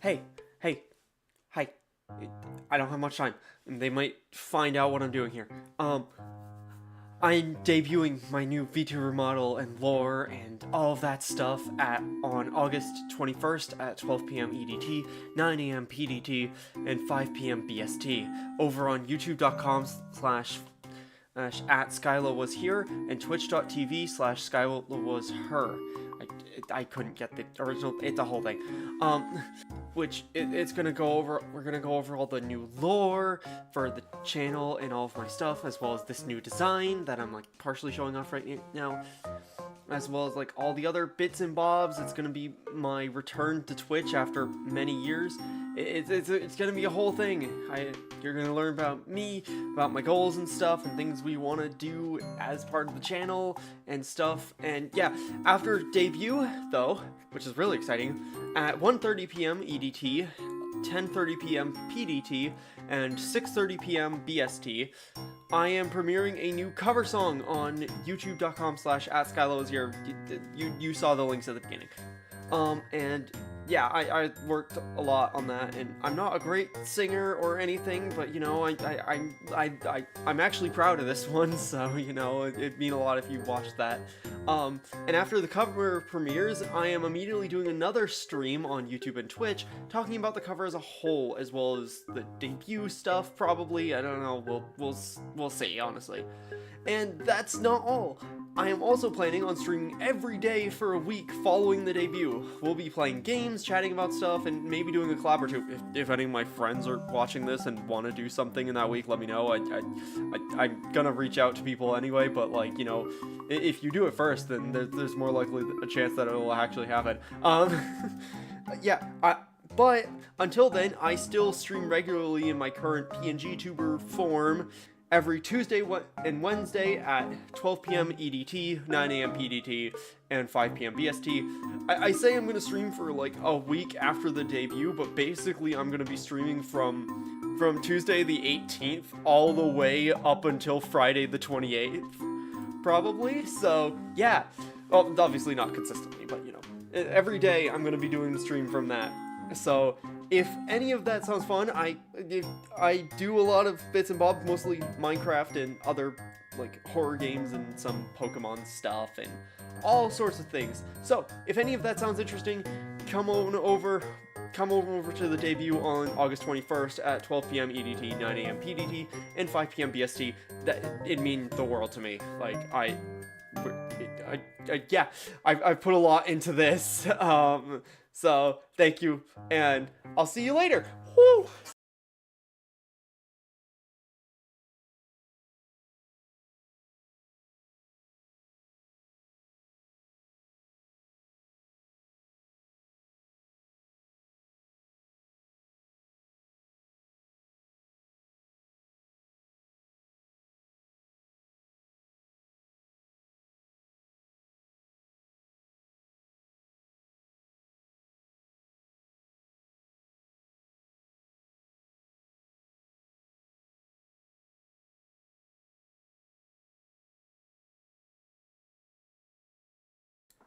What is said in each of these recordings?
Hey, hey, hi. I don't have much time. They might find out what I'm doing here. I'm debuting my new VTuber model and lore and all of that stuff on August 21st at 12 p.m. EDT, 9 a.m. PDT, and 5 p.m. BST over on youtube.com slash at SkylaWuzHere and twitch.tv/SkylaWuzHere. I couldn't get the original. It's a whole thing. It's gonna go over. We're gonna go over all the new lore for the channel and all of my stuff, as well as this new design that I'm like partially showing off right now, as well as like all the other bits and bobs. It's gonna be my return to Twitch after many years. It's gonna be a whole thing. You're gonna learn about me, about my goals and stuff, and things we want to do as part of the channel and stuff. And yeah, after debut though, which is really exciting, at 1:30 p.m. EDT, 10:30 p.m. PDT, and 6:30 p.m. BST, I am premiering a new cover song on youtube.com/@SkylaWuzHere. You saw the links at the beginning. And yeah, I worked a lot on that, and I'm not a great singer or anything, but you know, I'm actually proud of this one, so you know, it'd mean a lot if you watched that. And after the cover premieres, I am immediately doing another stream on YouTube and Twitch, talking about the cover as a whole, as well as the debut stuff, probably. I don't know, we'll see, honestly. And that's not all. I am also planning on streaming every day for a week following the debut. We'll be playing games, chatting about stuff, and maybe doing a collab or two. If any of my friends are watching this and want to do something in that week, let me know. I'm gonna reach out to people anyway, but like, you know, if you do it first, then there's more likely a chance that it will actually happen. Yeah, but until then, I still stream regularly in my current PNG tuber form every Tuesday and Wednesday at 12 p.m. EDT, 9 a.m. PDT, and 5 p.m. BST. I say I'm going to stream for like a week after the debut, but basically I'm going to be streaming from Tuesday the 18th all the way up until Friday the 28th, probably. So yeah, well, obviously not consistently, but you know, every day I'm going to be doing the stream from that. So if any of that sounds fun, I do a lot of bits and bobs, mostly Minecraft and other like horror games and some Pokemon stuff and all sorts of things. So if any of that sounds interesting, come on over to the debut on August 21st at 12 p.m. EDT, 9 a.m. PDT, and 5 p.m. BST. It means the world to me. Like yeah, I've put a lot into this. So thank you, and I'll see you later. Woo!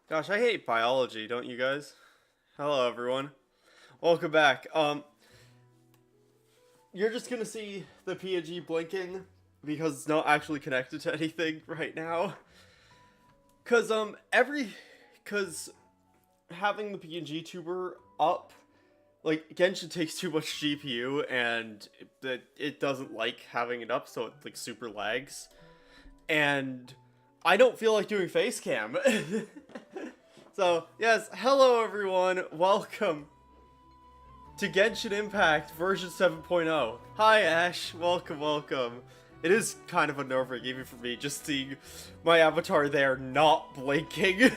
Gosh, I hate biology, don't you guys? Hello, everyone. Welcome back. You're just gonna see the PNG blinking because it's not actually connected to anything right now. Cause cause having the PNG tuber up, like Genshin takes too much GPU and it doesn't like having it up, so it like super lags. And I don't feel like doing face cam. So, yes, hello everyone, welcome to Genshin Impact version 7.0. Hi Ash, welcome. It is kind of unnerving even for me just seeing my avatar there not blinking.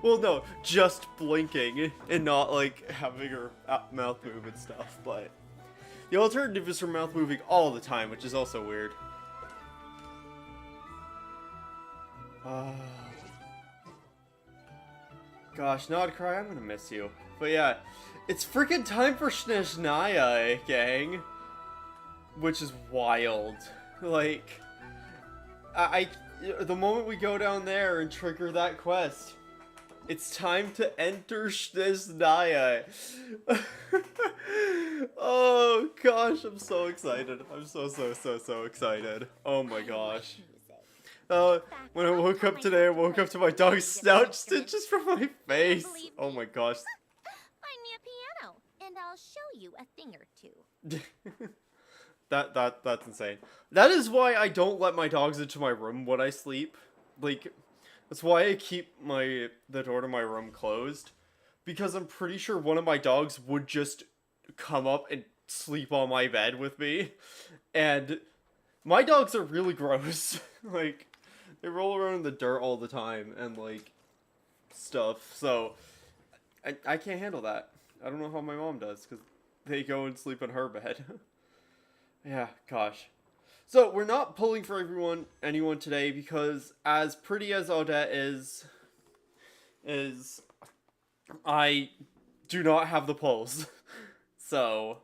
Well, no, just blinking and not like having her mouth move and stuff, but the alternative is her mouth moving all the time, which is also weird. Gosh, Nodcry, I'm gonna miss you. But yeah, it's freaking time for Snezhnaya, gang. Which is wild. Like, the moment we go down there and trigger that quest, It's time to enter Snezhnaya. Oh gosh, I'm so excited. I'm so excited. Oh my gosh. When I woke up today, I woke up to my dog's snout stitches from my face. Oh my gosh. Find me a piano, and I'll show you a thing or two. That's insane. That is why I don't let my dogs into my room when I sleep. Like, that's why I keep the door to my room closed. Because I'm pretty sure one of my dogs would just come up and sleep on my bed with me. And my dogs are really gross. Like, they roll around in the dirt all the time and, like, stuff. So, I can't handle that. I don't know how my mom does, because they go and sleep in her bed. Yeah, gosh. So, we're not pulling for anyone today, because as pretty as Odette is, I do not have the pulls. So,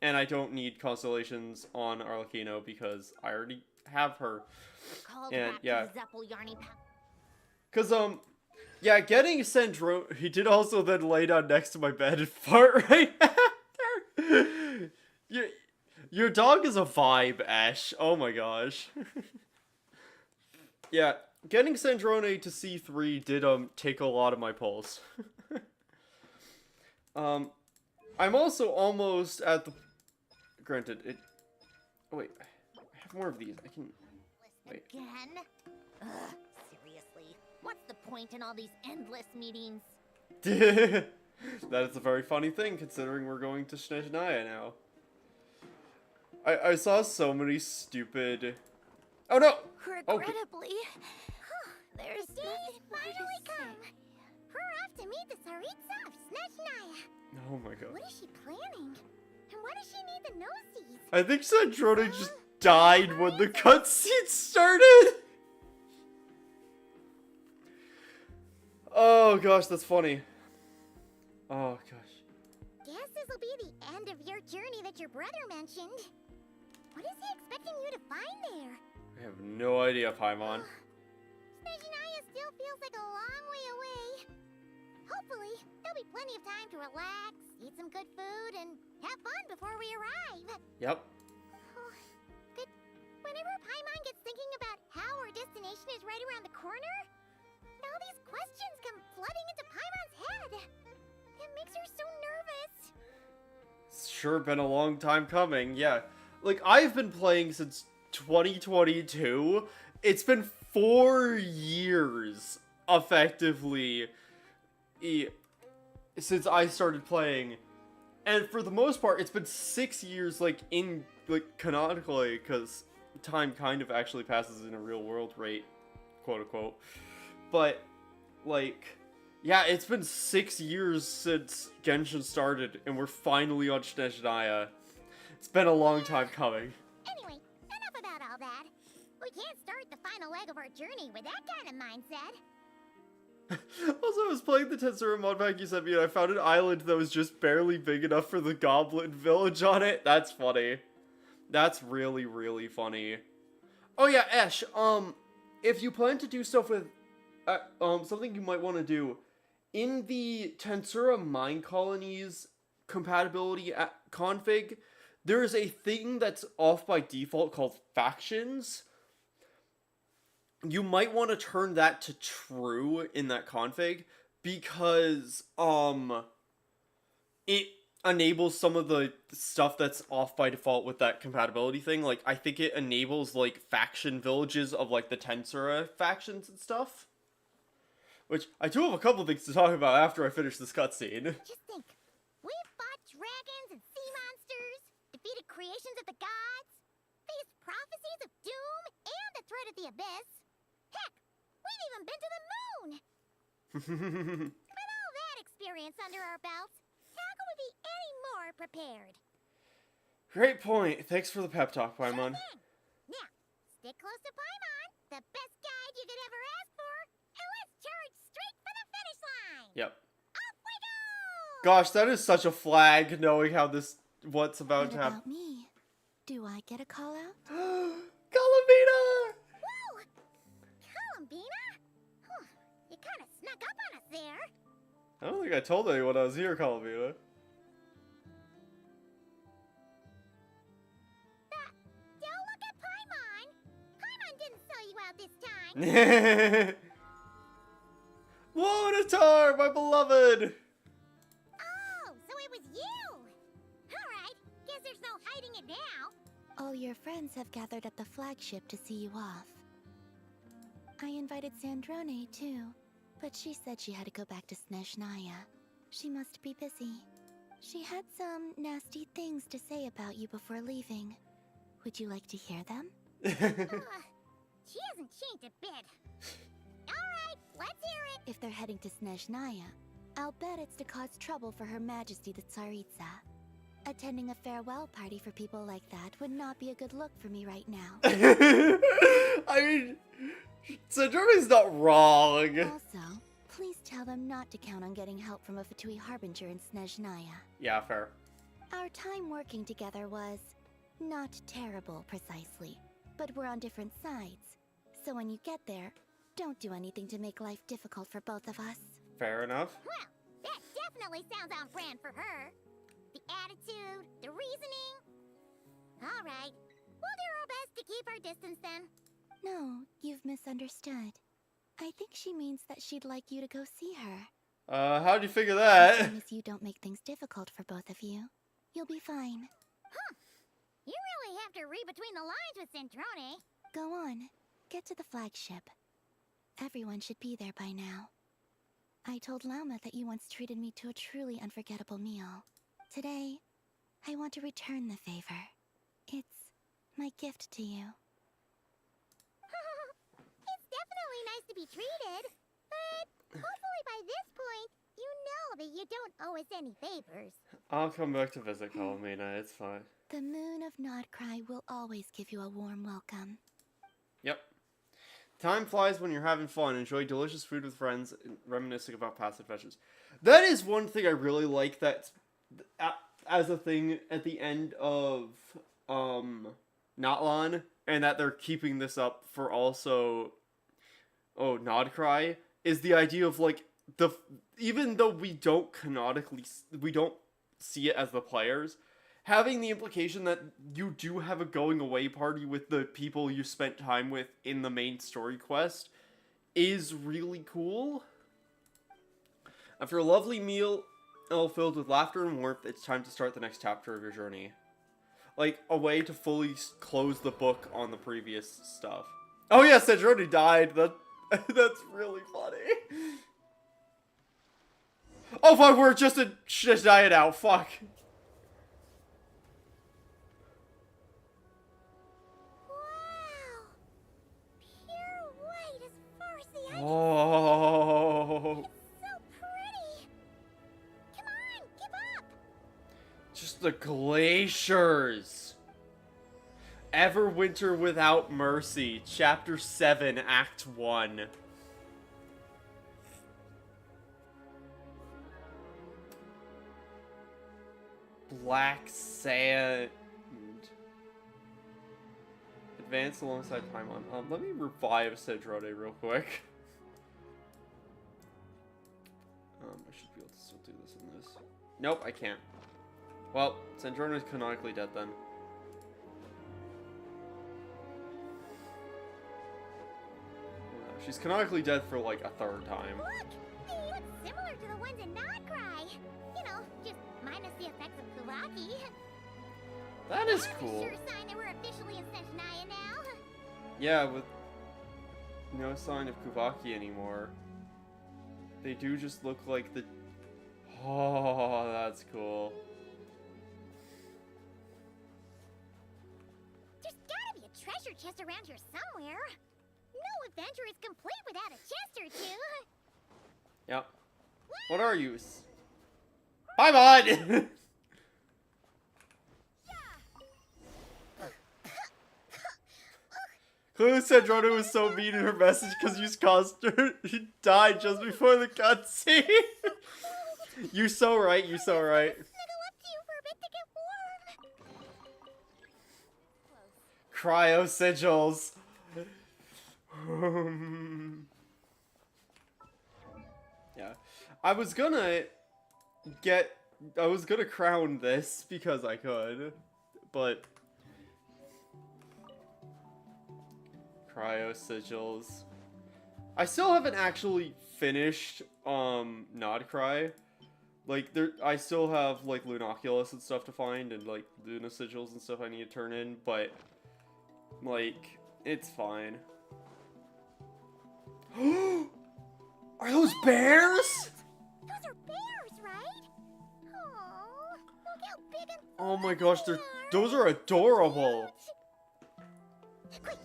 and I don't need constellations on Arlecchino, because I already have her. And, yeah. Because, yeah, getting Sandro, he did also then lay down next to my bed and fart right after. Your dog is a vibe, Ash. Oh my gosh. Yeah, getting Sandrone to C3 did, take a lot of my pulse. I'm also almost at the... Granted, it... Oh, wait, I have more of these. I can... Wait. Again? Ugh, seriously. What's the point in all these endless meetings? That is a very funny thing, considering we're going to Snezhnaya now. I saw so many stupid... Oh no! Regrettably, there's Dave finally come. We're off to meet the Tsaritsa of Snezhnaya. Oh my god. What is she planning? And why does she need the nosies? I think Sandrone just died when the cutscene started! Oh gosh, that's funny. Oh gosh. Guess this'll be the end of your journey that your brother mentioned. What is he expecting you to find there? I have no idea, Paimon. Snezhnaya still feels like a long way away. Hopefully, there'll be plenty of time to relax, eat some good food, and have fun before we arrive. Yep. But whenever Paimon gets thinking about how our destination is right around the corner, all these questions come flooding into Paimon's head. It makes her so nervous. It's sure been a long time coming, yeah. Like, I've been playing since 2022. It's been 4 years, effectively, since I started playing. And for the most part, it's been 6 years, like, canonically, because time kind of actually passes in a real world rate, quote unquote. But, like, yeah, it's been 6 years since Genshin started, and we're finally on Snezhnaya. It's been a long time coming. Anyway, enough about all that. We can't start the final leg of our journey with that kind of mindset. Also, I was playing the Tensura mod pack you sent me, and I found an island that was just barely big enough for the Goblin Village on it. That's funny. That's really, really funny. Oh yeah, Ash, if you plan to do stuff with, something you might want to do, in the Tensura Mine Colonies compatibility config, there is a thing that's off by default called factions. You might want to turn that to true in that config, because it enables some of the stuff that's off by default with that compatibility thing. Like, I think it enables, like, faction villages of, like, the Tensura factions and stuff. Which, I do have a couple things to talk about after I finish this cutscene. Just think, we've fought dragons and sea monsters, defeated creations of the gods, faced prophecies of doom and the threat of the abyss. Heck, we've even been to the moon! With all that experience under our belts, how can we be any more prepared? Great point. Thanks for the pep talk, Paimon. Sure. Now, stick close to Paimon, the best guide you could ever ask for, and let's charge straight for the finish line! Yep. Off we go! Gosh, that is such a flag, knowing how what's about to What happen. about me? Do I get a call out? Calamina! Whoa! Columbina? You kind of snuck up on us there. I don't think I told anyone I was here, Calamina. Don't look at Paimon. Paimon didn't sell you out this time. Wonatar, my beloved! Oh, so it was you. Alright, guess there's no hiding it now. All your friends have gathered at the flagship to see you off. I invited Sandrone too, but she said she had to go back to Snezhnaya. She must be busy. She had some nasty things to say about you before leaving. Would you like to hear them? She hasn't changed a bit. Alright, let's hear it. If they're heading to Snezhnaya, I'll bet it's to cause trouble for Her Majesty the Tsaritsa. Attending a farewell party for people like that would not be a good look for me right now. I mean, Sandrone's not wrong. Also, please tell them not to count on getting help from a Fatui Harbinger in Snezhnaya. Yeah, fair. Our time working together was not terrible, precisely, but we're on different sides. So when you get there, don't do anything to make life difficult for both of us. Fair enough. Well, that definitely sounds on brand for her. The attitude, the reasoning. Alright, we'll do our best to keep our distance then. No, you've misunderstood. I think she means that she'd like you to go see her. How'd you figure As that? long as you don't make things difficult for both of you, you'll be fine. Huh. You really have to read between the lines with Centrone. Go on, get to the flagship. Everyone should be there by now. I told Lauma that you once treated me to a truly unforgettable meal. Today, I want to return the favor. It's my gift to you. It's definitely nice to be treated, but hopefully by this point, you know that you don't owe us any favors. I'll come back to visit Calamina, it's fine. The moon of Nodcry will always give you a warm welcome. Yep. Time flies when you're having fun. Enjoy delicious food with friends and reminiscing about past adventures. That is one thing I really like that's as a thing at the end of Notlan, and that they're keeping this up for also Nodcry, is the idea of like even though we don't see it as the players, having the implication that you do have a going away party with the people you spent time with in the main story quest is really cool. After a lovely meal filled with laughter and warmth, it's time to start the next chapter of your journey. Like, a way to fully close the book on the previous stuff. Oh yeah, Snezhnaya died. That's really funny. Oh fuck, we're just a Snezhnaya now. Fuck. Wow! Pure white as far as the eye. Oh. It's so pretty. Come on, keep up. Just the glaciers. Everwinter Without Mercy, Chapter 7, Act 1. Black Sand. Advance alongside Paimon. Let me revive Snezhnaya real quick. I should be able to still do this in this. Nope, I can't. Well, Snezhnaya is canonically dead then. She's canonically dead for like a third time. Look, they look similar to the ones in Nodcry. You know, just minus the effects of Kuvaki. That is That's a cool. sure sign that we're officially in Snezhnaya now. Yeah, with no sign of Kuvaki anymore. They do just look like the... Oh, that's cool. There's gotta be a treasure chest around here somewhere. No adventure is complete without a chest or two. Yep. What are you? Bye, bud! Clearly Snezhnaya was so mean in her message because you caused her to die just before the cutscene. You're so right, you're so right. Snuggle up to you for a bit to get warm. Cryo sigils. Yeah, Yeah. I was gonna crown this because I could, but cryo sigils. I still haven't actually finished Nod Cry. Like I still have like Lunoculus and stuff to find, and like Luna sigils and stuff I need to turn in, but like it's fine. Are those bears? Those are bears, right? Oh, look how big and Oh my gosh, those are adorable. Quick,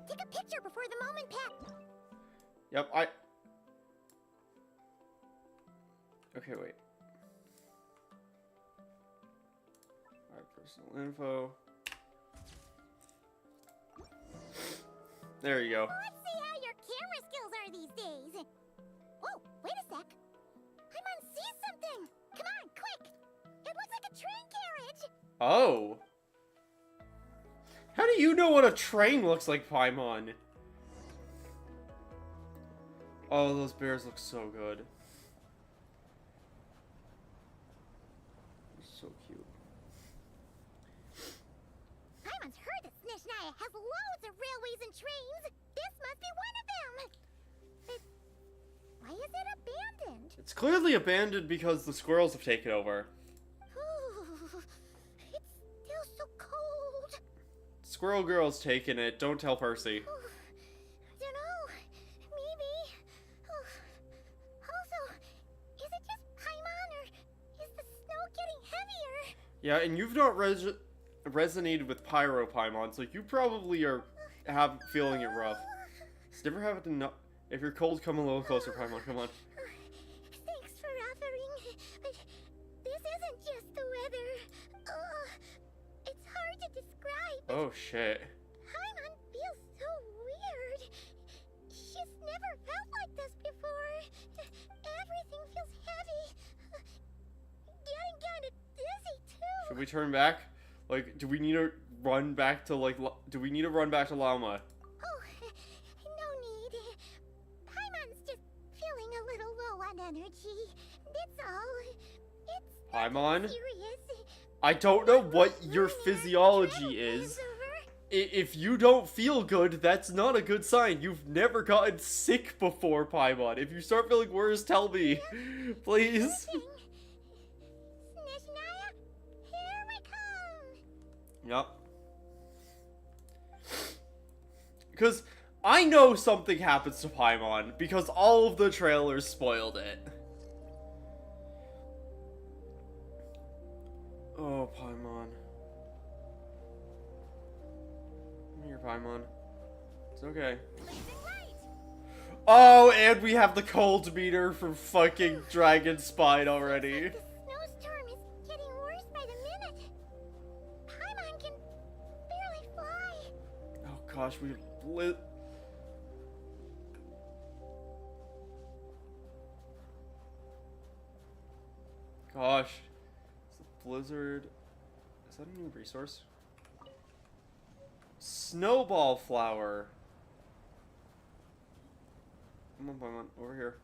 take a picture before the moment pass. Yep, Okay, wait. Alright, personal info. There you go. Let's see how your camera skills are these days. Whoa, wait a sec. Paimon sees something. Come on, quick. It looks like a train carriage. Oh. How do you know what a train looks like, Paimon? Oh, those bears look so good. They're so cute. Paimon's heard that Snezhnaya has loads of railways and trains. This must be one of them. But why is it abandoned? It's clearly abandoned because the squirrels have taken over. Ooh, it's still so cold. Squirrel Girl's taking it. Don't tell Percy. Ooh, I don't know. Maybe. Also, is it just Paimon or is the snow getting heavier? Yeah, and you've not resonated with Pyro Paimon, so you probably are feeling it rough. It's never happened to know. If you're cold, come a little closer, Paimon. Come on. Thanks for offering, but this isn't just the weather. It's hard to describe. Oh shit. Paimon feels so weird. She's never felt like this before. Everything feels heavy. Getting kind of dizzy too. Should we turn back? Like, do we need to run back to Lauma? Oh, no need. Paimon's just feeling a little low on energy. That's all. It's Paimon? serious. I don't know what your physiology is. If you don't feel good, that's not a good sign. You've never gotten sick before, Paimon. If you start feeling worse, tell me. Please. Snezhnaya, here we come. Yep. Because I know something happens to Paimon because all of the trailers spoiled it. Oh, Paimon. Come here, Paimon. It's okay. Oh, and we have the cold meter from fucking Dragon Spine already. The snowstorm is getting worse by the minute. Paimon can barely fly. Oh gosh, we lit. Gosh, is the blizzard? Is that a new resource? Snowball flower. Come on, Paimon, over here.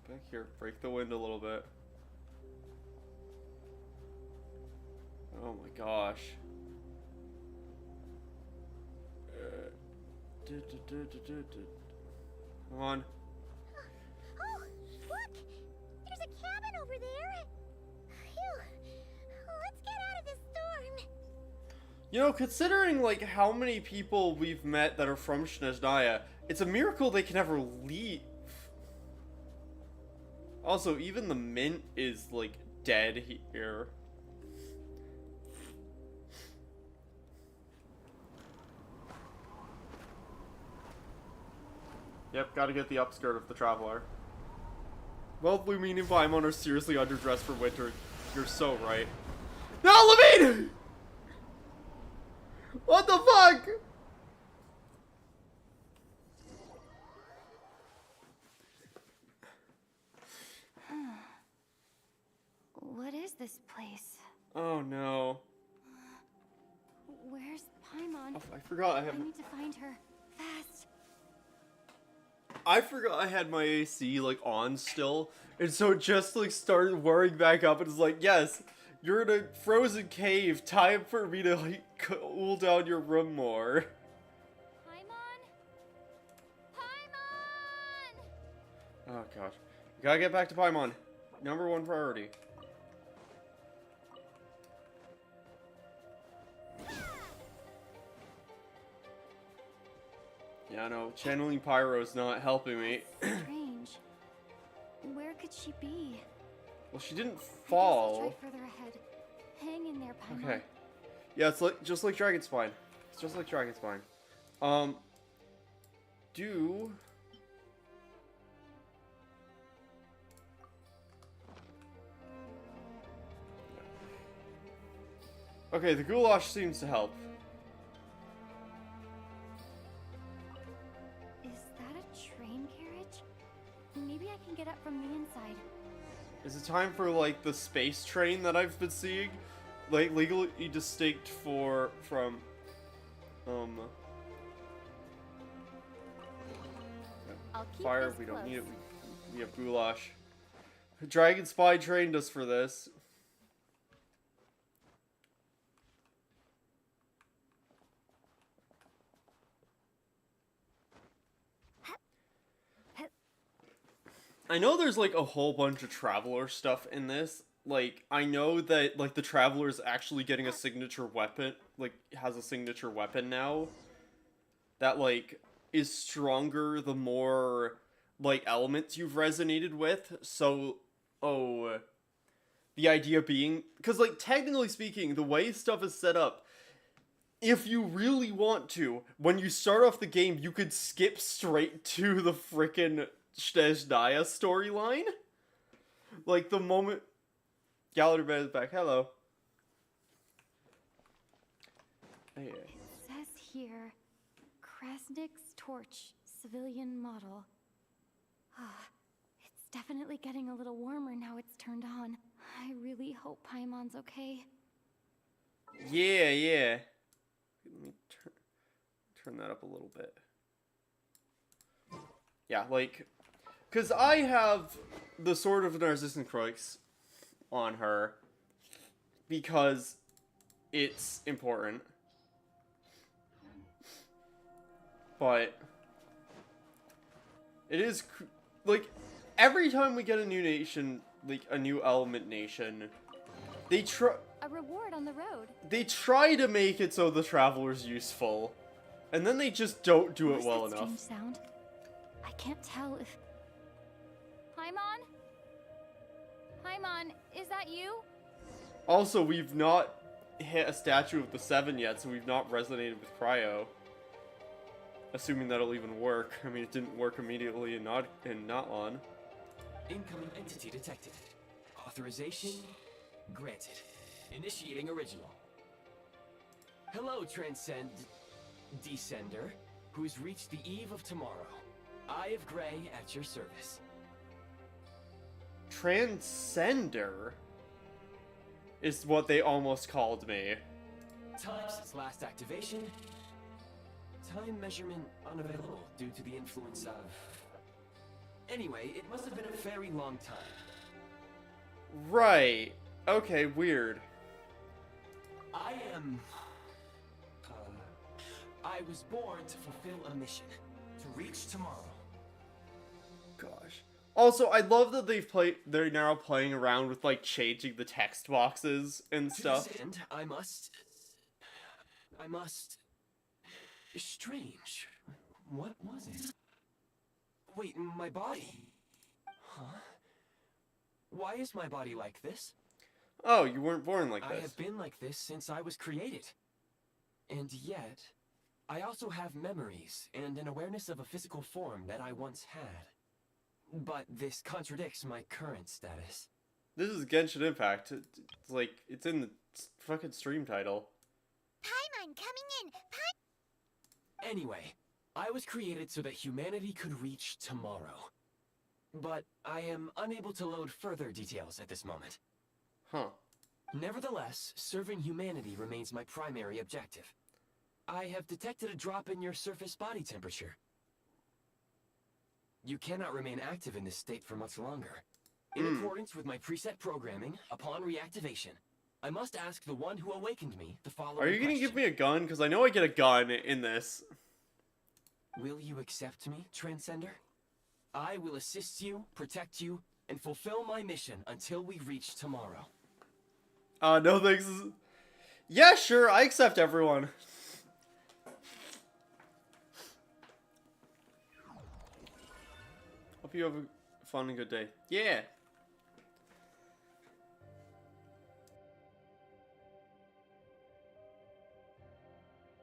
Back here, break the wind a little bit. Oh my gosh. Come on. Oh, look! There's a cabin over there. Phew. Let's get out of this storm. You know, considering like how many people we've met that are from Snezhnaya, it's a miracle they can ever leave. Also, even the mint is like dead here. Yep, gotta get the upskirt of the Traveler. Both Lumine and Paimon are seriously underdressed for winter. You're so right. No, Lumine! What the fuck? What is this place? Oh no. Where's Paimon? Oh, I forgot I I have. need to find her. Fast. I forgot I had my AC, like, on still, and so it just, like, started whirring back up, and it's like, yes, you're in a frozen cave, time for me to, like, cool down your room more. Paimon? Paimon! Oh, gosh. You gotta get back to Paimon. #1 priority. Yeah, no, channeling Pyro's not helping me. Strange. Where could she be? Well, she didn't I guess I'll fall. try further ahead. Hang in there, Paimon. Okay. Yeah, it's like just like Dragon Spine. It's just like Dragon Spine. Do okay, the goulash seems to help. Is that a train carriage? Maybe I can get up from the inside. Is it time for like the space train that I've been seeing? Like legally distinct from I'll keep fire, this we don't close. need it. We have goulash. Dragon Spy trained us for this. I know there's like a whole bunch of Traveler stuff in this. Like, I know that like the Traveler is actually getting a signature weapon, like has a signature weapon now. That like is stronger the more like elements you've resonated with. So, the idea being, because like technically speaking, the way stuff is set up, if you really want to, when you start off the game, you could skip straight to the frickin' Snezhnaya storyline. Like the moment Gallerbed is back. Hello. Hey. It says here, Krasnik's torch, civilian model. Ah, it's definitely getting a little warmer now it's turned on. I really hope Paimon's okay. Yeah, yeah. Let me turn that up a little bit. Yeah, like, because I have the Sword of Narcissus on her because it's important. But it is, like, every time we get a new nation, like, a new element nation, they A reward on the road. they try to make it so the Traveler's useful, and then they just don't do it well What's that enough. strange sound? I can't tell if... Paimon? Paimon, is that you? Also, we've not hit a statue of the 7 yet, so we've not resonated with Cryo. Assuming that'll even work. I mean, it didn't work immediately in Notlon. Incoming entity detected. Authorization granted. Initiating original. Hello, Descender, who's reached the eve of tomorrow. Eye of Grey at your service. Transcender is what they almost called me. Time since last activation. Time measurement unavailable due to the influence of... Anyway, it must have been a very long time. Right. Okay, weird. I am... I was born to fulfill a mission. To reach tomorrow. Gosh. Also, I love that they're now playing around with, like, changing the text boxes and stuff. To this end, I must... Strange. What was it? Wait, my body? Huh? Why is my body like this? Oh, you weren't born like I this. have been like this since I was created. And yet, I also have memories and an awareness of a physical form that I once had. But this contradicts my current status. This is Genshin Impact. It's like, it's in the fucking stream title. Paimon coming in! Anyway, I was created so that humanity could reach tomorrow. But I am unable to load further details at this moment. Huh. Nevertheless, serving humanity remains my primary objective. I have detected a drop in your surface body temperature. You cannot remain active in this state for much longer. In accordance with my preset programming, upon reactivation, I must ask the one who awakened me the following Are you gonna question. give me a gun? Because I know I get a gun in this. Will you accept me, Transcender? I will assist you, protect you, and fulfill my mission until we reach tomorrow. No thanks. Yeah, sure, I accept everyone. Hope you have a fun and good day. Yeah.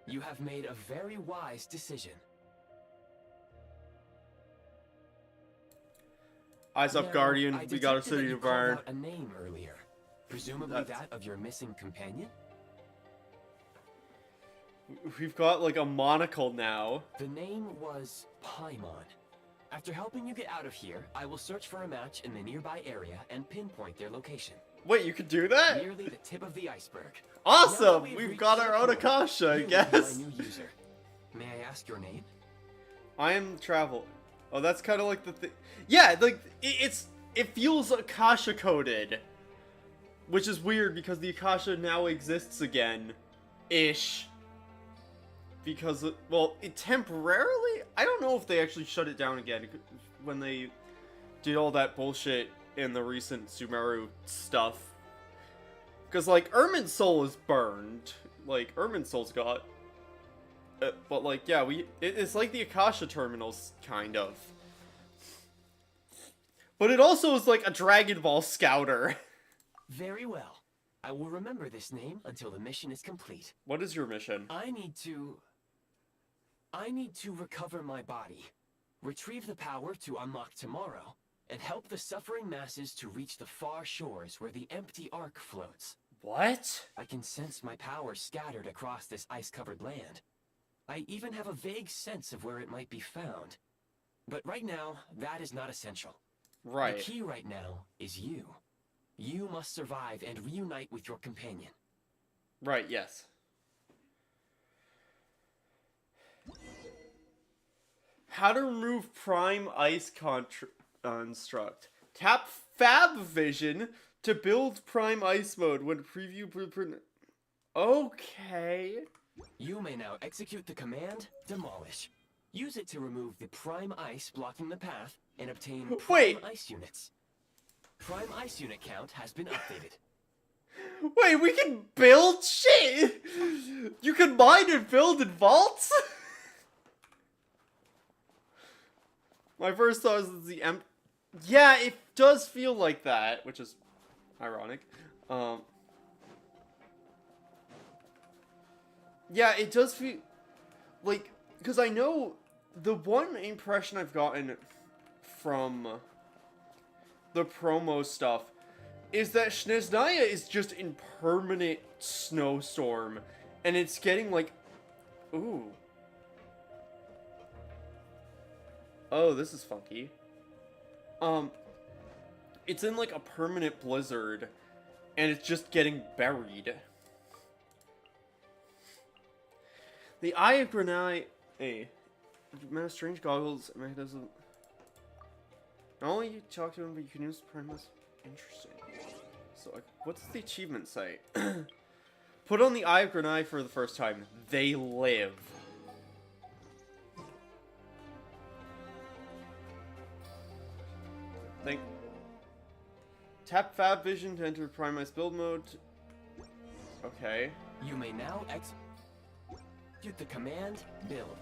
You have made a very wise decision. Eyes up, Now, Guardian. I We got a detected that city you to called burn. out a name earlier. Presumably that of your missing companion? We've got like a monocle now. The name was Paimon. After helping you get out of here, I will search for a match in the nearby area and pinpoint their location. Wait, you could do that? Merely the tip of the iceberg. Awesome! Now that we've We've reached got the our own core, Akasha, I you will be guess. my new user. May I ask your name? I am travel. Oh, that's kind of like the thing. Yeah, like it feels Akasha coded, which is weird because the Akasha now exists again, ish. Because well, it temporarily. I don't know if they actually shut it down again when they did all that bullshit in the recent Sumeru stuff. Because like Ermin's soul is burned, like Ermin's soul's got. But like, yeah, it's like the Akasha terminals, kind of. But it also is like a Dragon Ball Scouter. Very well. I will remember this name until the mission is complete. What is your mission? I need to recover my body, retrieve the power to unlock tomorrow, and help the suffering masses to reach the far shores where the empty ark floats. What? I can sense my power scattered across this ice-covered land. I even have a vague sense of where it might be found. But right now, that is not essential. Right. The key right now is you. You must survive and reunite with your companion. Right, yes. How to remove Prime Ice construct. Tap Fab Vision to build Prime Ice mode when preview blueprint. Okay. You may now execute the command, Demolish. Use it to remove the Prime Ice blocking the path and obtain Prime Ice units. Prime Ice unit count has been updated. Wait, we can build shit? You can mine and build in vaults? My first thought is the yeah, it does feel like that, which is ironic. Yeah, it does feel like, because I know the one impression I've gotten from the promo stuff is that Snezhnaya is just in permanent snowstorm, and it's getting like, ooh. Oh, this is funky. It's in like a permanent blizzard, and it's just getting buried. The Eye of Granite, man, strange goggles, mechanism. Not only you talk to him, but you can use Primus. Interesting. So, like, what's the achievement say? Put on the Eye of Granite for the first time. They live. Tap Fab Vision to enter Primus build mode. Okay. You may now execute the command, Build.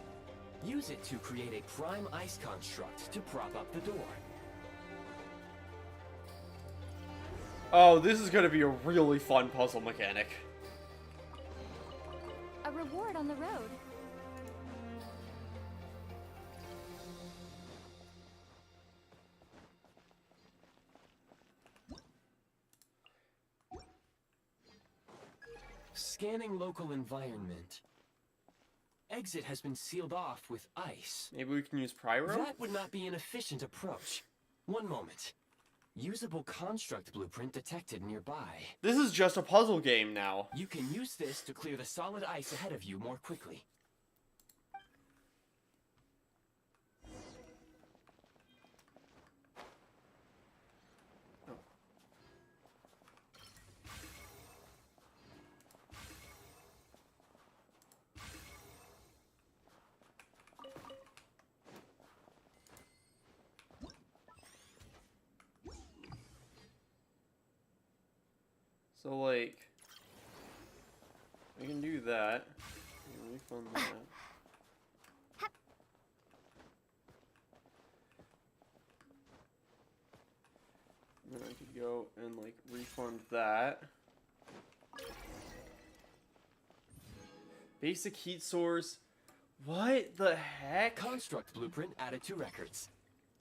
Use it to create a Prime Ice construct to prop up the door. Oh, this is gonna be a really fun puzzle mechanic. A reward on the road. Scanning local environment. Exit has been sealed off with ice. Maybe we can use Pyro? That would not be an efficient approach. One moment. Usable construct blueprint detected nearby. This is just a puzzle game now. You can use this to clear the solid ice ahead of you more quickly. So, like, I can do that. Refund that. And then I could go and, like, refund that. Basic heat source. What the heck? Construct blueprint added to records.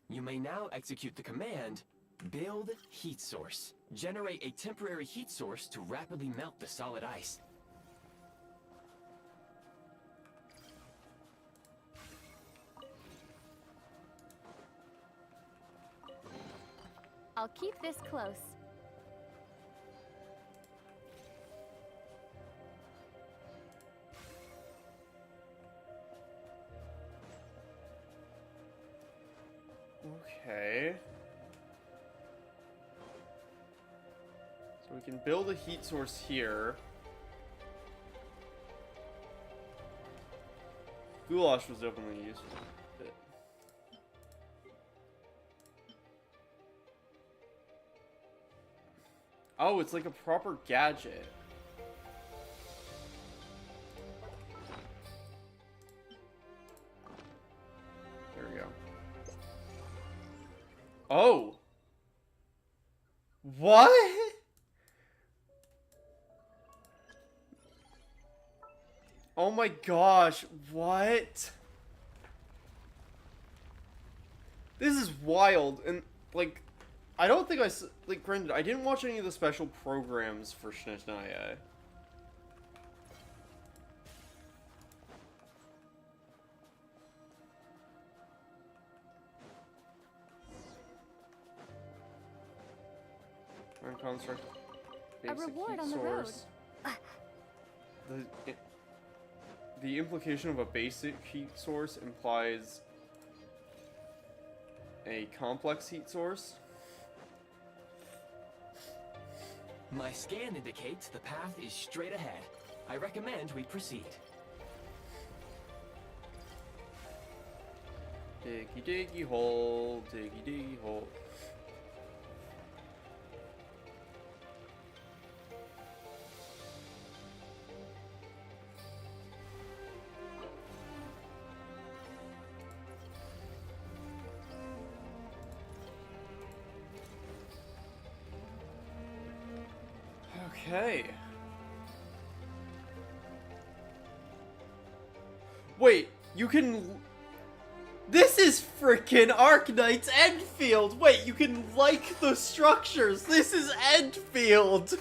You may now execute the command, build heat source. Generate a temporary heat source to rapidly melt the solid ice. I'll keep this close. Okay. So we can build a heat source here. Goulash was openly used. Oh, it's like a proper gadget. There we go. Oh! What? Oh my gosh, what? This is wild, and, like, I don't think like, granted, I didn't watch any of the special programs for Snezhnaya. Run construct. A Basic reward heat on the road. source. The implication of a basic heat source implies a complex heat source. My scan indicates the path is straight ahead. I recommend we proceed. Diggy diggy hole, diggy diggy hole. Okay. Wait, you can... This is frickin' Arknight's Endfield! Wait, you can like the structures! This is Endfield!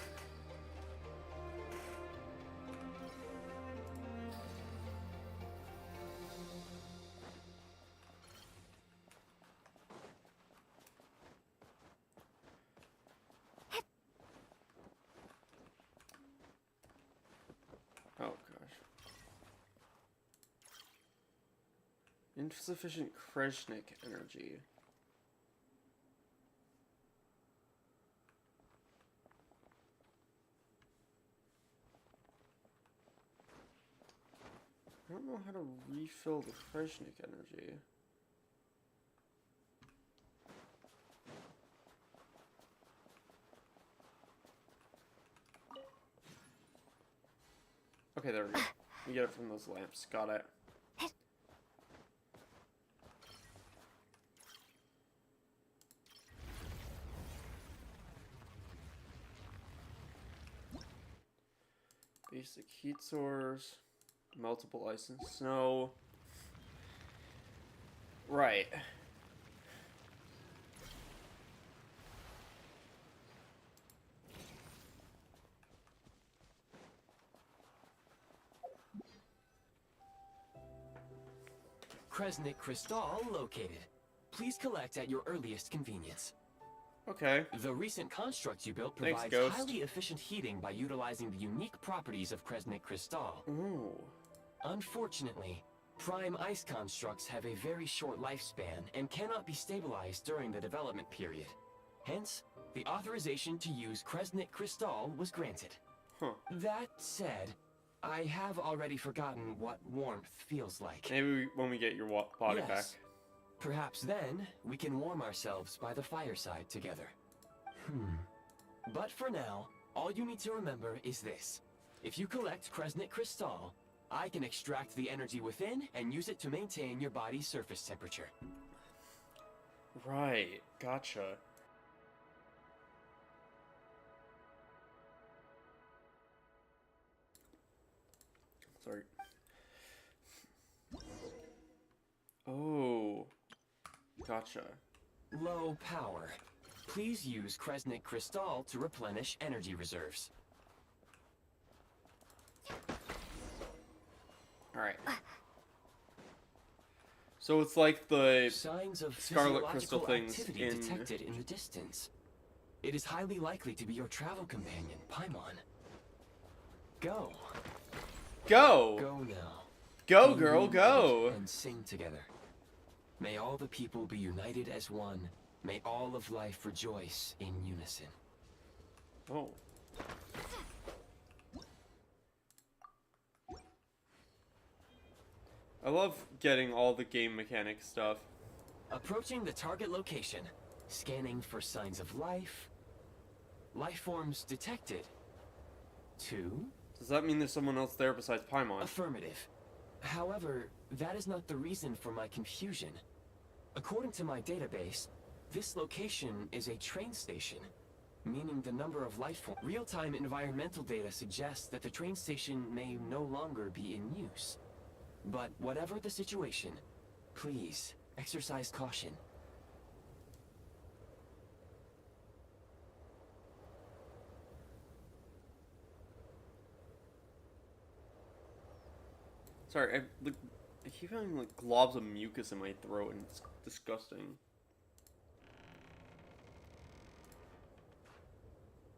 Oh gosh. Insufficient Kreshnik energy. I don't know how to refill the Kreshnik energy. Okay, there we go. We get it from those lamps. Got it. Basic heat source. Multiple ice and snow. Right. Kresnik Crystal located. Please collect at your earliest convenience. Okay. The recent construct you built Thanks, provides Ghost. highly efficient heating by utilizing the unique properties of Kresnik Crystal. Ooh. Unfortunately, prime ice constructs have a very short lifespan and cannot be stabilized during the development period. Hence, the authorization to use Kresnik Crystal was granted. Huh. That said, I have already forgotten what warmth feels like. Maybe when we get your body back. Yes. Perhaps then, we can warm ourselves by the fireside together. But for now, All you need to remember is this. If you collect Kresnik Crystal, I can extract the energy within and use it to maintain your body's surface temperature. Right, gotcha. Sorry. Oh, gotcha. Low power. Please use Kresnik Crystal to replenish energy reserves. Alright. So it's like the Signs of Scarlet Crystal physiological things activity in... detected in the distance. It is highly likely to be your travel companion, Paimon. Go. Go! Go now. Go, Be girl, go! reunited and sing together. May all the people be united as one. May all of life rejoice in unison. Oh. I love getting all the game mechanic stuff. Approaching the target location. Scanning for signs of life. Life forms detected. 2. Does that mean there's someone else there besides Paimon? Affirmative. However, that is not the reason for my confusion. According to my database, this location is a train station, meaning the number of life forms. Real-time environmental data suggests that the train station may no longer be in use. But whatever the situation, please exercise caution. Sorry, I keep having like globs of mucus in my throat and it's disgusting.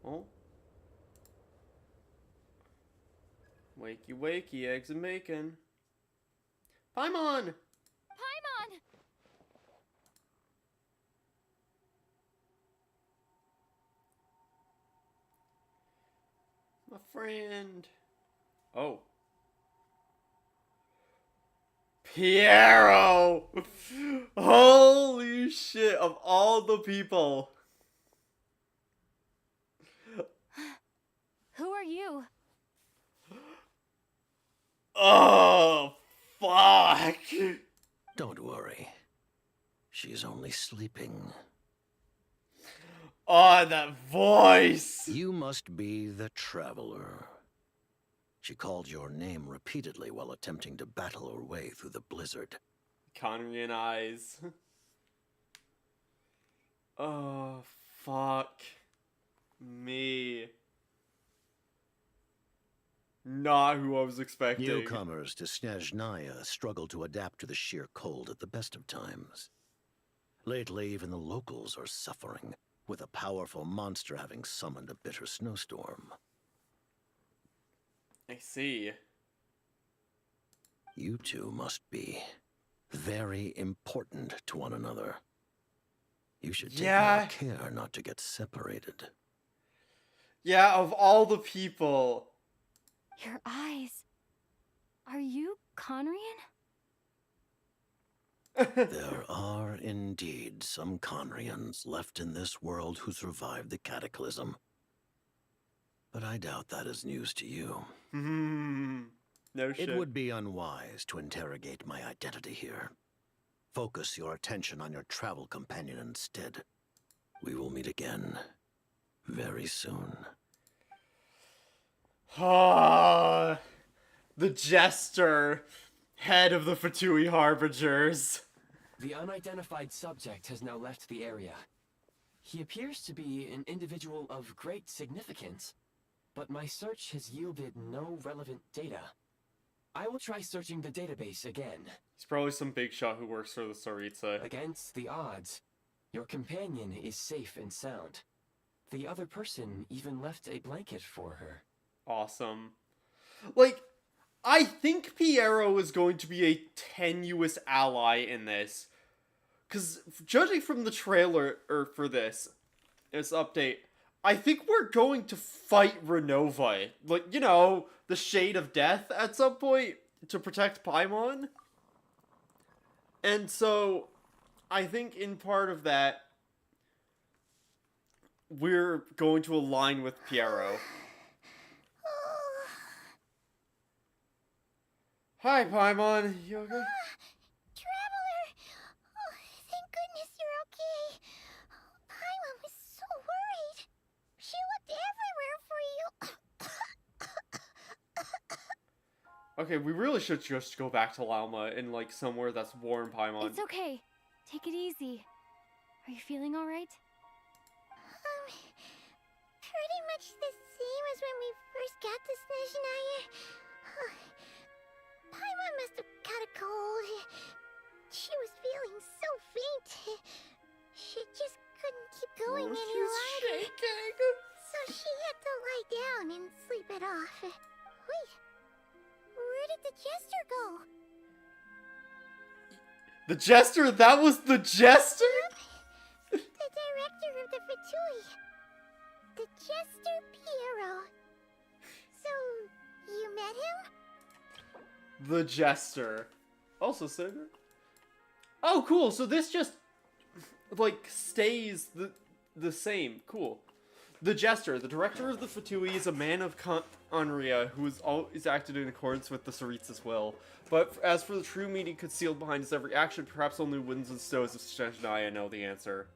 Oh? Wakey wakey, eggs and bacon. Paimon! Paimon! My friend. Oh. Piero! Holy shit, of all the people. Who are you? Oh, fuck. Don't worry. She's only sleeping. Oh, that voice. You must be the Traveler. She called your name repeatedly while attempting to battle her way through the blizzard. Conrian eyes. Oh, fuck me. Not who I was expecting. Newcomers to Snezhnaya struggle to adapt to the sheer cold at the best of times. Lately, even the locals are suffering, with a powerful monster having summoned a bitter snowstorm. I see. You two must be very important to one another. You should take more care not to get separated. Yeah, of all the people. Your eyes. Are you Conrian? There are indeed some Conrians left in this world who survived the cataclysm. But I doubt that is news to you. No shit. It would be unwise to interrogate my identity here. Focus your attention on your travel companion instead. We will meet again very soon. Ah, the jester, head of the Fatui Harbingers. The unidentified subject has now left the area. He appears to be an individual of great significance, but my search has yielded no relevant data. I will try searching the database again. He's probably some big shot who works for the Tsaritsa. Against the odds, your companion is safe and sound. The other person even left a blanket for her. Awesome. Like, I think Piero is going to be a tenuous ally in this. Because judging from the trailer for this update, I think we're going to fight Renova. Like, you know, the Shade of Death at some point to protect Paimon. And so, I think in part of that, we're going to align with Piero. Oh. Hi, Paimon. You okay? Traveler! Oh, thank goodness you're okay. Paimon was so worried. She looked everywhere for you. Okay, we really should just go back to Lauma in, like, somewhere that's warm, Paimon. It's okay. Take it easy. Are you feeling alright? Pretty much the same as when we first got to Snezhnaya. Paimon must have caught a cold. She was feeling so faint. She just couldn't keep going any longer. Shaking. So she had to lie down and sleep it off. Wait, where did the jester go? The Jester? That was the Jester? The director of the Fatui. The Jester Piero. So, you met him? The Jester. Also, Saber. Oh, cool. So this just, like, stays the same. Cool. The Jester, the director of the Fatui, is a man of Onria who has always acted in accordance with the Tsaritsa's will. But as for the true meaning concealed behind his every action, perhaps only winds and snows of Snezhnaya know the answer.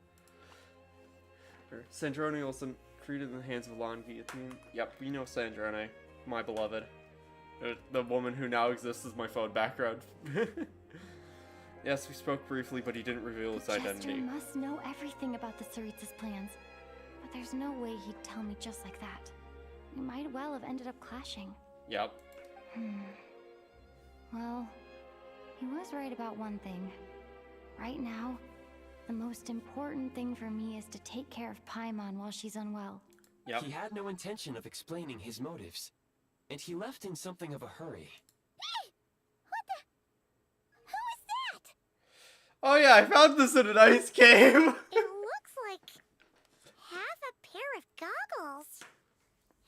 Sandrone also created in the hands of Lan Guillotine. Yep, we know Sandrone, my beloved. The woman who now exists as my phone background. Yes, we spoke briefly, but he didn't reveal his identity. Jester must know everything about the Tsaritsa's plans. But there's no way he'd tell me just like that. We might well have ended up clashing. Yep. Well, he was right about one thing. Right now, the most important thing for me is to take care of Paimon while she's unwell. Yep. He had no intention of explaining his motives, and he left in something of a hurry. Hey! What the? Who is that? Oh yeah, I found this in an ice cave. It looks like half a pair of goggles.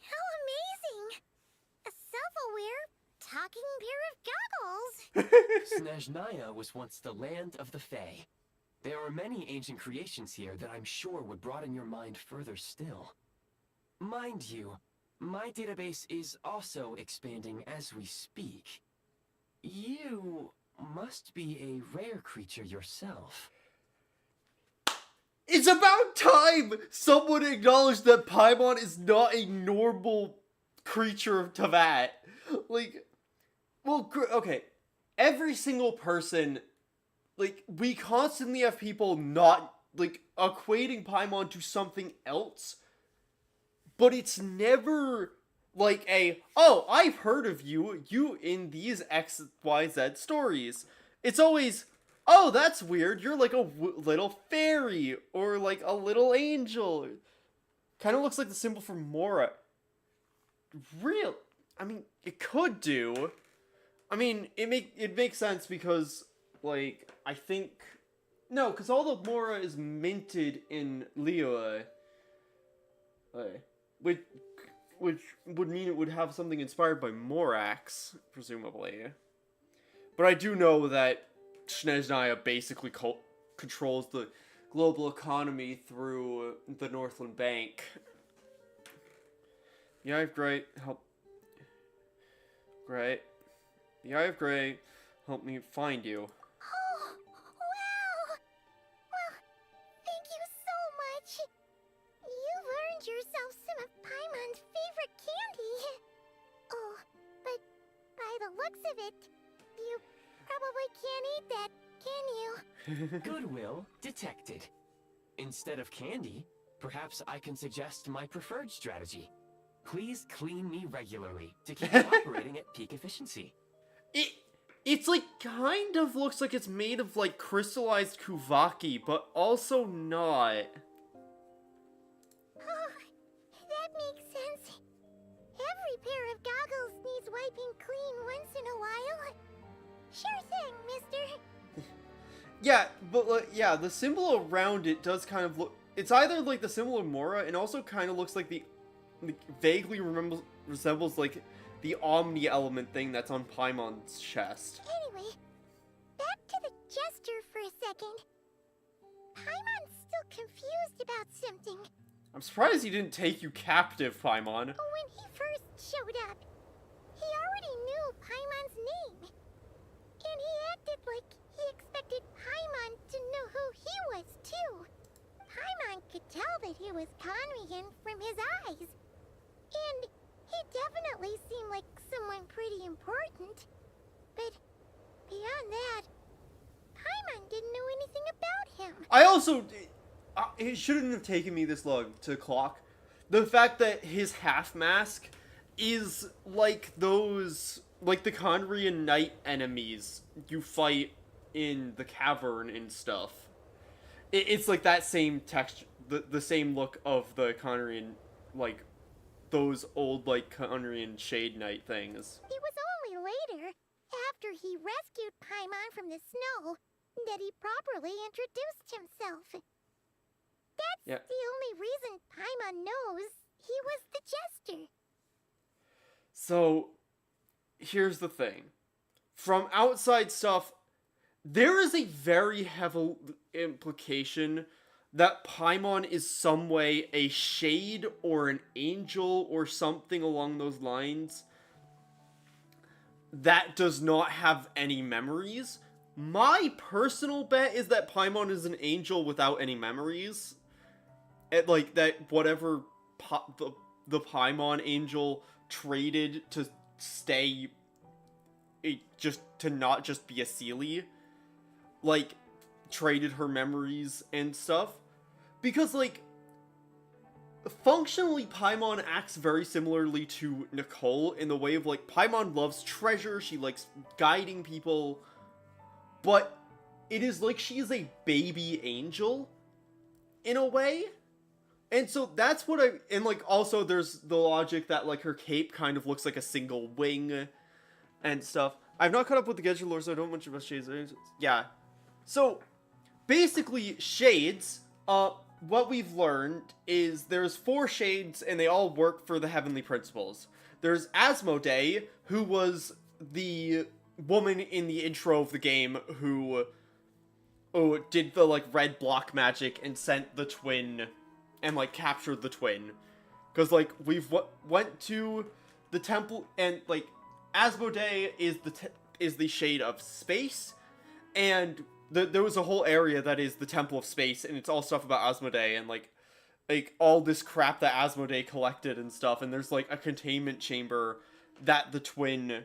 How amazing! A self-aware, talking pair of goggles. Snezhnaya was once the land of the Fae. There are many ancient creations here that I'm sure would broaden your mind further still. Mind you, my database is also expanding as we speak. You must be a rare creature yourself. It's about time someone acknowledged that Paimon is not a normal creature of Tavat. Like, well, okay, every single person, like, we constantly have people not, like, equating Paimon to something else, but it's never, like, oh, I've heard of you in these XYZ stories. It's always, oh, that's weird, you're like a little fairy, or like a little angel. Kind of looks like the symbol for Mora. Real, I mean, it could do. I mean, it makes sense because, like, I think, no, because all the Mora is minted in Liyue. Which would mean it would have something inspired by Morax, presumably. But I do know that Snezhnaya basically controls the global economy through the Northland Bank. The Eye of Grey help. Great. The Eye of Grey helped me find you. Oh, wow! Well, thank you so much. You've earned yourself some of Paimon's favorite candy. Oh, but by the looks of it, you probably can't eat that, can you? Goodwill detected. Instead of candy, perhaps I can suggest my preferred strategy. Please clean me regularly to keep it operating at peak efficiency. It's like kind of looks like it's made of like crystallized kuvaki, but also not. Oh, that makes sense. Every pair of goggles needs wiping clean once in a while. Sure thing, mister. Yeah, but yeah, the symbol around it does kind of look. It's either like the symbol of Mora, and also kind of looks like vaguely resembles like the Omni element thing that's on Paimon's chest. Anyway, back to the jester for a second. Paimon's still confused about something. I'm surprised he didn't take you captive, Paimon. When he first showed up, he already knew Paimon's name. And he acted like he expected Paimon to know who he was, too. Paimon could tell that he was Conrian from his eyes. And he definitely seemed like someone pretty important. But beyond that, Paimon didn't know anything about him. I also... it shouldn't have taken me this long to clock the fact that his half mask is like those, like the Conrian Knight enemies you fight in the cavern and stuff. It's like that same texture, the same look of the Conrian, like those old like Conrian Shade Knight things. It was only later, after he rescued Paimon from the snow, that he properly introduced himself. That's the only reason Paimon knows he was the jester. So, here's the thing. From outside stuff, there is a very heavy implication that Paimon is some way a shade or an angel or something along those lines that does not have any memories. My personal bet is that Paimon is an angel without any memories. And like that whatever the Paimon angel traded to stay just to not just be a Seelie, like traded her memories and stuff, because like functionally Paimon acts very similarly to Nicole in the way of like Paimon loves treasure, she likes guiding people, but it is like she is a baby angel in a way. And so that's what and like also there's the logic that like her cape kind of looks like a single wing and stuff. I've not caught up with the Genshin lore, so I don't know much about shades. Yeah. So basically shades, what we've learned is there's 4 shades and they all work for the heavenly principles. There's Asmodee, who was the woman in the intro of the game who did the like red block magic and sent the twin and like captured the twin, because like we've went to the temple and like Asmodee is the shade of space, and there was a whole area that is the temple of space, and it's all stuff about Asmodee and like all this crap that Asmodee collected and stuff, and there's like a containment chamber that the twin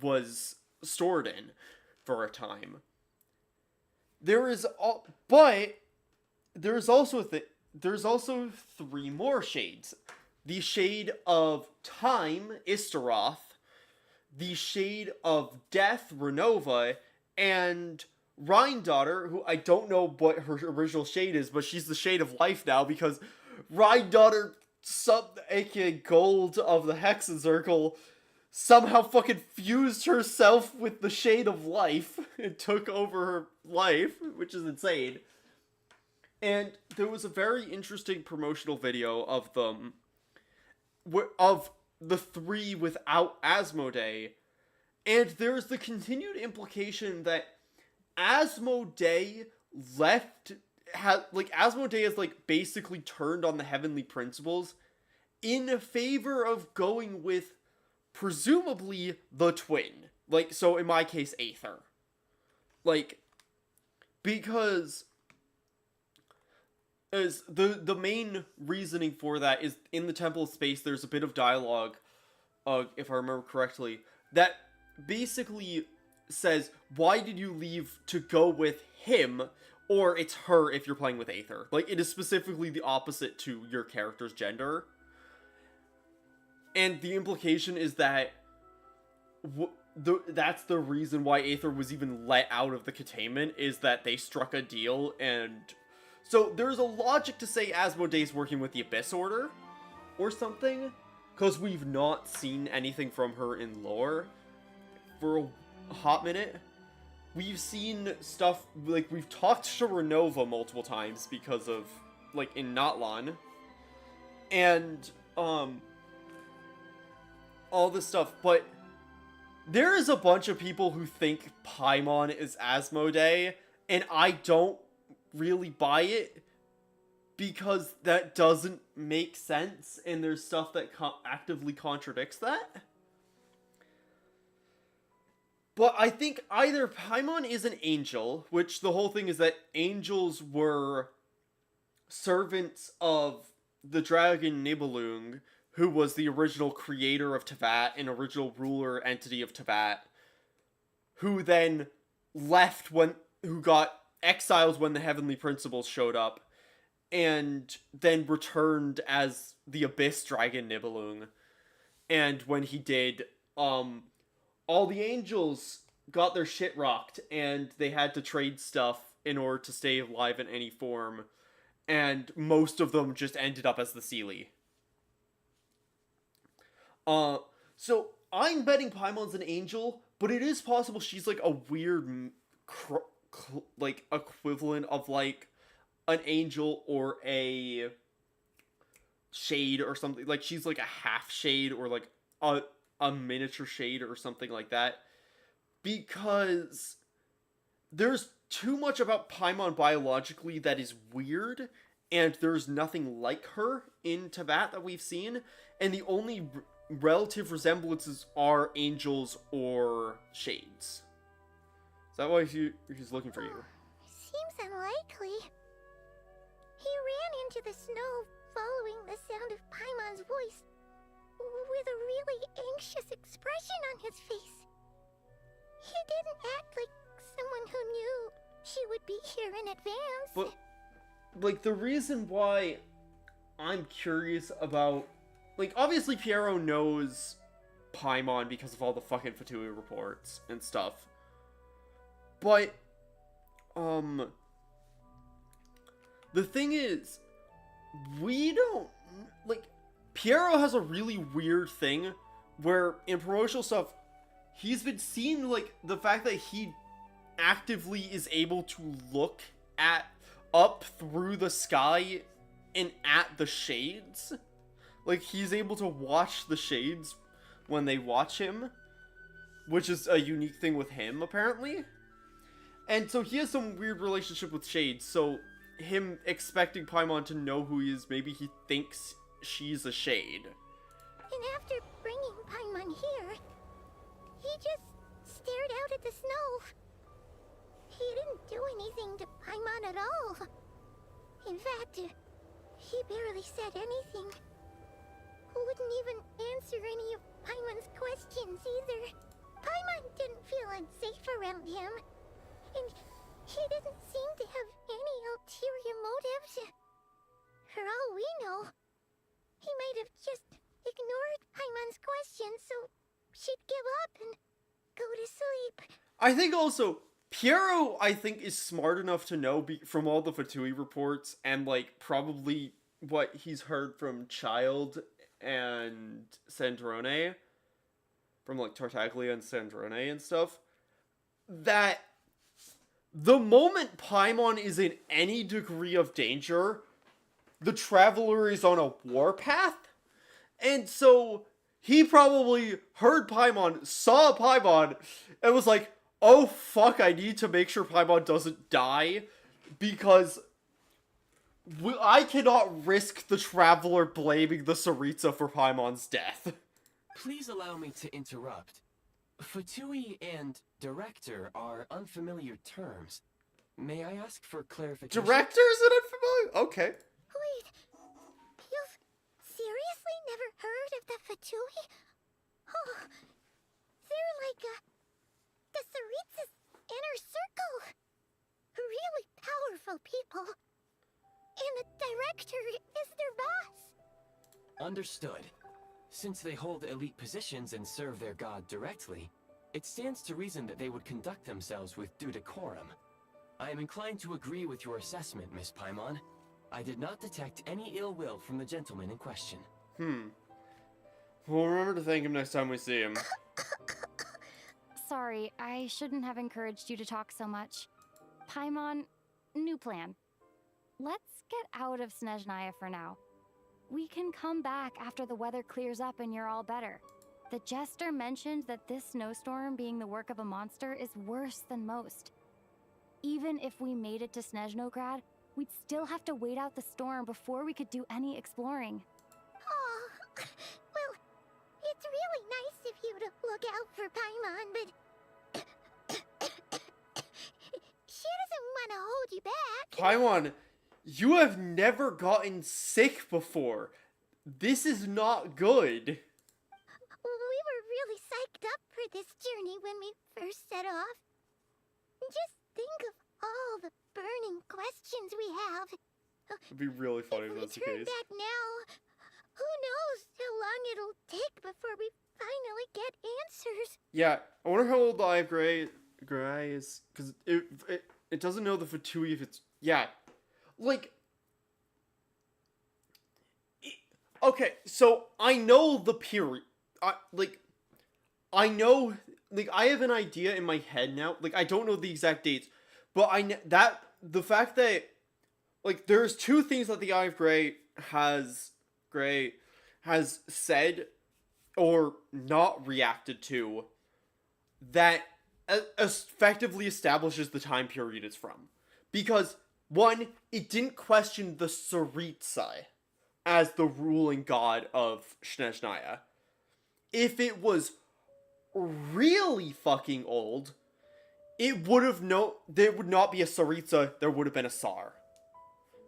was stored in for a time. There's also 3 more shades. The shade of time, Istaroth, the shade of death, Renova, and Rhine-Daughter, who I don't know what her original shade is, but she's the shade of life now because Rhine-Daughter, aka Gold of the Hexacircle, somehow fucking fused herself with the shade of life and took over her life, which is insane. And there was a very interesting promotional video of them, of the 3 without Asmodee, and there's the continued implication that Asmodee Asmodee has like basically turned on the heavenly principles in favor of going with presumably the twin. Like, so in my case, Aether. Like, because as the main reasoning for that is in the Temple of Space, there's a bit of dialogue, if I remember correctly, that basically says, why did you leave to go with him, or it's her if you're playing with Aether. Like, it is specifically the opposite to your character's gender. And the implication is that that's the reason why Aether was even let out of the containment, is that they struck a deal, and so there's a logic to say Asmodee's working with the Abyss Order or something, because we've not seen anything from her in lore for a hot minute. We've seen stuff, like, we've talked to Renova multiple times because of, like, in Notlan, and, all this stuff, but there is a bunch of people who think Paimon is Asmodee, and I don't really buy it, because that doesn't make sense, and there's stuff that actively contradicts that. But I think either Paimon is an angel, which the whole thing is that angels were servants of the dragon Nibelung, who was the original creator of Teyvat, an original ruler entity of Teyvat, who then who got exiled when the Heavenly Principles showed up, and then returned as the Abyss Dragon Nibelung. And when he did, all the angels got their shit rocked, and they had to trade stuff in order to stay alive in any form. And most of them just ended up as the Seelie. So I'm betting Paimon's an angel, but it is possible she's like a weird, like, equivalent of like an angel or a shade or something. Like, she's like a half shade or like a miniature shade or something like that, because there's too much about Paimon biologically that is weird, and there's nothing like her in Teyvat that we've seen, and the only relative resemblances are angels or shades. Is that why he's looking for you? Seems unlikely. He ran into the snow following the sound of Paimon's voice with a really anxious expression on his face. He didn't act like someone who knew she would be here in advance. But, like, the reason why I'm curious about... Like, obviously Piero knows Paimon because of all the fucking Fatui reports and stuff. But, the thing is, we don't... Like, Piero has a really weird thing where in promotional stuff, he's been seen, like, the fact that he actively is able to look up through the sky and at the shades. Like, he's able to watch the shades when they watch him, which is a unique thing with him, apparently. And so he has some weird relationship with shades, so him expecting Paimon to know who he is, maybe he thinks she's a shade. And after bringing Paimon here, he just stared out at the snow. He didn't do anything to Paimon at all. In fact, he barely said anything. Wouldn't even answer any of Paimon's questions either. Paimon didn't feel unsafe around him, and he didn't seem to have any ulterior motives. For all we know, he might have just ignored Paimon's questions so she'd give up and go to sleep. I think also, Piero, I think, is smart enough to know from all the Fatui reports and, like, probably what he's heard from Child and Sandrone, from, like, Tartaglia and Sandrone and stuff, that the moment Paimon is in any degree of danger, the Traveler is on a warpath, and so he probably heard Paimon, saw Paimon, and was like, oh fuck, I need to make sure Paimon doesn't die, because I cannot risk the Traveler blaming the Tsaritsa for Paimon's death. Please allow me to interrupt. Fatui and director are unfamiliar terms. May I ask for clarification? Director is an unfamiliar? Okay. Wait, you've seriously never heard of the Fatui? Oh, they're like the Tsaritsa's inner circle. Really powerful people. And the director is their boss. Understood. Since they hold elite positions and serve their god directly, it stands to reason that they would conduct themselves with due decorum. I am inclined to agree with your assessment, Miss Paimon. I did not detect any ill will from the gentleman in question. We'll remember to thank him next time we see him. Sorry, I shouldn't have encouraged you to talk so much. Paimon, new plan. Let's get out of Snezhnaya for now. We can come back after the weather clears up and you're all better. The jester mentioned that this snowstorm being the work of a monster is worse than most. Even if we made it to Snezhnograd, we'd still have to wait out the storm before we could do any exploring. Oh, well, it's really nice of you to look out for Paimon, but she doesn't want to hold you back. Paimon, you have never gotten sick before. This is not good. We were really psyched up for this journey when we first set off. Just think of all the burning questions we have. It'd be really funny if If we that's the turn case. back now, who knows how long it'll take before we finally get answers. Yeah, I wonder how old the Eye of Gray is, because it doesn't know the Fatui if it's... Yeah, like... Okay, so I know the period. I know, like, I have an idea in my head now. Like, I don't know the exact dates, but the fact that, like, there's two things that the Eye of Gray has said or not reacted to that effectively establishes the time period it's from. Because, one, it didn't question the Tsaritsa as the ruling god of Snezhnaya. If it was really fucking old, it would have there would not be a Tsaritsa, there would have been a Tsar.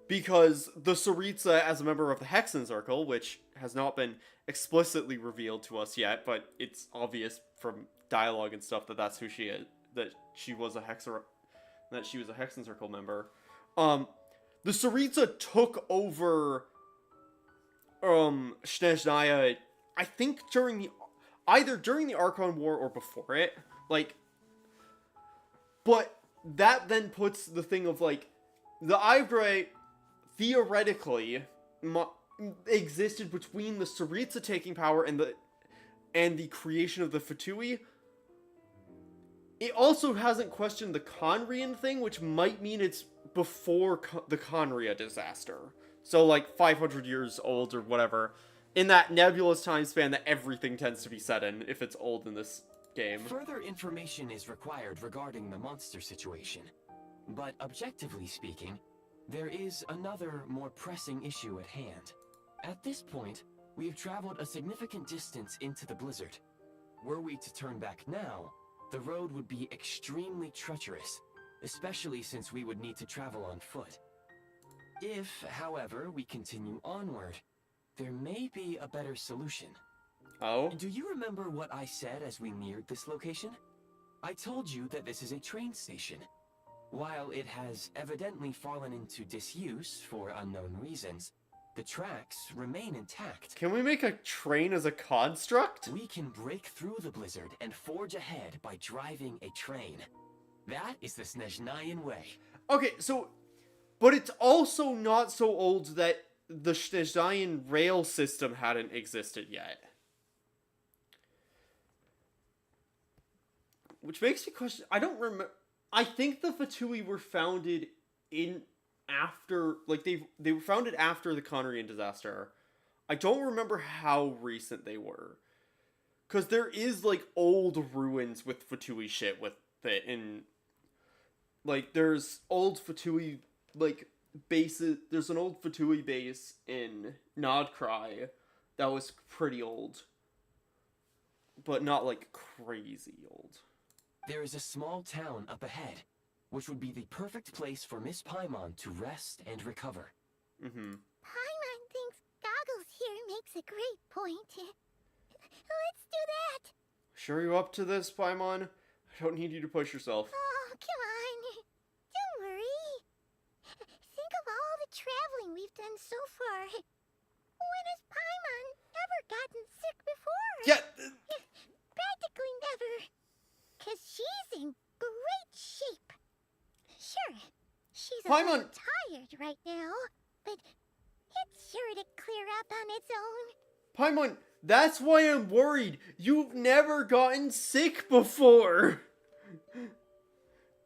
Because the Tsaritsa, as a member of the Hexen Circle, which has not been explicitly revealed to us yet, but it's obvious from dialogue and stuff that that's who she is, that she was a Hexen Circle member. The Tsaritsa took over Snezhnaya, I think either during the Archon War or before it, like, but that then puts the thing of, like, the Eye of Gray theoretically existed between the Tsaritsa taking power and the creation of the Fatui. It also hasn't questioned the Conrian thing, which might mean it's before the Conria disaster. So, like, 500 years old or whatever. In that nebulous time span that everything tends to be set in, if it's old in this game. Further information is required regarding the monster situation. But objectively speaking, there is another, more pressing issue at hand. At this point, we have traveled a significant distance into the blizzard. Were we to turn back now, the road would be extremely treacherous, especially since we would need to travel on foot. If, however, we continue onward, there may be a better solution. Oh? Do you remember what I said as we neared this location? I told you that this is a train station. While it has evidently fallen into disuse for unknown reasons, the tracks remain intact. Can we make a train as a construct? We can break through the blizzard and forge ahead by driving a train. That is the Snezhnayan way. Okay, so... But it's also not so old that the Snezhnayan rail system hadn't existed yet. Which makes me question... I don't remember... I think the Fatui were founded after... Like, they were founded after the Conrian disaster. I don't remember how recent they were. Because there is, like, old ruins with Fatui shit with it in... Like, there's old Fatui... Like, bases, there's an old Fatui base in Nodcry that was pretty old. But not, like, crazy old. There is a small town up ahead, which would be the perfect place for Miss Paimon to rest and recover. Mm-hmm. Paimon thinks SkylaWuzHere makes a great point. Let's do that. Sure you up to this, Paimon? I don't need you to push yourself. Oh, come on. Don't worry. Think of all the traveling we've done so far. When has Paimon ever gotten sick before? Yeah! Practically never. 'Cause she's in great shape. Sure, she's a Paimon! little tired right now, but it's sure to clear up on its own. Paimon, that's why I'm worried. You've never gotten sick before.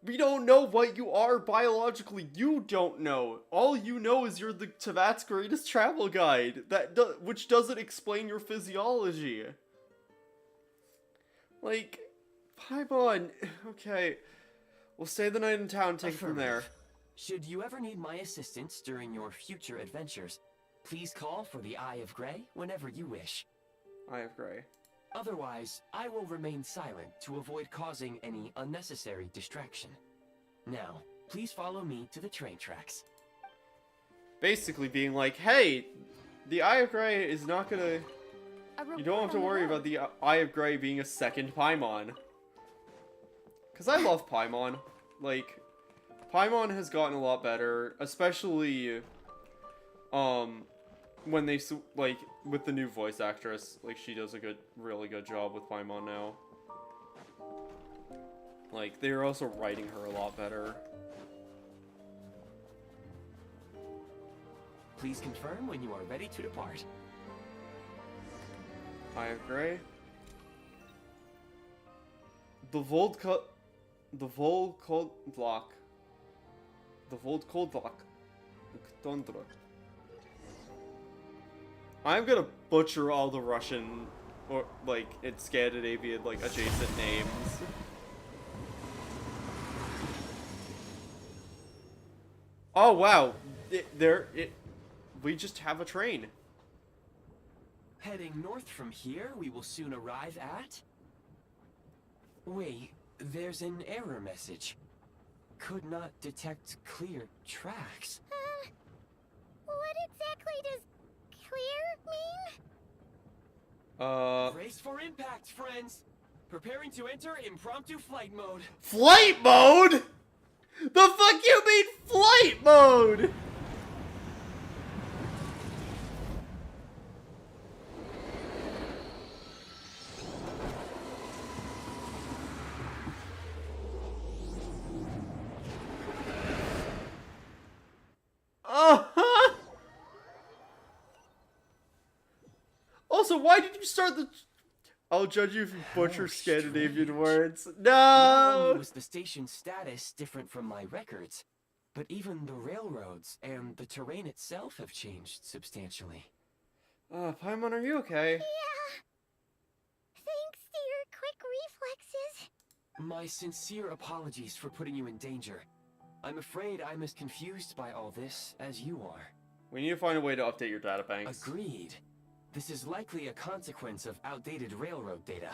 We don't know what you are biologically. You don't know. All you know is you're the Teyvat's greatest travel guide, which doesn't explain your physiology. Like, Paimon, okay. We'll stay the night in town and take it from there. Should you ever need my assistance during your future adventures, please call for the Eye of Grey whenever you wish. Eye of Grey. Otherwise, I will remain silent to avoid causing any unnecessary distraction. Now, please follow me to the train tracks. Basically being like, hey, the Eye of Grey is not gonna... You don't have to worry about the Eye of Grey being a second Paimon. Because I love Paimon. Like, Paimon has gotten a lot better, especially, when they, like, with the new voice actress. Like, she does a really good job with Paimon now. Like, they're also writing her a lot better. Please confirm when you are ready to depart. Eye of Grey. The Volkoldlok. Tundra. I'm gonna butcher all the Russian, or, like, it's Scandinavian, like, adjacent names. Oh, wow. We just have a train. Heading north from here, we will soon arrive at... Wait, there's an error message. Could not detect clear tracks. What exactly does clear mean? Brace for impact, friends! Preparing to enter impromptu flight mode. Flight mode? The fuck you mean flight mode? Also, why did you start the... I'll judge you if you butcher Scandinavian strange. words. Not only No! was the station's status different from my records, but even the railroads and the terrain itself have changed substantially. Paimon, are you okay? Yeah. Thanks to your quick reflexes. My sincere apologies for putting you in danger. I'm afraid I'm as confused by all this as you are. We need to find a way to update your databanks. Agreed. This is likely a consequence of outdated railroad data.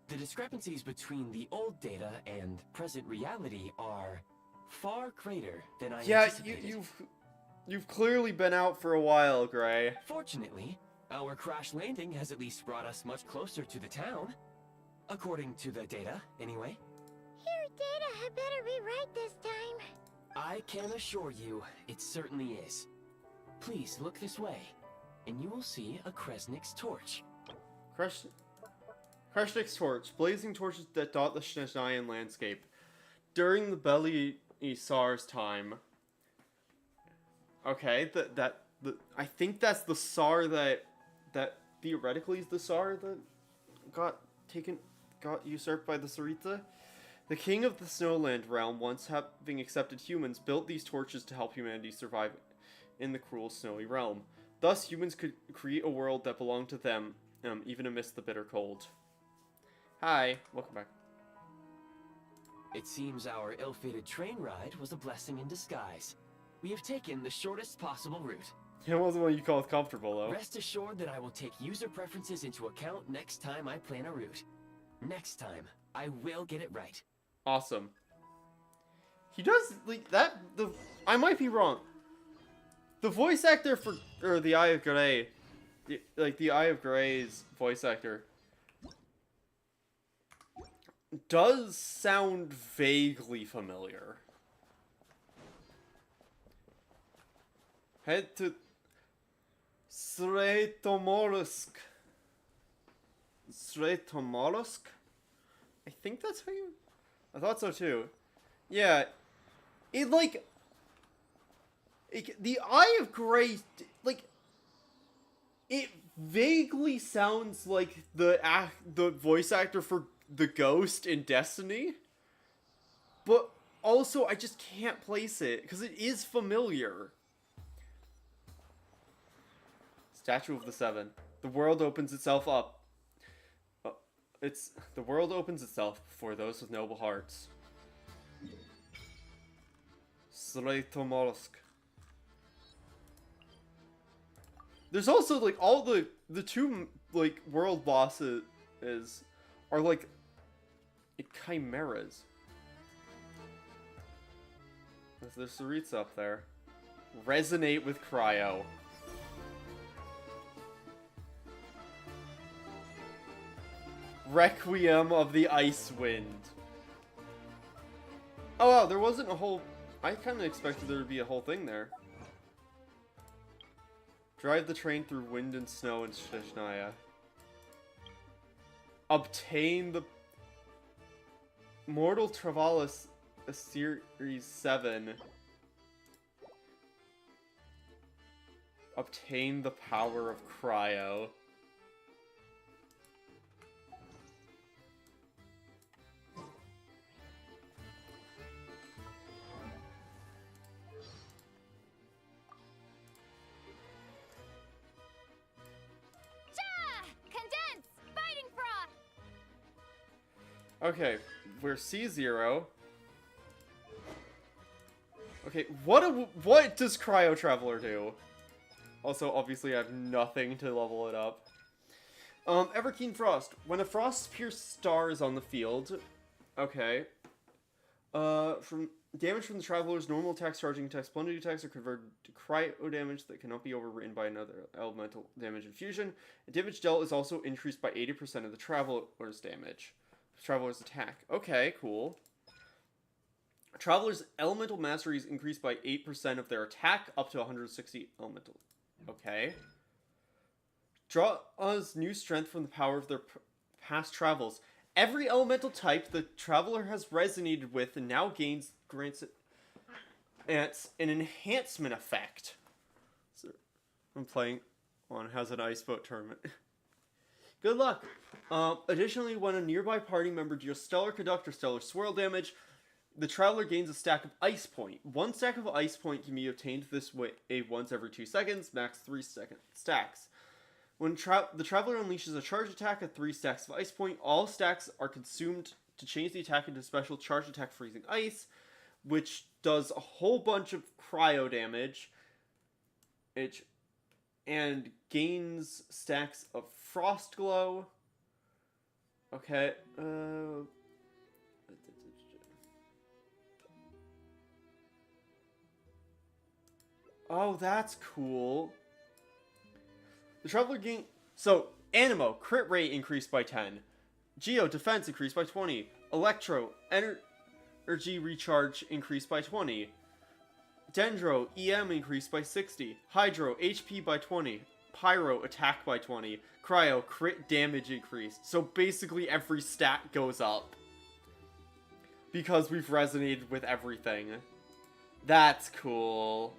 The discrepancies between the old data and present reality are far greater than I anticipated. You've clearly been out for a while, Gray. Fortunately, our crash landing has at least brought us much closer to the town. According to the data, anyway. Your data had better be right this time. I can assure you, it certainly is. Please look this way, and you will see a Kresnik's torch. Kreshnik's torch, blazing torches that dot the Snezhnayan landscape. During the Belisar's time. Okay, I think that's the Tsar that theoretically is the Tsar that got usurped by the Tsaritsa. The king of the Snowland realm, once having accepted humans, built these torches to help humanity survive in the cruel snowy realm. Thus, humans could create a world that belonged to them, even amidst the bitter cold. Hi, welcome back. It seems our ill-fated train ride was a blessing in disguise. We have taken the shortest possible route. It wasn't what you called comfortable, though. Rest assured that I will take user preferences into account next time I plan a route. Next time, I will get it right. Awesome. He does, like, I might be wrong. The voice actor for, or the Eye of Grey, the Eye of Grey's voice actor does sound vaguely familiar. Head to Sretomorsk. Sretomorsk? I think that's how you... I thought so too. Yeah. It, like... the Eye of Grey, like... It vaguely sounds like the voice actor for the Ghost in Destiny. But also, I just can't place it, because it is familiar. Statue of the Seven. The world opens itself up. The world opens itself for those with noble hearts. Slaytomolsk. There's also like all the two like world bosses are like chimeras. There's Saritsa up there. Resonate with Cryo. Requiem of the Ice Wind. Oh wow, there wasn't a whole... I kind of expected there to be a whole thing there. Drive the train through wind and snow in Snezhnaya. Obtain the... Mortal Travalis Series 7. Obtain the power of Cryo. Okay, we're C0. Okay, what does Cryo Traveler do? Also, obviously, I have nothing to level it up. Everkeen Frost. When a frost-pierced star is on the field, okay. From damage from the Traveler's normal attacks, charging attacks, plunging attacks are converted to cryo damage that cannot be overwritten by another elemental damage infusion. And damage dealt is also increased by 80% of the Traveler's damage. Traveler's attack. Okay, cool. Traveler's elemental mastery is increased by 8% of their attack, up to 160 elemental. Okay. Draws new strength from the power of their past travels. Every elemental type the Traveler has resonated with and now grants it an enhancement effect. So, I'm playing on has an ice boat tournament. Good luck. Additionally, when a nearby party member deals Stellar Conduct or Stellar Swirl damage, the Traveler gains a stack of Ice Point. One stack of Ice Point can be obtained this way once every 2 seconds, max 3 stacks. When the Traveler unleashes a charge attack at 3 stacks of Ice Point, all stacks are consumed to change the attack into special charge attack Freezing Ice, which does a whole bunch of cryo damage, and gains stacks of Frost Glow. Okay, oh, that's cool. The Traveler gain... So, Animo, crit rate increased by 10. Geo, defense increased by 20. Electro, energy recharge increased by 20. Dendro, EM increased by 60. Hydro, HP by 20. Pyro, attack by 20. Cryo, crit damage increased. So basically every stat goes up. Because we've resonated with everything. That's cool.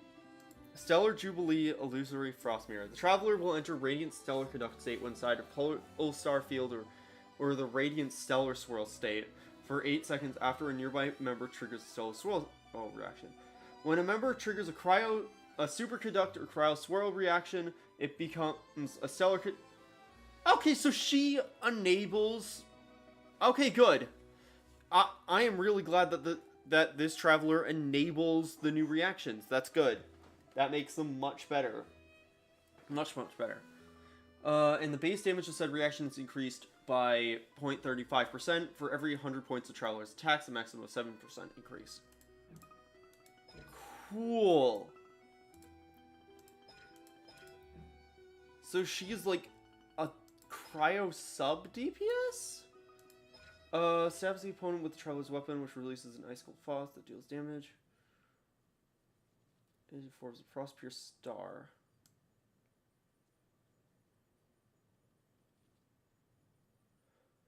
Stellar Jubilee Illusory Frost Mirror. The Traveler will enter Radiant Stellar Conduct state when inside a Polar Star Field or the Radiant Stellar Swirl state for 8 seconds after a nearby member triggers a Stellar Swirl reaction. When a member triggers a Superconduct or Cryo Swirl reaction, it becomes a Stellar... Okay, so she enables... Okay, good. I am really glad that this Traveler enables the new reactions. That's good. That makes them much better. Much, much better. And the base damage of said reaction is increased by 0.35% for every 100 points of Traveler's attacks, a maximum of 7% increase. Cool. So she's like a cryo sub DPS? Stabs the opponent with the Traveler's weapon, which releases an ice cold frost that deals damage. It forms a frost-pierced star.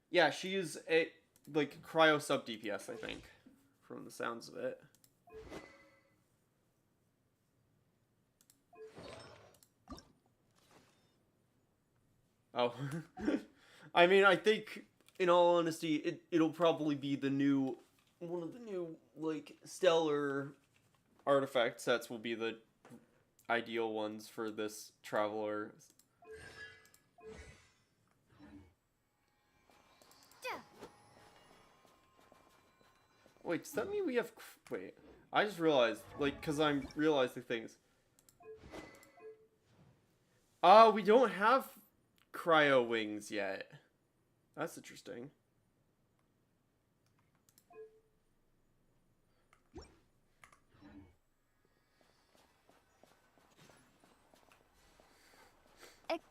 Yeah, she is a like cryo sub DPS, I think, from the sounds of it. Oh, I mean, I think, in all honesty, it'll probably be one of the new like stellar artifact sets will be the ideal ones for this Traveler. Wait, does that mean we have... Wait. I just realized, like, because I'm realizing things. We don't have cryo wings yet. That's interesting.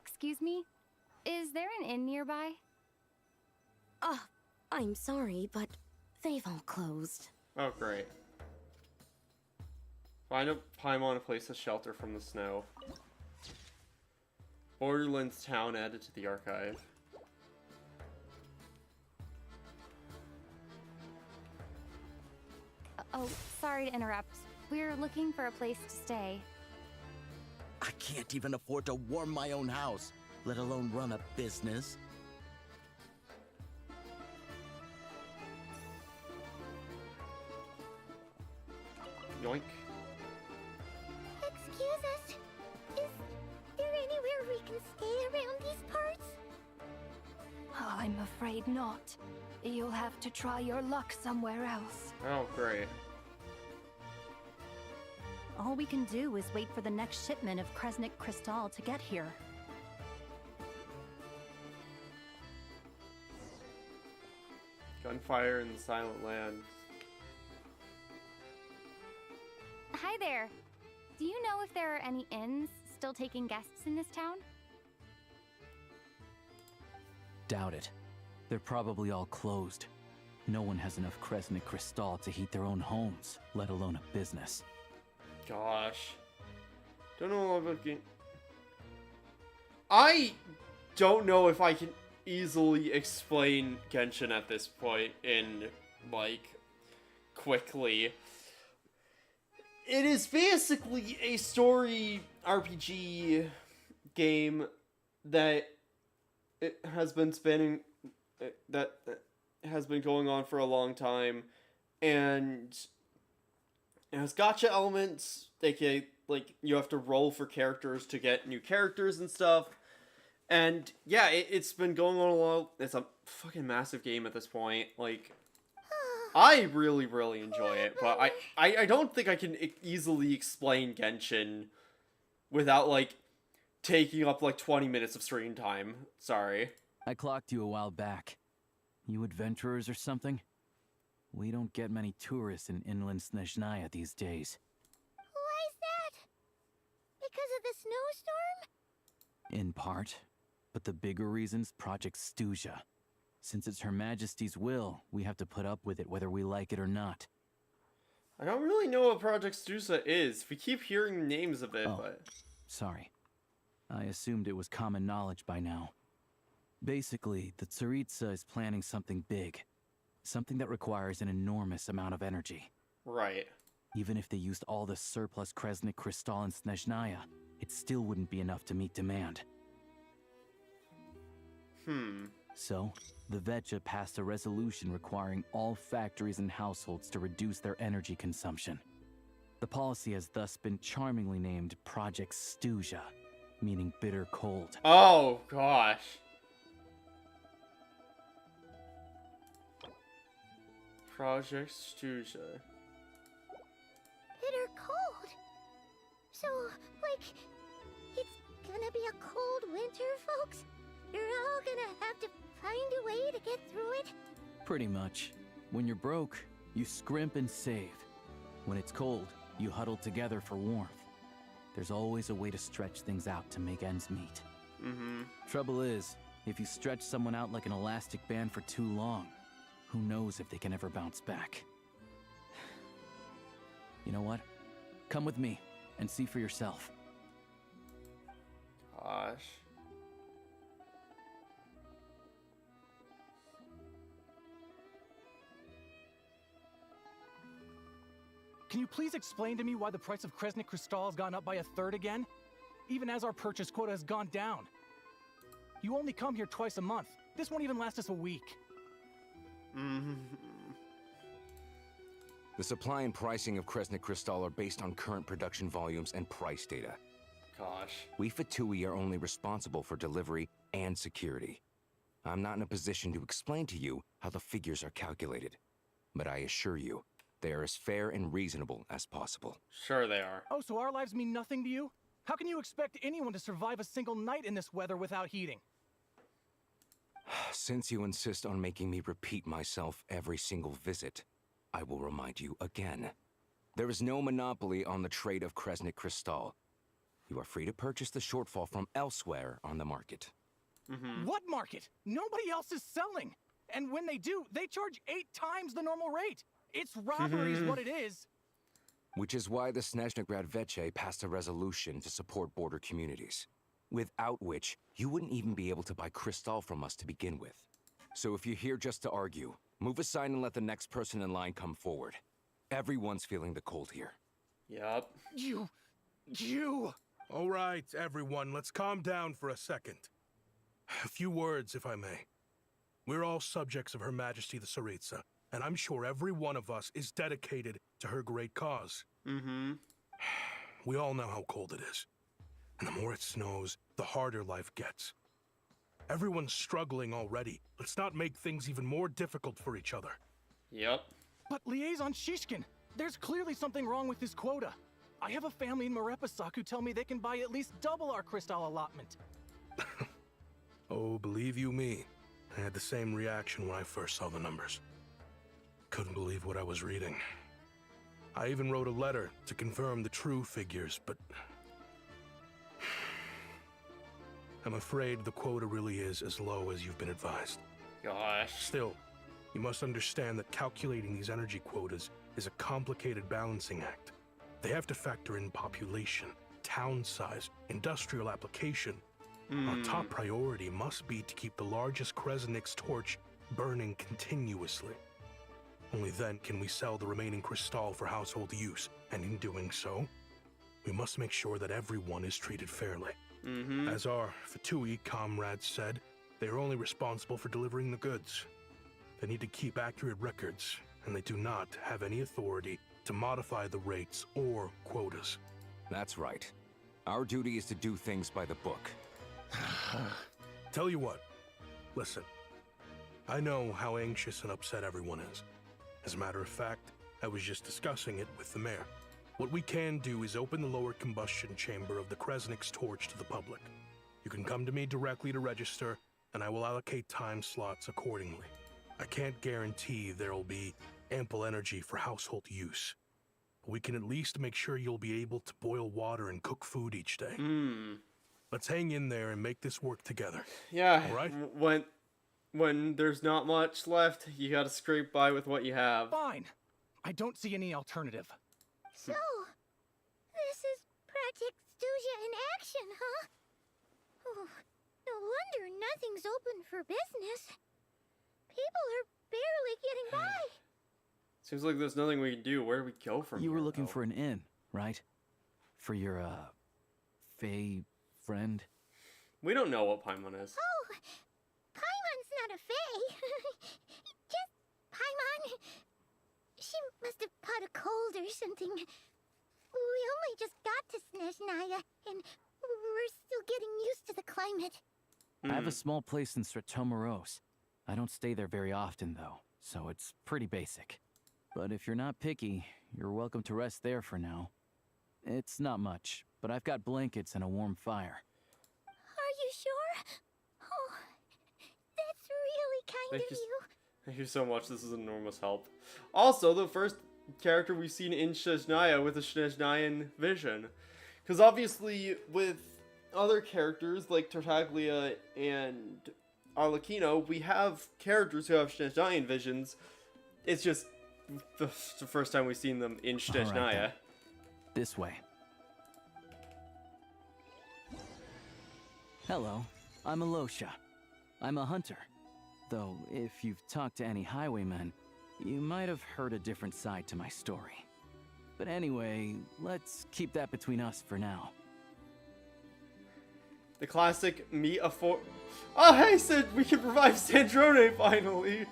Excuse me? Is there an inn nearby? I'm sorry, but they've all closed. Oh, great. Find a Paimon to place a shelter from the snow. Borderlands town added to the archive. Oh, sorry to interrupt. We're looking for a place to stay. I can't even afford to warm my own house, let alone run a business. Yoink. Excuse us. Is there anywhere we can stay around these parts? I'm afraid not. You'll have to try your luck somewhere else. Oh, great. All we can do is wait for the next shipment of Kresnik Crystal to get here. Gunfire in the Silent Land. Hi there. Do you know if there are any inns still taking guests in this town? Doubt it. They're probably all closed. No one has enough Kresnik Crystal to heat their own homes, let alone a business. Gosh. Don't know about game. I don't know if I can easily explain Genshin at this point in, like, quickly. It is basically a story RPG game that it has been that has been going on for a long time, and it has gacha elements, aka, like, you have to roll for characters to get new characters and stuff. And yeah, it's been going on a while. It's a fucking massive game at this point. Like, I really, really enjoy it, but I don't think I can easily explain Genshin without, like, taking up, like, 20 minutes of screen time. Sorry. I clocked you a while back. You adventurers or something? We don't get many tourists in inland Snezhnaya these days. Why is that? Because of the snowstorm? In part. But the bigger reason's Project Stuzha. Since it's Her Majesty's will, we have to put up with it whether we like it or not. I don't really know what Project Stuzha is. We keep hearing names of it, but... Sorry. I assumed it was common knowledge by now. Basically, the Tsaritsa is planning something big. Something that requires an enormous amount of energy. Right. Even if they used all the surplus Kresnik Crystal in Snezhnaya, it still wouldn't be enough to meet demand. So, the Vecha passed a resolution requiring all factories and households to reduce their energy consumption. The policy has thus been charmingly named Project Stuzha, meaning bitter cold. Oh, gosh. Project Stuzha. Bitter cold. So, like, it's gonna be a cold winter, folks? You're all gonna have to find a way to get through it? Pretty much. When you're broke, you scrimp and save. When it's cold, you huddle together for warmth. There's always a way to stretch things out to make ends meet. Trouble is, if you stretch someone out like an elastic band for too long, who knows if they can ever bounce back. You know what? Come with me and see for yourself. Gosh. Can you please explain to me why the price of Kresnik Crystal has gone up by 1/3 again? Even as our purchase quota has gone down. You only come here twice a month. This won't even last us a week. The supply and pricing of Kresnik Crystal are based on current production volumes and price data. Gosh. We Fatui are only responsible for delivery and security. I'm not in a position to explain to you how the figures are calculated, but I assure you, They are as fair and reasonable as possible. Sure they are. Oh, so our lives mean nothing to you? How can you expect anyone to survive a single night in this weather without heating? Since you insist on making me repeat myself every single visit, I will remind you again. There is no monopoly on the trade of Kresnik Crystal. You are free to purchase the shortfall from elsewhere on the market. What market? Nobody else is selling. And when they do, they charge 8 times the normal rate. It's robbery is what it is. Which is why the Snezhnaya passed a resolution to support border communities, without which you wouldn't even be able to buy Crystal from us to begin with. So if you're here just to argue, move aside and let the next person in line come forward. Everyone's feeling the cold here. Yup. You! All right, everyone, let's calm down for a second. A few words, if I may. We're all subjects of Her Majesty the Tsaritsa, and I'm sure every one of us is dedicated to her great cause. We all know how cold it is. And the more it snows, the harder life gets. Everyone's struggling already. Let's not make things even more difficult for each other. Yep. But Liaison Shishkin, there's clearly something wrong with this quota. I have a family in Marepasak who tell me they can buy at least double our Crystal allotment. Oh, believe you me, I had the same reaction when I first saw the numbers. Couldn't believe what I was reading. I even wrote a letter to confirm the true figures, but I'm afraid the quota really is as low as you've been advised. Gosh. Still, you must understand that calculating these energy quotas is a complicated balancing act. They have to factor in population, town size, industrial application. Our top priority must be to keep the largest Kresnik's torch burning continuously. Only then can we sell the remaining Crystal for household use, and in doing so, we must make sure that everyone is treated fairly. As our Fatui comrades said, they are only responsible for delivering the goods. They need to keep accurate records, and they do not have any authority to modify the rates or quotas. That's right. Our duty is to do things by the book. Tell you what, listen. I know how anxious and upset everyone is. As a matter of fact, I was just discussing it with the mayor. What we can do is open the lower combustion chamber of the Kresnik's torch to the public. You can come to me directly to register, and I will allocate time slots accordingly. I can't guarantee there'll be ample energy for household use. But we can at least make sure you'll be able to boil water and cook food each day. Let's hang in there and make this work together. Yeah. All right? When there's not much left, you gotta scrape by with what you have. Fine. I don't see any alternative. So, this is Project Snezhnaya in action, huh? Oh, no wonder nothing's open for business. People are barely getting by. Seems like there's nothing we can do. Where do we go from here? You were looking for an inn, right? For your, Fae friend? We don't know what Paimon is. Oh, Paimon's not a fae. Just Paimon. She must have caught a cold or something. We only just got to Snezhnaya, and we're still getting used to the climate. I have a small place in Stratomaros. I don't stay there very often, though, so it's pretty basic. But if you're not picky, you're welcome to rest there for now. It's not much, but I've got blankets and a warm fire. Are you sure? Oh, that's really kind of you. Thank you so much. This is enormous help. Also, the first character we've seen in Snezhnaya with a Snezhnayan vision. Because obviously, with other characters like Tartaglia and Arlecchino, we have characters who have Snezhnayan visions. It's just the first time we've seen them in Snezhnaya. Right, this way. Hello, I'm Alosha. I'm a hunter. Though, if you've talked to any highwaymen, you might have heard a different side to my story. But anyway, let's keep that between us for now. The classic meet a for. Oh, hey, Sid, we can revive Sandrone finally!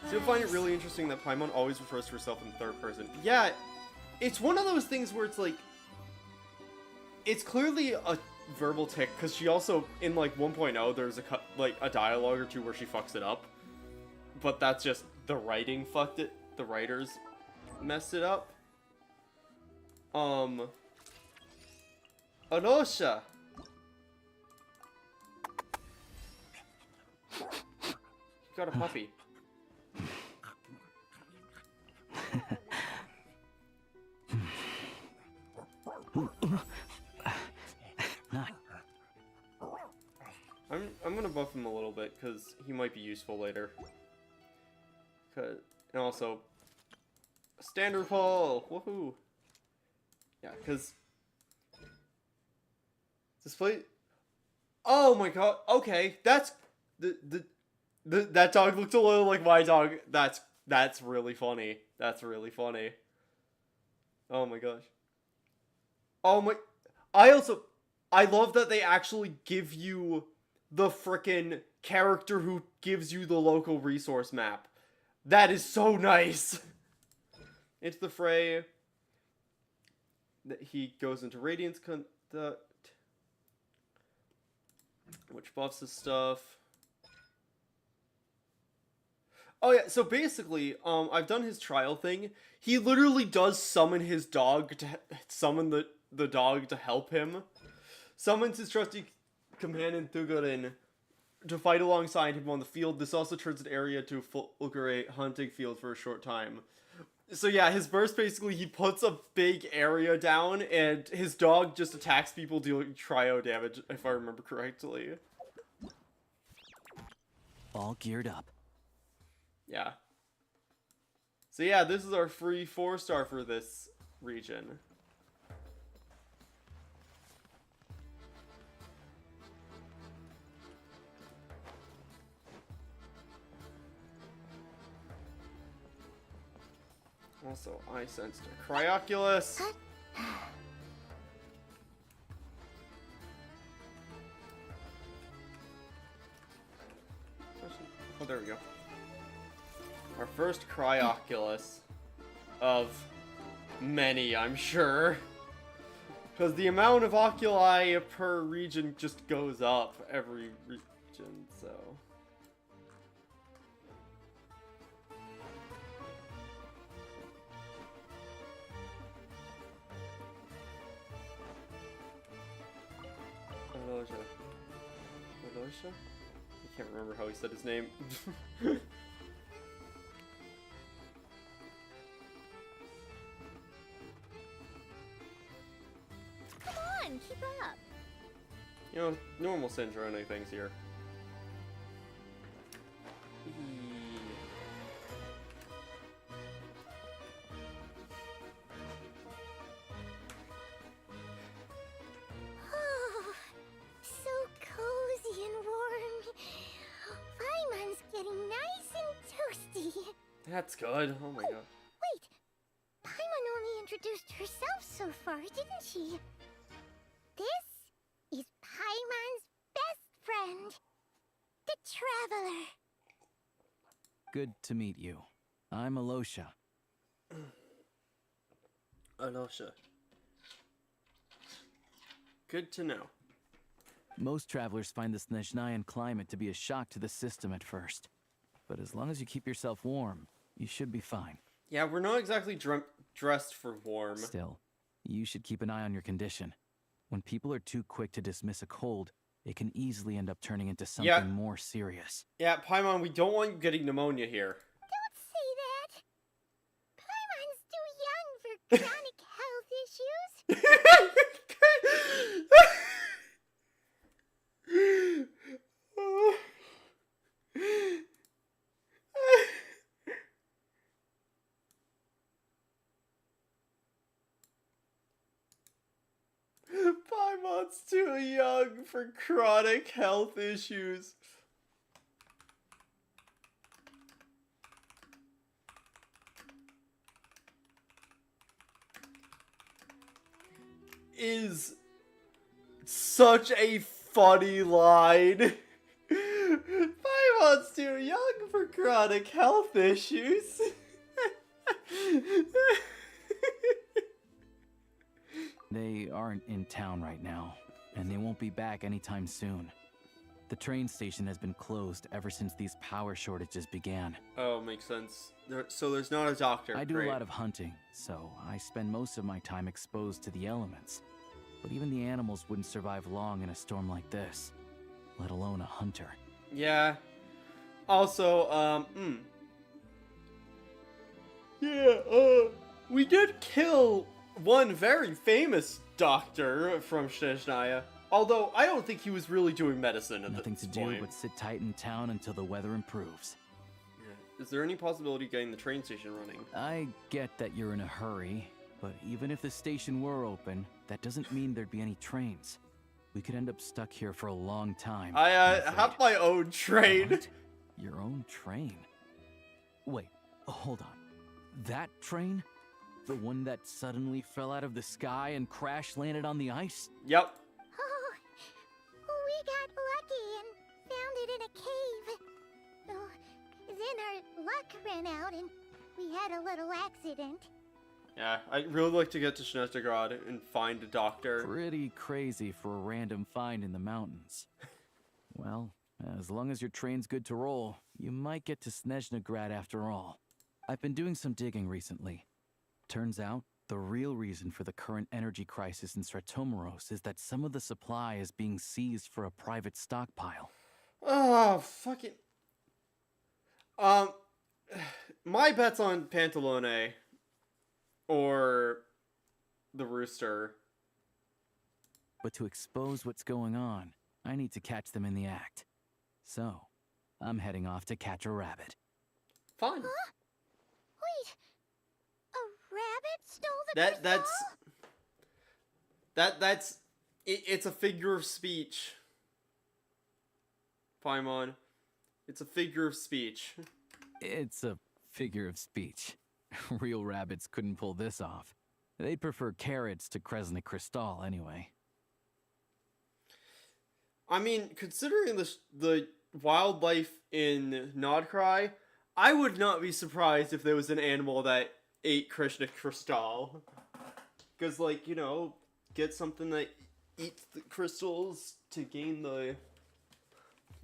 So you'll find it really interesting that Paimon always refers to herself in third person. Yeah, it's one of those things where it's like, it's clearly a verbal tick, because she also, in like 1.0, there's a dialogue or two where she fucks it up. But that's just the writing fucked it. The writers messed it up. Anosha. Got a puppy. I'm gonna buff him a little bit because he might be useful later. And also, standard pull, woohoo! Yeah, because display. Oh my god! Okay, that's that dog looked a little like my dog. That's really funny. That's really funny. Oh my gosh. Oh my. I love that they actually give you the frickin' character who gives you the local resource map. That is so nice. It's the fray. That he goes into Radiance Conduct, which buffs his stuff. Oh yeah, so basically, I've done his trial thing. He literally does summon his dog to summon the dog to help him. Summons his trusty companion Thugurin to fight alongside him on the field. This also turns an area to a fulgurate hunting field for a short time. So yeah, his burst basically, he puts a big area down and his dog just attacks people dealing trio damage, if I remember correctly. All geared up. Yeah. So yeah, this is our free 4-star for this region. Also, I sensed a Cryoculus. Oh, there we go. Our first Cryoculus of many, I'm sure. Because the amount of oculi per region just goes up every region, so... Alosha? I can't remember how he said his name. Come on, keep up. You know, normal Snezhnaya things here. Oh, so cozy and warm. Paimon's getting nice and toasty. That's good. Oh my god. Wait, Paimon only introduced herself so far, didn't she? This is Paimon's best friend, the Traveler. Good to meet you. I'm Alosha. Alosha. Good to know. Most travelers find the Snezhnayan climate to be a shock to the system at first. But as long as you keep yourself warm, you should be fine. Yeah, we're not exactly dressed for warm. Still, you should keep an eye on your condition. When people are too quick to dismiss a cold, it can easily end up turning into something more serious. Yeah, Paimon, we don't want you getting pneumonia here. Don't say that. Paimon's too young for chronic health issues. Paimon's too young for chronic health issues. Is such a funny line. Paimon's too young for chronic health issues. They aren't in town right now, and they won't be back anytime soon. The train station has been closed ever since these power shortages began. Oh, makes sense. So there's not a doctor. I do Great. a lot of hunting, so I spend most of my time exposed to the elements. But even the animals wouldn't survive long in a storm like this, let alone a hunter. Yeah. Also, yeah, we did kill one very famous doctor from Snezhnaya. Although, I don't think he was really doing medicine at Nothing this to point. do but sit tight in town until the weather improves. Yeah. Is there any possibility of getting the train station running? I get that you're in a hurry, but even if the station were open, that doesn't mean there'd be any trains. We could end up stuck here for a long time. I have my own train. What? Your own train? Wait, hold on. That train? The one that suddenly fell out of the sky and crash landed on the ice? Yep. Oh, we got lucky and found it in a cave. Oh, then our luck ran out and we had a little accident. Yeah, I'd really like to get to Snezhnaya and find a doctor. Pretty crazy for a random find in the mountains. Well, as long as your train's good to roll, you might get to Snezhnaya after all. I've been doing some digging recently. Turns out, the real reason for the current energy crisis in Stratomeros is that some of the supply is being seized for a private stockpile. Oh, fucking... My bet's on Pantalone. Or... the Rooster. But to expose what's going on, I need to catch them in the act. So, I'm heading off to catch a rabbit. Fine. Huh? Wait, a rabbit stole the crystal? It's a figure of speech. Paimon. It's a figure of speech. It's a figure of speech. Real rabbits couldn't pull this off. They'd prefer carrots to Kresnik Crystal anyway. I mean, considering the wildlife in Nodcry, I would not be surprised if there was an animal that ate Kresnik Crystal. Because, like, you know, get something that eats the crystals to gain the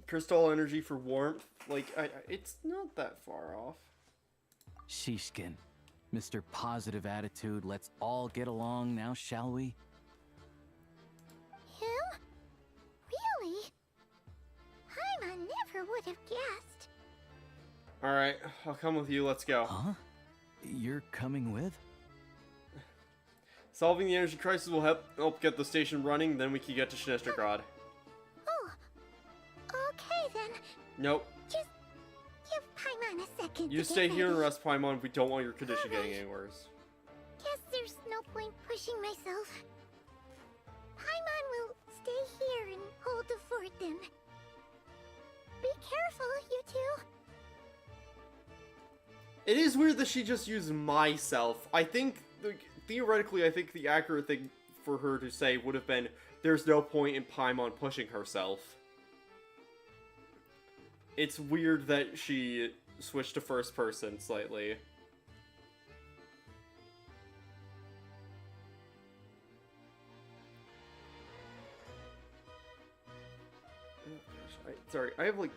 crystal energy for warmth. Like, it's not that far off. Shishkin, Mr. Positive Attitude, let's all get along now, shall we? Him? Really? Paimon never would have guessed. Alright, I'll come with you, let's go. Huh? You're coming with? Solving the energy crisis will help get the station running, then we can get to Snezhnaya. Oh, okay then. Nope. Just give Paimon a second. You to stay get here and ready. rest, Paimon. We don't want your condition getting any worse. Guess there's no point pushing myself. Paimon will stay here and hold the fort then. Be careful, you two. It is weird that she just used myself. I think, theoretically, I think the accurate thing for her to say would have been, there's no point in Paimon pushing herself. It's weird that she switched to first person slightly. Oh, gosh. Sorry, I have like,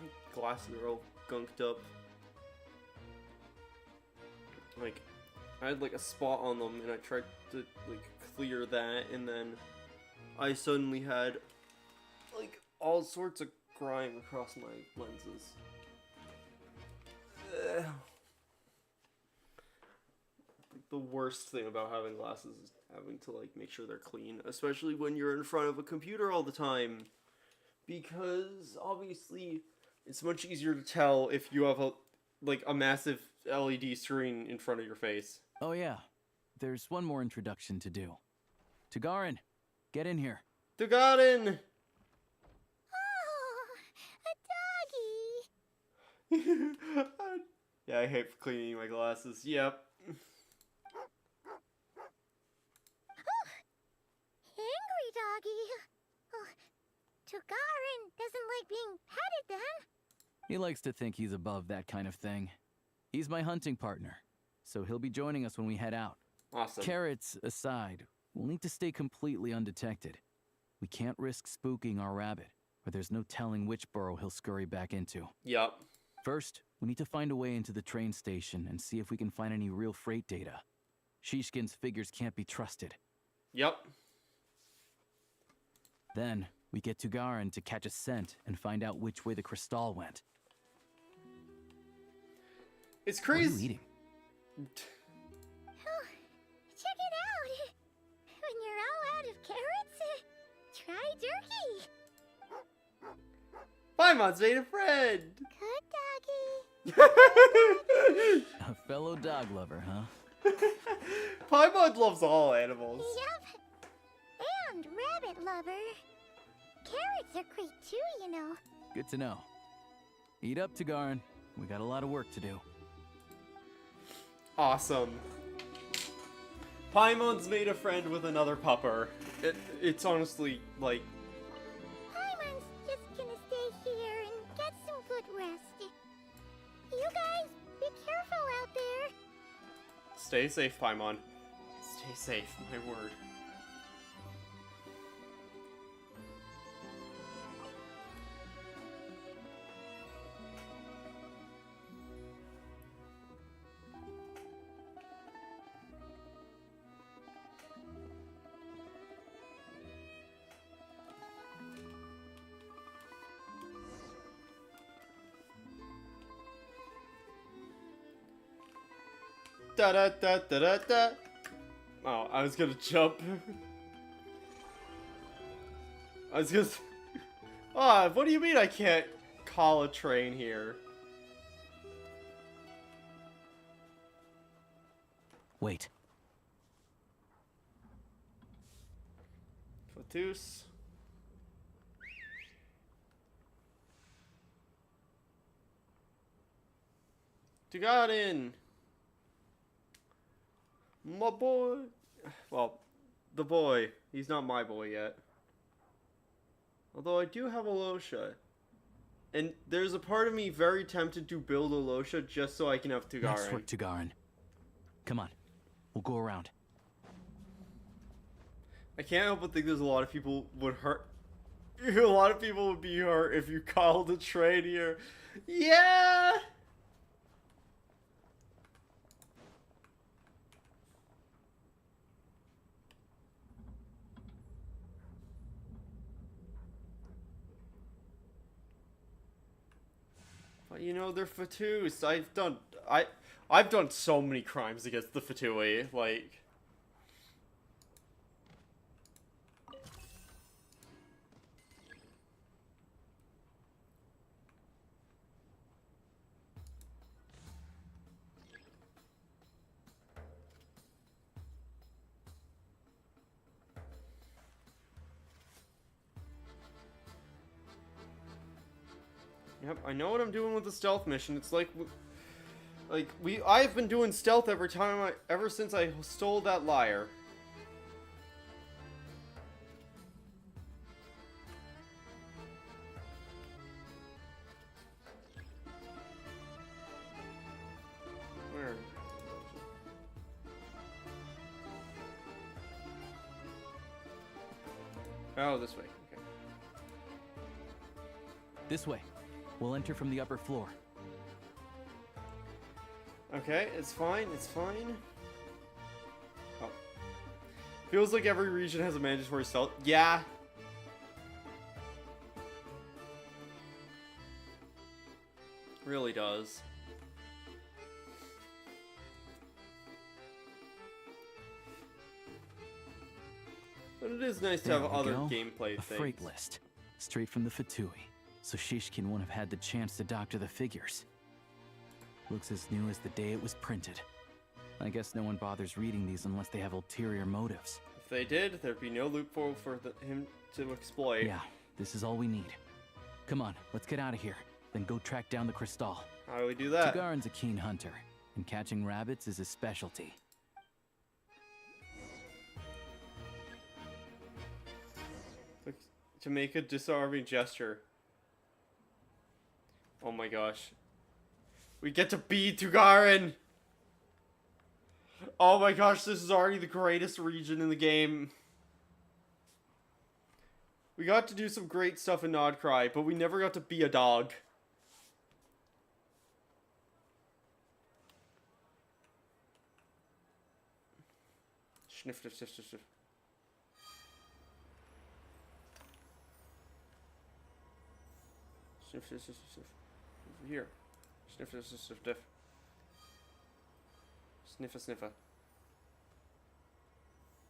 my glasses are all gunked up. Like, I had like a spot on them and I tried to like clear that and then I suddenly had like all sorts of grime across my lenses. Ugh. The worst thing about having glasses is having to like make sure they're clean, especially when you're in front of a computer all the time. Because obviously it's much easier to tell if you have a massive LED screen in front of your face. Oh yeah, there's one more introduction to do. Tagarin, get in here. Tagarin! Oh, a doggy. Yeah, I hate cleaning my glasses. Yep. Angry doggy. Oh, Tagarin doesn't like being petted then. He likes to think he's above that kind of thing. He's my hunting partner, so he'll be joining us when we head out. Awesome. Carrots aside, we'll need to stay completely undetected. We can't risk spooking our rabbit, or there's no telling which burrow he'll scurry back into. Yup. First, we need to find a way into the train station and see if we can find any real freight data. Shishkin's figures can't be trusted. Yup. Then, we get to Garin to catch a scent and find out which way the crystal went. It's What are crazy. you eating? Oh, check it out! When you're all out of carrots, try jerky! Paimon's made a friend! Good doggy! A fellow dog lover, huh? Paimon loves all animals. Yep. And rabbit lover. Carrots are great too, you know. Good to know. Eat up, Tagarin. We got a lot of work to do. Awesome. Paimon's made a friend with another pupper. It's honestly, like... Paimon's just gonna stay here and get some good rest. You guys, be careful out there. Stay safe, Paimon. Stay safe, my word. Da da da da da da. Oh, I was gonna jump. I was gonna. Ah, what do you mean I can't call a train here? Wait. Fatus. Tugarin. My boy. Well, the boy. He's not my boy yet. Although I do have a Losha. And there's a part of me very tempted to build a Losha just so I can have Tugarin. Next work, Tugarin. Come on. We'll go around. I can't help but think there's a lot of people would hurt. A lot of people would be hurt if you called a train here. Yeah! But you know, they're Fatus. I've done so many crimes against the Fatui, like... Yep, I know what I'm doing with the stealth mission. It's like I've been doing stealth ever since I stole that lyre. Where? Oh, this way. Okay. This way. We'll enter from the upper floor. Okay, it's fine, it's fine. Oh. Feels like every region has a mandatory stealth. Yeah. Really does. But it is nice to have other gameplay a things. Freight list. Straight from the Fatui. So Shishkin won't have had the chance to doctor the figures. Looks as new as the day it was printed. I guess no one bothers reading these unless they have ulterior motives. If they did, there'd be no loophole for him to exploit. Yeah, this is all we need. Come on, let's get out of here. Then go track down the crystal. How do we do that? Tugarin's a keen hunter, and catching rabbits is his specialty. To make a disarming gesture. Oh my gosh. We get to be Tugarin! Oh my gosh, this is already the greatest region in the game. We got to do some great stuff in Nodcry, but we never got to be a dog. Sniff, sniff, sniff, sniff, sniff. Sniff, sniff, sniff, sniff. Over here. Sniff, sniff, sniff, sniff, sniff. Sniffa, sniffa.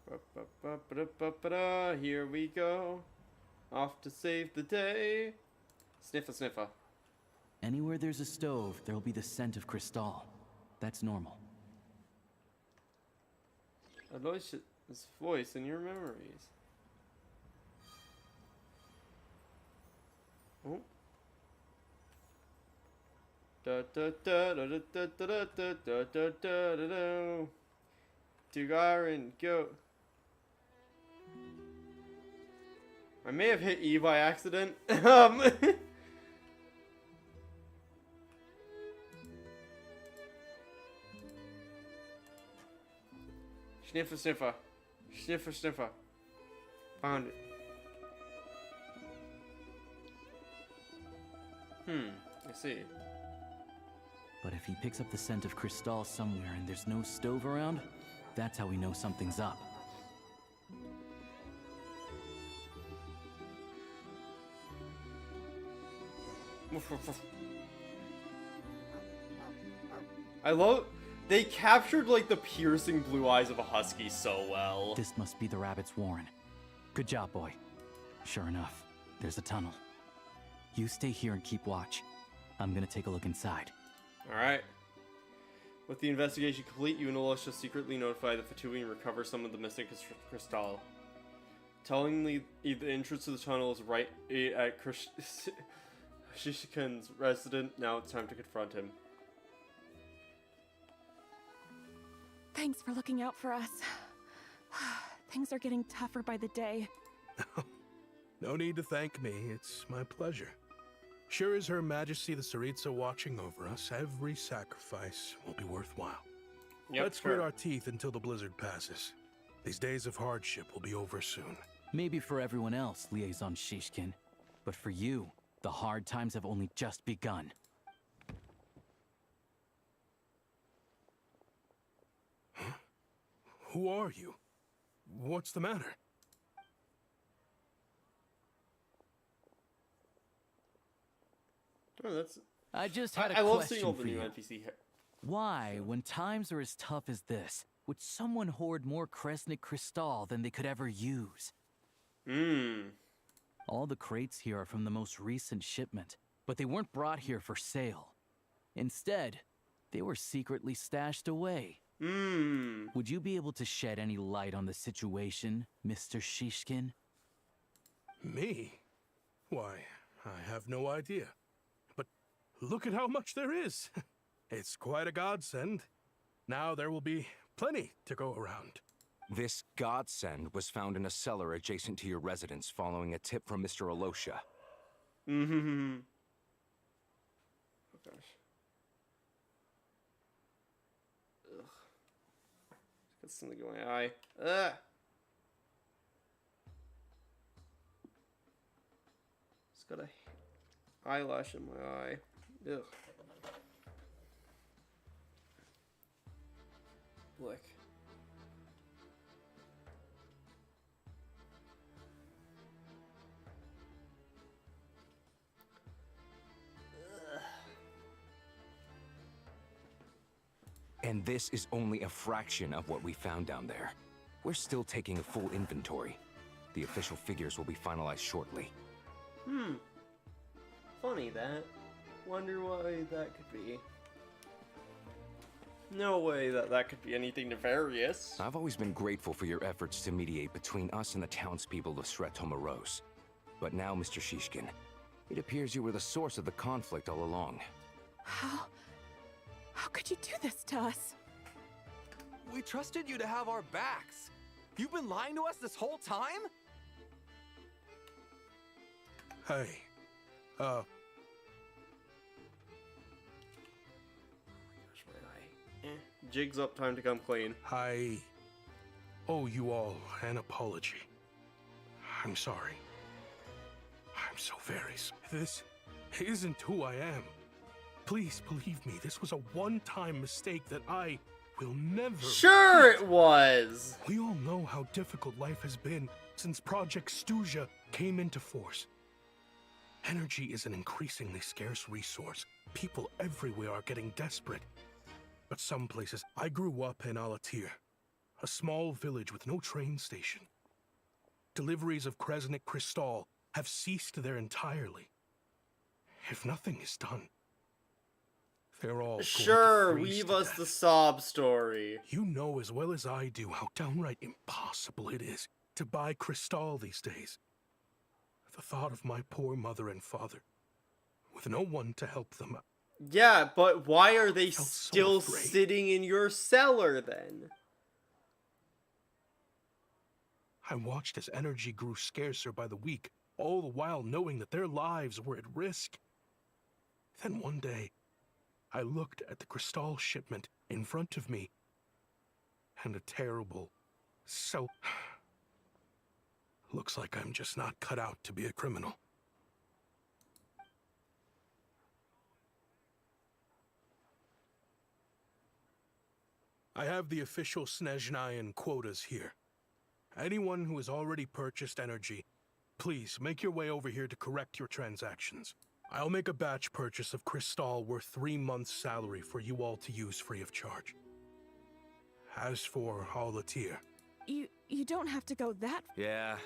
Ba-ba-ba-ba-da-ba-ba-da. Here we go. Off to save the day. Sniffa, sniffa. Anywhere there's a stove, there'll be the scent of Crystal. That's normal. Aloysius' voice in your memories. Oh. Da da da da da da da da da da da da da. To Garen, go. I may have hit E by accident. Sniffer, sniffer. Sniffer, sniffer. Found it. I see. But if he picks up the scent of Crystal somewhere and there's no stove around, that's how we know something's up. I love... They captured, like, the piercing blue eyes of a husky so well. This must be the rabbit's warren. Good job, boy. Sure enough, there's a tunnel. You stay here and keep watch. I'm gonna take a look inside. Alright. With the investigation complete, you and Aloysius secretly notify the Fatui and recover some of the missing Crystal. Telling the entrance to the tunnel is right at Shishikan's residence. Now it's time to confront him. Thanks for looking out for us. Things are getting tougher by the day. No need to thank me. It's my pleasure. Sure as Her Majesty the Tsaritsa watching over us, every sacrifice will be worthwhile. Yep, Let's grit our teeth until the blizzard passes. These days of hardship will be over soon. Maybe for everyone else, Liaison Shishkin. But for you, the hard times have only just begun. Huh? Who are you? What's the matter? Oh, that's... I just had a I love question seeing all the for new you. NPC here. Why, when times are as tough as this, would someone hoard more Kresnik Crystal than they could ever use? All the crates here are from the most recent shipment, but they weren't brought here for sale. Instead, they were secretly stashed away. Would you be able to shed any light on the situation, Mr. Shishkin? Me? Why, I have no idea. But look at how much there is. It's quite a godsend. Now there will be plenty to go around. This godsend was found in a cellar adjacent to your residence following a tip from Mr. Alosha. Oh gosh. Ugh. Got something in my eye. Ugh. It's got a eyelash in my eye. Ugh. Blick. And this is only a fraction of what we found down there. We're still taking a full inventory. The official figures will be finalized shortly. Funny that. Wonder why that could be. No way that that could be anything nefarious. I've always been grateful for your efforts to mediate between us and the townspeople of Sretomaros. But now, Mr. Shishkin, it appears you were the source of the conflict all along. How could you do this to us? We trusted you to have our backs. You've been lying to us this whole time? Hey, Jig's up, time to come clean. I owe you all an apology. I'm sorry. I'm so very This isn't who I am. Please believe me, this was a one-time mistake that I will never... Sure it was! We all know how difficult life has been since Project Snezhnaya came into force. Energy is an increasingly scarce resource. People everywhere are getting desperate. But some places... I grew up in SkylaWuzHere, a small village with no train station. Deliveries of Kresnik Crystal have ceased there entirely. If nothing is done, they're all sure, going to freeze weave to us death. the sob story. You know as well as I do how downright impossible it is to buy Crystal these days. The thought of my poor mother and father, with no one to help them. Yeah, but why are they felt still so afraid. sitting in your cellar then? I watched as energy grew scarcer by the week, all the while knowing that their lives were at risk. Then one day, I looked at the Crystal shipment in front of me, and a terrible looks like I'm just not cut out to be a criminal. I have the official Snezhnayan quotas here. Anyone who has already purchased energy, please make your way over here to correct your transactions. I'll make a batch purchase of Crystal worth 3 months' salary for you all to use free of charge. As for SkylaWuzHere, You don't have to go that... Yeah,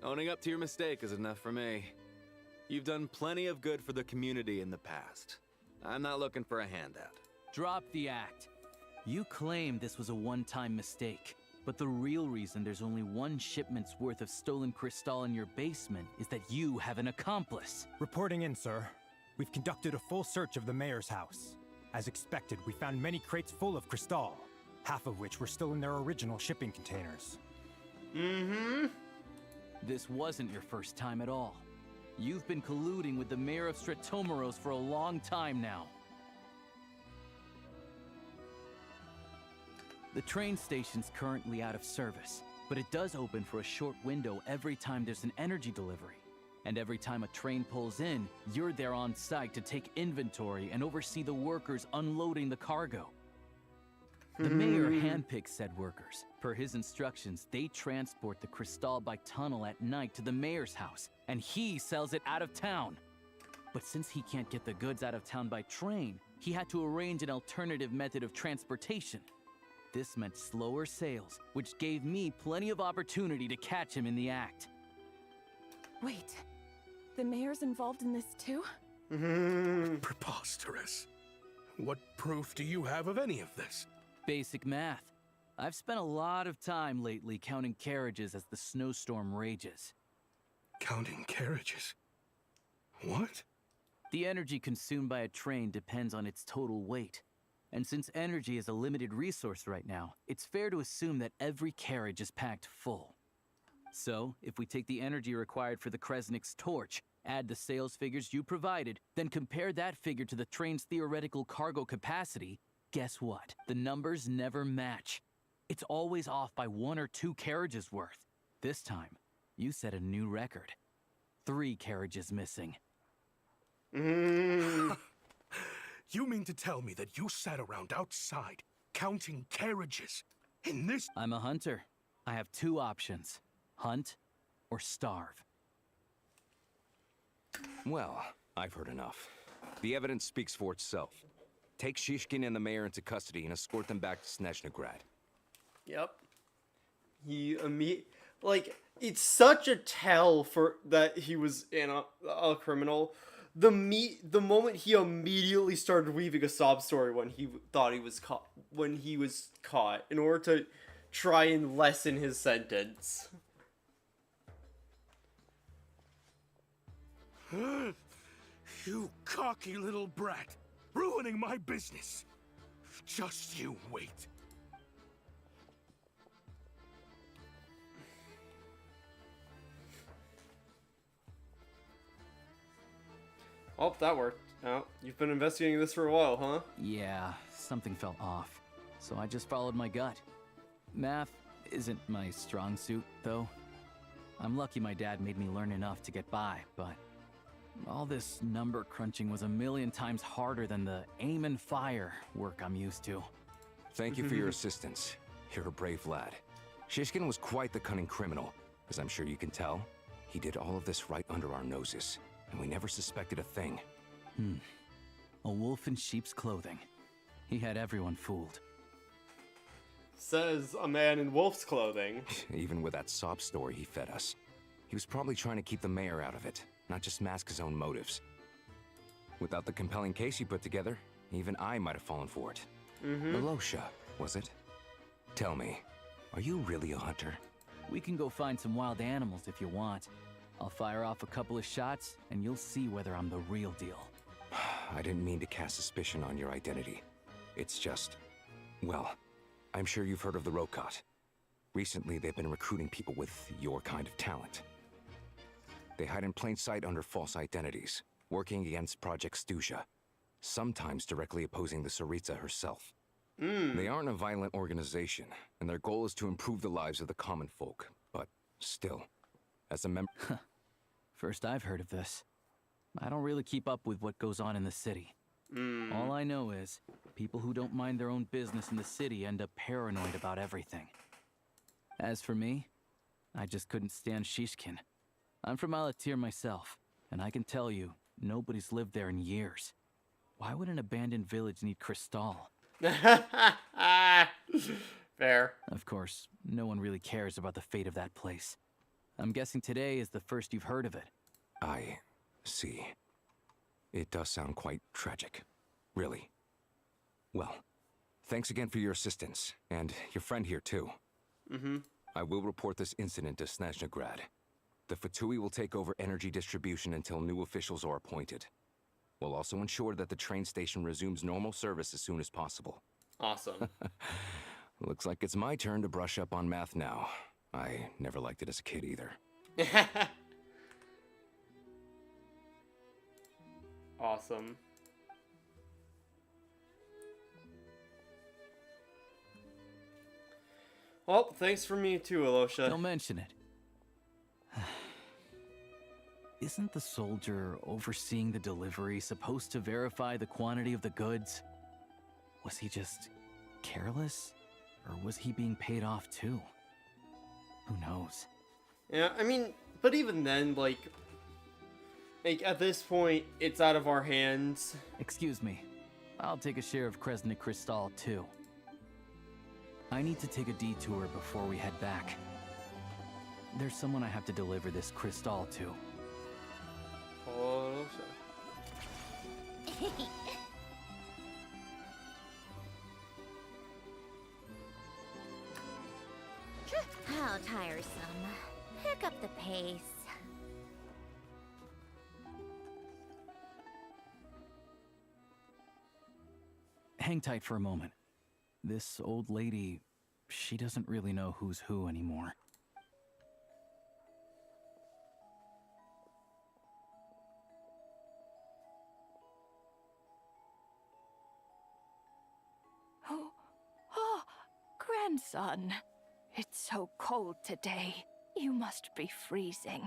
owning up to your mistake is enough for me. You've done plenty of good for the community in the past. I'm not looking for a handout. Drop the act. You claim this was a one-time mistake, but the real reason there's only one shipment's worth of stolen crystal in your basement is that you have an accomplice. Reporting in, sir. We've conducted a full search of the mayor's house. As expected, we found many crates full of crystal, half of which were still in their original shipping containers. Mm-hmm. This wasn't your first time at all. You've been colluding with the mayor of Stratomeros for a long time now. The train station's currently out of service, but it does open for a short window every time there's an energy delivery. And every time a train pulls in, you're there on site to take inventory and oversee the workers unloading the cargo. The mayor handpicks said workers. Per his instructions, they transport the crystal by tunnel at night to the mayor's house, and he sells it out of town. But since he can't get the goods out of town by train, he had to arrange an alternative method of transportation. This meant slower sales, which gave me plenty of opportunity to catch him in the act. Wait, the mayor's involved in this too? Preposterous. What proof do you have of any of this? Basic math. I've spent a lot of time lately counting carriages as the snowstorm rages. Counting carriages? What? The energy consumed by a train depends on its total weight. And since energy is a limited resource right now, it's fair to assume that every carriage is packed full. So, if we take the energy required for the Kresnik's torch, add the sales figures you provided, then compare that figure to the train's theoretical cargo capacity, guess what? The numbers never match. It's always off by 1 or 2 carriages worth. This time, you set a new record. 3 carriages missing. You mean to tell me that you sat around outside, counting carriages, in this— I'm a hunter. I have 2 options. Hunt or starve. Well, I've heard enough. The evidence speaks for itself. Take Shishkin and the mayor into custody and escort them back to Snezhnaya. Yep. Like, it's such a tell for that he was a criminal. The moment he immediately started weaving a sob story when he thought he was caught in order to try and lessen his sentence. You cocky little brat, ruining my business. Just you wait. Oh, that worked out. You've been investigating this for a while, huh? Yeah, something felt off. So I just followed my gut. Math isn't my strong suit, though. I'm lucky my dad made me learn enough to get by, but All this number crunching was a million times harder than the aim and fire work I'm used to. Thank you for your assistance. You're a brave lad. Shishkin was quite the cunning criminal, as I'm sure you can tell. He did all of this right under our noses, and we never suspected a thing. A wolf in sheep's clothing. He had everyone fooled. Says a man in wolf's clothing. Even with that sob story he fed us. He was probably trying to keep the mayor out of it, not just mask his own motives. Without the compelling case he put together, even I might have fallen for it. Alosha, was it? Tell me, are you really a hunter? We can go find some wild animals if you want. I'll fire off a couple of shots, and you'll see whether I'm the real deal. I didn't mean to cast suspicion on your identity. It's just... well, I'm sure you've heard of the Rokot. Recently, they've been recruiting people with your kind of talent. They hide in plain sight under false identities, working against Project Stuzha, sometimes directly opposing the Tsaritsa herself. They aren't a violent organization, and their goal is to improve the lives of the common folk. But still, as a member... First I've heard of this. I don't really keep up with what goes on in the city. All I know is, people who don't mind their own business in the city end up paranoid about everything. As for me, I just couldn't stand Shishkin. I'm from Alatir myself, and I can tell you, nobody's lived there in years. Why would an abandoned village need Crystal? Fair. Of course, no one really cares about the fate of that place. I'm guessing today is the first you've heard of it. I see. It does sound quite tragic. Really. Well, thanks again for your assistance, and your friend here too. I will report this incident to Snezhnaya. The Fatui will take over energy distribution until new officials are appointed. We'll also ensure that the train station resumes normal service as soon as possible. Awesome. Looks like it's my turn to brush up on math now. I never liked it as a kid either. Awesome. Well, thanks for me too, Alosha. Don't mention it. Isn't the soldier overseeing the delivery supposed to verify the quantity of the goods? Was he just careless? Or was he being paid off too? Who knows? Yeah, I mean, but even then, like at this point, it's out of our hands. Excuse me. I'll take a share of Kresnik Crystal too. I need to take a detour before we head back. There's someone I have to deliver this crystal to. How tiresome. Pick up the pace. Hang tight for a moment. This old lady, she doesn't really know who's who anymore. Oh, grandson. It's so cold today. You must be freezing.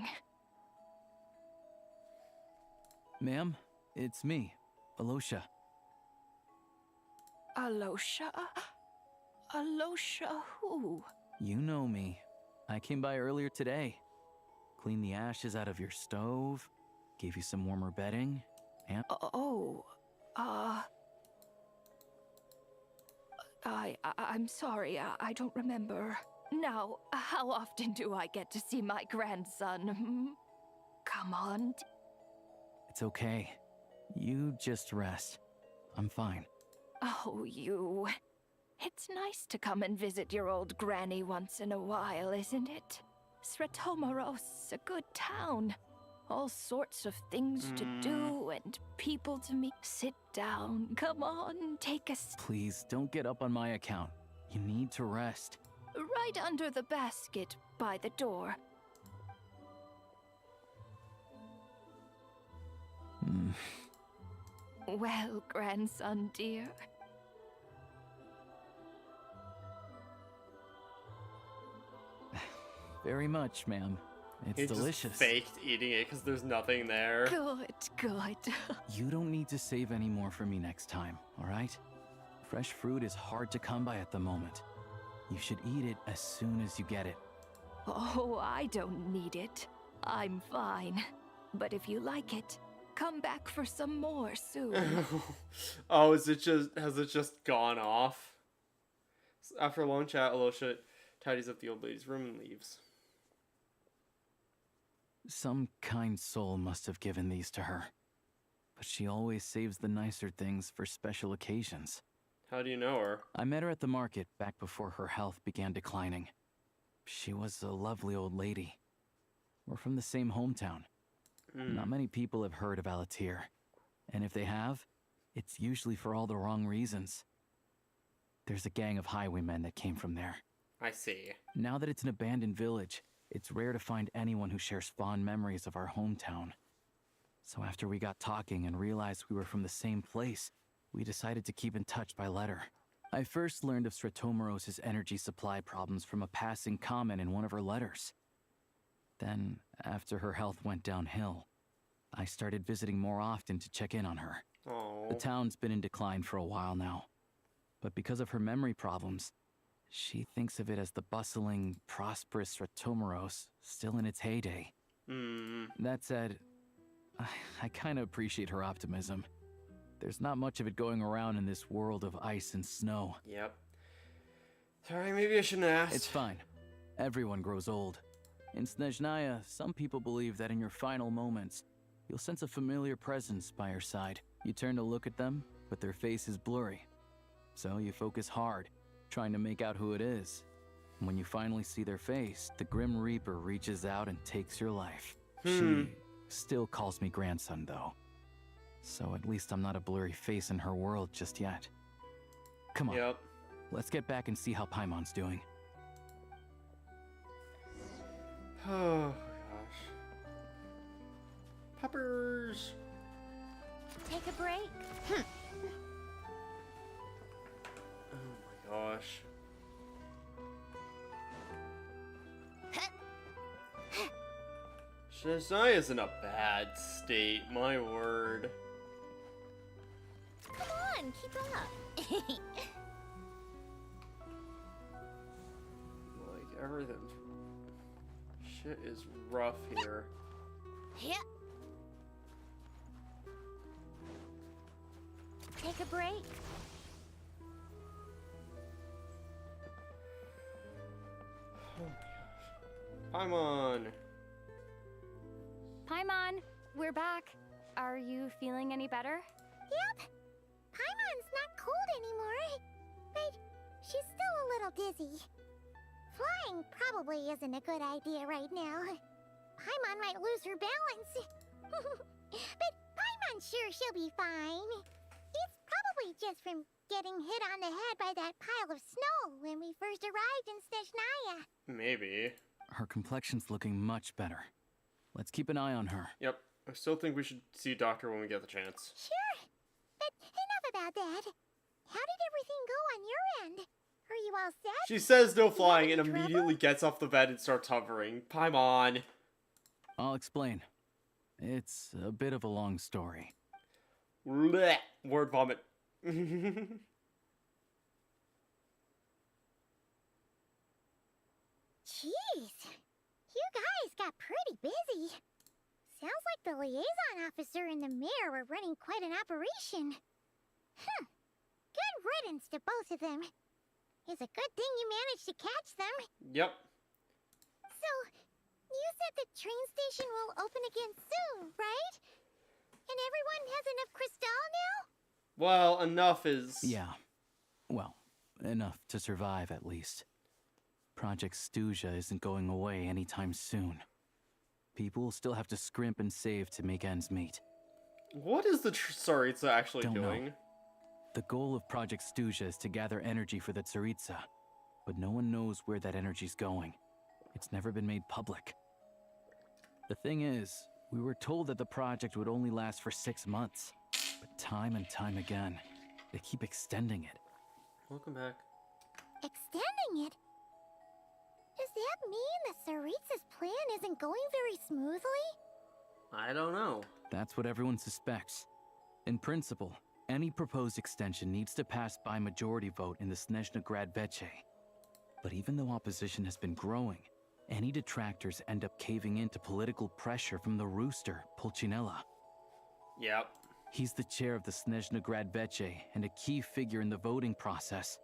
Ma'am, it's me, Alosha. Alosha? Alosha who? You know me. I came by earlier today. Cleaned the ashes out of your stove, gave you some warmer bedding, and... I'm sorry, I don't remember. Now, how often do I get to see my grandson? Come on. It's okay. You just rest. I'm fine. Oh, you. It's nice to come and visit your old granny once in a while, isn't it? Sretomaros, a good town. All sorts of things to do and people to meet. Sit down. Come on, take a seat. Please, don't get up on my account. You need to rest. Right under the basket by the door. Well, grandson dear. Very much, ma'am. It's He delicious. just faked eating it because there's nothing there. Good, good. You don't need to save any more for me next time, all right? Fresh fruit is hard to come by at the moment. You should eat it as soon as you get it. Oh, I don't need it. I'm fine. But if you like it, come back for some more soon. Oh, has it just gone off? After a long chat, Alosha tidies up the old lady's room and leaves. Some kind soul must have given these to her. But she always saves the nicer things for special occasions. How do you know her? I met her at the market back before her health began declining. She was a lovely old lady. We're from the same hometown. Not many people have heard of Alatir. And if they have, it's usually for all the wrong reasons. There's a gang of highwaymen that came from there. I see. Now that it's an abandoned village, it's rare to find anyone who shares fond memories of our hometown. So after we got talking and realized we were from the same place, we decided to keep in touch by letter. I first learned of Stratomoros's energy supply problems from a passing comment in one of her letters. Then, after her health went downhill, I started visiting more often to check in on her. The town's been in decline for a while now. But because of her memory problems, she thinks of it as the bustling, prosperous Stratomoros still in its heyday. That said, I kind of appreciate her optimism. There's not much of it going around in this world of ice and snow. Yep. Sorry, maybe I shouldn't ask. It's fine. Everyone grows old. In Snezhnaya, some people believe that in your final moments, you'll sense a familiar presence by your side. You turn to look at them, but their face is blurry. So you focus hard, trying to make out who it is. And when you finally see their face, the Grim Reaper reaches out and takes your life. She still calls me grandson, though. So at least I'm not a blurry face in her world just yet. Come on. Let's get back and see how Paimon's doing. Oh, gosh. Peppers! Take a break? Oh my gosh. Snezhnaya's in a bad state, my word. Come on, keep up. Like, everything. Shit is rough here. Yep. Take a break? Oh my gosh. Paimon! Paimon, we're back. Are you feeling any better? Yep. Paimon's not cold anymore, but she's still a little dizzy. Flying probably isn't a good idea right now. Paimon might lose her balance. But Paimon's sure she'll be fine. It's probably just from getting hit on the head by that pile of snow when we first arrived in Snezhnaya. Maybe. Her complexion's looking much better. Let's keep an eye on her. Yep. I still think we should see a doctor when we get the chance. Sure. But enough about that. How did everything go on your end? Are you all set? She says no flying and immediately gets off the bed and starts hovering. Paimon! I'll explain. It's a bit of a long story. Blech. Word vomit. Jeez. You guys got pretty busy. Sounds like the liaison officer and the mayor were running quite an operation. Good riddance to both of them. It's a good thing you managed to catch them. Yep. So, you said the train station will open again soon, right? And everyone has enough crystal now? Well, enough is... Yeah. Well, enough to survive at least. Project Snezhnaya isn't going away anytime soon. People will still have to scrimp and save to make ends meet. What is the Tsaritsa actually doing? Know. The goal of Project Snezhnaya is to gather energy for the Tsaritsa, but no one knows where that energy's going. It's never been made public. The thing is, we were told that the project would only last for 6 months, but time and time again, they keep extending it. Welcome back. Extending it? Does that mean the Tsaritsa's plan isn't going very smoothly? I don't know. That's what everyone suspects. In principle, any proposed extension needs to pass by majority vote in the Snezhnaya Veche. But even though opposition has been growing, any detractors end up caving into political pressure from the rooster, Pulcinella. Yep. He's the chair of the Snezhnaya Veche and a key figure in the voting process.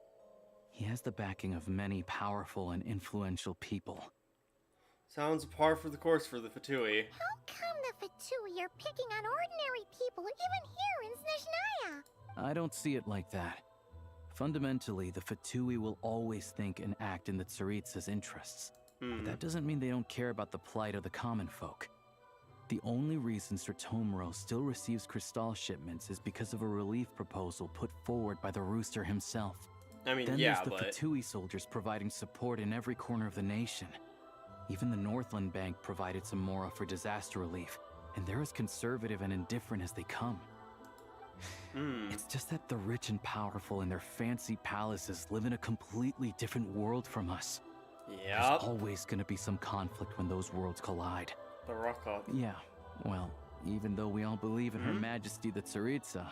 He has the backing of many powerful and influential people. Sounds par for the course for the Fatui. How come the Fatui are picking on ordinary people even here in Snezhnaya? I don't see it like that. Fundamentally, the Fatui will always think and act in the Tsaritsa's interests. But that doesn't mean they don't care about the plight of the common folk. The only reason Sratomaro still receives Crystal shipments is because of a relief proposal put forward by the rooster himself. I mean, then yeah, there's the but... Fatui soldiers providing support in every corner of the nation. Even the Northland Bank provided some mora for disaster relief, and they're as conservative and indifferent as they come. It's just that the rich and powerful in their fancy palaces live in a completely different world from us. Yep. There's always gonna be some conflict when those worlds collide. The Rock. Yeah, well, even though we all believe in Her Majesty the Tsaritsa,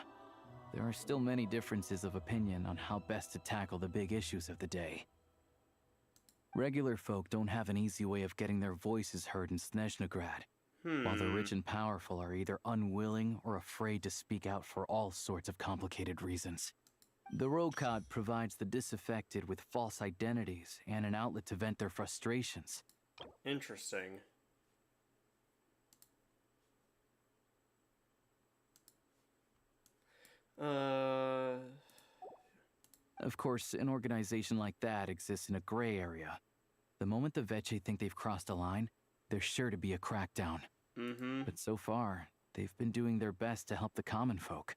there are still many differences of opinion on how best to tackle the big issues of the day. Regular folk don't have an easy way of getting their voices heard in Snezhnaya, while the rich and powerful are either unwilling or afraid to speak out for all sorts of complicated reasons. The Rokad provides the disaffected with false identities and an outlet to vent their frustrations. Interesting. Of course, an organization like that exists in a gray area. The moment the Veche think they've crossed a line, there's sure to be a crackdown. But so far, they've been doing their best to help the common folk.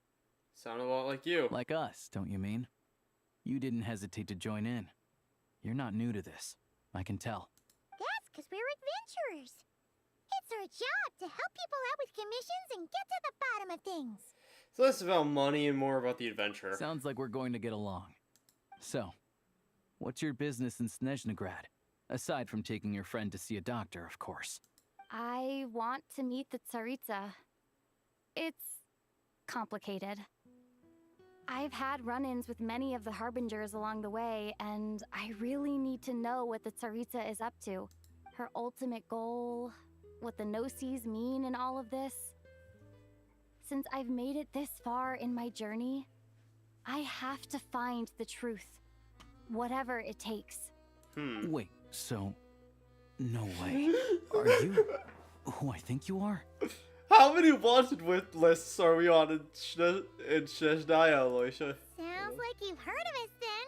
Sound a lot like you. Like us, don't you mean? You didn't hesitate to join in. You're not new to this. I can tell. That's because we're adventurers. It's our job to help people out with commissions and get to the bottom of things. It's less about money and more about the adventure. Sounds like we're going to get along. So, what's your business in Snezhnaya? Aside from taking your friend to see a doctor, of course. I want to meet the Tsaritsa. It's complicated. I've had run-ins with many of the Harbingers along the way, and I really need to know what the Tsaritsa is up to. Her ultimate goal, what the no-sees mean in all of this. Since I've made it this far in my journey, I have to find the truth. Whatever it takes. Wait, so... No way. Are you who I think you are? How many wanted lists are we on in Snezhnaya, Aloysia? Sounds like you've heard of us then.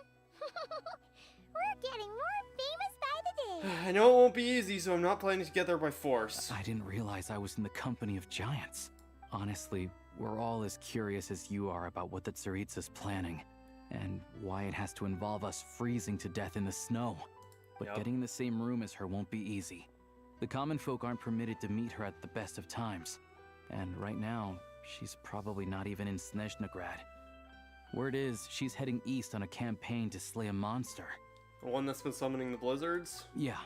We're getting more famous by the day. I know it won't be easy, so I'm not planning to get there by force. I didn't realize I was in the company of giants. Honestly, we're all as curious as you are about what the Tsaritsa's planning, and why it has to involve us freezing to death in the snow. But getting in the same room as her won't be easy. The common folk aren't permitted to meet her at the best of times. And right now, she's probably not even in Snezhnaya. Word is, she's heading east on a campaign to slay a monster. The one that's been summoning the blizzards? Yeah.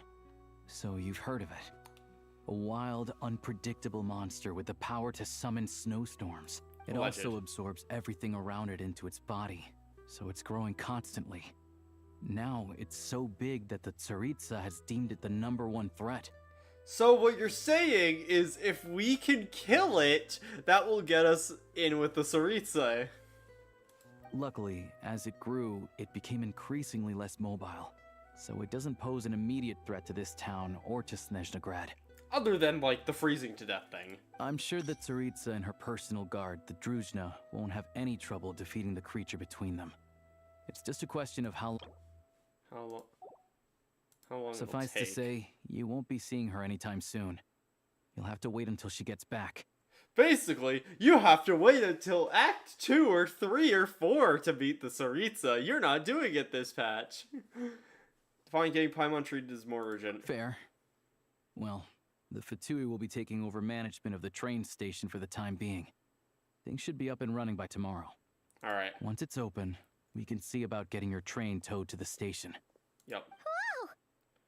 So you've heard of it. A wild, unpredictable monster with the power to summon snowstorms. It also absorbs everything around it into its body, so it's growing constantly. Now, it's so big that the Tsaritsa has deemed it the #1 threat. So what you're saying is if we can kill it, that will get us in with the Tsaritsa. Luckily, as it grew, it became increasingly less mobile, so it doesn't pose an immediate threat to this town or to Snezhnaya. Other than, like, the freezing to death thing. I'm sure that Tsaritsa and her personal guard, the Druzhna, won't have any trouble defeating the creature between them. It's just a question of how long Suffice to say, you won't be seeing her anytime soon. You'll have to wait until she gets back. Basically, you have to wait until Act 2 or 3 or 4 to beat the Tsaritsa. You're not doing it this patch. Fine, getting Paimon treated as more urgent. Fair. Well, the Fatui will be taking over management of the train station for the time being. Things should be up and running by tomorrow. Alright. Once it's open, we can see about getting your train towed to the station. Yep. Whoa!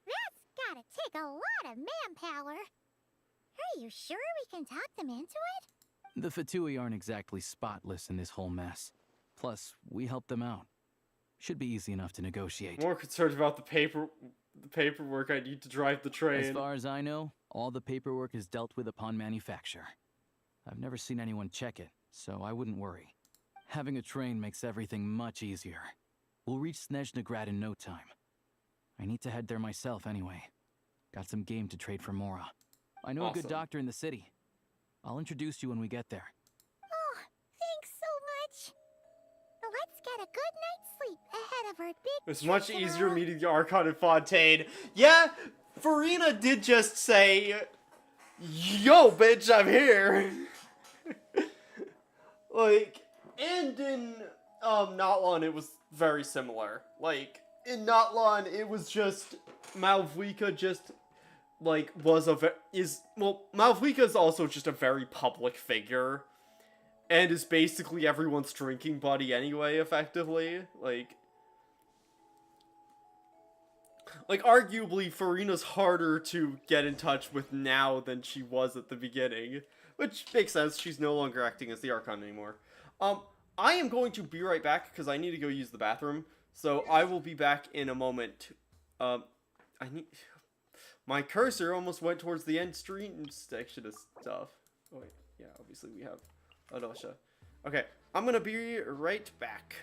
That's gotta like a lot of manpower. Are you sure we can talk them into it? The Fatui aren't exactly spotless in this whole mess. Plus, we helped them out. Should be easy enough to negotiate. More concerned about the paperwork I need to drive the train. As far as I know, all the paperwork is dealt with upon manufacture. I've never seen anyone check it, so I wouldn't worry. Having a train makes everything much easier. We'll reach Snezhnaya in no time. I need to head there myself anyway. Got some game to trade for Mora. I know a good doctor in the city. I'll introduce you when we get there. Oh, thanks so much. Let's get a good night's sleep ahead of our big It's much easier meeting the Archon and Fontaine. Yeah, Farina did just say, yo, bitch, I'm here. Like, and in Notlan, it was very similar. Like, in Notlan, it was just Malvika just like was a Malvika is also just a very public figure, and is basically everyone's drinking buddy anyway. Effectively, like arguably, Farina's harder to get in touch with now than she was at the beginning. Which makes sense, she's no longer acting as the Archon anymore. I am going to be right back, because I need to go use the bathroom. So, I will be back in a moment. My cursor almost went towards the end stream section of stuff. Oh wait, yeah, obviously we have Adosha. Okay, I'm gonna be right back.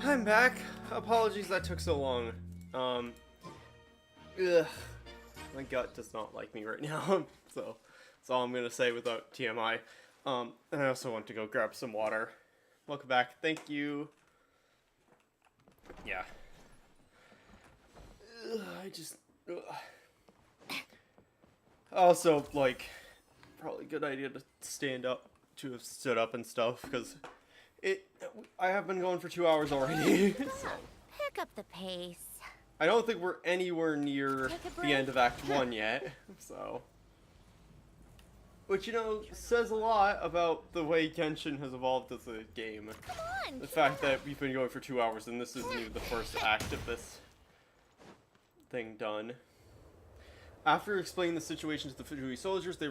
I'm back. Apologies that took so long. Ugh. My gut does not like me right now, so that's all I'm gonna say without TMI. And I also want to go grab some water. Welcome back. Thank you. Yeah. Ugh, Also, like, probably a good idea to stand up, to have stood up and stuff, because I have been going for 2 hours already. So. Pick up the pace. I don't think we're anywhere near the end of Act 1 yet, so. Which, you know, says a lot about the way Genshin has evolved as a game. Come on, the fact that we've been going for 2 hours and this isn't even the first act of this thing done. After explaining the situation to the Fujui soldiers, they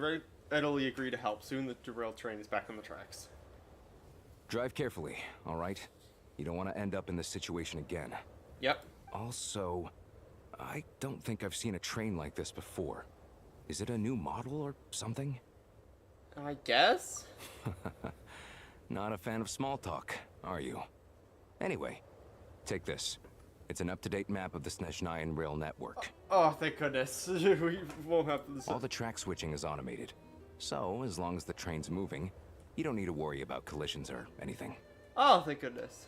readily agree to help. Soon the derailed train is back on the tracks. Drive carefully, alright? You don't want to end up in this situation again. Yep. Also, I don't think I've seen a train like this before. Is it a new model or something? I guess? Not a fan of small talk, are you? Anyway, take this. It's an up-to-date map of the Snezhnaya rail network. Oh, thank goodness. We won't have to... All the track switching is automated. So, as long as the train's moving, you don't need to worry about collisions or anything. Oh, thank goodness.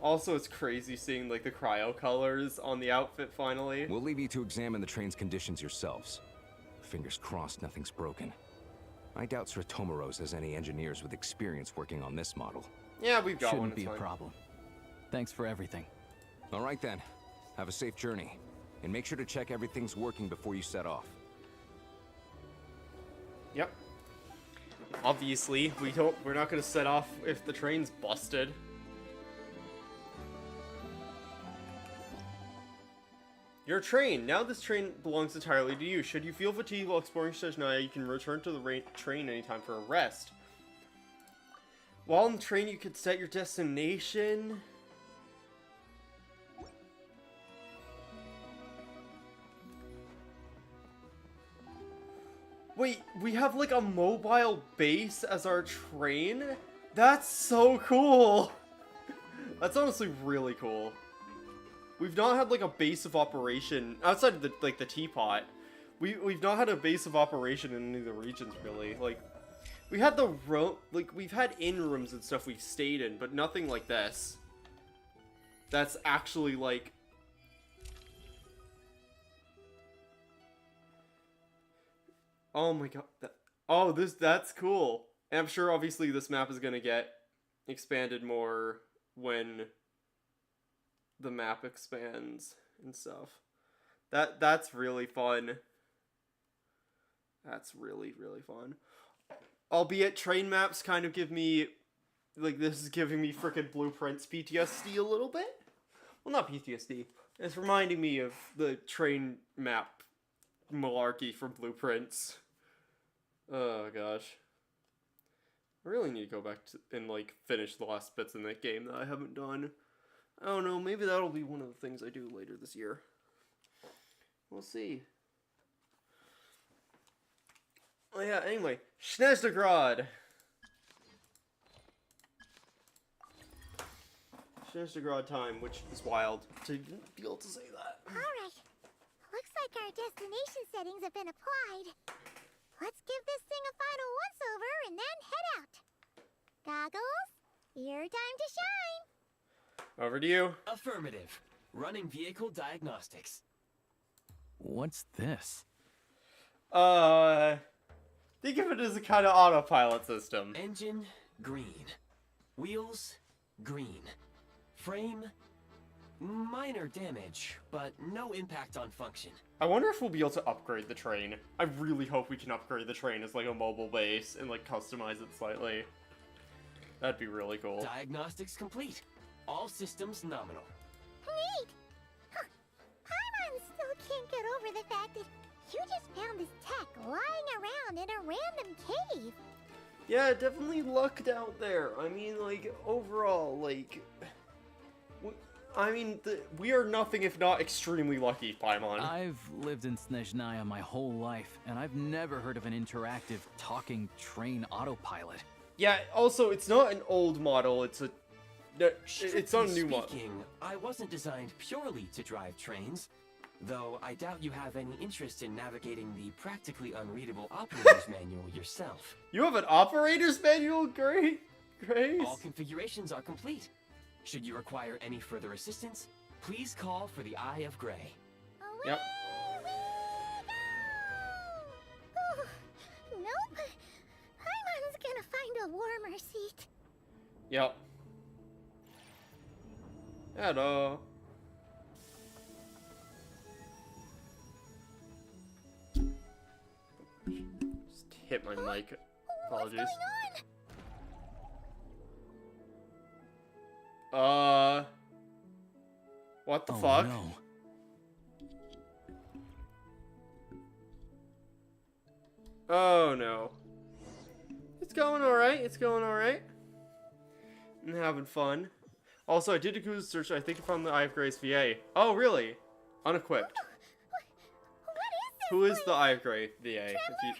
Also, it's crazy seeing, like, the cryo colors on the outfit finally. We'll leave you to examine the train's conditions yourselves. Fingers crossed nothing's broken. I doubt Sratomaros has any engineers with experience working on this model. Yeah, we've got one. Shouldn't be a problem. Thanks for everything. All right then. Have a safe journey. And make sure to check everything's working before you set off. Yep. Obviously, we're not gonna set off if the train's busted. Your train. Now this train belongs entirely to you. Should you feel fatigued while exploring Snezhnaya, you can return to the train anytime for a rest. While in the train, you can set your destination. Wait, we have like a mobile base as our train? That's so cool! That's honestly really cool. We've not had like a base of operation outside of the the teapot. We've not had a base of operation in any of the regions really. Like we had we've had inn rooms and stuff we've stayed in, but nothing like this. That's actually like oh my god. That's cool. And I'm sure obviously this map is gonna get expanded more when the map expands and stuff. That's really fun. That's really, really fun. Albeit train maps kind of give me like this is giving me frickin' Blueprints PTSD a little bit. Well, not PTSD. It's reminding me of the train map malarkey from Blueprints. Oh gosh. I really need to go back and like finish the last bits in that game that I haven't done. I don't know, maybe that'll be one of the things I do later this year. We'll see. Oh yeah, anyway, Snezhnaya. Snezhnaya time, which is wild to be able to say that. Alright. Looks like our destination settings have been applied. Let's give this thing a final once-over and then head out. Goggles, your time to shine. Over to you. Affirmative. Running vehicle diagnostics. What's this? Think of it as a kind of autopilot system. Engine, green. Wheels, green. Frame, minor damage, but no impact on function. I wonder if we'll be able to upgrade the train. I really hope we can upgrade the train as like a mobile base and like customize it slightly. That'd be really cool. Diagnostics complete. All systems nominal. Neat! Huh. Paimon still can't get over the fact that you just found this tech lying around in a random cave. Yeah, definitely lucked out there. I mean, like, overall, like... we are nothing if not extremely lucky, Paimon. I've lived in Snezhnaya my whole life, and I've never heard of an interactive, talking train autopilot. Yeah, also, it's not an old model, it's a it's not a new mod. Speaking, I wasn't designed purely to drive trains, though I doubt you have any interest in navigating the practically unreadable operator's manual yourself. You have an operator's manual, Grace? All configurations are complete. Should you require any further assistance, please call for the Eye of Grey. Yep. Oh, nope. Paimon's gonna find a warmer seat. Yep. Hello. Just hit my mic. Apologies. What the fuck? No. Oh no. It's going alright, it's going alright. I'm having fun. Also, I did a Google search, I think I found the Eye of Grey's VA. Oh, really? Unequipped. Who is the Eye of Grey VA? If you,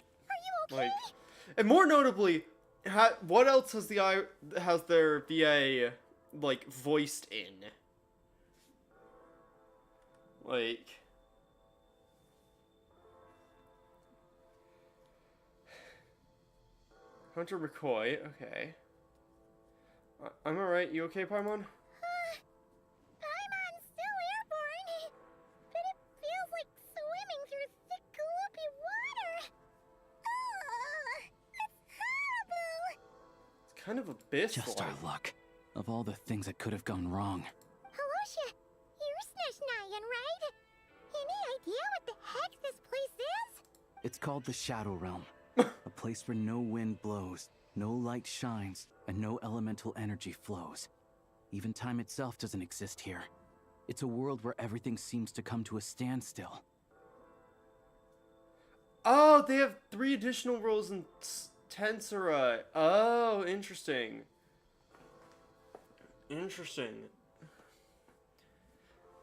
like, and more notably, what else has has their VA, like, voiced in? Like... Hunter McCoy, okay. I'm alright, you okay, Paimon? Paimon's still airborne, but it feels like swimming through thick, gloopy water. It's horrible. It's kind of abyssal. Just our luck. Of all the things that could have gone wrong. Halosha, you're Snezhnayan, right? Any idea what the heck this place is? It's called the Shadow Realm. A place where no wind blows, no light shines, and no elemental energy flows. Even time itself doesn't exist here. It's a world where everything seems to come to a standstill. Oh, they have 3 additional roles in Tensura. Oh, interesting. Interesting.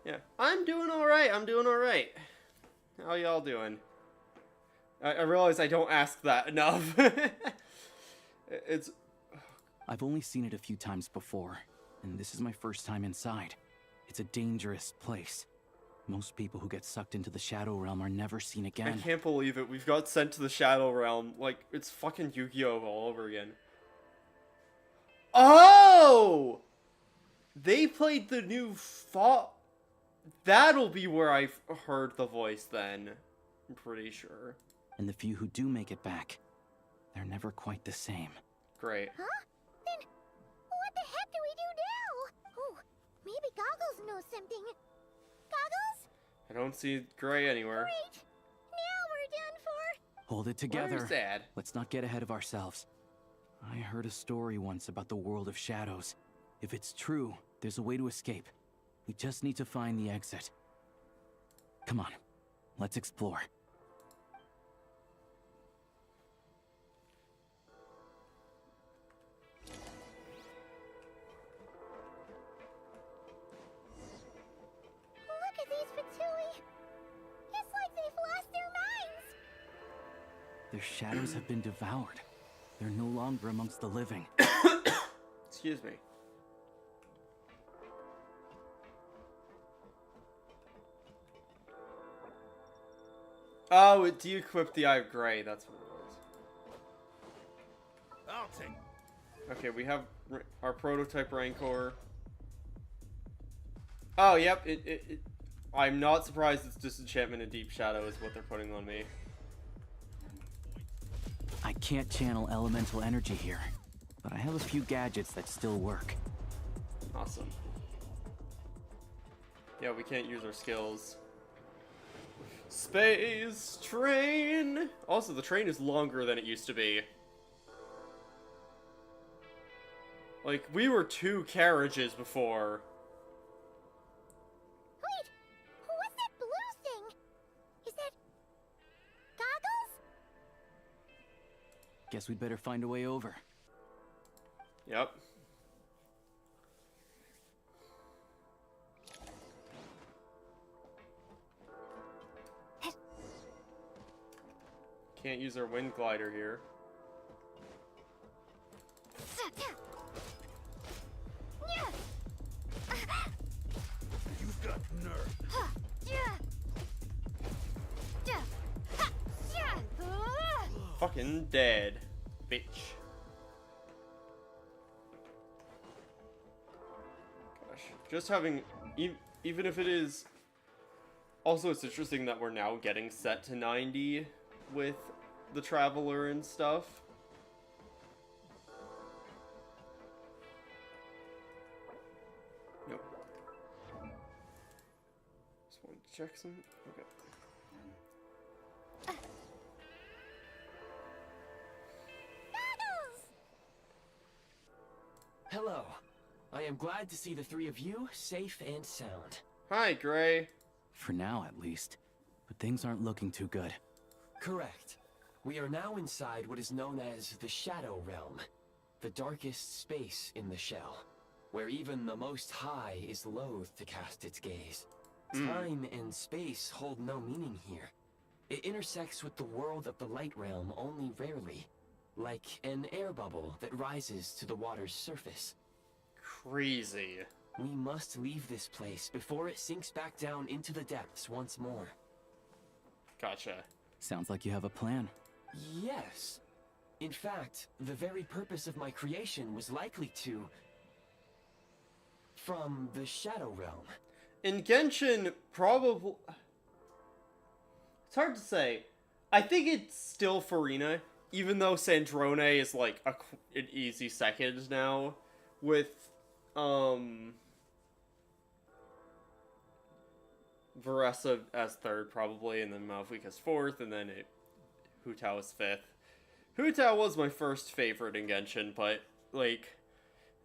Yeah, I'm doing alright, I'm doing alright. How y'all doing? I realize I don't ask that enough. It's... I've only seen it a few times before, and this is my first time inside. It's a dangerous place. Most people who get sucked into the Shadow Realm are never seen again. I can't believe it. We've got sent to the Shadow Realm. Like, it's fucking Yu-Gi-Oh! All over again. Oh! They played the new That'll be where I heard the voice then. I'm pretty sure. And the few who do make it back, they're never quite the same. Great. Huh? Then what the heck do we do now? Oh, maybe Goggles knows something. Goggles? I don't see Gray anywhere. Great. Now we're done for. Hold it together. Where's Dad? Let's not get ahead of ourselves. I heard a story once about the world of shadows. If it's true, there's a way to escape. We just need to find the exit. Come on, let's explore. Look at these Fatui. It's like they've lost their minds. Their shadows have been devoured. They're no longer amongst the living. Excuse me. Oh, it de-equipped the Eye of Grey. That's what it was. I'll take. Okay, we have our prototype Rancor. Oh, yep. I'm not surprised it's Disenchantment and Deep Shadow is what they're putting on me. I can't channel elemental energy here, but I have a few gadgets that still work. Awesome. Yeah, we can't use our skills. Space train! Also, the train is longer than it used to be. Like, we were 2 carriages before. Wait, what's that blue thing? Is that Goggles? Guess we'd better find a way over. Yep. Can't use our wind glider here. You've got nerve. Fucking dead, bitch. Gosh, just having, even if it is. Also, it's interesting that we're now getting set to 90 with the Traveler and stuff. Nope. Just want to check some. Okay. Hello. I am glad to see the three of you safe and sound. Hi, Gray. For now, at least. But things aren't looking too good. Correct. We are now inside what is known as the Shadow Realm, the darkest space in the shell, where even the Most High is loath to cast its gaze. Time and space hold no meaning here. It intersects with the world of the Light Realm only rarely, like an air bubble that rises to the water's surface. Crazy. We must leave this place before it sinks back down into the depths once more. Gotcha. Sounds like you have a plan. Yes. In fact, the very purpose of my creation was likely to... from the Shadow Realm. In Genshin, probably... It's hard to say. I think it's still Farina, even though Snezhnaya is like an easy second now, with Veressa as third probably, and then Malphite as fourth, and then Hu Tao as fifth. Hu Tao was my first favorite in Genshin, but like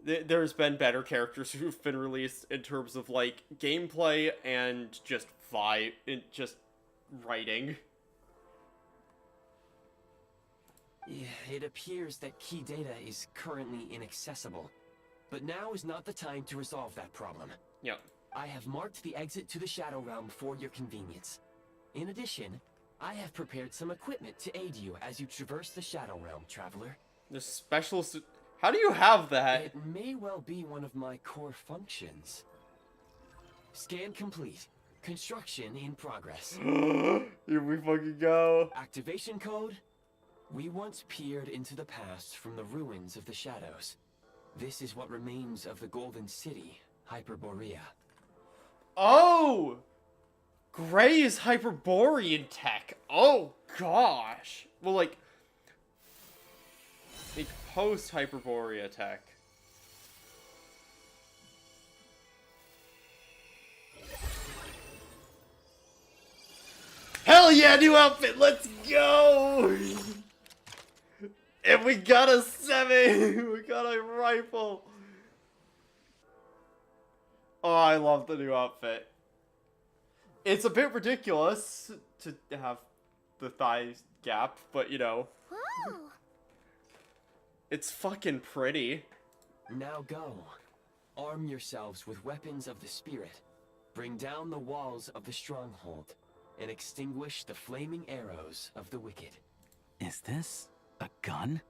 there's been better characters who've been released in terms of like gameplay and just vibe, just writing. It appears that key data is currently inaccessible, but now is not the time to resolve that problem. Yep. I have marked the exit to the Shadow Realm for your convenience. In addition, I have prepared some equipment to aid you as you traverse the Shadow Realm, Traveler. The special... How do you have that? It may well be one of my core functions. Scan complete. Construction in progress. Here we fucking go. Activation code. We once peered into the past from the ruins of the shadows. This is what remains of the Golden City, Hyperborea. Oh! Gray is Hyperborean tech. Oh, gosh. Well, like post-Hyperborea tech. Hell yeah, new outfit, let's go! And we got a 7! We got a rifle! Oh, I love the new outfit. It's a bit ridiculous to have the thigh gap, but you know. Whoa. It's fucking pretty. Now go. Arm yourselves with weapons of the spirit. Bring down the walls of the stronghold and extinguish the flaming arrows of the wicked. Is this a gun?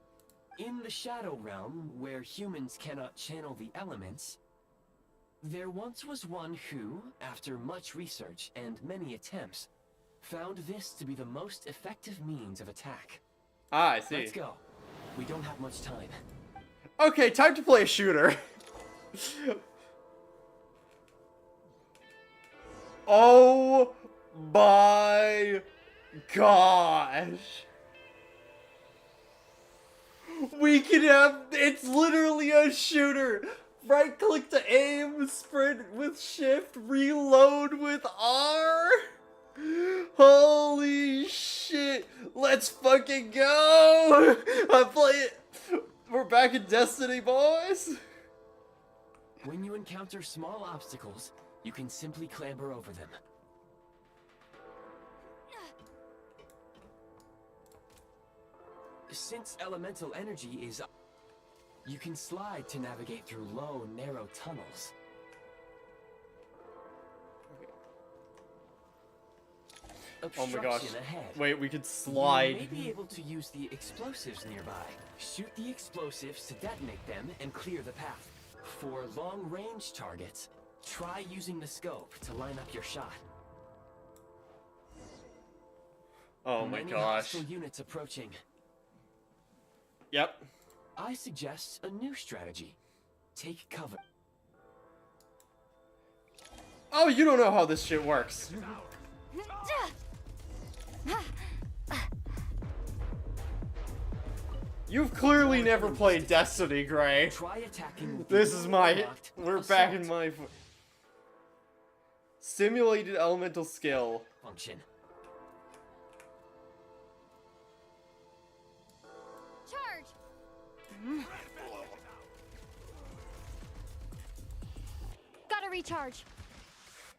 In the Shadow Realm, where humans cannot channel the elements, there once was one who, after much research and many attempts, found this to be the most effective means of attack. Ah, I see. Let's go. We don't have much time. Okay, time to play a shooter. Oh my gosh. We can have, it's literally a shooter. Right click to aim, sprint with shift, reload with R. Holy shit. Let's fucking go. I play it. We're back in Destiny, boys. When you encounter small obstacles, you can simply clamber over them. Since elemental energy is... you can slide to navigate through low, narrow tunnels. Oh my gosh. Ahead. Wait, we could slide. You may be able to use the explosives nearby. Shoot the explosives to detonate them and clear the path. For long-range targets, try using the scope to line up your shot. Oh my Many gosh. hostile units approaching. Yep. I suggest a new strategy. Take cover. Oh, you don't know how this shit works. You've clearly never played Destiny, Gray. Try attacking with This the is my... unlocked We're assault back in my... Simulated elemental skill. function. Charge! Gotta recharge.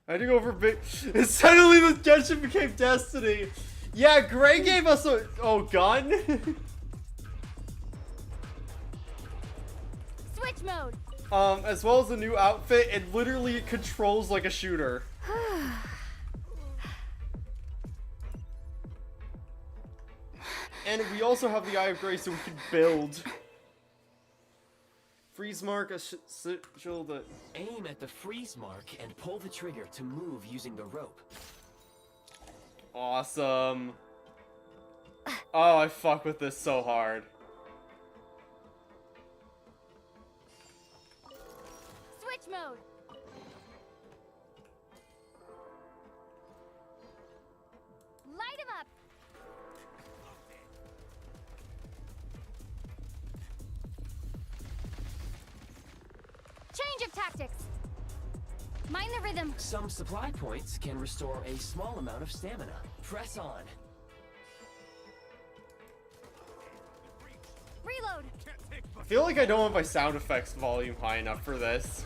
I had to go for big... Suddenly the Genshin became Destiny. Yeah, Gray gave us a... Oh, gun? Switch mode. As well as a new outfit, and literally it controls like a shooter. And we also have the Eye of Grace so we can build. Freeze mark, a sigil that... Aim at the freeze mark and pull the trigger to move using the rope. Awesome. Oh, I fuck with this so hard. Switch mode. Light him up. Change of tactics. Mind the rhythm. Some supply points can restore a small amount of stamina. Press on. Reload. I feel like I don't have my sound effects volume high enough for this.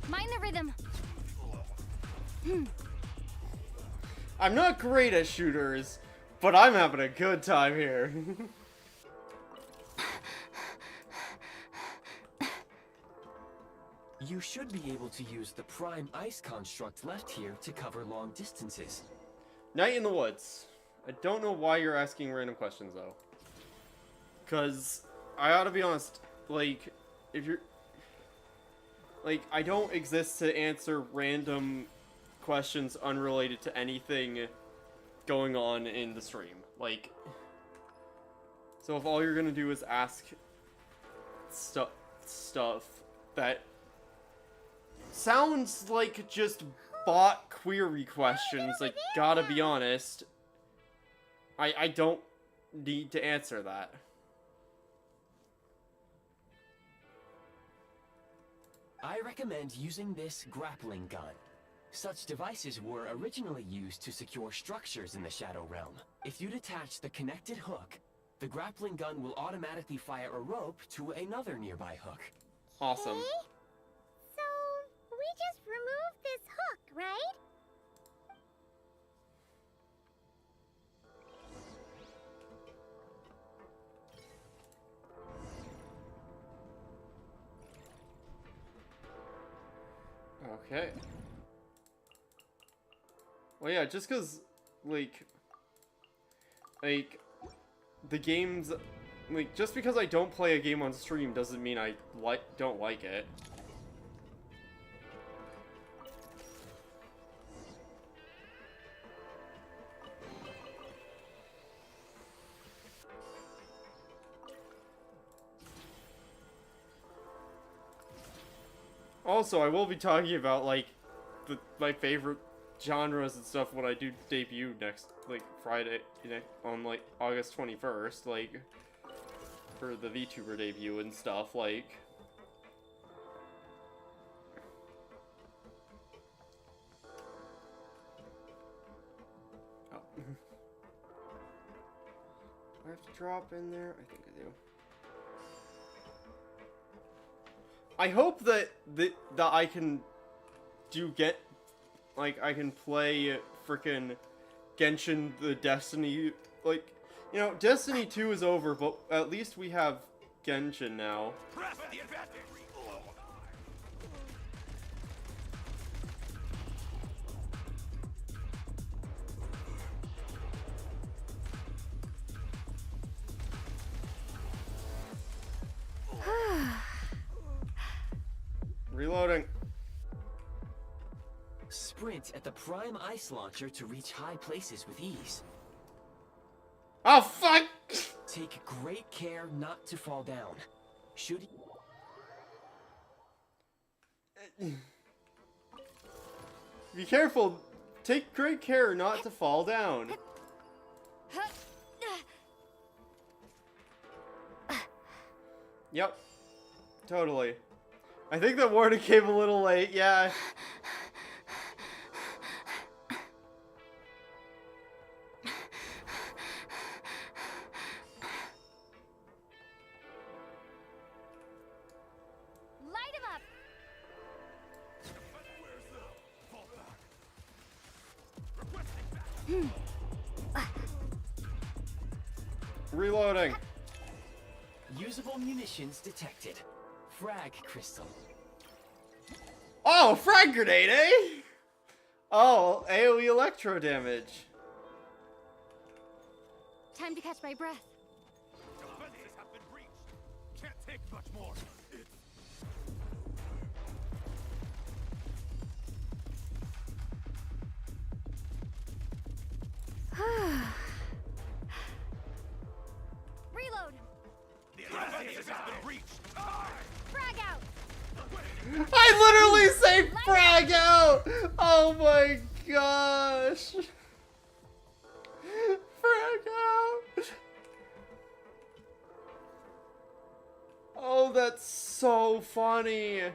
Mind the rhythm. I'm not great at shooters, but I'm having a good time here. You should be able to use the prime ice construct left here to cover long distances. Night in the woods. I don't know why you're asking random questions, though. Because, I ought to be honest, like, if you're... Like, I don't exist to answer random questions unrelated to anything going on in the stream. Like, so if all you're gonna do is ask stuff that sounds like just bot query questions, like, gotta be honest, I don't need to answer that. I recommend using this grappling gun. Such devices were originally used to secure structures in the Shadow Realm. If you detach the connected hook, the grappling gun will automatically fire a rope to another nearby hook. Awesome. Okay. So, we just removed this hook, right? Okay. Well, yeah, just because, like, the game's, like, just because I don't play a game on stream doesn't mean I don't like it. Also, I will be talking about, like, my favorite genres and stuff when I do debut next, like, Friday, on, like, August 21st, like, for the VTuber debut and stuff, like. Oh. Do I have to drop in there? I think I do. I hope that I can I can play frickin' Genshin the Destiny, like, you know, Destiny 2 is over, but at least we have Genshin now. Reloading. Sprint at the prime ice launcher to reach high places with ease. Oh, fuck! Take great care not to fall down. Should Be careful. Take great care not to fall down. Yep. Totally. I think that warning came a little late, yeah. Reloading. Usable munitions detected. Frag crystal. Oh, frag grenade, eh? Oh, AoE electro damage. Time to catch my breath. Defenses have been breached. Can't take much more. Reload. The defenses have been breached. Frag out. I literally say frag out! Oh my gosh. Frag out. Oh, that's so funny.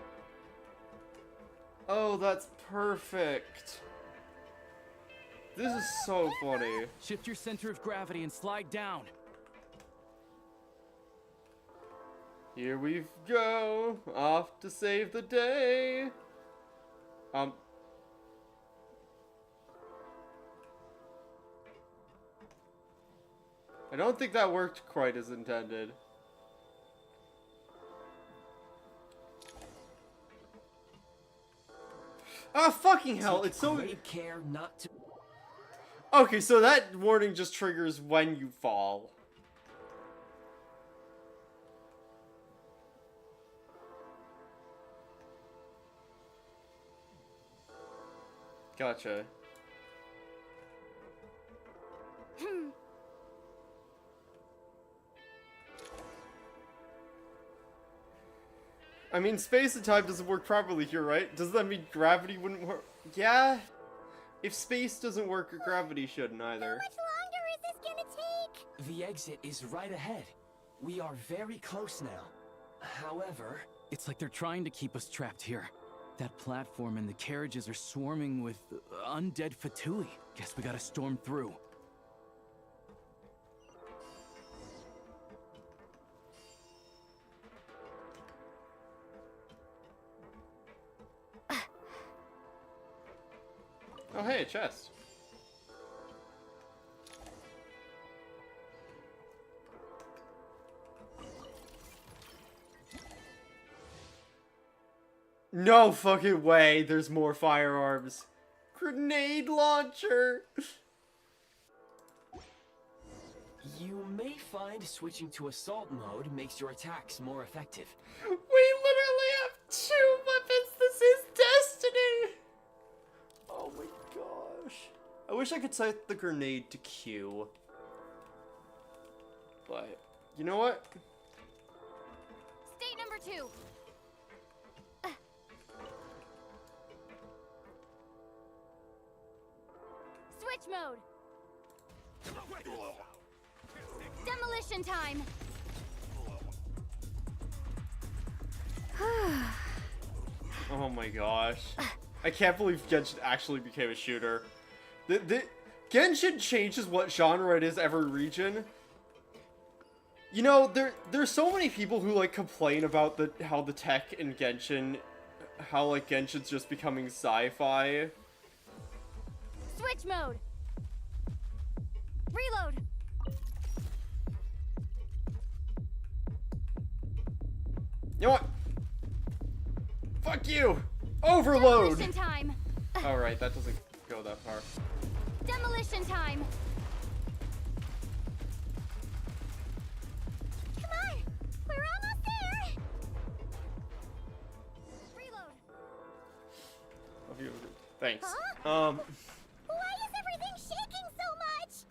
Oh, that's perfect. This is so funny. Shift your center of gravity and slide down. Here we go, off to save the day. I don't think that worked quite as intended. Ah, fucking hell, it's so... Great care not to... Okay, so that warning just triggers when you fall. Gotcha. I mean, space and time doesn't work properly here, right? Does that mean gravity wouldn't work? Yeah. If space doesn't work, gravity shouldn't either. How much longer is this gonna take? The exit is right ahead. We are very close now. However... It's like they're trying to keep us trapped here. That platform and the carriages are swarming with undead Fatui. Guess we gotta storm through. Oh, hey, a chest. No fucking way, there's more firearms. Grenade launcher! You may find switching to assault mode makes your attacks more effective. We literally have 2 weapons, this is destiny! Oh my gosh. I wish I could set the grenade to Q. But, you know what? State number 2. Switch mode. Demolition time. Oh my gosh. I can't believe Genshin actually became a shooter. Genshin changes what genre it is every region. You know, there's so many people who like complain about how the tech in Genshin, how like Genshin's just becoming sci-fi. Switch mode. Reload. You know what? Fuck you! Overload! Demolition time. Alright, that doesn't go that far. Demolition time. Come on! We're almost there! Reload. Thanks. Why is everything shaking so much?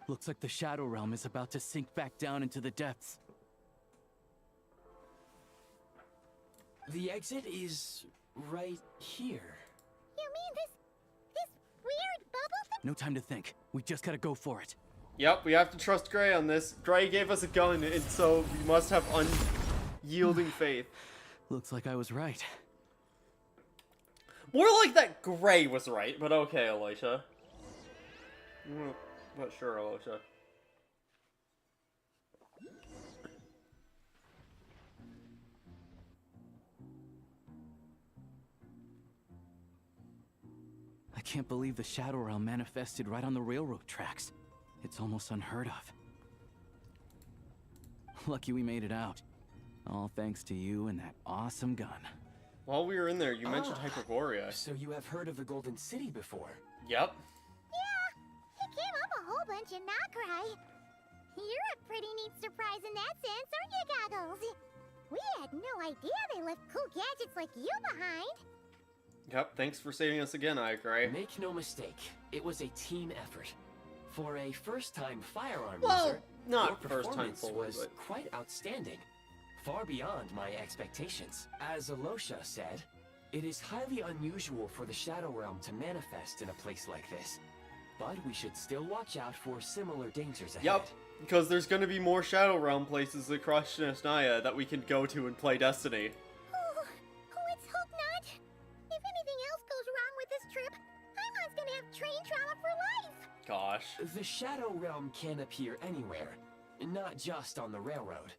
Looks like the Shadow Realm is about to sink back down into the depths. The exit is right here. You mean this weird bubble thing? No time to think. We just gotta go for it. Yep, we have to trust Gray on this. Gray gave us a gun, and so we must have unyielding faith. Looks like I was right. More like that Gray was right, but okay, Alicia. But sure, Alicia. I can't believe the Shadow Realm manifested right on the railroad tracks. It's almost unheard of. Lucky we made it out. All thanks to you and that awesome gun. While we were in there, you mentioned Hyperborea. So you have heard of the Golden City before? Yep. Yeah, it came up a whole bunch in Nokrai. You're a pretty neat surprise in that sense, aren't you, Goggles? We had no idea they left cool gadgets like you behind. Yep, thanks for saving us again, Gray. Make no mistake, it was a team effort. For a first-time firearm Well, user, not your first-time performance fully, was but... quite outstanding. Far beyond my expectations. As Alosha said, it is highly unusual for the Shadow Realm to manifest in a place like this. But we should still watch out for similar dangers ahead. Yep, because there's gonna be more Shadow Realm places across Snezhnaya that we can go to and play Destiny. Oh, let's hope not. If anything else goes wrong with this trip, Paimon's gonna have train trauma for life. Gosh. The Shadow Realm can appear anywhere, not just on the railroad.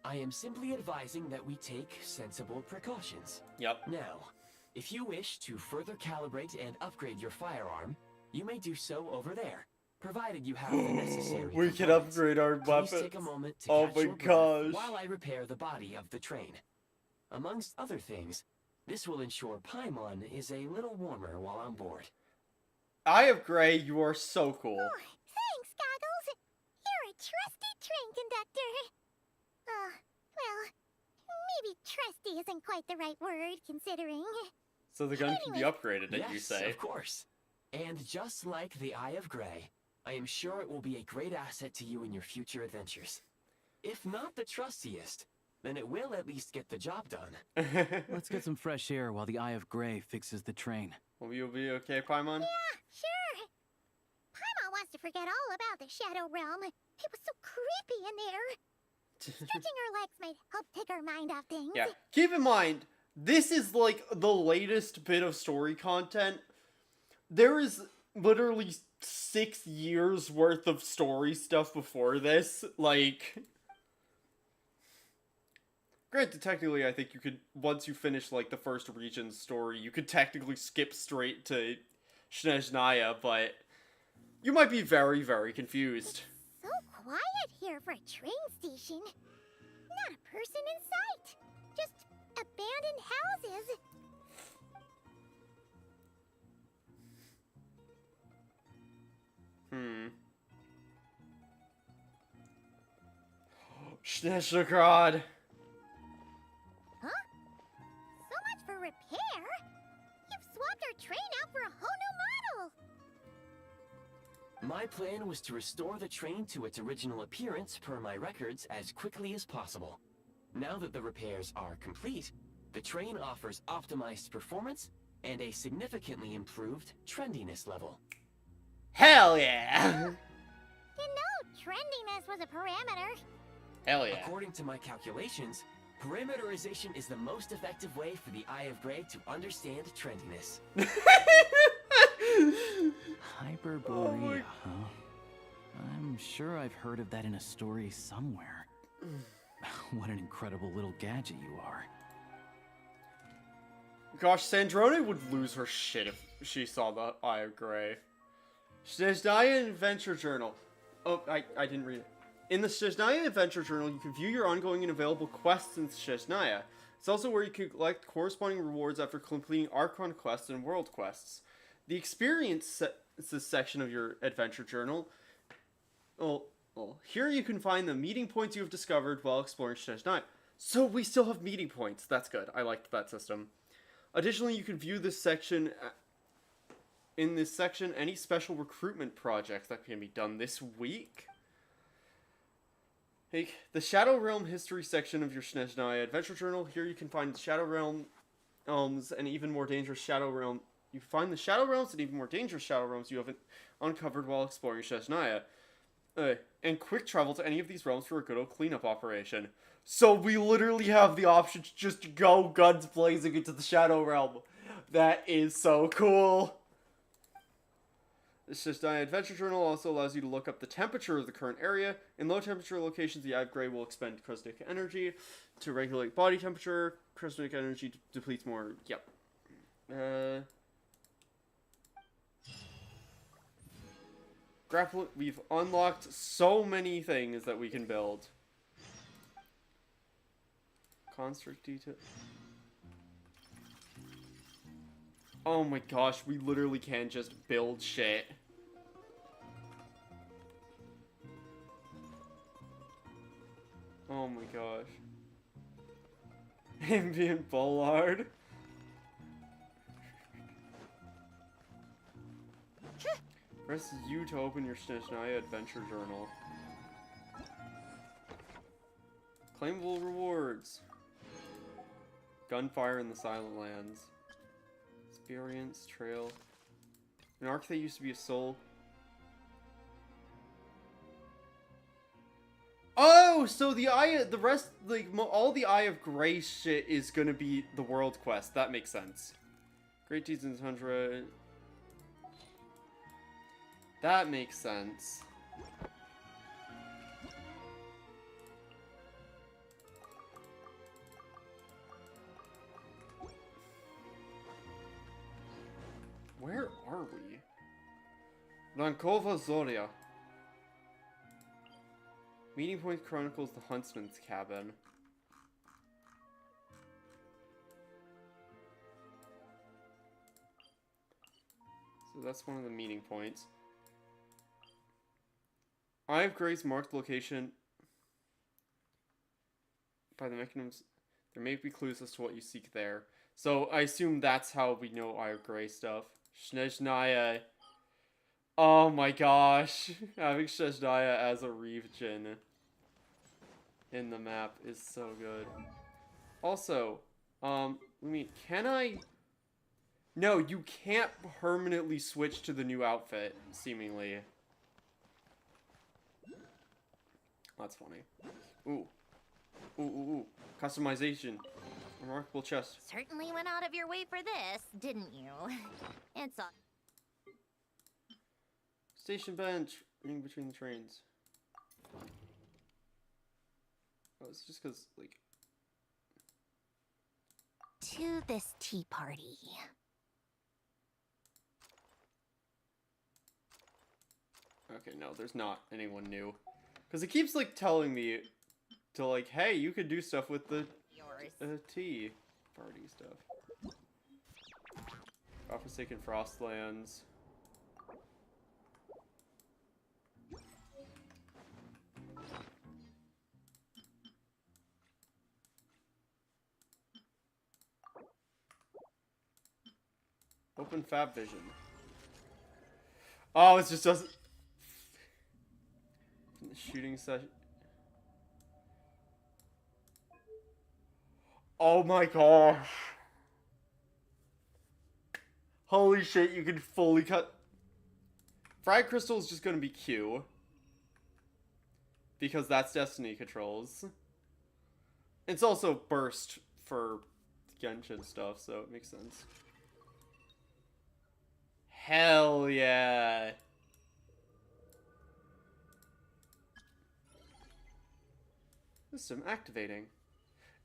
I am simply advising that we take sensible precautions. Yep. Now, if you wish to further calibrate and upgrade your firearm, you may do so over there, provided you have the necessary We can components. upgrade our Please weapons. take a moment to Oh catch my your breath gosh. while I repair the body of the train. Amongst other things, this will ensure Paimon is a little warmer while on board. Gray, you are so cool. Oh, thanks, Goggles. You're a trusty train conductor. Well, maybe trusty isn't quite the right word, considering. So the gun can be upgraded, Yes, you say? of course. And just like the Eye of Grey, I am sure it will be a great asset to you in your future adventures. If not the trustiest, then it will at least get the job done. Let's get some fresh air while the Eye of Grey fixes the train. Will you be okay, Paimon? Yeah, sure. Paimon wants to forget all about the Shadow Realm. It was so creepy in there. Stretching her legs might help take her mind off things. Yeah. Keep in mind, this is like the latest bit of story content. There is literally 6 years worth of story stuff before this. Like, granted, technically, I think you could, once you finish like the first region's story, you could technically skip straight to Snezhnaya, but you might be very, very confused. So quiet here for a train station. Not a person in sight. Just abandoned houses. Snezhnaya. Huh? So much for repair. You've swapped our train out for a whole new model. My plan was to restore the train to its original appearance per my records as quickly as possible. Now that the repairs are complete, the train offers optimized performance and a significantly improved trendiness level. Hell yeah! You know, trendiness was a parameter. Hell yeah. According to my calculations, parameterization is the most effective way for the Eye of Grey to understand trendiness. Hyperborea, huh? I'm sure I've heard of that in a story somewhere. What an incredible little gadget you are. Gosh, Sandrone would lose her shit if she saw the Eye of Grey. Snezhnaya Adventure Journal. Oh, I didn't read it. In the Snezhnaya Adventure Journal, you can view your ongoing and available quests in Snezhnaya. It's also where you can collect corresponding rewards after completing Archon quests and world quests. The experience section of your adventure journal. Well, here you can find the meeting points you have discovered while exploring Snezhnaya. So we still have meeting points. That's good. I liked that system. Additionally, you can view this section in this section any special recruitment projects that can be done this week. Hey, the Shadow Realm history section of your Snezhnaya Adventure Journal. Here you can find Shadow Realms and even more dangerous Shadow Realm. You find the Shadow Realms and even more dangerous Shadow Realms you haven't uncovered while exploring Snezhnaya. And quick travel to any of these realms for a good old cleanup operation. So we literally have the option to just go guns blazing into the Shadow Realm. That is so cool. The Snezhnaya Adventure Journal also allows you to look up the temperature of the current area. In low temperature locations, the Eye of Grey will expend Cresnic energy to regulate body temperature. Cresnic energy depletes more. Yep. Grapple. We've unlocked so many things that we can build. Construct detail. Oh my gosh, we literally can just build shit. Oh my gosh. Ambient bollard. Press U to open your Snezhnaya Adventure Journal. Claimable rewards. Gunfire in the Silent Lands. Experience, trail. An Archthey used to be a soul. Oh, so the rest, like, all the Eye of Grey shit is gonna be the world quest. That makes sense. Great Deeds in Tundra. That makes sense. Where are we? Lankova Zoria. Meeting Point chronicles the Huntsman's cabin. So that's one of the meeting points. Eye of Grey's marked location by the mechanisms. There may be clues as to what you seek there. So I assume that's how we know Eye of Grey stuff. Snezhnaya. Oh my gosh. Having Snezhnaya as a region in the map is so good. Also, can I... No, you can't permanently switch to the new outfit, seemingly. That's funny. Ooh. Ooh, ooh, ooh. Customization. Remarkable chest. Certainly went out of your way for this, didn't you? It's a... Station bench. In between the trains. Oh, it's just because, like... To this tea party. Okay, no, there's not anyone new. Because it keeps, like, telling me to, like, hey, you could do stuff with the tea party stuff. Godforsaken Frostlands. Open Fab Vision. Oh, it just doesn't... The shooting session. Oh my gosh. Holy shit, you can fully cut... Frag Crystal is just gonna be Q. Because that's Destiny controls. It's also Burst for Genshin stuff, so it makes sense. Hell yeah. System activating.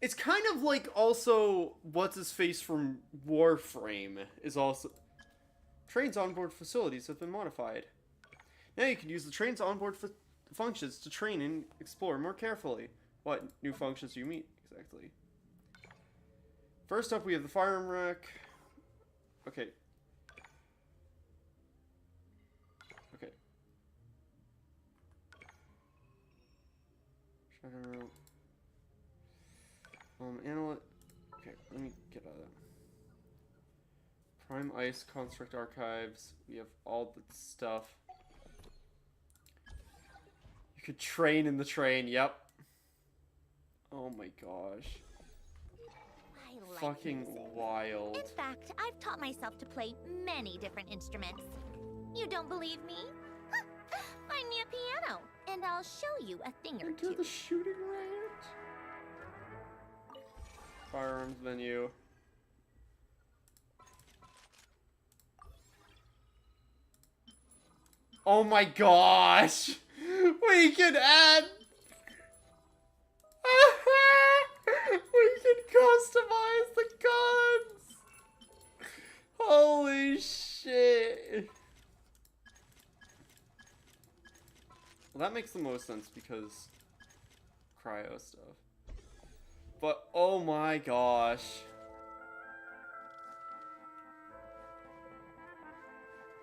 It's kind of like also what's-his-face from Warframe is also... Trains onboard facilities have been modified. Now you can use the train's onboard functions to train and explore more carefully. What new functions do you meet, exactly? First up, we have the firearm rack. Okay. Okay. Okay, let me get out of that. Prime Ice Construct Archives. We have all the stuff. You could train in the train, yep. Oh my gosh. I like Fucking music. wild. In fact, I've taught myself to play many different instruments. You don't believe me? Find me a piano, and I'll show you a thing or two. Enter the shooting range. Firearms menu. Oh my gosh! We can add... we can customize the guns! Holy shit! Well, that makes the most sense because cryo stuff. But oh my gosh.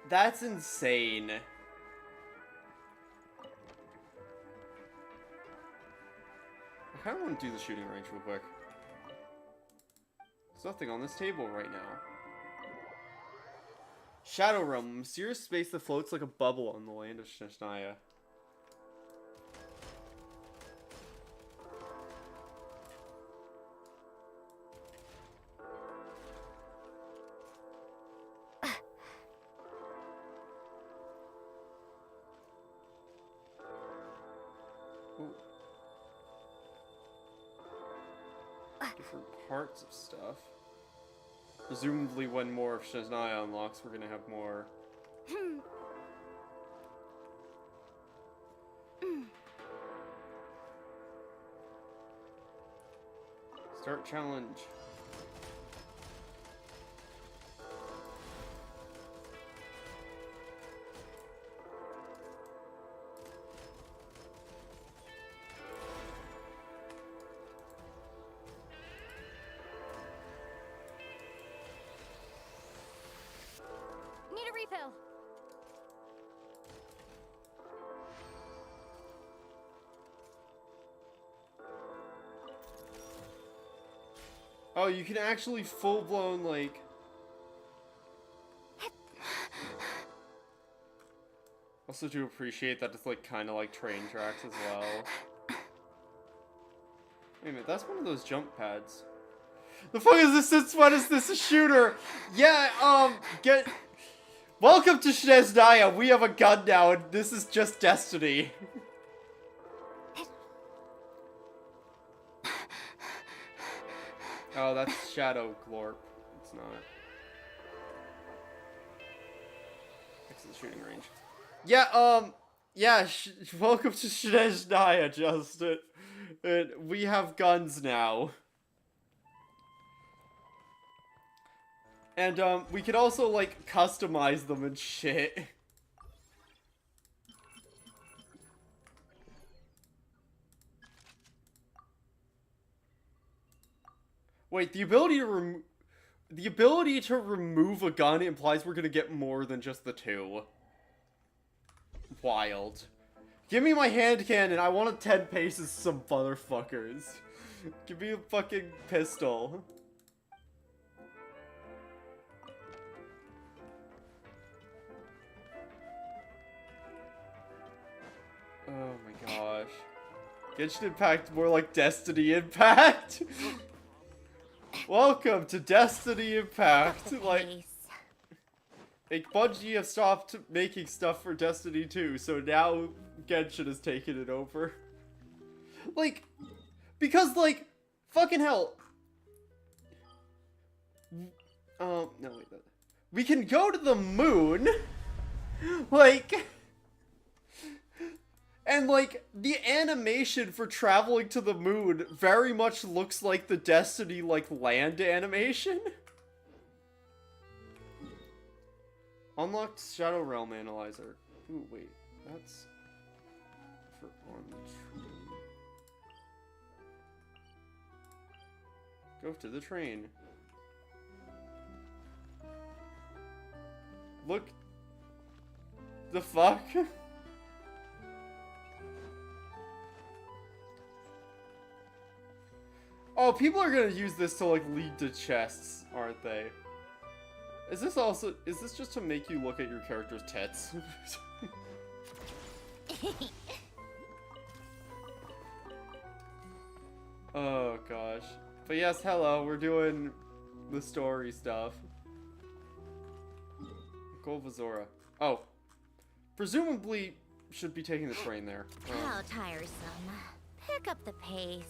That's insane. I kind of want to do the shooting range real quick. There's nothing on this table right now. Shadow Realm, a mysterious space that floats like a bubble on the land of Snezhnaya. Different parts of stuff. Presumably when more of Snezhnaya unlocks, we're gonna have more. Start challenge. Need a refill. Oh, you can actually full-blown, like... Also do appreciate that it's, like, kind of like train tracks as well. Wait a minute, that's one of those jump pads. The fuck is this? Since when is this a shooter? Yeah, get... Welcome to Snezhnaya. We have a gun now, and this is just Destiny. Oh, that's Shadow Glorp. It's not. Next to the shooting range. Yeah, yeah, welcome to Snezhnaya, Justin. We have guns now. And, we could also, like, customize them and shit. Wait, the ability to remove a gun implies we're gonna get more than just the two. Wild. Give me my hand cannon, I want to 10 paces some motherfuckers. Give me a fucking pistol. Oh my gosh. Genshin Impact more like Destiny Impact? Welcome to Destiny Impact. Like Bungie have stopped making stuff for Destiny 2, so now Genshin has taken it over. Like, because like, fucking hell. No wait, we can go to the moon, like, and like, the animation for traveling to the moon very much looks like the Destiny, like, land animation. Unlocked Shadow Realm Analyzer. Ooh, wait, that's for on train. Go to the train. Look. The fuck? Oh, people are gonna use this to, like, lead to chests, aren't they? Is this just to make you look at your character's tits? Oh gosh. But yes, hello, we're doing the story stuff. SkylaWuzHere. Oh. Presumably should be taking the train there. How tiresome. Pick up the pace.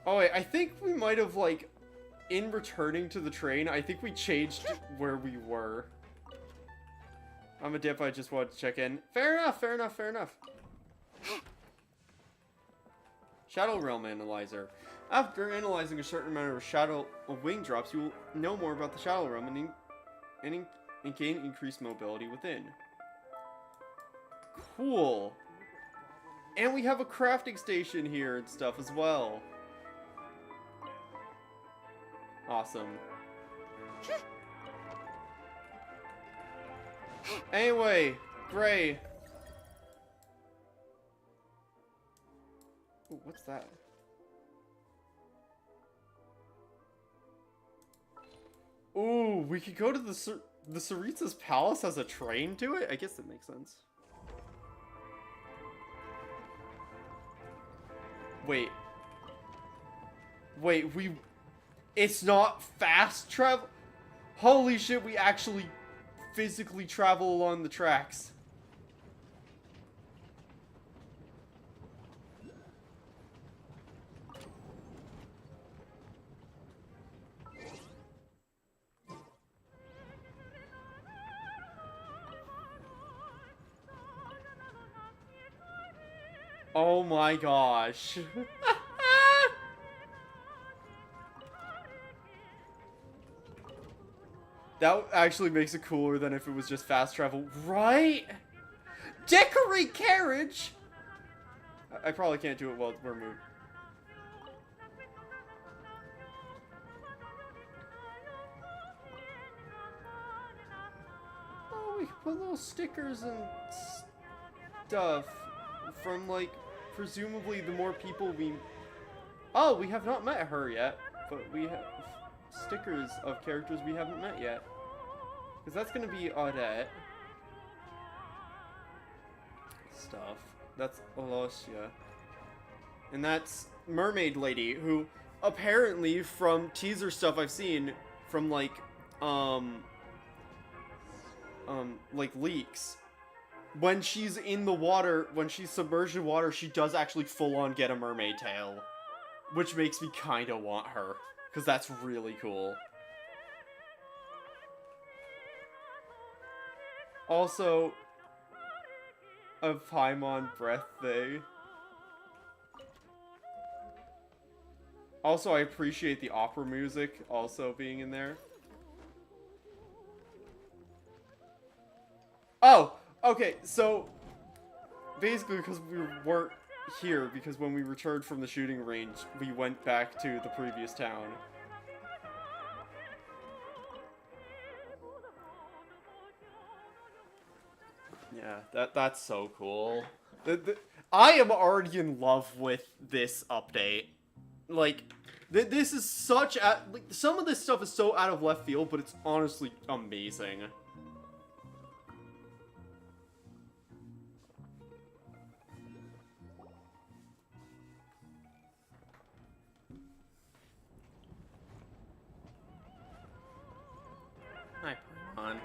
Oh wait, I think we might have, like, in returning to the train, I think we changed where we were. I'm a dip, I just wanted to check in. Fair enough, fair enough, fair enough. Shadow Realm Analyzer. After analyzing a certain amount of Shadow Wing drops, you will know more about the Shadow Realm and gain increased mobility within. Cool. And we have a crafting station here and stuff as well. Awesome. Anyway, Gray. Ooh, what's that? Ooh, we could go to the Saritsa's Palace as a train to it? I guess that makes sense. Wait. Wait, it's not fast travel? Holy shit, we actually physically travel along the tracks. Oh my gosh. That actually makes it cooler than if it was just fast travel, right? Decorate carriage! I probably can't do it while we're moved. Oh, we can put little stickers and stuff from, like, presumably the more people we... Oh, we have not met her yet, but we have stickers of characters we haven't met yet. Because that's going to be Odette. Stuff. That's Alosia. And that's Mermaid Lady, who apparently from teaser stuff I've seen from like leaks, when she's in the water, when she's submerged in water, she does actually full on get a mermaid tail, which makes me kind of want her, because that's really cool. Also, a Paimon breath thing. Also, I appreciate the opera music also being in there. Oh, okay, so basically because we weren't here, because when we returned from the shooting range, we went back to the previous town. Yeah, that's so cool. I am already in love with this update. Like, this is such like, some of this stuff is so out of left field, but it's honestly amazing. Hi, Paimon.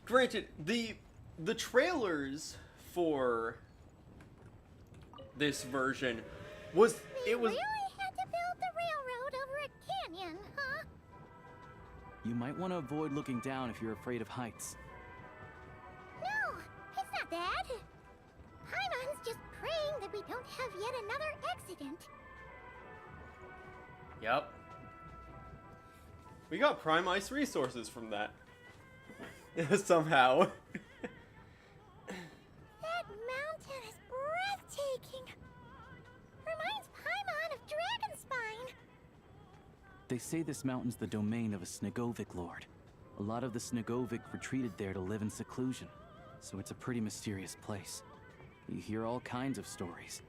Granted, the trailers for this version was We really had to build the railroad over a canyon, huh? You might want to avoid looking down if you're afraid of heights. No, it's not that. Paimon's just praying that we don't have yet another accident. Yep. We got prime ice resources from that. Somehow. That mountain is breathtaking. Reminds Paimon of Dragonspine. They say this mountain's the domain of a Snegovic lord, A lot of the Snegovic retreated there to live in seclusion, so it's a pretty mysterious place. You hear all kinds of stories.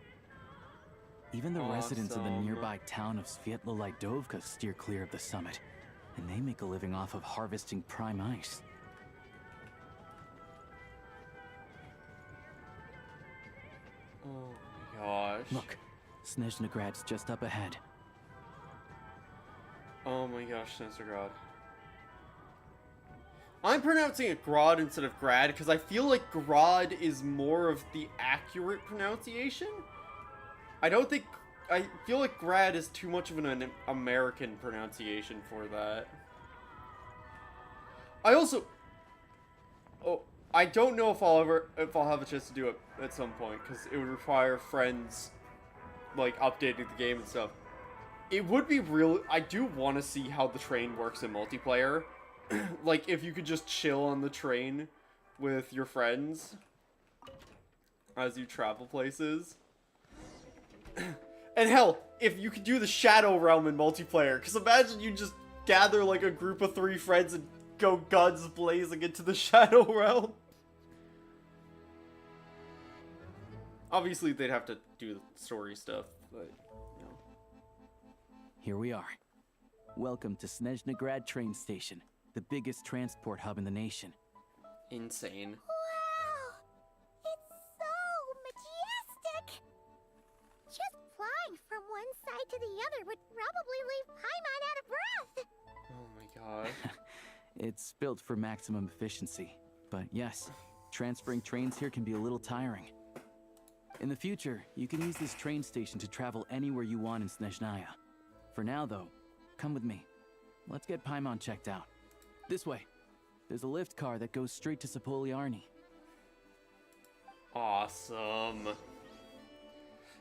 Even the residents of the nearby town of Svietlo-Lidovka steer clear of the summit, and they make a living off of harvesting prime ice. Oh my gosh. Look, Snezhnagrad's just up ahead. Oh my gosh, Snezhnaya. I'm pronouncing it Grad instead of Grad because I feel like Grad is more of the accurate pronunciation. I feel like Grad is too much of an American pronunciation for that. I also... Oh, I don't know if I'll have a chance to do it at some point because it would require friends, like, updating the game and stuff. It would be real... I do want to see how the train works in multiplayer. Like, if you could just chill on the train with your friends as you travel places. And hell, if you could do the Shadow Realm in multiplayer, because imagine you just gather like a group of 3 friends and go guns blazing into the Shadow Realm. Obviously, they'd have to do the story stuff, but, you know. Here we are. Welcome to Snezhnagrad train station, the biggest transport hub in the nation. Insane. Wow! It's so majestic! Just flying from one side to the other would probably leave Paimon out of breath! Oh my god. It's built for maximum efficiency, but yes, transferring trains here can be a little tiring. In the future, you can use this train station to travel anywhere you want in Snezhnaya. For now, though, come with me. Let's get Paimon checked out. This way. There's a lift car that goes straight to Sapoliarny. Awesome.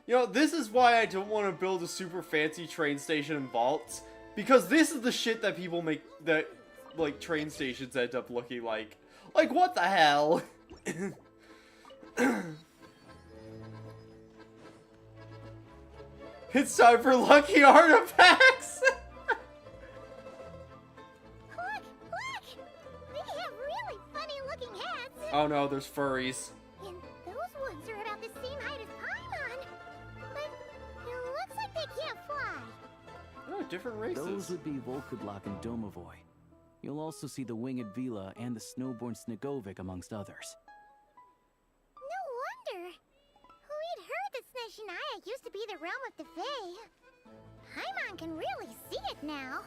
You know, this is why I don't want to build a super fancy train station in vaults. Because this is the shit that people make, that, like, train stations end up looking like. Like, what the hell? It's time for lucky artifacts! Oh no, there's furries. And those ones are about the same height as Paimon. But it looks like they can't fly. Oh, different races. Those would be Volkudlak and Domovoy. You'll also see the winged Vila and the snowborn Snegovic amongst others. No wonder. We'd heard that Snezhnaya used to be the realm of the Fae. Paimon can really see it now.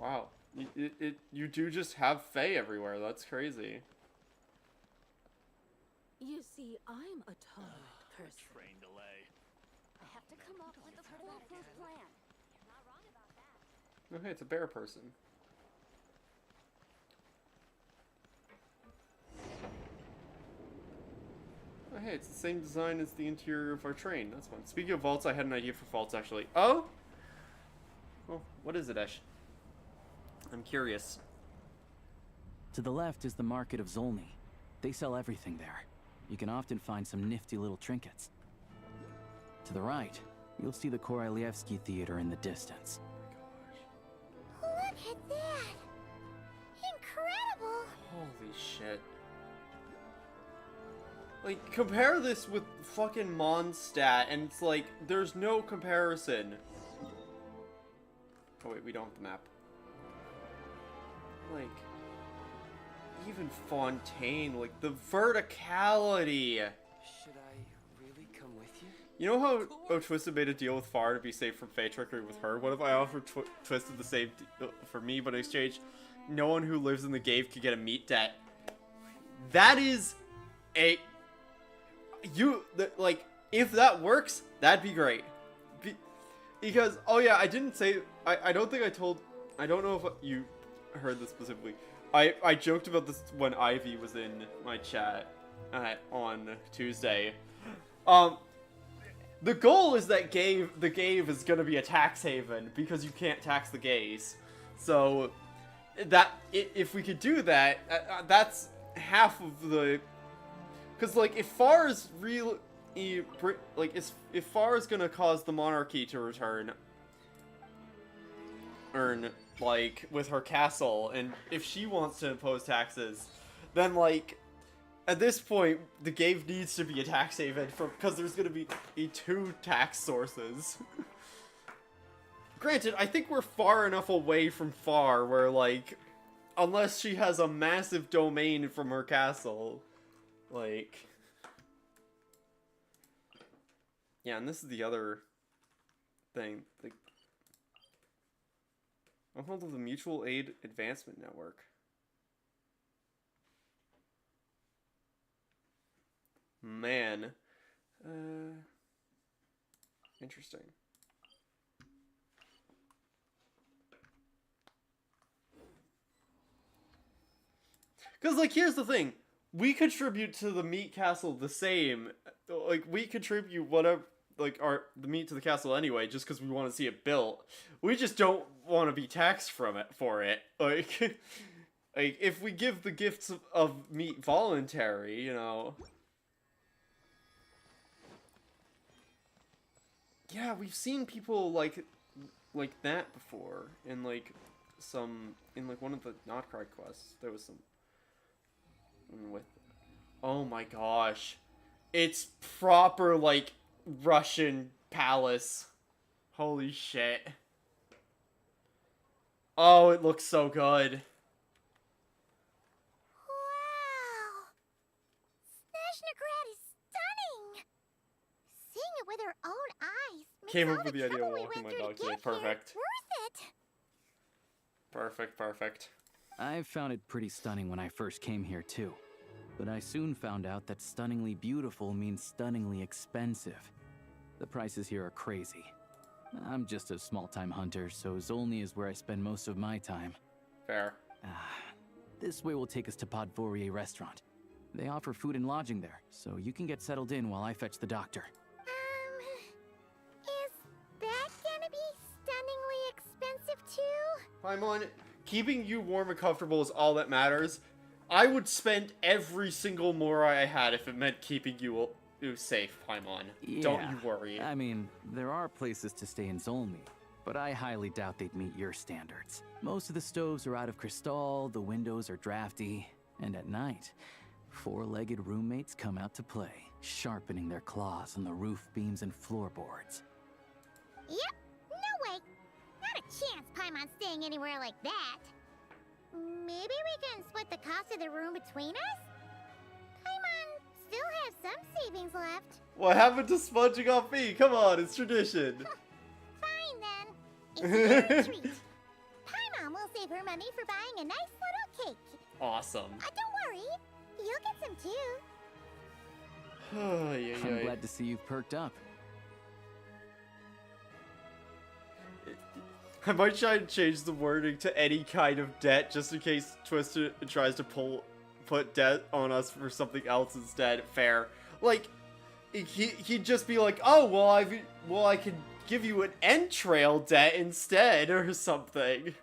Wow. You do just have Fae everywhere. That's crazy. You see, I'm a tolerant person. Train delay. I have to come up with a foolproof plan. You're not wrong about that. Oh, hey, it's a bear person. Oh, hey, it's the same design as the interior of our train. That's fun. Speaking of vaults, I had an idea for vaults, actually. Oh? Oh, what is it, Ash? I'm curious. To the left is the market of Zolny. They sell everything there. You can often find some nifty little trinkets. To the right, you'll see the Korolievsky Theater in the distance. Look at that! Incredible! Holy shit. Like, compare this with fucking Mondstadt, and it's like, there's no comparison. Oh wait, we don't have the map. Like, even Fontaine, like, the verticality. Should I really come with you? You know how Twisted made a deal with Far to be safe from Fate trickery with her? What if I offered Twisted the same for me, but in exchange, no one who lives in the cave could get a meat debt? That is a... like, if that works, that'd be great. Because, oh yeah, I didn't say... I don't think I told... I don't know if you heard this specifically. I joked about this when Ivy was in my chat on Tuesday. The goal is that the cave is gonna be a tax haven because you can't tax the gays. So that if we could do that, that's half of the. Because like if Far is real, like if Far is gonna cause the monarchy to return, like, with her castle, and if she wants to impose taxes, then, like, at this point, the game needs to be a tax haven because there's going to be 2 tax sources. Granted, I think we're far enough away from far where, like, unless she has a massive domain from her castle, like... Yeah, and this is the other thing. Like, I'm hold of the Mutual Aid Advancement Network. Man. Interesting. Because, like, here's the thing. We contribute to the meat castle the same. Like, we contribute whatever, like, the meat to the castle anyway, just because we want to see it built. We just don't want to be taxed for it. Like, like, if we give the gifts of meat voluntary, you know... Yeah, we've seen people like that before in like one of the Notcry quests. There was some with, oh my gosh, it's proper like Russian palace. Holy shit. Oh, it looks so good. Wow! Snezhnaya is stunning! Seeing it with her own eyes makes Came all up with the idea trouble of we walking went my through to dog today. get here Perfect. worth it! Perfect, perfect. I found it pretty stunning when I first came here too. But I soon found out that stunningly beautiful means stunningly expensive. The prices here are crazy. I'm just a small-time hunter, so Zolny is where I spend most of my time. Fair. This way will take us to Podvorier restaurant. They offer food and lodging there, so you can get settled in while I fetch the doctor. Is that gonna be stunningly expensive too? Paimon, keeping you warm and comfortable is all that matters. I would spend every single mora I had if it meant keeping you safe, Paimon. Yeah, Don't you worry. I mean, there are places to stay in Zolny, but I highly doubt they'd meet your standards. Most of the stoves are out of crystal, the windows are drafty, and at night, 4-legged roommates come out to play, sharpening their claws on the roof beams and floorboards. Yep, no way. Not a chance Paimon's staying anywhere like that. Maybe we can split the cost of the room between us? Paimon still have some savings left. What happened to sponging off me? Come on, it's tradition. Fine then. It's your treat. Paimon will save her money for buying a nice little cake. Awesome. Don't worry, you'll get some too. I'm glad to see you've perked up. I might try and change the wording to any kind of debt just in case Twister tries to put debt on us for something else instead. Fair. Like, he'd just be like, oh, well, I could give you an entrail debt instead or something.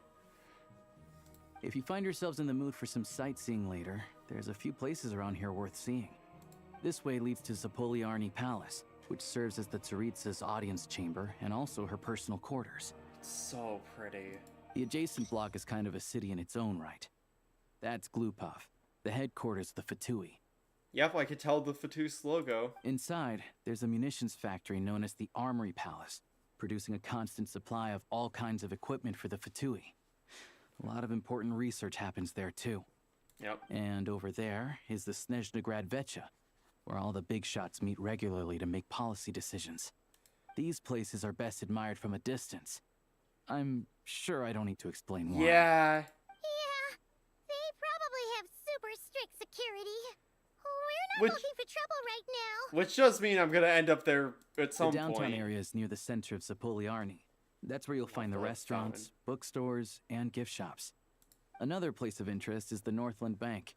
If you find yourselves in the mood for some sightseeing later, there's a few places around here worth seeing. This way leads to Zapoliarny Palace, which serves as the Tsaritsa's audience chamber and also her personal quarters. So pretty. The adjacent block is kind of a city in its own right. That's Glupov, the headquarters of the Fatui. Yep, I could tell the Fatus logo. Inside, there's a munitions factory known as the Armory Palace, producing a constant supply of all kinds of equipment for the Fatui. A lot of important research happens there too. Yep. And over there is the Snezhnaya Vecha, where all the big shots meet regularly to make policy decisions. These places are best admired from a distance. I'm sure I don't need to explain why. Yeah. Yeah, they probably have super strict security. We're not looking for trouble right now. Which does mean I'm gonna end up there at some point. The downtown point. area is near the center of Zapoliarny. That's where you'll find the restaurants, bookstores, and gift shops. Another place of interest is the Northland Bank,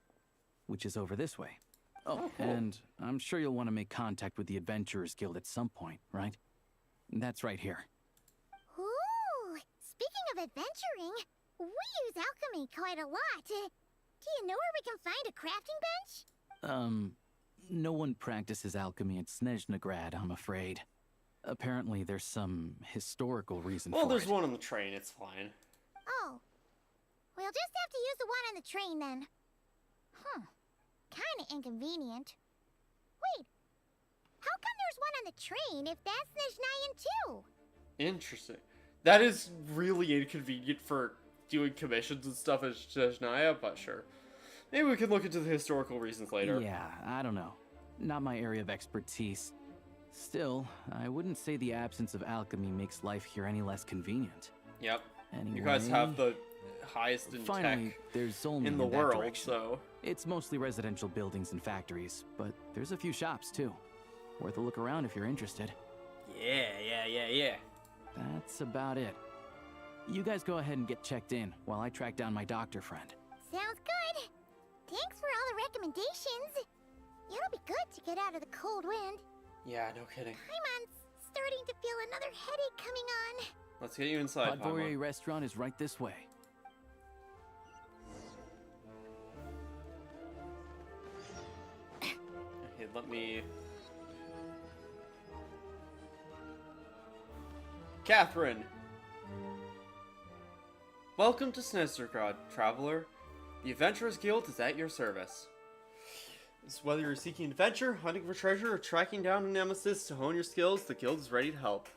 which is over this way. Oh, cool. And I'm sure you'll want to make contact with the Adventurers Guild at some point, right? That's right here. Ooh, speaking of adventuring, we use alchemy quite a lot. Do you know where we can find a crafting bench? No one practices alchemy at Snezhnaya, I'm afraid. Apparently there's some historical reason for it. Well, there's one on the train, it's fine. Oh. We'll just have to use the one on the train then. Kinda inconvenient. Wait. How come there's one on the train if that's Snezhnayan too? Interesting. That is really inconvenient for doing commissions and stuff as Snezhnaya, but sure. Maybe we can look into the historical reasons later. Yeah, I don't know. Not my area of expertise. Still, I wouldn't say the absence of alchemy makes life here any less convenient. Yep. Anyway, You guys have the highest in finally, tech there's only in the that world, direction. so... It's mostly residential buildings and factories, but there's a few shops too. Worth a look around if you're interested. Yeah. That's about it. You guys go ahead and get checked in while I track down my doctor friend. Sounds good. Thanks for all the recommendations. It'll be good to get out of the cold wind. Yeah, no kidding. Paimon's starting to feel another headache coming on. Let's get you inside, Podvory restaurant is right this way. Okay, let me... Catherine! Welcome to Snezhnaya, traveler. The Adventurers Guild is at your service. Whether you're seeking adventure, hunting for treasure, or tracking down a nemesis to hone your skills, the guild is ready to help.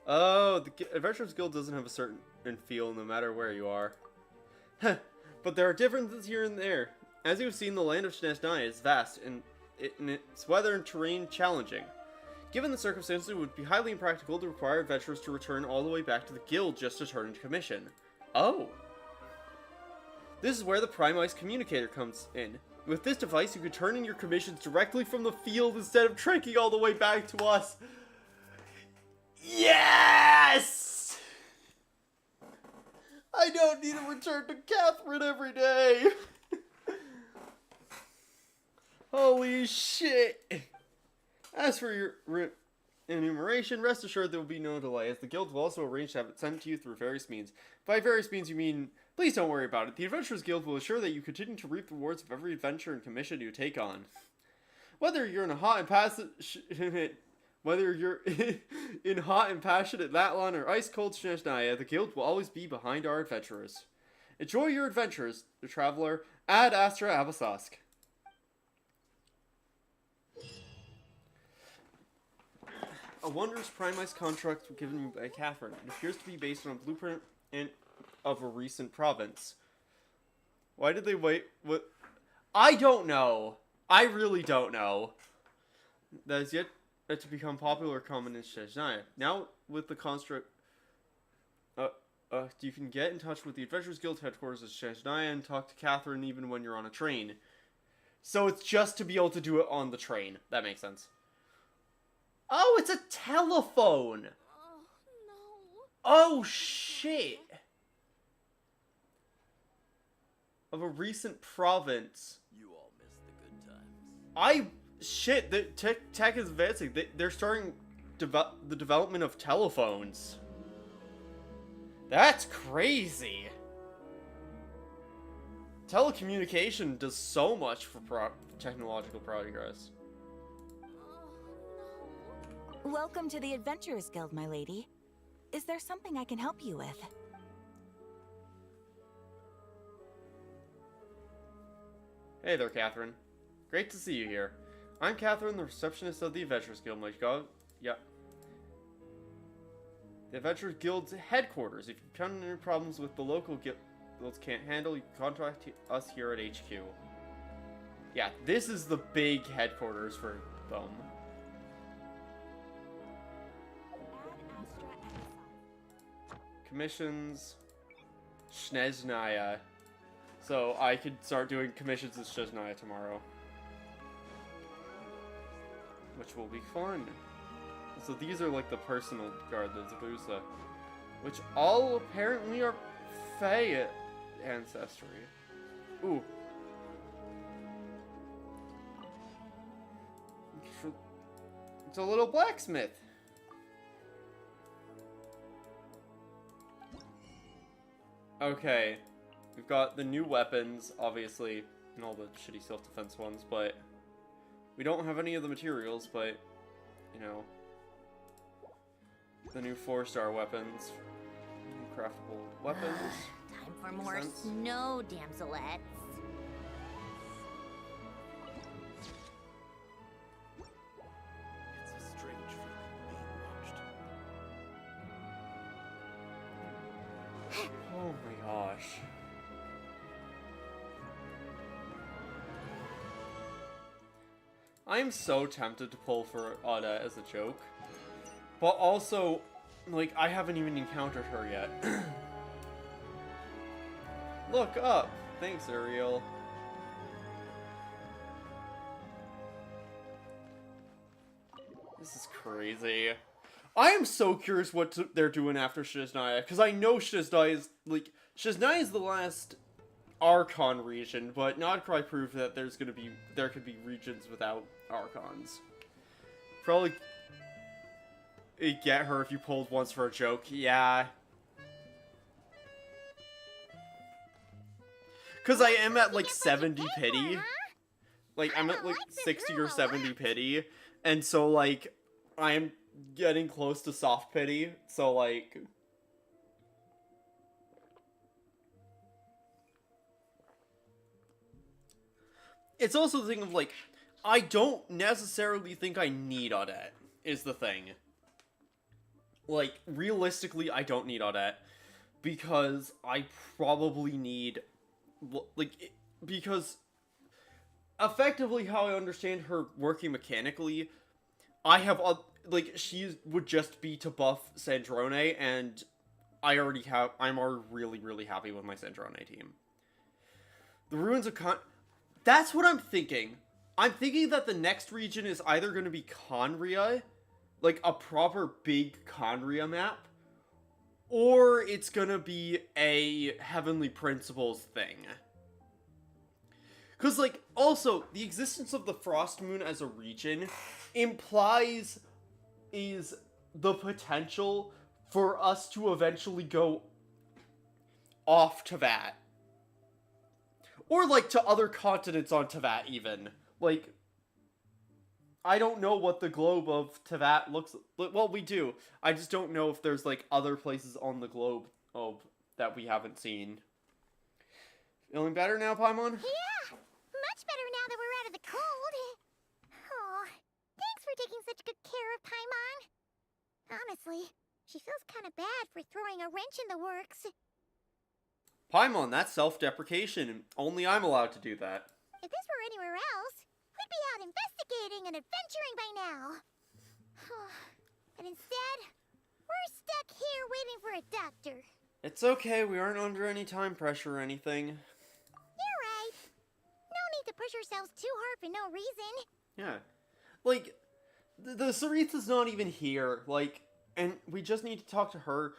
Oh, the Adventurers Guild doesn't have a certain feel no matter where you are. But there are differences here and there. As you've seen, the land of Snezhnaya is vast, and its weather and terrain challenging. Given the circumstances, it would be highly impractical to require adventurers to return all the way back to the guild just to turn into commission. Oh! This is where the Prime Ice Communicator comes in. With this device, you can turn in your commissions directly from the field instead of trekking all the way back to us. Yes! I don't need to return to Catherine every day. Holy shit. As for your enumeration, rest assured there will be no delay, as the guild will also arrange to have it sent to you through various means. By various means, you mean, please don't worry about it. The Adventurers Guild will assure that you continue to reap the rewards of every adventure and commission you take on. Whether you're in a hot and passionate... Whether you're in hot and passionate Latlan or ice-cold Snezhnaya, the guild will always be behind our adventurers. Enjoy your adventures, the traveler. Ad Astra Abasask. A wondrous Prime-Ice contract given by Catherine. It appears to be based on a blueprint of a recent province. Why did they wait? What? I don't know. I really don't know. That is yet to become popular common in Snezhnaya. Now, with the construct... you can get in touch with the Adventurers Guild headquarters of Snezhnaya and talk to Catherine even when you're on a train. So it's just to be able to do it on the train. That makes sense. Oh, it's a telephone! Oh, no. Oh, shit! Of a recent province. You all missed the good times. Shit, the tech is advancing. They're starting the development of telephones. That's crazy. Telecommunication does so much for technological progress. Welcome to the Adventurers Guild, my lady. Is there something I can help you with? Hey there, Catherine. Great to see you here. I'm Catherine, the receptionist of the Adventurers Guild. My God, yep. The Adventurers Guild's headquarters. If you come into any problems with the local guilds can't handle, you can contact us here at HQ. Yeah, this is the big headquarters for them. Commissions, Snezhnaya. So I could start doing commissions in Snezhnaya tomorrow. Which will be fun. So these are like the personal guard, the Zabusa. Which all apparently are Fae ancestry. Ooh. It's a little blacksmith. Okay. We've got the new weapons, obviously, and all the shitty self-defense ones, but we don't have any of the materials, but, you know, the new 4-star weapons, craftable weapons. Time for Makes more sense. snow damselettes. It's a strange feeling being watched. Oh my gosh. I am so tempted to pull for Ada as a joke. But also, like, I haven't even encountered her yet. Look up! Thanks, Ariel. This is crazy. I am so curious what they're doing after Snezhnaya, because I know Snezhnaya is, like, Snezhnaya is the last Archon region, but Nodcry proved that there could be regions without Archons. Probably get her if you pulled once for a joke. Yeah. Because I am at like 70 pity. Like, I'm at like 60 or 70 pity. And so like, I am getting close to soft pity. So like... It's also the thing of like, I don't necessarily think I need Audette, is the thing. Like, realistically, I don't need Audette. Because I probably need, like, because effectively how I understand her working mechanically, I have, like, she would just be to buff Sandrone, and I'm already really, really happy with my Sandrone team. The Ruins of that's what I'm thinking. I'm thinking that the next region is either going to be Conria, like a proper big Conria map, or it's going to be a Heavenly Principles thing. Because, like, also, the existence of the Frost Moon as a region implies is the potential for us to eventually go off Teyvat. Or, like, to other continents on Teyvat, even. Like, I don't know what the globe of Teyvat looks like. Well, we do. I just don't know if there's, like, other places on the globe that we haven't seen. Feeling better now, Paimon? Yeah! Much better now that we're out of the cold. Oh, thanks for taking such good care of Paimon. Honestly, she feels kind of bad for throwing a wrench in the works. Paimon, that's self-deprecation. Only I'm allowed to do that. If this were anywhere else, we'd be out investigating and adventuring by now. But instead, we're stuck here waiting for a doctor. It's okay, we aren't under any time pressure or anything. You're right. No need to push ourselves too hard for no reason. Yeah. Like, the Saritha's not even here, like, and we just need to talk to her.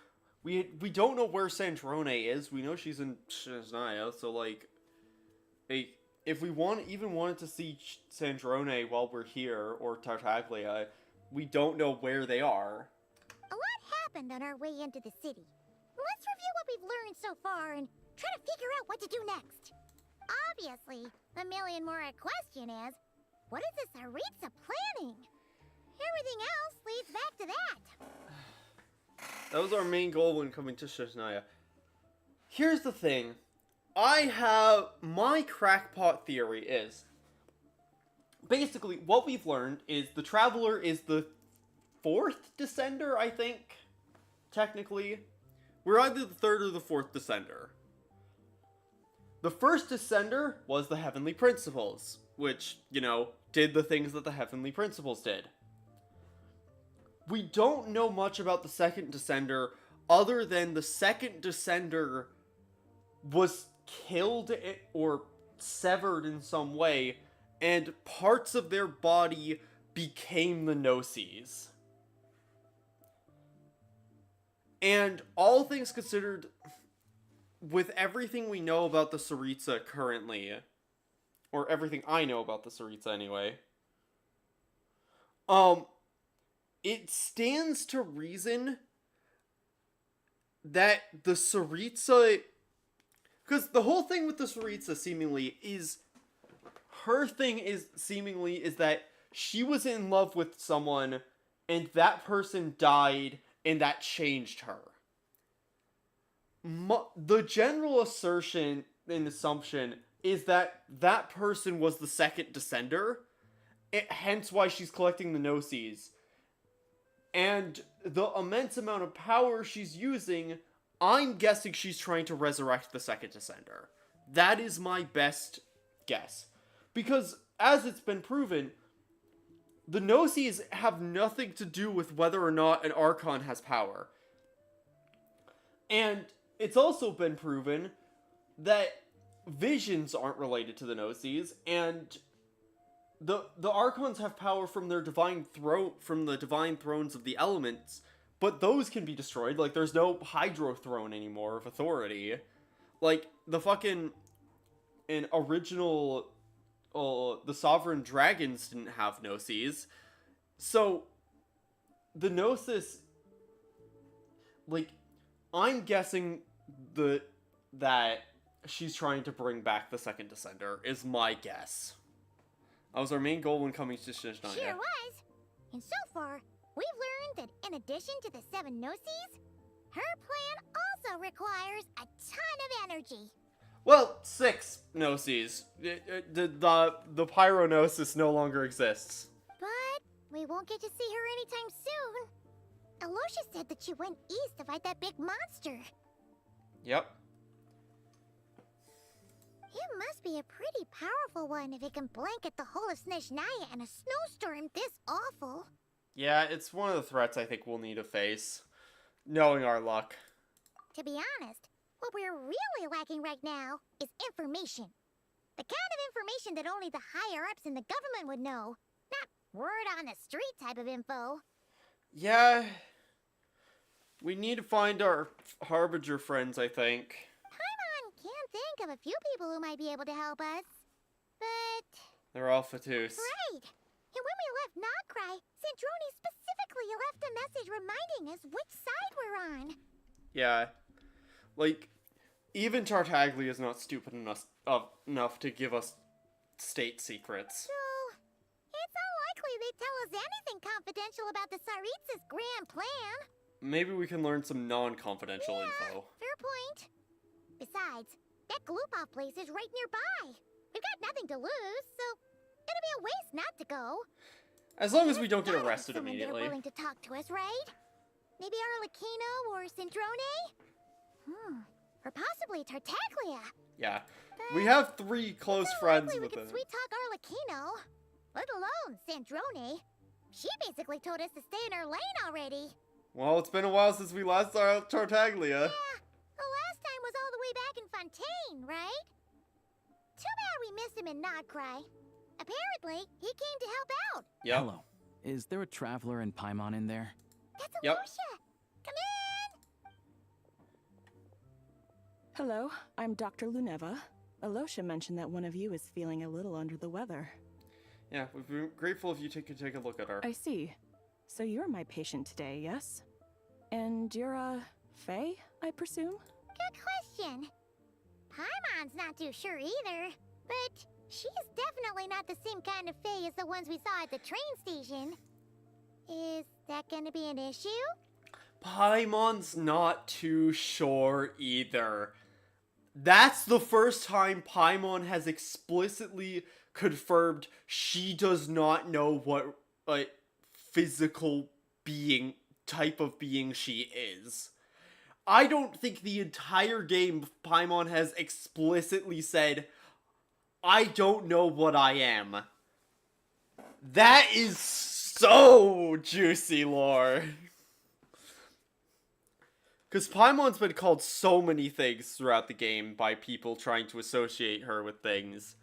We don't know where Sandrone is. We know she's in Snezhnaya, so, like, if we wanted to see Sandrone while we're here, or Tartaglia, we don't know where they are. A lot happened on our way into the city. Let's review what we've learned so far and try to figure out what to do next. Obviously, the million more question is, what is the Saritsa planning? Everything else leads back to that. That was our main goal when coming to Snezhnaya. Here's the thing. My crackpot theory is, basically, what we've learned is the Traveler is the 4th Descender, I think, technically. We're either the 3rd or the 4th Descender. The 1st Descender was the Heavenly Principles, which, you know, did the things that the Heavenly Principles did. We don't know much about the 2nd Descender, other than the 2nd Descender was killed or severed in some way, and parts of their body became the Gnosis. And all things considered, with everything we know about the Saritsa currently, or everything I know about the Saritsa anyway, it stands to reason that the Saritsa, because the whole thing with the Saritsa seemingly is, her thing is seemingly is that she was in love with someone and that person died and that changed her. the general assertion and assumption is that that person was the second descender, hence why she's collecting the Gnosis. And the immense amount of power she's using, I'm guessing she's trying to resurrect the second descender. That is my best guess. Because, as it's been proven, the Gnosis have nothing to do with whether or not an Archon has power. And it's also been proven that visions aren't related to the Gnosis, and the Archons have power from their divine from the divine thrones of the elements, but those can be destroyed. Like, there's no Hydro throne anymore of authority. Like, the fucking original the Sovereign Dragons didn't have Gnosis. So the Gnosis, like, I'm guessing that she's trying to bring back the second Descender, is my guess. That was our main goal when coming to Snezhnaya. Sure was. And so far, we've learned that in addition to the 7 Gnosis, her plan also requires a ton of energy. Well, 6 Gnosis. The Pyronosis no longer exists. But we won't get to see her anytime soon. Alosha said that she went east to fight that big monster. Yep. It must be a pretty powerful one if it can blanket the whole of Snezhnaya in a snowstorm this awful. Yeah, it's one of the threats I think we'll need to face, knowing our luck. To be honest, what we're really lacking right now is information. The kind of information that only the higher-ups in the government would know. Not word-on-the-street type of info. Yeah. We need to find our Harbinger friends, I think. Paimon can think of a few people who might be able to help us. But... They're Alpha Twos. Right. And when we left Nocry, Sandrone specifically left a message reminding us which side we're on. Yeah. Like, even Tartaglia is not stupid enough to give us state secrets. So, it's unlikely they'd tell us anything confidential about the Tsaritsas' grand plan. Maybe we can learn some non-confidential info. Fair point. Besides, that Gloopov place is right nearby. We've got nothing to lose, so it'd be a waste not to go. As long as we don't get arrested immediately. They're willing to talk to us, right? Maybe Arlecchino or Sandrone? Or possibly Tartaglia. Yeah. We have 3 close friends We with could it. sweet talk Arlecchino. Let alone Sandrone. She basically told us to stay in her lane already. Well, it's been a while since we last saw Tartaglia. Yeah, the last time was all the way back in Fontaine, right? Too bad we missed him in Nocry. Apparently, he came to help out. Yep. Hello. Is there a traveler in Paimon in there? That's Yep. Alosha. Come in! Hello, I'm Dr. Luneva. Alosha mentioned that one of you is feeling a little under the weather. Yeah, we'd be grateful if you could take a look at her. I see. So you're my patient today, yes? And you're, Fae, I presume? Good question. Paimon's not too sure either, but she's definitely not the same kind of Fae as the ones we saw at the train station. Is that gonna be an issue? Paimon's not too sure either. That's the first time Paimon has explicitly confirmed she does not know what physical being, type of being she is. I don't think the entire game Paimon has explicitly said, I don't know what I am. That is so juicy lore. Because Paimon's been called so many things throughout the game by people trying to associate her with things.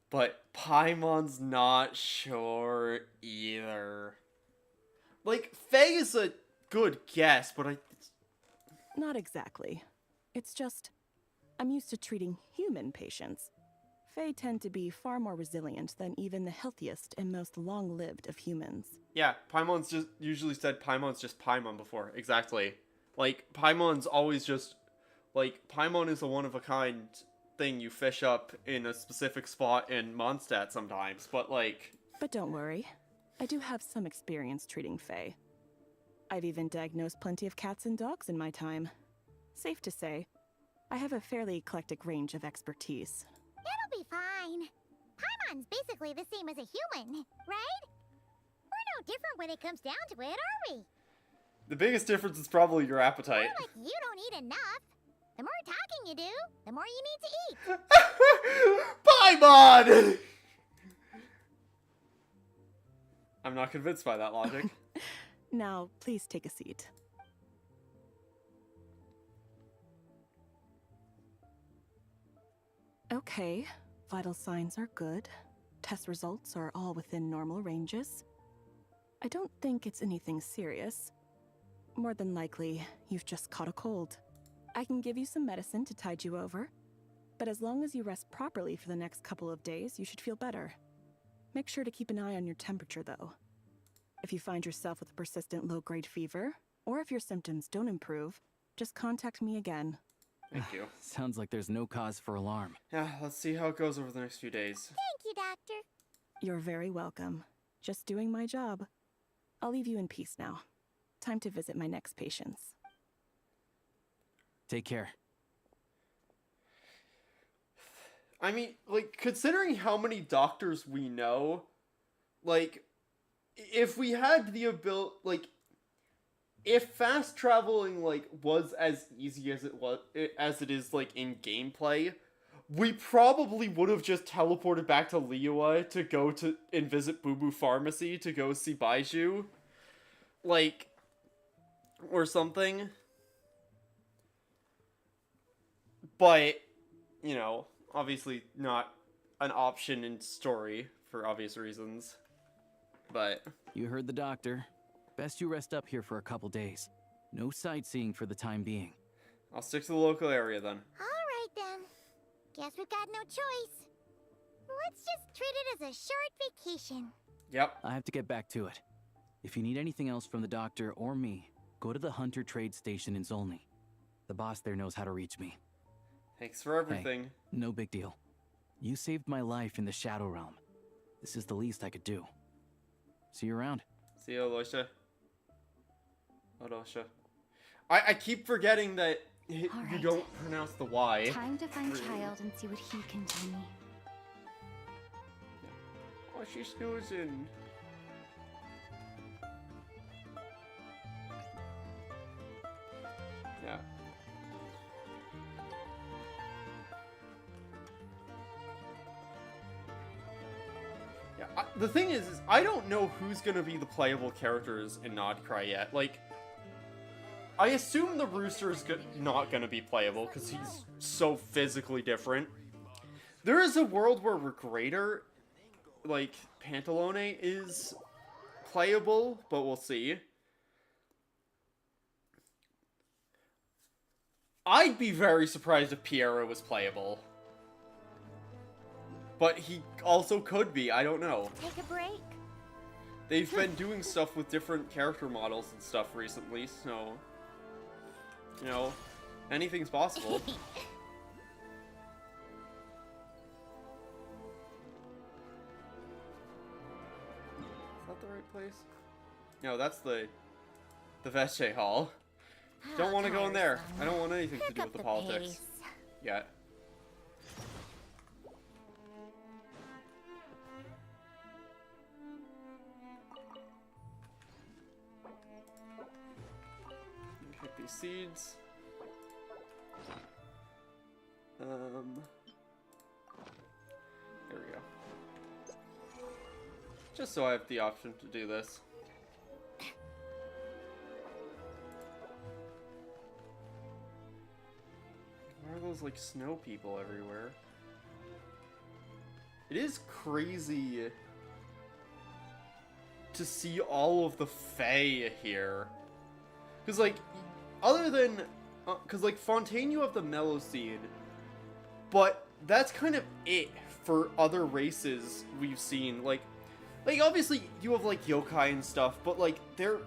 But Paimon's not sure either. Like, Faye is a good guess, but Not exactly. It's just, I'm used to treating human patients. Fae tend to be far more resilient than even the healthiest and most long-lived of humans. Yeah, Paimon's just usually said Paimon's just Paimon before. Exactly. Like, Paimon's always just, like, Paimon is a one-of-a-kind thing you fish up in a specific spot in Mondstadt sometimes, but, like... But don't worry. I do have some experience treating Fae. I've even diagnosed plenty of cats and dogs in my time. Safe to say, I have a fairly eclectic range of expertise. It'll be fine. Paimon's basically the same as a human, right? We're no different when it comes down to it, are we? The biggest difference is probably your appetite. More like you don't eat enough. The more talking you do, the more you need to eat. Paimon! I'm not convinced by that logic. Now, please take a seat. Okay, vital signs are good. Test results are all within normal ranges. I don't think it's anything serious. More than likely, you've just caught a cold. I can give you some medicine to tide you over, but as long as you rest properly for the next couple of days, you should feel better. Make sure to keep an eye on your temperature, though. If you find yourself with a persistent low-grade fever, or if your symptoms don't improve, just contact me again. Thank you. Sounds like there's no cause for alarm. Yeah, let's see how it goes over the next few days. Thank you, Doctor. You're very welcome. Just doing my job. I'll leave you in peace now. Time to visit my next patients. Take care. I mean, like, considering how many doctors we know, like, if we had the ability, like, if fast traveling, like, was as easy as it is, like, in gameplay, we probably would have just teleported back to Liyue to go to and visit Boo Boo Pharmacy to go see Baiju. Like, or something. But, you know, obviously not an option in story for obvious reasons. But you heard the doctor. Best you rest up here for a couple days. No sightseeing for the time being. I'll stick to the local area then. Alright then. Guess we've got no choice. Let's just treat it as a short vacation. Yep. I have to get back to it. If you need anything else from the doctor or me, go to the Hunter Trade Station in Zolny. The boss there knows how to reach me. Thanks for everything. Hey, no big deal. You saved my life in the Shadow Realm. This is the least I could do. See you around. See you, Aloysia. Odosha. I keep forgetting that you don't pronounce the Y. Time to find Child and see what he can tell me. Oh, she's snoozing. Yeah. Yeah, the thing is I don't know who's gonna be the playable characters in Nodcry yet. Like, I assume the Rooster's not gonna be playable because he's so physically different. There is a world where Regrator, like, Pantalone is playable, but we'll see. I'd be very surprised if Piero was playable. But he also could be, I don't know. Take a break. They've been doing stuff with different character models and stuff recently, so... You know, anything's possible. Is that the right place? No, that's the Veche Hall. Don't want to go in there. I don't want anything to do with the politics. Yet. Pick these seeds. There we go. Just so I have the option to do this. Why are those, like, snow people everywhere? It is crazy to see all of the Fae here. Because, like, other than... Because, like, Fontaine, you have the Mellow Seed. But that's kind of it for other races we've seen. Like, obviously, you have, like, yokai and stuff. But, like, they're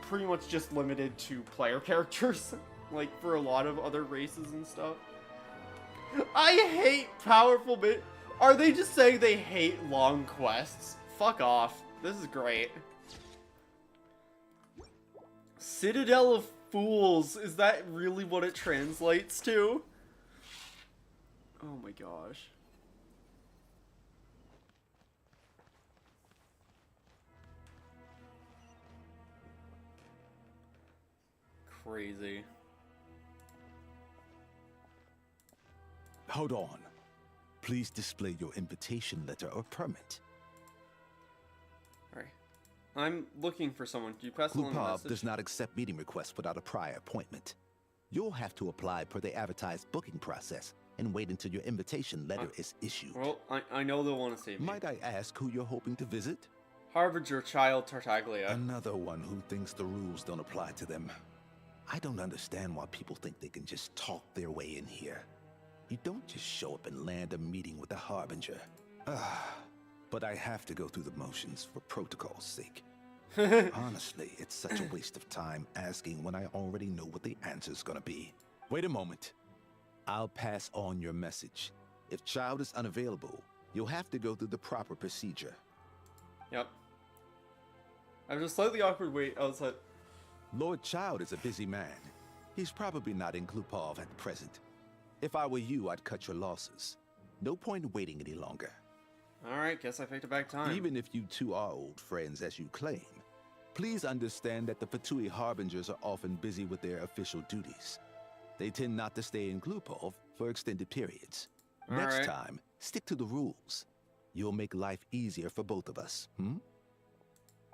pretty much just limited to player characters. Like, for a lot of other races and stuff. I hate powerful bit. Are they just saying they hate long quests? Fuck off. This is great. Citadel of fools. Is that really what it translates to? Oh my gosh. Crazy. Hold on. Please display your invitation letter or permit. Alright. I'm looking for someone. Can you pass along a Glupov message? does not accept meeting requests without a prior appointment. You'll have to apply per the advertised booking process and wait until your invitation letter is issued. Well, I know they'll want to see me. Might I ask who you're hoping to visit? Harbinger Child Tartaglia. Another one who thinks the rules don't apply to them. I don't understand why people think they can just talk their way in here. You don't just show up and land a meeting with the Harbinger. But I have to go through the motions for protocol's sake. Honestly, it's such a waste of time asking when I already know what the answer's gonna be. Wait a moment. I'll pass on your message. If Child is unavailable, you'll have to go through the proper procedure. Yep. I'm just slightly awkward wait outside. Lord Child is a busy man. He's probably not in Glupov at present. If I were you, I'd cut your losses. No point waiting any longer. Alright, guess I picked a bad time. Even if you two are old friends as you claim, please understand that the Fatui Harbingers are often busy with their official duties. They tend not to stay in Glupov for extended periods. Next time, stick to the rules. You'll make life easier for both of us,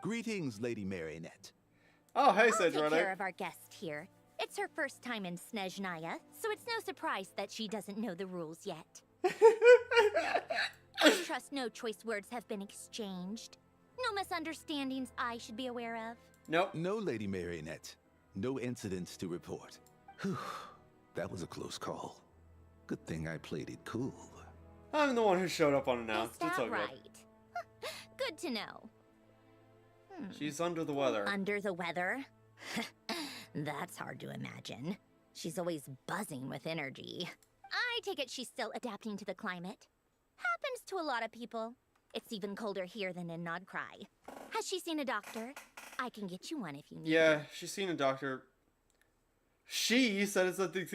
Greetings, Lady Marionette. Oh, hey, I'll take Snezhnaya. care of our guest here. It's her first time in Snezhnaya, so it's no surprise that she doesn't know the rules yet. I trust no choice words have been exchanged. No misunderstandings I should be aware of. Nope. No, Lady Marionette. No incidents to report. Whew. That was a close call. Good thing I played it cool. I'm the one who showed up unannounced. Is that It's all right? good. Good to know. She's under the weather. Under the weather? That's hard to imagine. She's always buzzing with energy. I take it she's still adapting to the climate. Happens to a lot of people. It's even colder here than in Nodcry. Has she seen a doctor? I can get you one if you need Yeah, one. she's seen a doctor. She said it's something.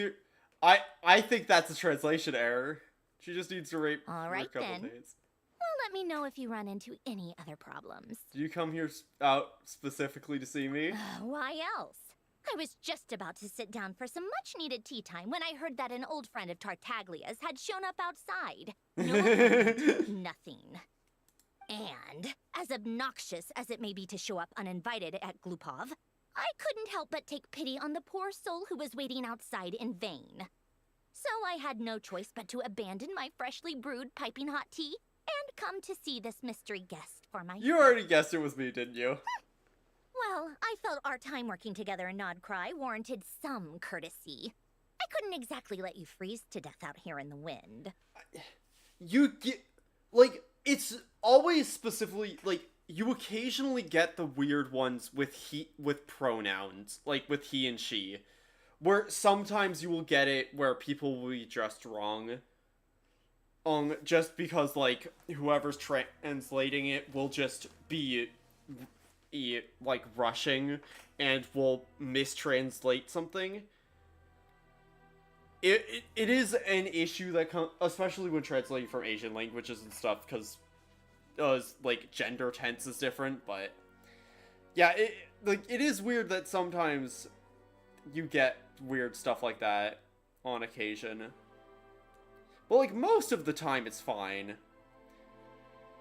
I think that's a translation error. She just needs to rate All for a right, couple then. days. Well, let me know if you run into any other problems. Do you come here out specifically to see me? Why else? I was just about to sit down for some much-needed tea time when I heard that an old friend of Tartaglia's had shown up outside. No appointment, nothing. And, as obnoxious as it may be to show up uninvited at Glupov, I couldn't help but take pity on the poor soul who was waiting outside in vain. So I had no choice but to abandon my freshly brewed piping hot tea and come to see this mystery guest for myself. You already guessed it was me, didn't you? Well, I felt our time working together in Nodcry warranted some courtesy. I couldn't exactly let you freeze to death out here in the wind. You get, like, it's always specifically, like, you occasionally get the weird ones with pronouns, like with he and she, where sometimes you will get it where people will be just wrong. Just because, like, whoever's translating it will just be like rushing and will mistranslate something. It is an issue that comes, especially when translating from Asian languages and stuff, because like gender tense is different. But yeah, it is weird that sometimes you get weird stuff like that on occasion. But like most of the time it's fine.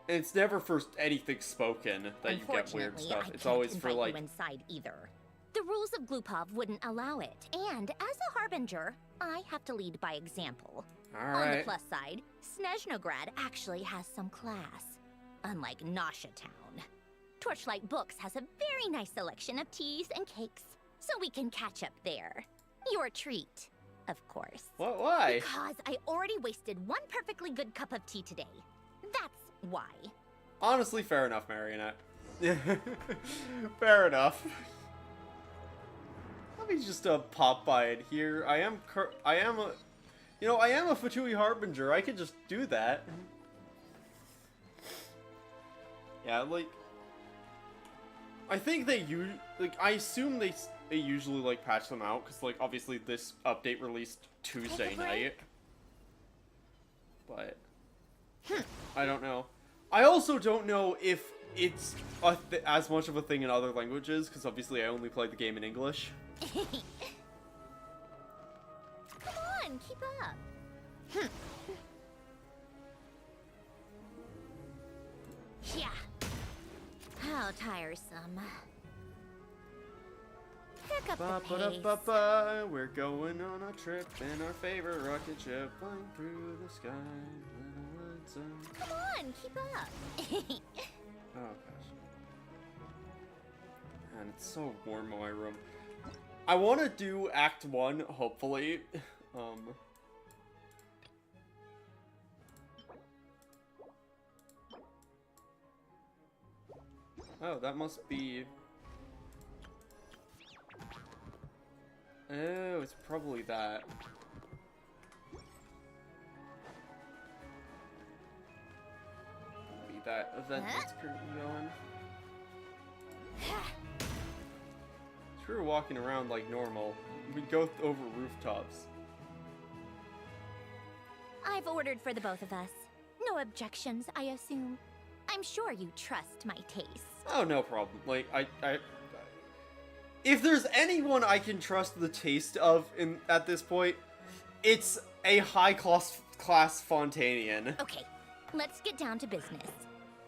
And it's never for anything spoken that you get weird stuff. It's always for like you inside either. The rules of Glupov wouldn't allow it, and as a harbinger, I have to lead by example. On the Alright. plus side, Snezhnograd actually has some class, unlike Nosha Town. Torchlight Books has a very nice selection of teas and cakes, so we can catch up there. Your treat, of course. What? Why? Because I already wasted one perfectly good cup of tea today. That's why. Honestly, fair enough, Marionette. Fair enough. Let me just pop by it here. I am a Fatui Harbinger. I could just do that. Yeah, like I think they use, like, I assume they they usually like patch them out because like obviously this update released Tuesday night. But I don't know. I also don't know if it's as much of a thing in other languages because obviously I only played the game in English. Come on, keep up. Yeah. How tiresome. Pick up the pace. We're going on a trip in our favorite rocket ship, flying through the sky. Come on, keep up. Oh gosh. Man, it's so warm in my room. I want to do Act 1, hopefully. Oh, that must be... Oh, it's probably that. Be that event that's currently going. If we were walking around like normal, we'd go over rooftops. I've ordered for the both of us. No objections, I assume. I'm sure you trust my taste. Oh, no problem. Like, if there's anyone I can trust the taste of at this point, it's a high-class Fontanian. Okay, let's get down to business.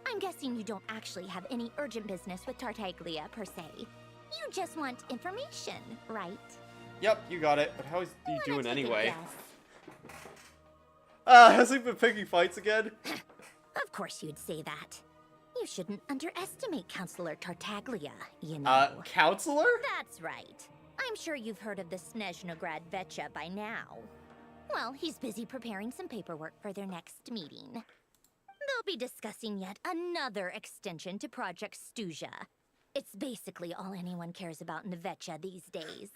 I'm guessing you don't actually have any urgent business with Tartaglia, per se. You just want information, right? Yep, you got it. But how is he doing anyway? Yes. Has he been picking fights again? Of course you'd say that. You shouldn't underestimate Counselor Tartaglia, you know. Counselor? That's right. I'm sure you've heard of the Snezhnaya Vetcha by now. Well, he's busy preparing some paperwork for their next meeting. They'll be discussing yet another extension to Project Stuzha. It's basically all anyone cares about in the Vetcha these days.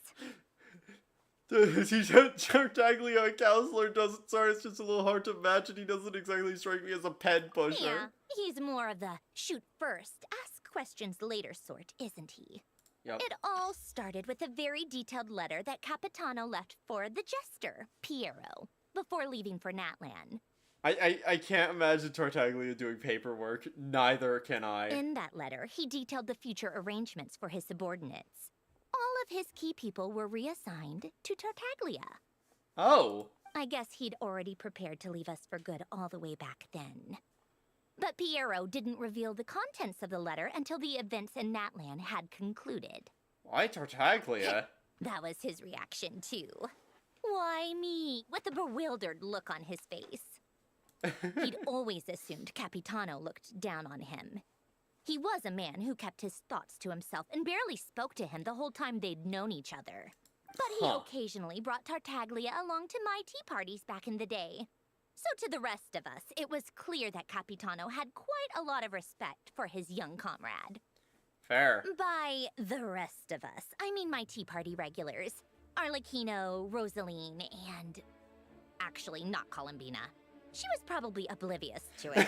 Tartaglia, a counselor, doesn't. Sorry, it's just a little hard to imagine. He doesn't exactly strike me as a pen pusher. Yeah, he's more of the shoot first, ask questions later sort, isn't he? Yep. It all started with a very detailed letter that Capitano left for the jester, Piero, before leaving for Natlan. I can't imagine Tartaglia doing paperwork. Neither can I. In that letter, he detailed the future arrangements for his subordinates. All of his key people were reassigned to Tartaglia. Oh. I guess he'd already prepared to leave us for good all the way back then. But Piero didn't reveal the contents of the letter until the events in Natlan had concluded. Why Tartaglia? That was his reaction, too. Why me? With a bewildered look on his face. He'd always assumed Capitano looked down on him. He was a man who kept his thoughts to himself and barely spoke to him the whole time they'd known each other. But he occasionally brought Tartaglia along to my tea parties back in the day. So to the rest of us, it was clear that Capitano had quite a lot of respect for his young comrade. Fair. By the rest of us, I mean my tea party regulars. Arlecchino, Rosaline, and... actually, not Columbina. She was probably oblivious to it.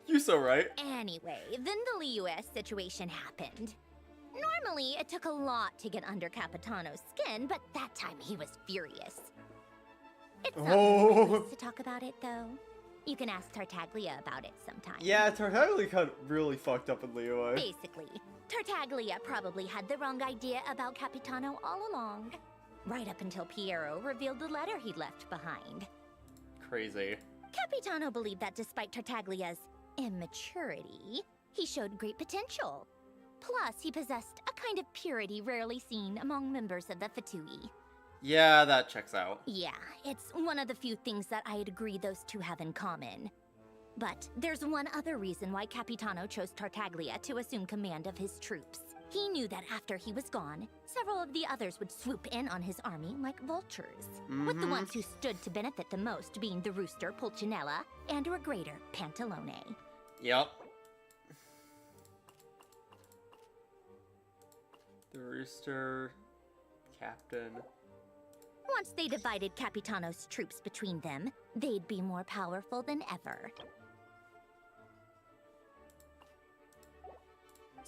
You're so right. Anyway, then the Liu-S situation happened. Normally, it took a lot to get under Capitano's skin, but that time he was furious. It's not my place to talk about it, though. You can ask Tartaglia about it sometime. Yeah, Tartaglia kind of really fucked up in Leo. Basically, Tartaglia probably had the wrong idea about Capitano all along. Right up until Piero revealed the letter he'd left behind. Crazy. Capitano believed that despite Tartaglia's immaturity, he showed great potential. Plus, he possessed a kind of purity rarely seen among members of the Fatui. Yeah, that checks out. Yeah, it's one of the few things that I'd agree those two have in common. But there's one other reason why Capitano chose Tartaglia to assume command of his troops. He knew that after he was gone, several of the others would swoop in on his army like vultures, with the ones who stood to benefit the most being the rooster Pulcinella and her greater Pantalone. Yep. The rooster, captain. Once they divided Capitano's troops between them, they'd be more powerful than ever.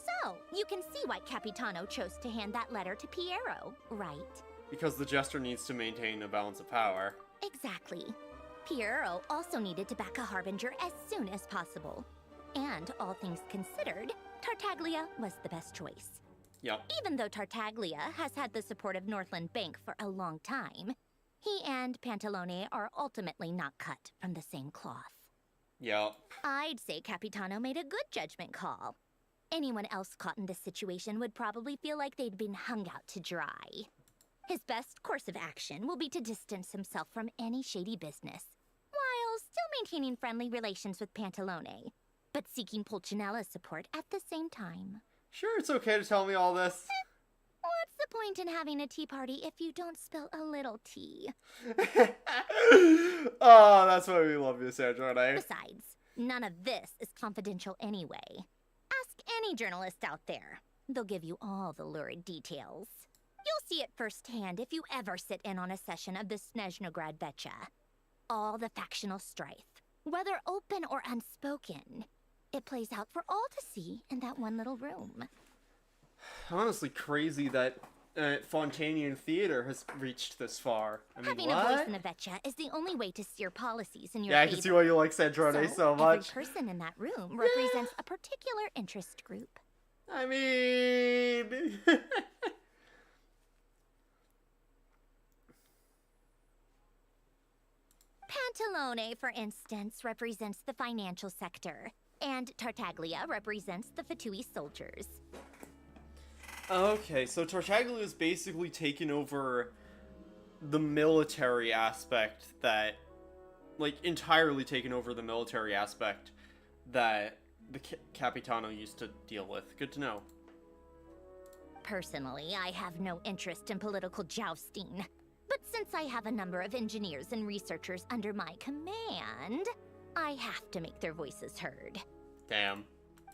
So, you can see why Capitano chose to hand that letter to Piero, right? Because the Jester needs to maintain a balance of power. Exactly. Piero also needed to back a Harbinger as soon as possible. And all things considered, Tartaglia was the best choice. Yep. Even though Tartaglia has had the support of Northland Bank for a long time, he and Pantalone are ultimately not cut from the same cloth. Yep. I'd say Capitano made a good judgment call. Anyone else caught in this situation would probably feel like they'd been hung out to dry. His best course of action will be to distance himself from any shady business, while still maintaining friendly relations with Pantalone, but seeking Pulcinella's support at the same time. Sure, it's okay to tell me all this. What's the point in having a tea party if you don't spill a little tea? Oh, that's why we love you, Snezhnaya. Besides, none of this is confidential anyway. Ask any journalist out there. They'll give you all the lurid details. You'll see it firsthand if you ever sit in on a session of the Snezhnaya Vecha. All the factional strife, whether open or unspoken, it plays out for all to see in that one little room. Honestly, crazy that Fontanian Theater has reached this far. I mean, Having what? a voice in the Vecha is the only way to steer policies in your Yeah, I favor. can see why you like Snezhnaya so much. Every person in that room represents a particular interest group. I mean... Pantalone, for instance, represents the financial sector, and Tartaglia represents the Fatui soldiers. Okay, so Tartaglia is basically taken over the military aspect that... Like, entirely taken over the military aspect that the Capitano used to deal with. Good to know. Personally, I have no interest in political jousting. But since I have a number of engineers and researchers under my command, I have to make their voices heard. Damn.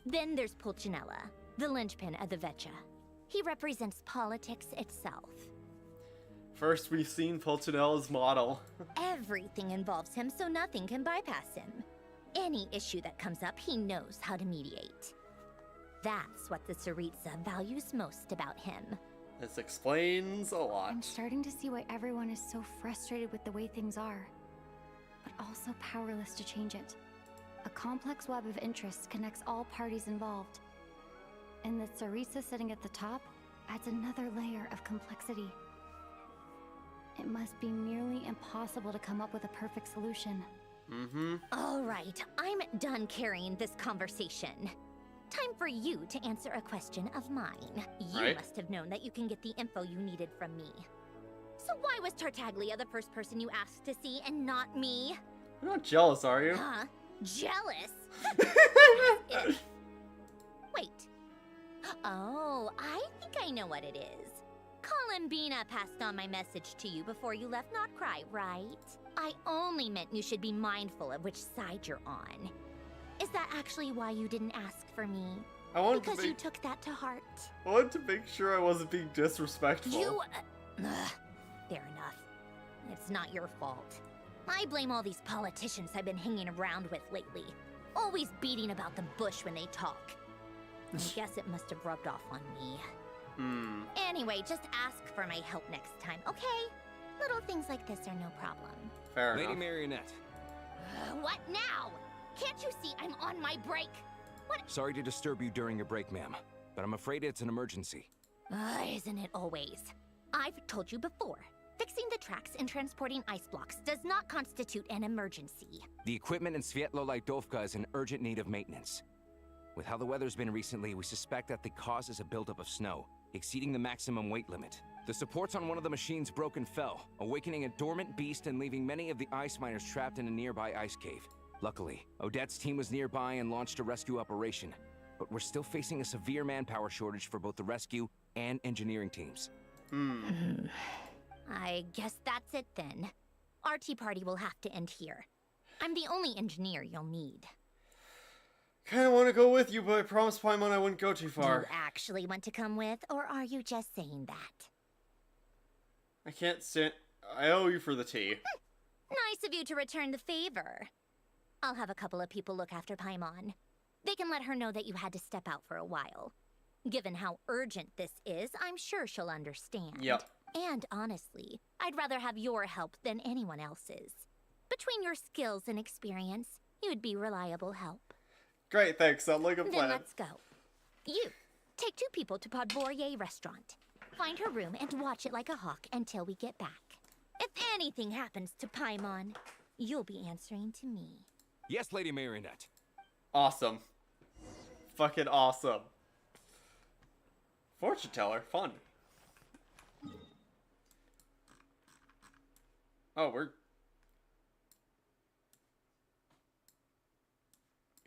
Then there's Pulcinella, the linchpin of the Vecha. He represents politics itself. First, we've seen Pulcinella's model. Everything involves him, so nothing can bypass him. Any issue that comes up, he knows how to mediate. That's what the Tsaritsa values most about him. This explains a lot. I'm starting to see why everyone is so frustrated with the way things are, but also powerless to change it. A complex web of interests connects all parties involved. And the Tsaritsa sitting at the top adds another layer of complexity. It must be nearly impossible to come up with a perfect solution. Mm-hmm. All right, I'm done carrying this conversation. Time for you to answer a question of mine. You must have known that you can get the info you needed from me. So why was Tartaglia the first person you asked to see and not me? You're not jealous, are you? Huh? Jealous? If. Wait. Oh, I think I know what it is. Columbina passed on my message to you before you left Not Cry, right? I only meant you should be mindful of which side you're on. Is that actually why you didn't ask for me? I wanted because to you took that to heart? I wanted to make sure I wasn't being disrespectful. You... fair enough. It's not your fault. I blame all these politicians I've been hanging around with lately. Always beating about the bush when they talk. I guess it must have rubbed off on me. Anyway, just ask for my help next time, okay? Little things like this are no problem. Fair Lady enough. Marionette. What now? Can't you see I'm on my break? What? Sorry to disturb you during your break, ma'am, but I'm afraid it's an emergency. Isn't it always? I've told you before. Fixing the tracks and transporting ice blocks does not constitute an emergency. The equipment in Svietlo-Lidovka is in urgent need of maintenance. With how the weather's been recently, we suspect that the cause is a buildup of snow, exceeding the maximum weight limit. The supports on one of the machines broke and fell, awakening a dormant beast and leaving many of the ice miners trapped in a nearby ice cave. Luckily, Odette's team was nearby and launched a rescue operation, but we're still facing a severe manpower shortage for both the rescue and engineering teams. I guess that's it then. Our tea party will have to end here. I'm the only engineer you'll need. Kinda wanna go with you, but I promised Paimon I wouldn't go too Do far. you actually want to come with, or are you just saying that? I can't sit. I owe you for the tea. Nice of you to return the favor. I'll have a couple of people look after Paimon. They can let her know that you had to step out for a while. Given how urgent this is, I'm sure she'll understand. Yep. And honestly, I'd rather have your help than anyone else's. Between your skills and experience, you'd be reliable help. Great, thanks. Sounds like a plan. Then let's go. You, take 2 people to Podvorier restaurant. Find her room and watch it like a hawk until we get back. If anything happens to Paimon, you'll be answering to me. Yes, Lady Marionette. Awesome. Fucking awesome. Fortune teller, fun. Oh, we're...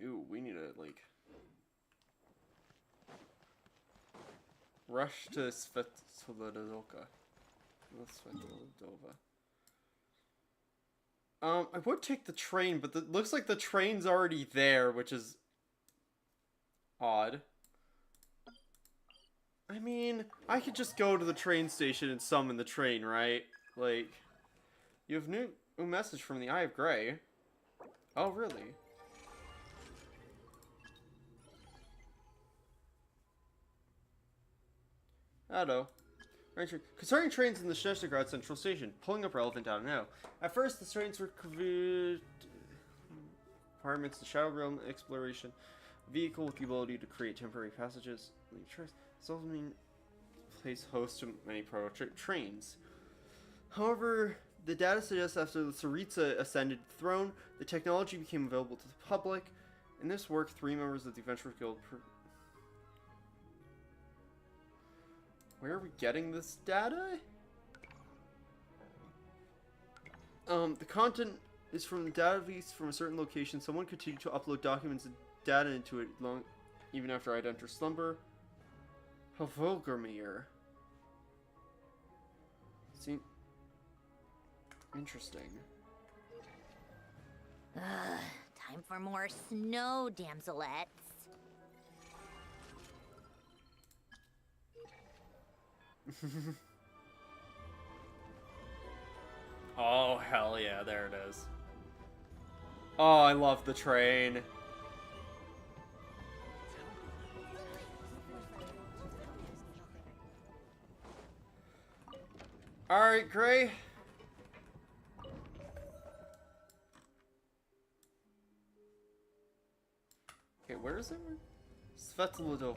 Ooh, we need to, like... Rush to Svetlodova. I would take the train, but it looks like the train's already there, which is... odd. I mean, I could just go to the train station and summon the train, right? Like... You have new message from the Eye of Grey. Oh, really? Hello. Concerning trains in the Snezhnaya Central Station, pulling up relevant data now. At first, the trains were requirements to Shadow Realm exploration, vehicle with the ability to create temporary passages. This also means place host to many prototype trains. However, the data suggests after the Tsaritsa ascended the throne, the technology became available to the public. In this work, 3 members of the Adventurers Guild. Where are we getting this data? The content is from the database from a certain location. Someone continued to upload documents and data into it even after I'd entered slumber. Havolgermere. See. Interesting. Time for more snow, damselettes. Oh, hell yeah, there it is. Oh, I love the train. Alright, Gray. Okay, where is it? Svetlodova.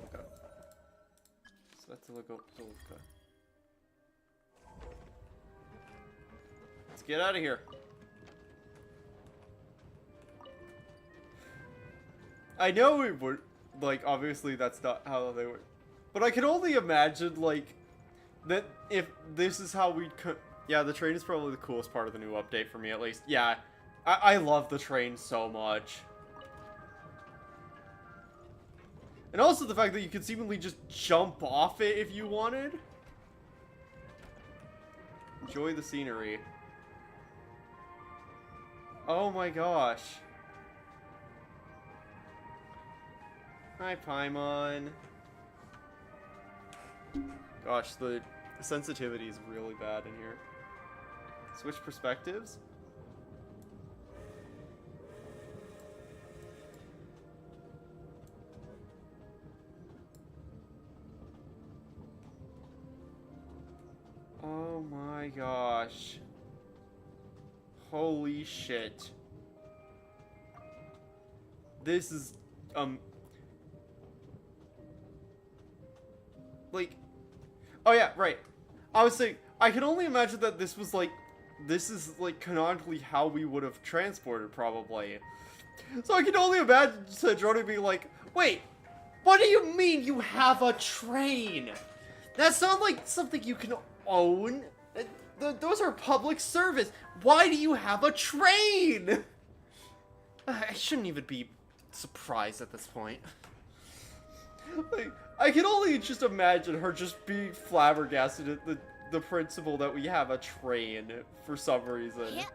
Svetlodova. Let's get out of here. I know we would, like, obviously that's not how they would, but I can only imagine, like, that if this is how we'd yeah, the train is probably the coolest part of the new update for me, at least. Yeah, I love the train so much. And also the fact that you could seemingly just jump off it if you wanted. Enjoy the scenery. Oh my gosh. Hi, Paimon. Gosh, the sensitivity is really bad in here. Switch perspectives? Oh my gosh. Holy shit. This is, like, oh yeah, right. I was saying, I can only imagine that this was like, this is like canonically how we would have transported probably. So I can only imagine Snezhnaya being like, wait, what do you mean you have a train? That's not like something you can own. Those are public service. Why do you have a train? I shouldn't even be surprised at this point. Like, I can only just imagine her just being flabbergasted at the principle that we have a train for some reason. Yeah.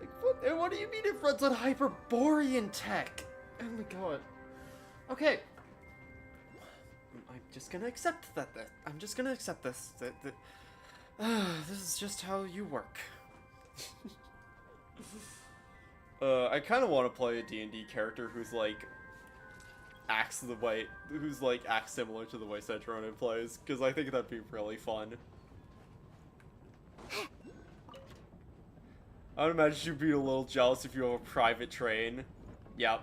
Like, what do you mean it runs on Hyperborean tech? Oh my god. Okay. I'm just gonna accept that. I'm just gonna accept this. This is just how you work. I kind of want to play a D&D character who's like acts acts similar to the way Snezhnaya plays, because I think that'd be really fun. I would imagine you'd be a little jealous if you have a private train. Yep.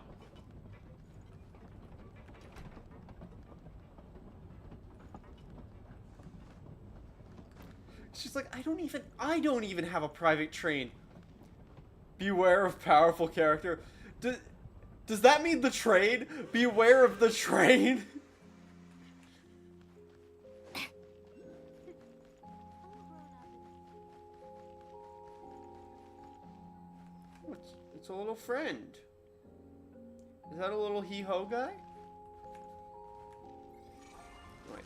She's like, I don't even have a private train. Beware of powerful character. Does that mean the train? Beware of the train? It's a little friend. Is that a little hee-ho guy? Right.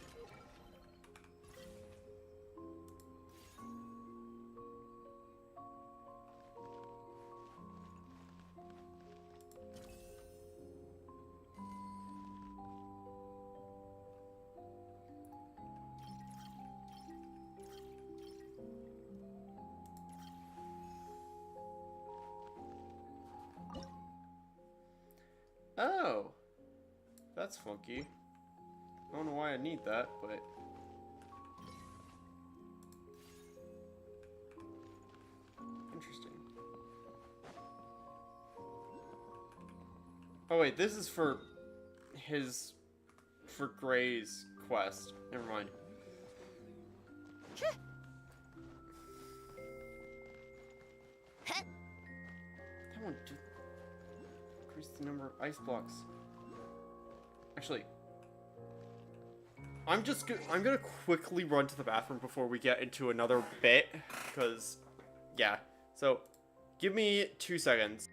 Oh, that's funky. I don't know why I need that, but... Interesting. Oh wait, this is for Gray's quest. Never mind. That one did increase the number of ice blocks. Actually, I'm gonna quickly run to the bathroom before we get into another bit, because, yeah. So, give me 2 seconds.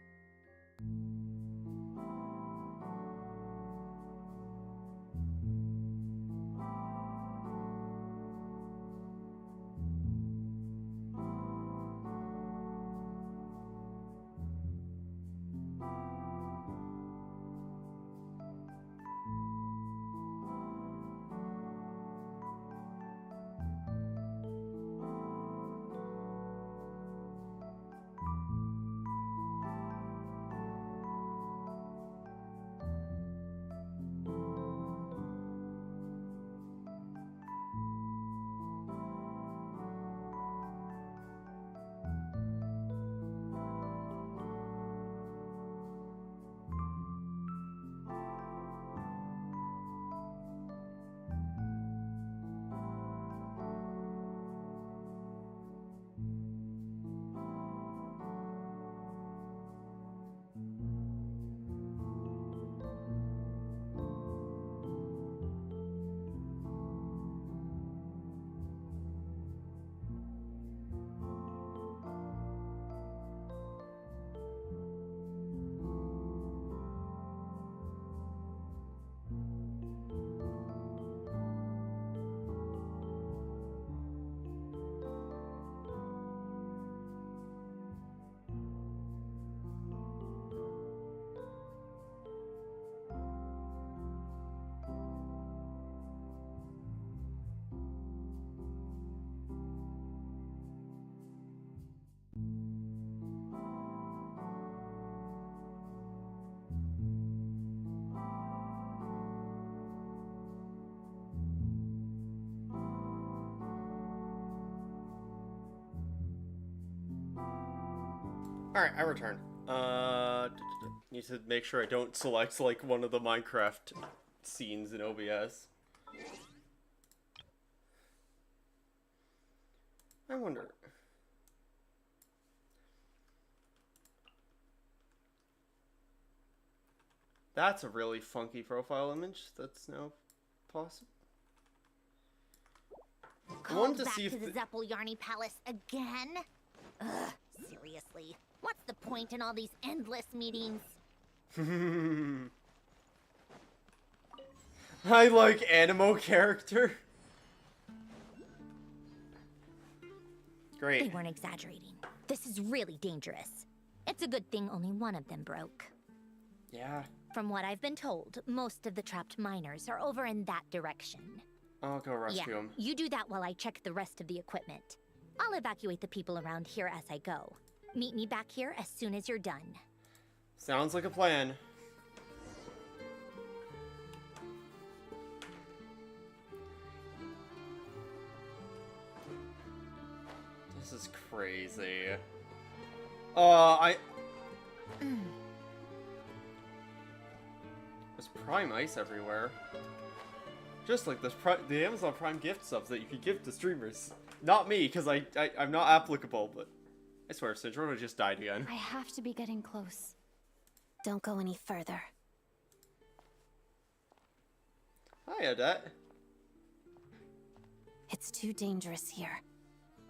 Alright, I return. Need to make sure I don't select, like, one of the Minecraft scenes in OBS. I wonder... That's a really funky profile image that's now possible. Called back to the Zeppel-Yarny Palace again? Ugh, seriously. What's the point in all these endless meetings? I like Animo character. Great. They weren't exaggerating. This is really dangerous. It's a good thing only one of them broke. Yeah. From what I've been told, most of the trapped miners are over in that direction. I'll go rescue them. You do that while I check the rest of the equipment. I'll evacuate the people around here as I go. Meet me back here as soon as you're done. Sounds like a plan. This is crazy. There's Prime Ice everywhere. Just like the Amazon Prime gift subs that you can give to streamers. Not me, because I'm not applicable, but I swear, Snezhnaya just died again. I have to be getting close. Don't go any further. Hi, Odette. It's too dangerous here.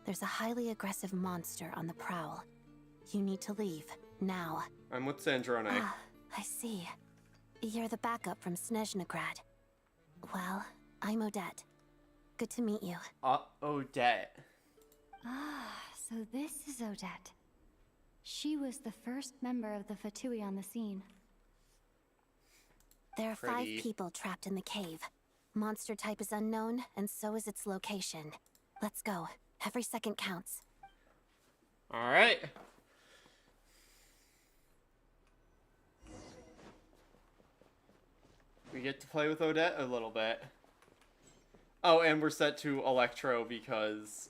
There's a highly aggressive monster on the prowl. You need to leave, now. I'm with Snezhnaya. Ah, I see. You're the backup from Snezhnagrad. Well, I'm Odette. Good to meet you. Odette. Ah, so this is Odette. She was the first member of the Fatui on the scene. There are 5 Pretty. people trapped in the cave. Monster type is unknown, and so is its location. Let's go. Every second counts. Alright. We get to play with Odette a little bit. Oh, and we're set to Electro because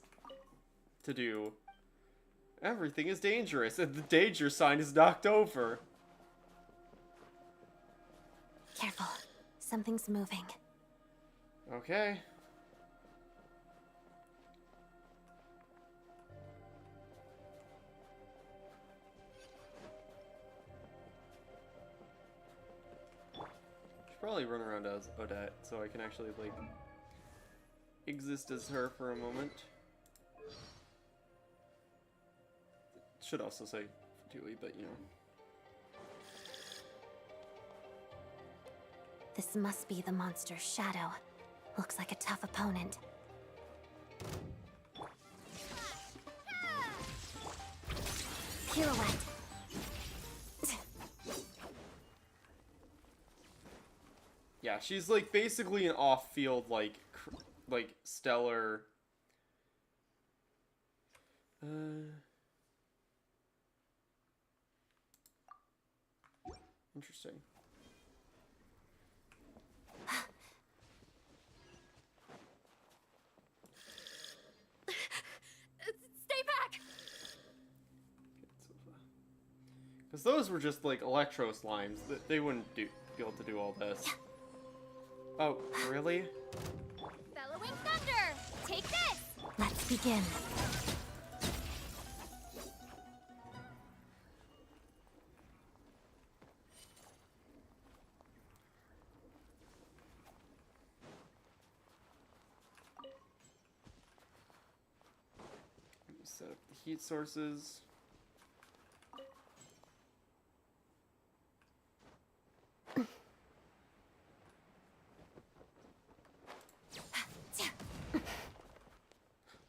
everything is dangerous, and the danger sign is knocked over. Careful. Something's moving. Okay. Should probably run around as Odette so I can actually like exist as her for a moment. Should also say Fatui, but you know. This must be the monster's shadow. Looks like a tough opponent. Pirouette. Yeah, she's like basically an off-field like stellar. Interesting. Stay back! Because those were just like electro slimes. They wouldn't be able to do all this. Oh, really? Bellowing Thunder! Take this! Let's begin. Set up the heat sources.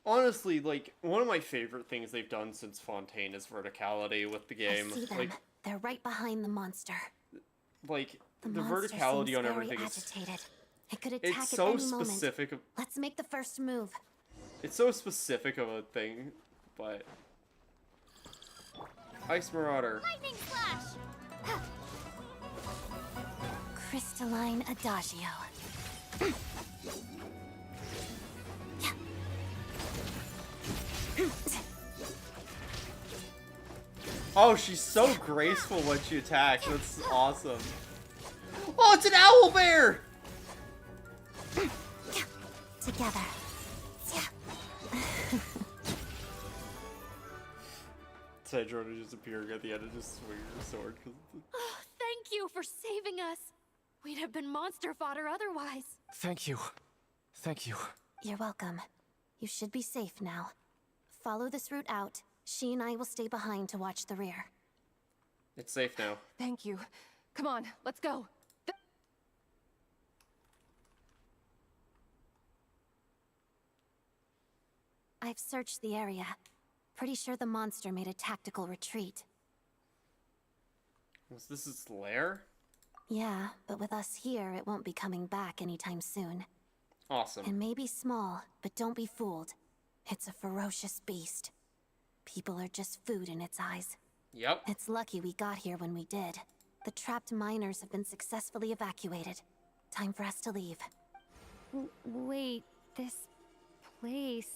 Honestly, like, one of my favorite things they've done since Fontaine is verticality with the game. I see them. Like, They're right behind the monster. the monster verticality seems on very everything is agitated. It could attack it's at so any specific. moment. Let's make the first move. It's so specific of a thing, but Ice Marauder. Lightning Slash! Crystalline Adagio. Oh, she's so graceful when she attacks. That's awesome. Oh, it's an owl bear! Together. Snezhnaya just appearing at the end and just swinging her sword. Oh, thank you for saving us. We'd have been monster fodder otherwise. Thank you. Thank you. You're welcome. You should be safe now. Follow this route out. She and I will stay behind to watch the rear. It's safe now. Thank you. Come on, let's go. I've searched the area. Pretty sure the monster made a tactical retreat. Was this its lair? Yeah, but with us here, it won't be coming back anytime soon. Awesome. It may be small, but don't be fooled. It's a ferocious beast. People are just food in its eyes. Yep. It's lucky we got here when we did. The trapped miners have been successfully evacuated. Time for us to leave. Wait, this place...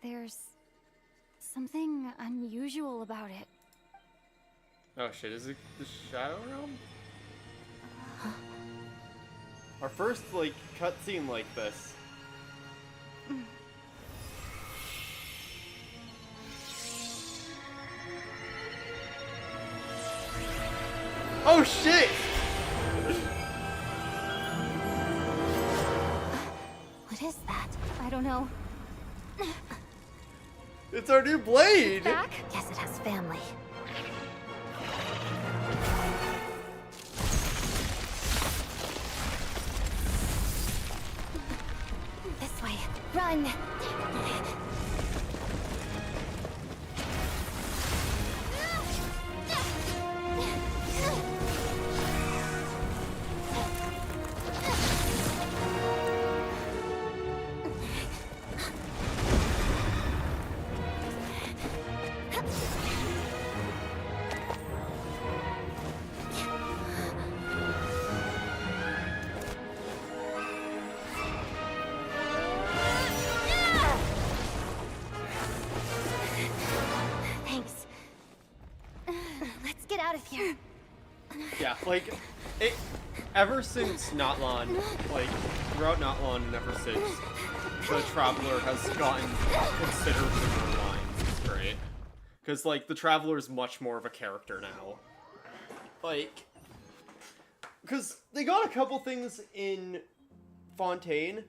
There's something unusual about it. Oh shit, is it the Shadow Realm? Our first, like, cutscene like this. Oh shit! What is that? I don't know. It's our new blade! Back? Guess it has family. This way. Run! Thanks. Let's get out of here. Yeah, like, ever since Notlan, like, throughout Notlan and ever since, the Traveler has gotten considerably more lines. It's great. Because, like, the Traveler is much more of a character now. Like, because they got a couple things in Fontaine,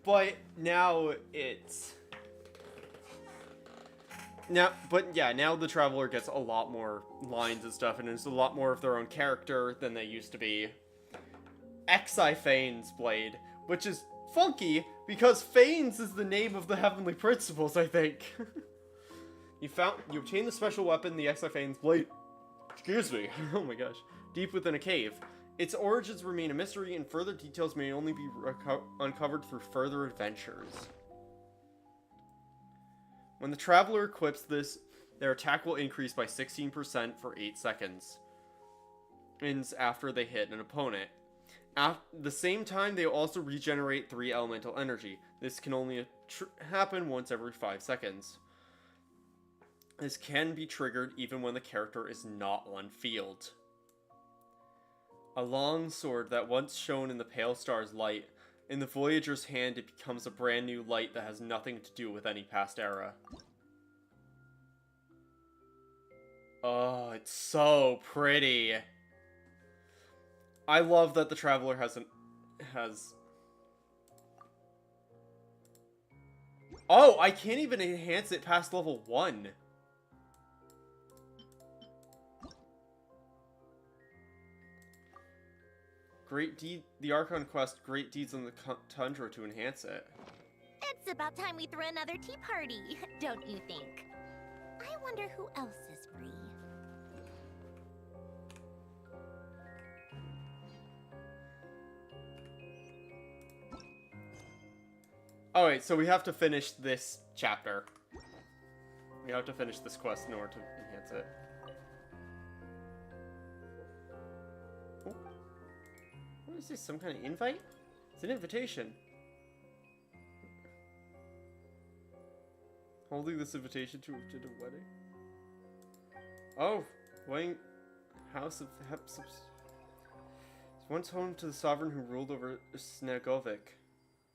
but now it's... Now the Traveler gets a lot more lines and stuff, and it's a lot more of their own character than they used to be. Fane's blade, which is funky, because Fanes is the name of the Heavenly Principles, I think. You obtain the special weapon, the Fane's blade, excuse me, oh my gosh, deep within a cave. Its origins remain a mystery, and further details may only be uncovered through further adventures. When the Traveler equips this, their attack will increase by 16% for 8 seconds. After they hit an opponent. At the same time, they also regenerate 3 elemental energy. This can only happen once every 5 seconds. This can be triggered even when the character is not on field. A long sword that once shone in the pale star's light. In the Voyager's hand, it becomes a brand new light that has nothing to do with any past era. Oh, it's so pretty. I love that the Traveler has... Oh, I can't even enhance it past level 1. The Archon quest, Great Deeds on the Tundra to enhance it. It's about time we threw another tea party, don't you think? I wonder who else is free. Alright, so we have to finish this chapter. We have to finish this quest in order to enhance it. Oh. What is this, some kind of invite? It's an invitation. Holding this invitation to the wedding? Oh, wedding house of Hepsips. It's once home to the sovereign who ruled over Snegovic.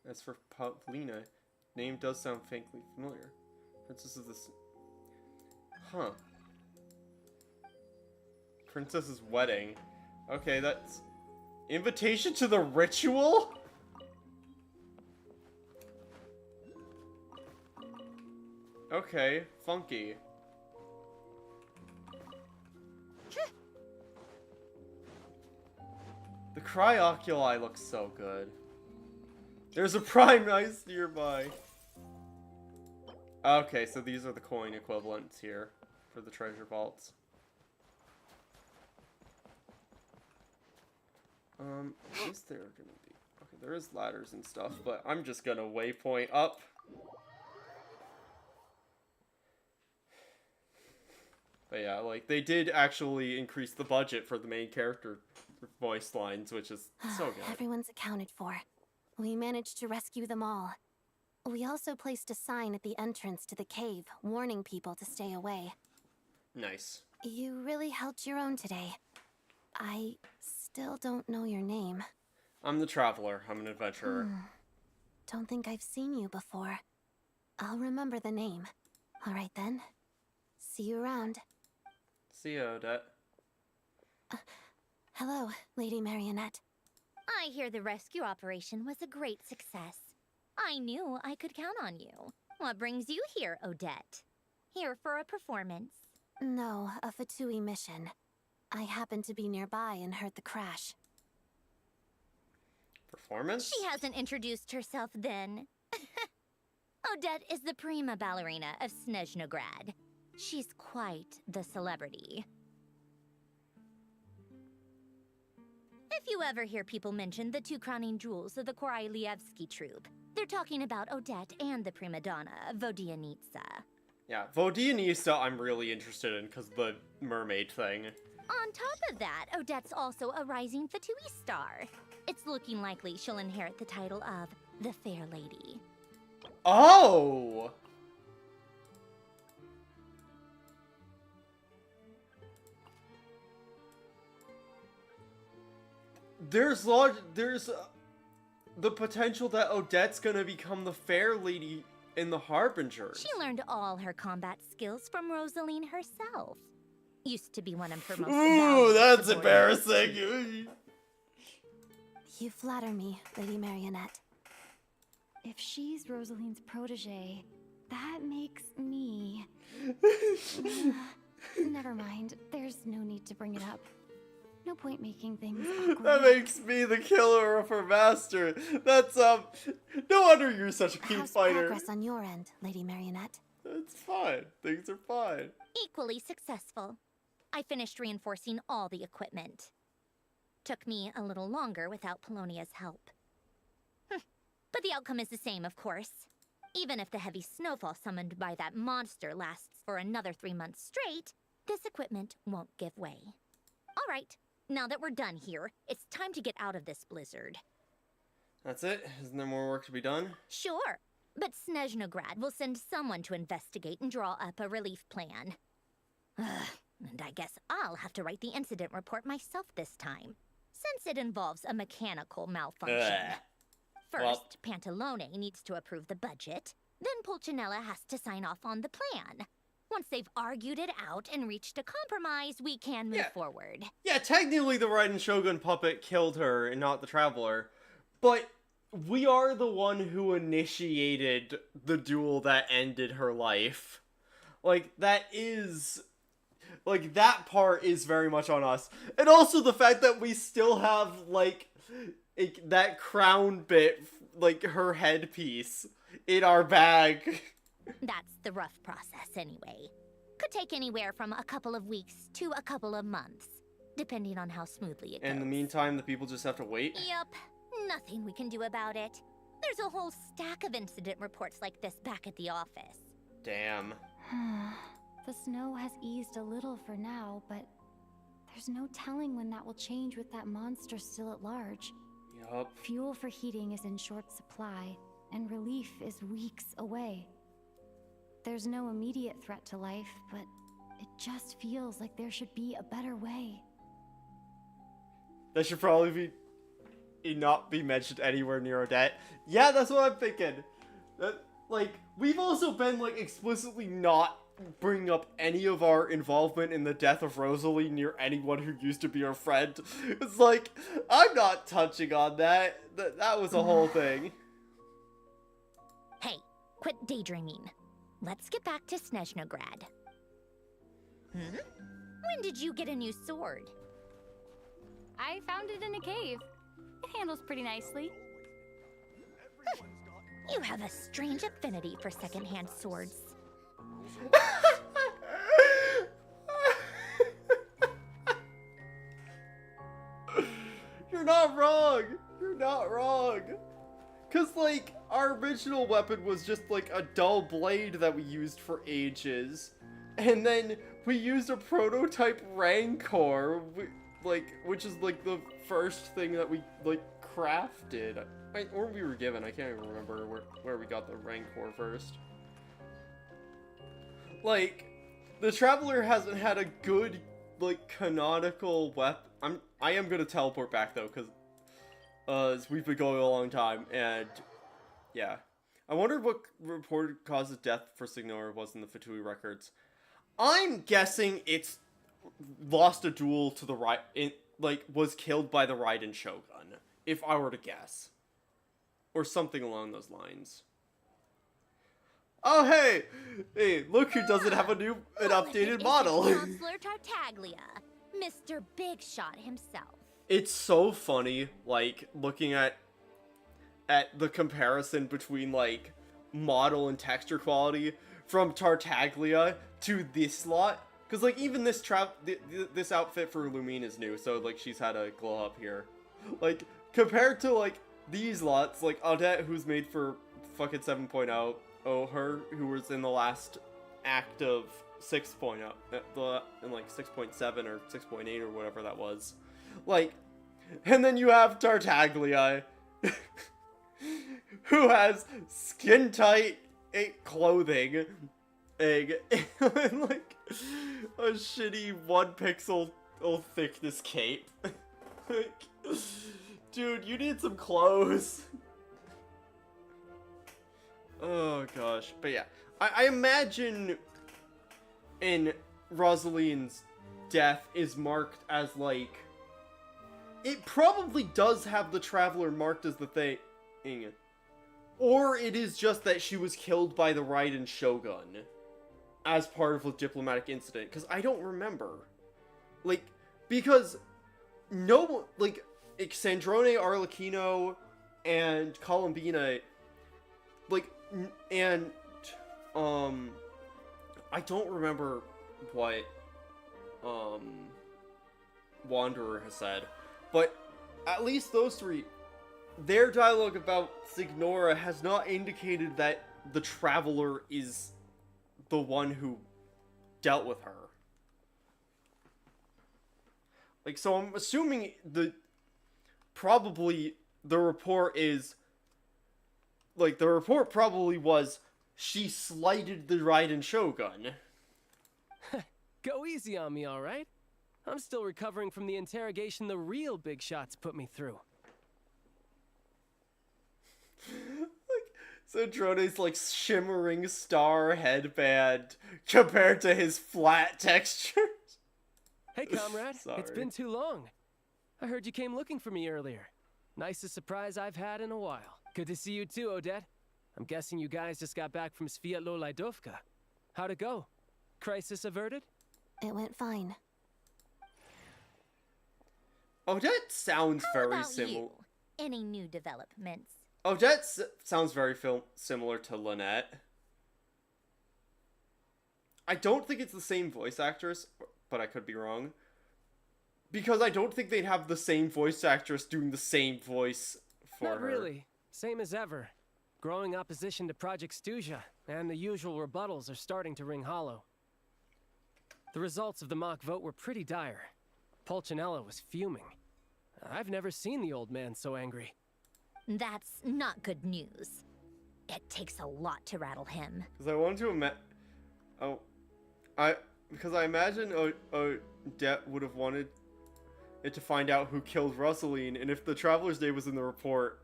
As for Pavlina, name does sound faintly familiar. Princess of this... Huh. Princess's wedding. Okay, that's... Invitation to the ritual? Okay, funky. The Cryoculi looks so good. There's a Prime Ice nearby. Okay, so these are the coin equivalents here for the treasure vaults. Is there gonna be... Okay, there is ladders and stuff, but I'm just gonna waypoint up. But yeah, like, they did actually increase the budget for the main character voice lines, which is so good. Everyone's accounted for. We managed to rescue them all. We also placed a sign at the entrance to the cave, warning people to stay away. Nice. You really held your own today. I still don't know your name. I'm the Traveler. I'm an adventurer. Don't think I've seen you before. I'll remember the name. All right then. See you around. See you, Odette. Hello, Lady Marionette. I hear the rescue operation was a great success. I knew I could count on you. What brings you here, Odette? Here for a performance? No, a Fatui mission. I happened to be nearby and heard the crash. Performance? She hasn't introduced herself then. Odette is the prima ballerina of Snezhnaya. She's quite the celebrity. If you ever hear people mention the two crowning jewels of the Korolievsky troupe, they're talking about Odette and the prima donna, Vodianitsa. Yeah, Vodianitsa I'm really interested in because the mermaid thing. On top of that, Odette's also a rising Fatui star. It's looking likely she'll inherit the title of the Fair Lady. Oh! There's the potential that Odette's gonna become the Fair Lady in the Harbingers. She learned all her combat skills from Rosaline herself. Used to be one of her most Ooh, that's subordinates. embarrassing. You flatter me, Lady Marionette. If she's Rosaline's protege, that makes me... Never mind. There's no need to bring it up. No point making things awkward. That makes me the killer of her master. That's, no wonder you're such a keen How's fighter. progress on your end, Lady Marionette? It's fine. Things are fine. Equally successful. I finished reinforcing all the equipment. Took me a little longer without Polonia's help. But the outcome is the same, of course. Even if the heavy snowfall summoned by that monster lasts for another 3 months straight, this equipment won't give way. All right, now that we're done here, it's time to get out of this blizzard. That's it? Isn't there more work to be done? Sure, but Snezhnaya will send someone to investigate and draw up a relief plan. And I guess I'll have to write the incident report myself this time, since it involves a mechanical malfunction. First, Pantalone needs to approve the budget, then Pulcinella has to sign off on the plan. Once they've argued it out and reached a compromise, we can move forward. Yeah, technically the Raiden Shogun puppet killed her and not the Traveler, but we are the one who initiated the duel that ended her life. Like, that part is very much on us. And also the fact that we still have, like, that crown bit, like, her headpiece in our bag. That's the rough process anyway. Could take anywhere from a couple of weeks to a couple of months, depending on how smoothly it goes. In the meantime, the people just have to wait? Yup, nothing we can do about it. There's a whole stack of incident reports like this back at the office. Damn. The snow has eased a little for now, but there's no telling when that will change with that monster still at large. Yup. Fuel for heating is in short supply, and relief is weeks away. There's no immediate threat to life, but it just feels like there should be a better way. That should probably not be mentioned anywhere near Odette. Yeah, that's what I'm thinking. That, like, we've also been, like, explicitly not bringing up any of our involvement in the death of Rosalie near anyone who used to be our friend. It's like, I'm not touching on that. That was a whole thing. Hey, quit daydreaming. Let's get back to Snezhnaya. When did you get a new sword? I found it in a cave. It handles pretty nicely. You have a strange affinity for secondhand swords. You're not wrong. You're not wrong. Cause, like, our original weapon was just, like, a dull blade that we used for ages. And then we used a prototype Rancor. like, which is like the first thing that we like crafted, or we were given. I can't even remember where we got the Rancor first. Like, the Traveler hasn't had a good like canonical weapon. I am gonna teleport back though, because we've been going a long time, and yeah. I wondered what reported cause of death for Signora was in the Fatui records. I'm guessing it's lost a duel to the was killed by the Raiden Shogun, if I were to guess. Or something along those lines. Oh, hey, look who doesn't have an updated model. Counselor Tartaglia, Mr. Big Shot himself. It's so funny, like, looking at the comparison between, like, model and texture quality from Tartaglia to this lot. Because, like, even this this outfit for Lumine is new, so, like, she's had a glow up here. Like, compared to, like, these lots, like, Odette, who's made for fucking 7.0, her, who was in the last act of 6.0, in, like, 6.7 or 6.8 or whatever that was. Like, and then you have Tartaglia, who has skin-tight clothing, and like a shitty 1 pixel thickness cape. Like, dude, you need some clothes. Oh gosh, but yeah, I imagine in Rosaline's death is marked as like, it probably does have the Traveler marked as the thing. Or it is just that she was killed by the Raiden Shogun as part of a diplomatic incident. Because I don't remember. Like, because no, like, Sandrone, Arlecchino, and Columbina, like, and, I don't remember what, Wanderer has said. But at least those three, their dialogue about Signora has not indicated that the Traveler is the one who dealt with her. Like, so I'm assuming probably the report is, like, the report probably was, she slighted the Raiden Shogun. Go easy on me, alright? I'm still recovering from the interrogation the real big shots put me through. So Drone's like shimmering star headband compared to his flat textures. Hey comrade, Sorry. It's been too long. I heard you came looking for me earlier. Nicest surprise I've had in a while. Good to see you too, Odette. I'm guessing you guys just got back from Sviatlo Lajdovka. How'd it go? Crisis averted? It went fine. Odette sounds very similar. Any new developments? Odette sounds very similar to Lynette. I don't think it's the same voice actress, but I could be wrong. Because I don't think they'd have the same voice actress doing the same voice for her. Not really. Same as ever. Growing opposition to Project Stuja, and the usual rebuttals are starting to ring hollow. The results of the mock vote were pretty dire. Pulcinella was fuming. I've never seen the old man so angry. That's not good news. It takes a lot to rattle him. Because I wanted to because I imagine Odette would have wanted it to find out who killed Rosaline, and if the Traveler's Day was in the report,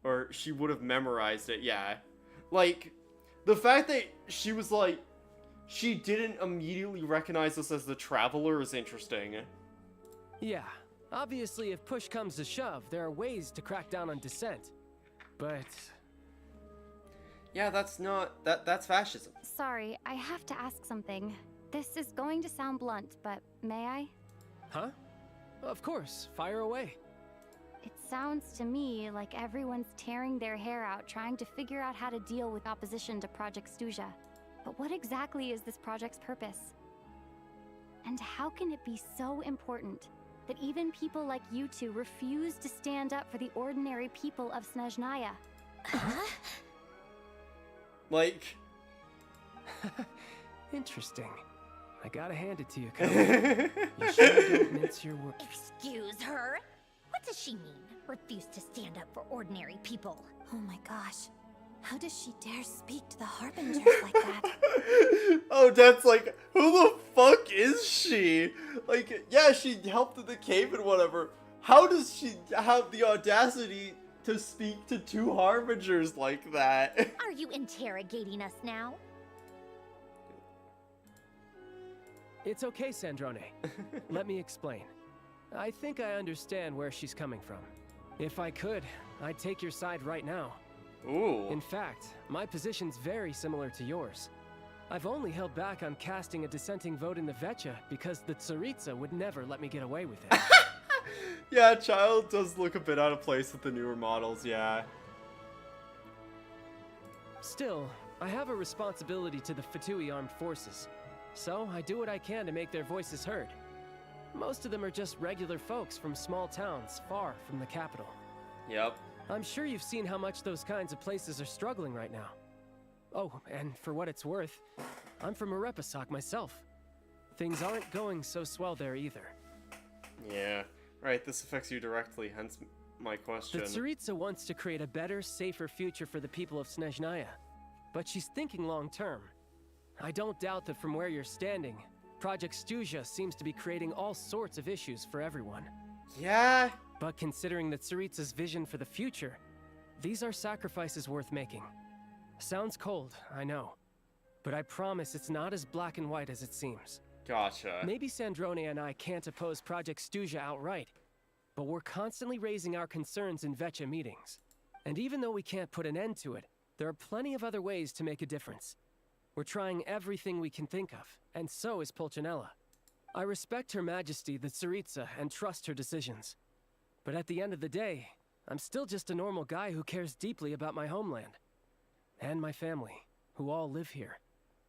or she would have memorized it, yeah. Like, the fact that she was like, she didn't immediately recognize us as the Traveler is interesting. Yeah. Obviously, if push comes to shove, there are ways to crack down on dissent. But... yeah, that's fascism. Sorry, I have to ask something. This is going to sound blunt, but may I? Huh? Of course, fire away. It sounds to me like everyone's tearing their hair out trying to figure out how to deal with opposition to Project Stuja. But what exactly is this project's purpose? And how can it be so important that even people like you two refuse to stand up for the ordinary people of Snezhnaya? Like... Interesting. I gotta hand it to you, Cody. You I sure don't mince your words. Excuse her? What does she mean? Refuse to stand up for ordinary people. Oh my gosh. How does she dare speak to the Harbingers like that? Oh, Dad's like, who the fuck is she? Like, yeah, she helped in the cave and whatever. How does she have the audacity to speak to two Harbingers like that? Are you interrogating us now? It's okay, Sandrone. Let me explain. I think I understand where she's coming from. If I could, I'd take your side right now. Ooh. In fact, my position's very similar to yours. I've only held back on casting a dissenting vote in the Vetcha because the Tsaritsa would never let me get away with it. Yeah, Child does look a bit out of place with the newer models, yeah. Still, I have a responsibility to the Fatui armed forces, so I do what I can to make their voices heard. Most of them are just regular folks from small towns far from the capital. Yep. I'm sure you've seen how much those kinds of places are struggling right now. Oh, and for what it's worth, I'm from Arepasak myself. Things aren't going so swell there either. Yeah, right, this affects you directly, hence my question. The Tsaritsa wants to create a better, safer future for the people of Snezhnaya, but she's thinking long-term. I don't doubt that from where you're standing, Project Stuzha seems to be creating all sorts of issues for everyone. Yeah. But considering the Tsaritsa's vision for the future, these are sacrifices worth making. Sounds cold, I know. But I promise it's not as black and white as it seems. Gotcha. Maybe Sandrone and I can't oppose Project Stuzha outright, but we're constantly raising our concerns in Vetcha meetings. And even though we can't put an end to it, there are plenty of other ways to make a difference. We're trying everything we can think of, and so is Pulcinella. I respect Her Majesty, the Tsaritsa, and trust her decisions. But at the end of the day, I'm still just a normal guy who cares deeply about my homeland. And my family, who all live here.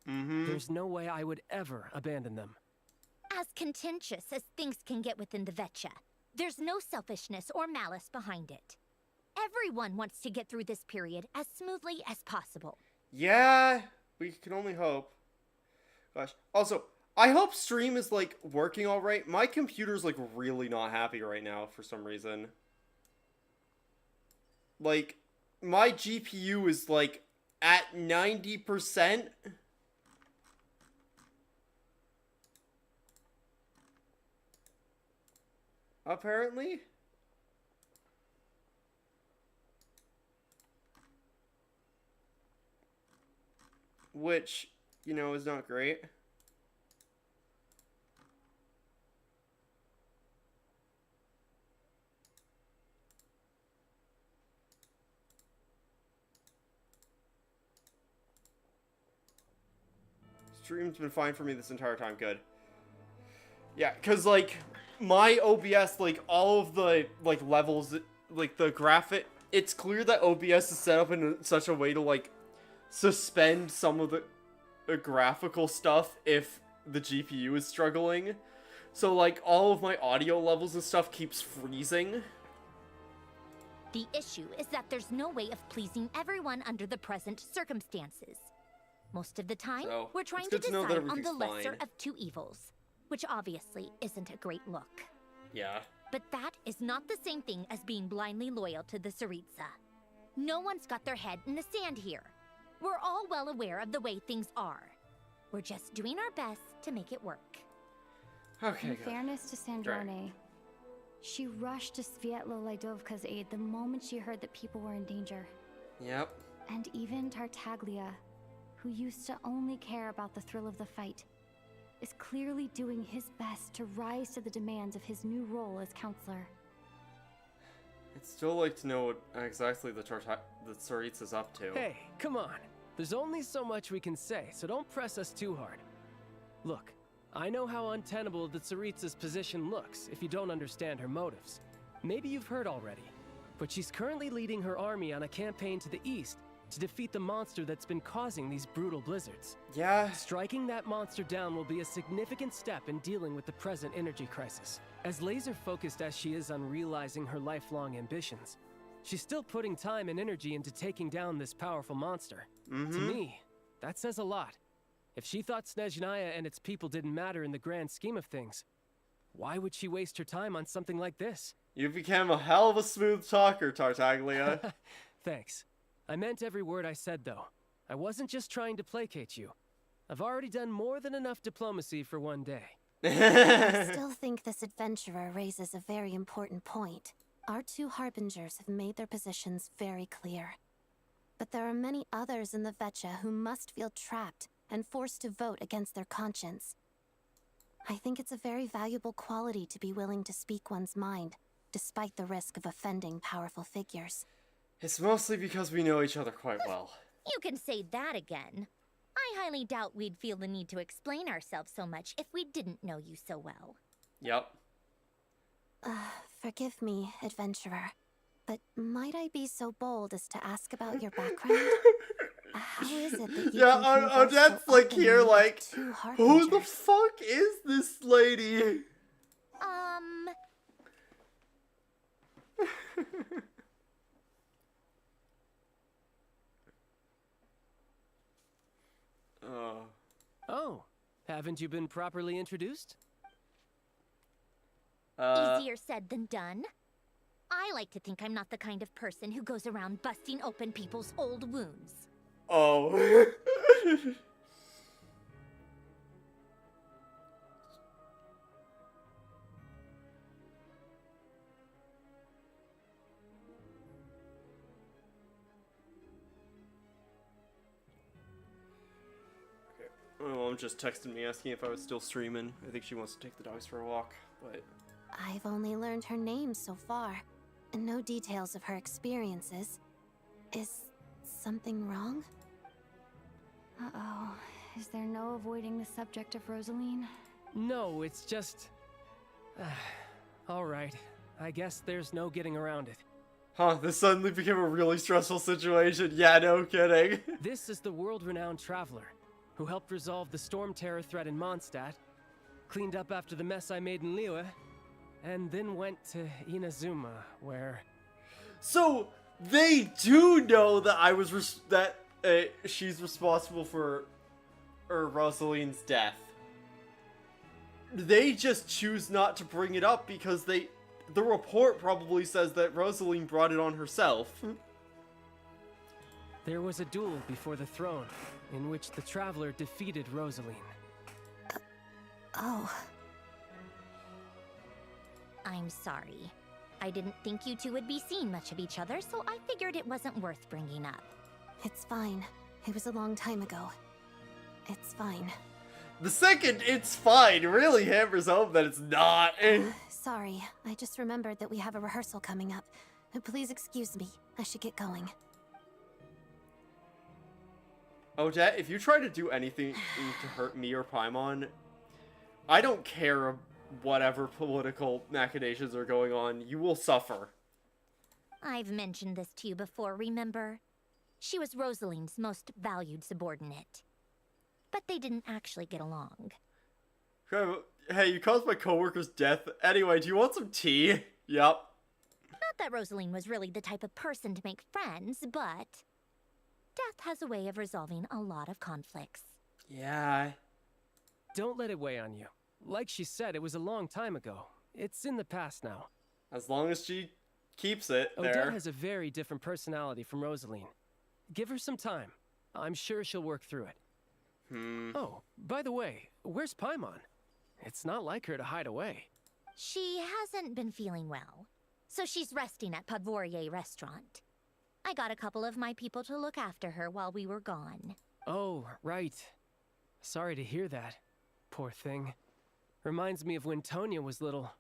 There's no way I would ever abandon them. As contentious as things can get within the Vetcha, there's no selfishness or malice behind it. Everyone wants to get through this period as smoothly as possible. Yeah, we can only hope. Gosh. Also, I hope stream is, like, working alright. My computer's, like, really not happy right now for some reason. Like, my GPU is, like, at 90%. Apparently. Which, you know, is not great. Stream's been fine for me this entire time. Good. Yeah, because, like, my OBS, like, all of the, like, levels, like, the graphic, it's clear that OBS is set up in such a way to, like, suspend some of the graphical stuff if the GPU is struggling. So, like, all of my audio levels and stuff keeps freezing. The issue is that there's no way of pleasing everyone under the present circumstances. Most of the time, So, we're trying it's to good to know that decide on the everything's lesser fine. of two evils, which obviously isn't a great look. Yeah. But that is not the same thing as being blindly loyal to the Tsaritsa. No one's got their head in the sand here. We're all well aware of the way things are. We're just doing our best to make it work. Okay, In good. fairness to Sandrone, she rushed to Svietlo Laidovka's aid the moment she heard that people were in danger. Yep. And even Tartaglia, who used to only care about the thrill of the fight, is clearly doing his best to rise to the demands of his new role as counselor. I'd still like to know what exactly the Tsaritsa's up to. Hey, come on. There's only so much we can say, so don't press us too hard. Look, I know how untenable the Tsaritsa's position looks if you don't understand her motives. Maybe you've heard already, but she's currently leading her army on a campaign to the east to defeat the monster that's been causing these brutal blizzards. Yeah. Striking that monster down will be a significant step in dealing with the present energy crisis. As laser-focused as she is on realizing her lifelong ambitions, she's still putting time and energy into taking down this powerful monster. To me, that says a lot. If she thought Snezhnaya and its people didn't matter in the grand scheme of things, Why would she waste her time on something like this? You became a hell of a smooth talker, Tartaglia. Thanks. I meant every word I said, though. I wasn't just trying to placate you. I've already done more than enough diplomacy for one day. I still think this adventurer raises a very important point. Our two harbingers have made their positions very clear. But there are many others in the Vetcha who must feel trapped and forced to vote against their conscience. I think it's a very valuable quality to be willing to speak one's mind, despite the risk of offending powerful figures. It's mostly because we know each other quite well. You can say that again. I highly doubt we'd feel the need to explain ourselves so much if we didn't know you so well. Yep. Forgive me, adventurer, but might I be so bold as to ask about your background? How is it that you can Odette's so like here, openly like, with two who the harbingers? fuck is this lady? Oh, haven't you been properly introduced? Easier said than done. I like to think I'm not the kind of person who goes around busting open people's old wounds. Oh. My mom just texted me asking if I was still streaming. I think she wants to take the dogs for a walk, but... I've only learned her name so far, and no details of her experiences. Is something wrong? Uh-oh. Is there no avoiding the subject of Rosaline? No, it's just... Alright. I guess there's no getting around it. Huh, this suddenly became a really stressful situation. Yeah, no kidding. This is the world-renowned traveler, who helped resolve the storm terror threat in Mondstadt, cleaned up after the mess I made in Liyue, and then went to Inazuma, where... So, they do know that I was she's responsible for Rosaline's death. They just choose not to bring it up because the report probably says that Rosaline brought it on herself. There was a duel before the throne, in which the traveler defeated Rosaline. Oh. I'm sorry. I didn't think you two would be seeing much of each other, so I figured it wasn't worth bringing up. It's fine. It was a long time ago. It's fine. The second "it's fine" really hammers home that it's not. Sorry, I just remembered that we have a rehearsal coming up. Please excuse me. I should get going. Odette, if you try to do anything to hurt me or Paimon, I don't care whatever political machinations are going on. You will suffer. I've mentioned this to you before, remember? She was Rosaline's most valued subordinate. But they didn't actually get along. Hey, you caused my coworker's death. Anyway, do you want some tea? Yep. Not that Rosaline was really the type of person to make friends, but... death has a way of resolving a lot of conflicts. Yeah. Don't let it weigh on you. Like she said, it was a long time ago. It's in the past now. As long as she keeps it there. Odette has a very different personality from Rosaline. Give her some time. I'm sure she'll work through it. Oh, by the way, where's Paimon? It's not like her to hide away. She hasn't been feeling well, so she's resting at Podvorier restaurant. I got a couple of my people to look after her while we were gone. Oh, right. Sorry to hear that. Poor thing. Reminds me of when Tonya was little.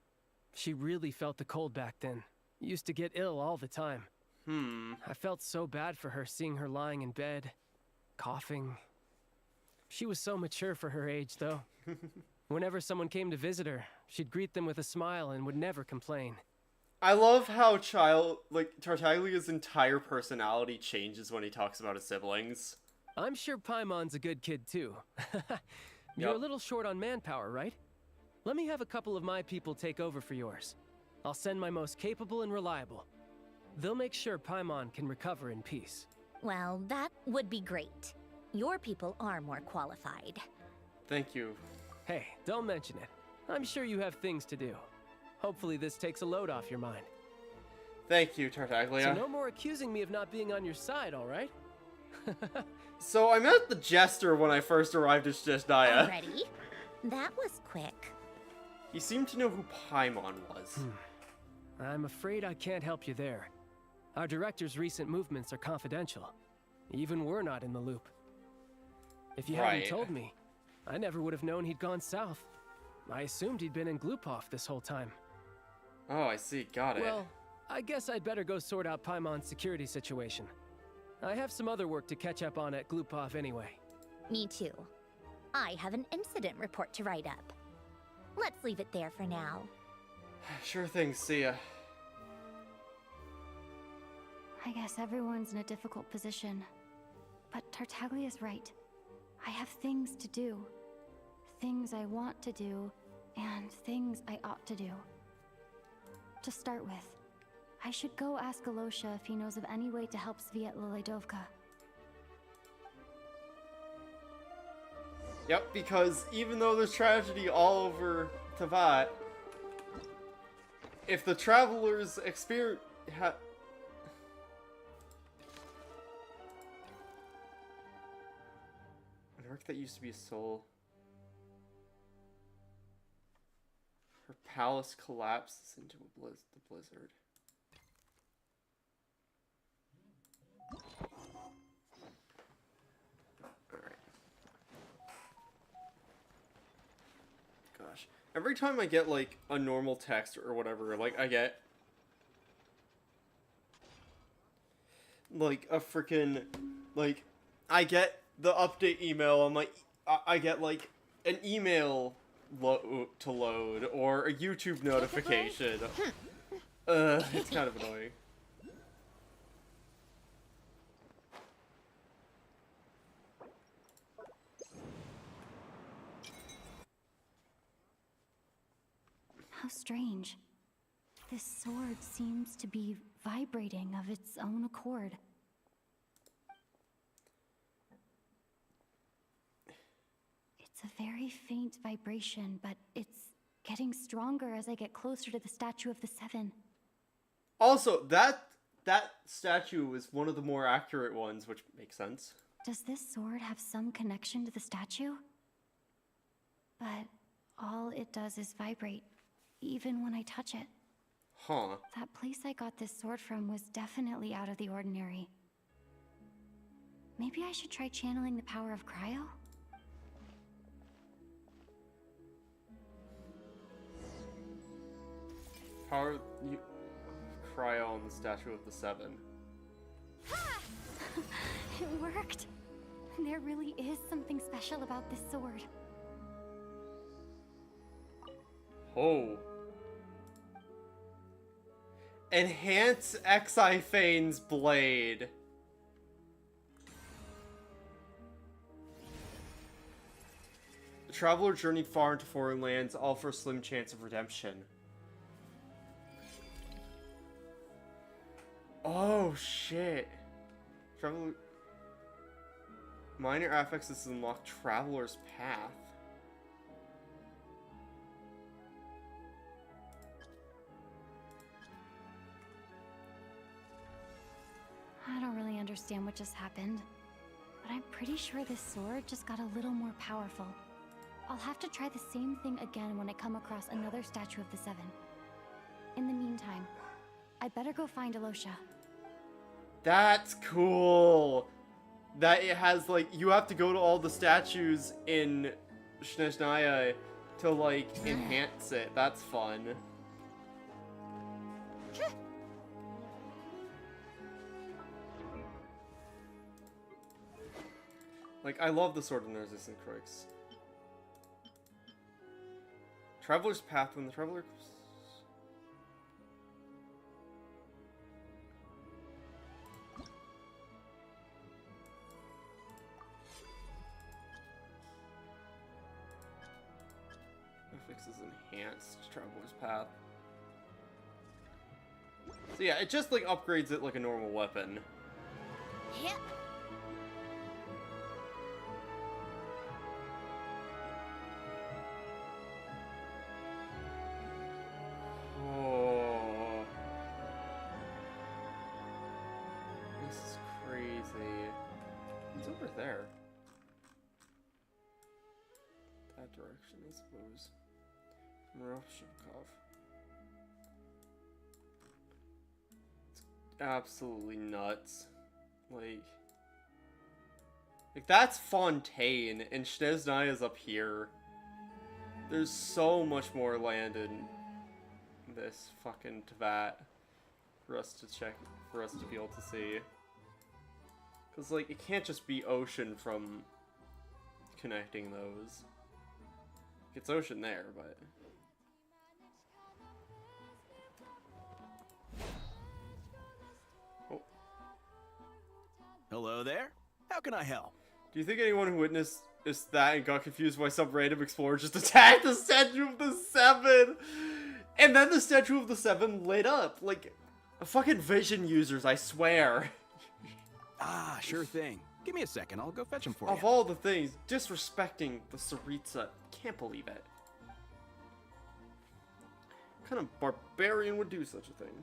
She really felt the cold back then. Used to get ill all the time. I felt so bad for her seeing her lying in bed, coughing. She was so mature for her age, though. Whenever someone came to visit her, she'd greet them with a smile and would never complain. I love how Tartaglia's entire personality changes when he talks about his siblings. I'm sure Paimon's a good kid, too. You're a little short on manpower, right? Let me have a couple of my people take over for yours. I'll send my most capable and reliable. They'll make sure Paimon can recover in peace. Well, that would be great. Your people are more qualified. Thank you. Hey, don't mention it. I'm sure you have things to do. Hopefully this takes a load off your mind. Thank you, Tartaglia. So no more accusing me of not being on your side, all right? So I met the Jester when I first arrived at Snezhnaya. Already? That was quick. He seemed to know who Paimon was. I'm afraid I can't help you there. Our director's recent movements are confidential. Even we're not in the loop. If you hadn't told me, I never would have known he'd gone south. I assumed he'd been in Glupov this whole time. Oh, I see. Got it. Well, I guess I'd better go sort out Paimon's security situation. I have some other work to catch up on at Glupov anyway. Me too. I have an incident report to write up. Let's leave it there for now. Sure thing, see ya. I guess everyone's in a difficult position. But Tartaglia's right. I have things to do. Things I want to do, and things I ought to do. To start with, I should go ask Alosha if he knows of any way to help Sviatla Ledovka. Yep, because even though there's tragedy all over Teyvat, if the travelers experience an orc that used to be a soul, her palace collapses into the blizzard. Alright. Gosh. Every time I get, like, a normal text or whatever, like, I get, like, a freaking, like, I get the update email on my, I get, like, an email to load, or a YouTube notification. It's kind of annoying. How strange. This sword seems to be vibrating of its own accord. It's a very faint vibration, but it's getting stronger as I get closer to the Statue of the Seven. Also, that statue was one of the more accurate ones, which makes sense. Does this sword have some connection to the statue? But all it does is vibrate, even when I touch it. Huh. That place I got this sword from was definitely out of the ordinary. Maybe I should try channeling the power of cryo? Cryo on the Statue of the Seven. It worked. There really is something special about this sword. Oh. Enhance Exiphane's blade. The traveler journeyed far into foreign lands, all for a slim chance of redemption. Oh shit. Traveler. Minor affixes unlock Traveler's Path. I don't really understand what just happened, but I'm pretty sure this sword just got a little more powerful. I'll have to try the same thing again when I come across another Statue of the Seven. In the meantime, I'd better go find Alosha. That's cool! That it has, like, you have to go to all the statues in Snezhnaya to, like, enhance it. That's fun. Like, I love the Sword of Narcissus and Croix. Traveler's Path, when the Traveler... Fixes enhanced Traveler's Path. So yeah, it just, like, upgrades it like a normal weapon. Yep. there? That direction, I suppose. Morovshikov. It's absolutely nuts. Like that's Fontaine, and Snezhnaya's up here. There's so much more land in this fucking Tvat for us to check, for us to be able to see. Cause like, it can't just be ocean from connecting those. It's ocean there, but... Oh. Hello there. How can I help? Do you think anyone who witnessed that and got confused why some random explorer just attacked the Statue of the Seven? And then the Statue of the Seven lit up. Like, fucking vision users, I swear. Ah, sure thing. Give me a second, I'll go fetch him for you. Of all the things, disrespecting the Tsaritsa. Can't believe it. What kind of barbarian would do such a thing?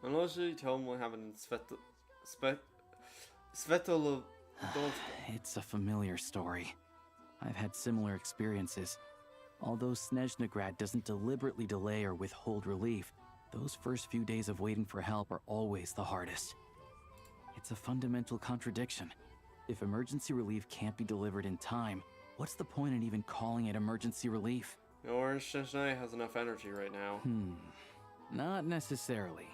Unless you tell him what happened in Svetlodolsk. It's a familiar story. I've had similar experiences. Although Snezhnagrad doesn't deliberately delay or withhold relief, those first few days of waiting for help are always the hardest. It's a fundamental contradiction. If emergency relief can't be delivered in time, what's the point in even calling it emergency relief? Or Snezhnaya has enough energy right now. Not necessarily.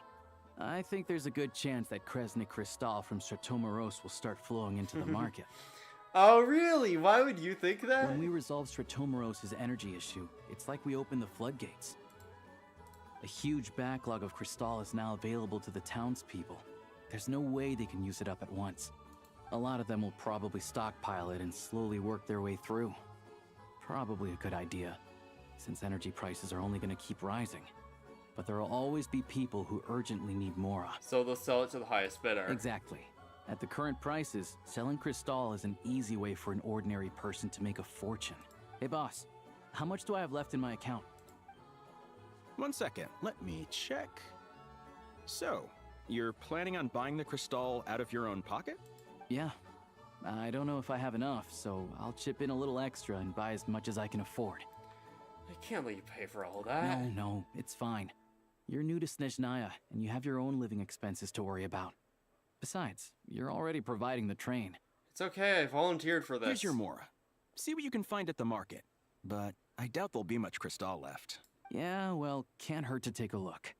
I think there's a good chance that Kresnik Krystal from Stratomoros will start flowing into the market. Oh, really? Why would you think that? When we resolve Stratomoros' energy issue, it's like we open the floodgates. A huge backlog of Krystal is now available to the townspeople. There's no way they can use it up at once. A lot of them will probably stockpile it and slowly work their way through. Probably a good idea, since energy prices are only going to keep rising. But there will always be people who urgently need more. So they'll sell it to the highest bidder. Exactly. At the current prices, selling Krystal is an easy way for an ordinary person to make a fortune. Hey boss, how much do I have left in my account? 1 second, let me check. So, you're planning on buying the Krystal out of your own pocket? Yeah. I don't know if I have enough, so I'll chip in a little extra and buy as much as I can afford. I can't let you pay for all that. No, it's fine. You're new to Snezhnaya, and you have your own living expenses to worry about. Besides, you're already providing the train. It's okay, I volunteered for this. Here's your Mora. See what you can find at the market. But I doubt there'll be much Krystal left. Yeah, well, can't hurt to take a look.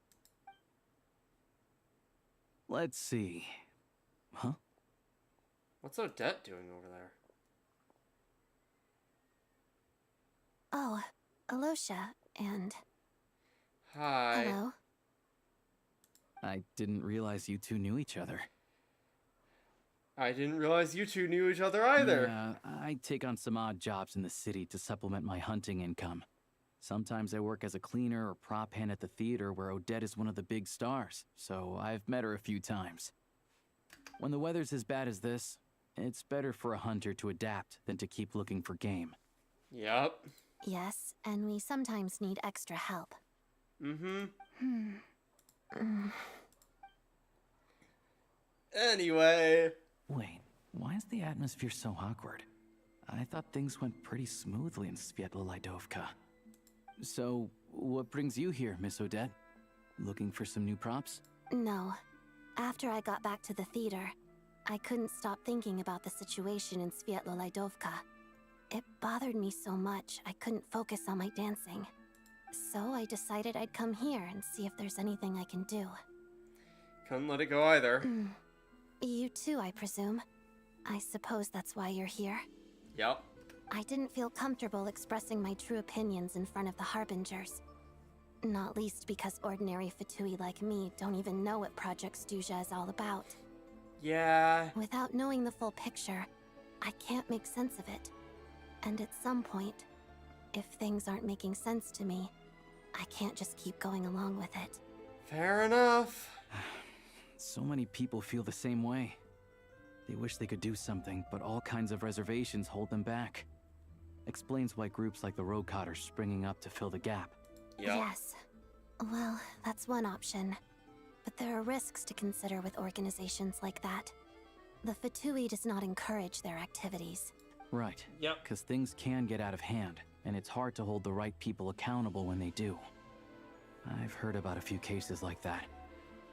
Let's see. Huh? What's Odette doing over there? Oh, Alosha, and... Hi. Hello. I didn't realize you two knew each other. I didn't realize you two knew each other either. Yeah, I take on some odd jobs in the city to supplement my hunting income. Sometimes I work as a cleaner or prop hand at the theater where Odette is one of the big stars, so I've met her a few times. When the weather's as bad as this, it's better for a hunter to adapt than to keep looking for game. Yep. Yes, and we sometimes need extra help. Anyway. Wait, why is the atmosphere so awkward? I thought things went pretty smoothly in SkylaWuzHere. So, what brings you here, Miss Odette? Looking for some new props? No. After I got back to the theater, I couldn't stop thinking about the situation in SkylaWuzHere. It bothered me so much, I couldn't focus on my dancing. So I decided I'd come here and see if there's anything I can do. Couldn't let it go either. You too, I presume. I suppose that's why you're here. Yep. I didn't feel comfortable expressing my true opinions in front of the Harbingers. Not least because ordinary Fatui like me don't even know what Project Stuzha is all about. Yeah. Without knowing the full picture, I can't make sense of it. And at some point, if things aren't making sense to me, I can't just keep going along with it. Fair enough. So many people feel the same way. They wish they could do something, but all kinds of reservations hold them back. Explains why groups like the Roadcutters springing up to fill the gap. Yep. Yes. Well, that's one option. But there are risks to consider with organizations like that. The Fatui does not encourage their activities. Right. Yep. Because things can get out of hand, and it's hard to hold the right people accountable when they do. I've heard about a few cases like that.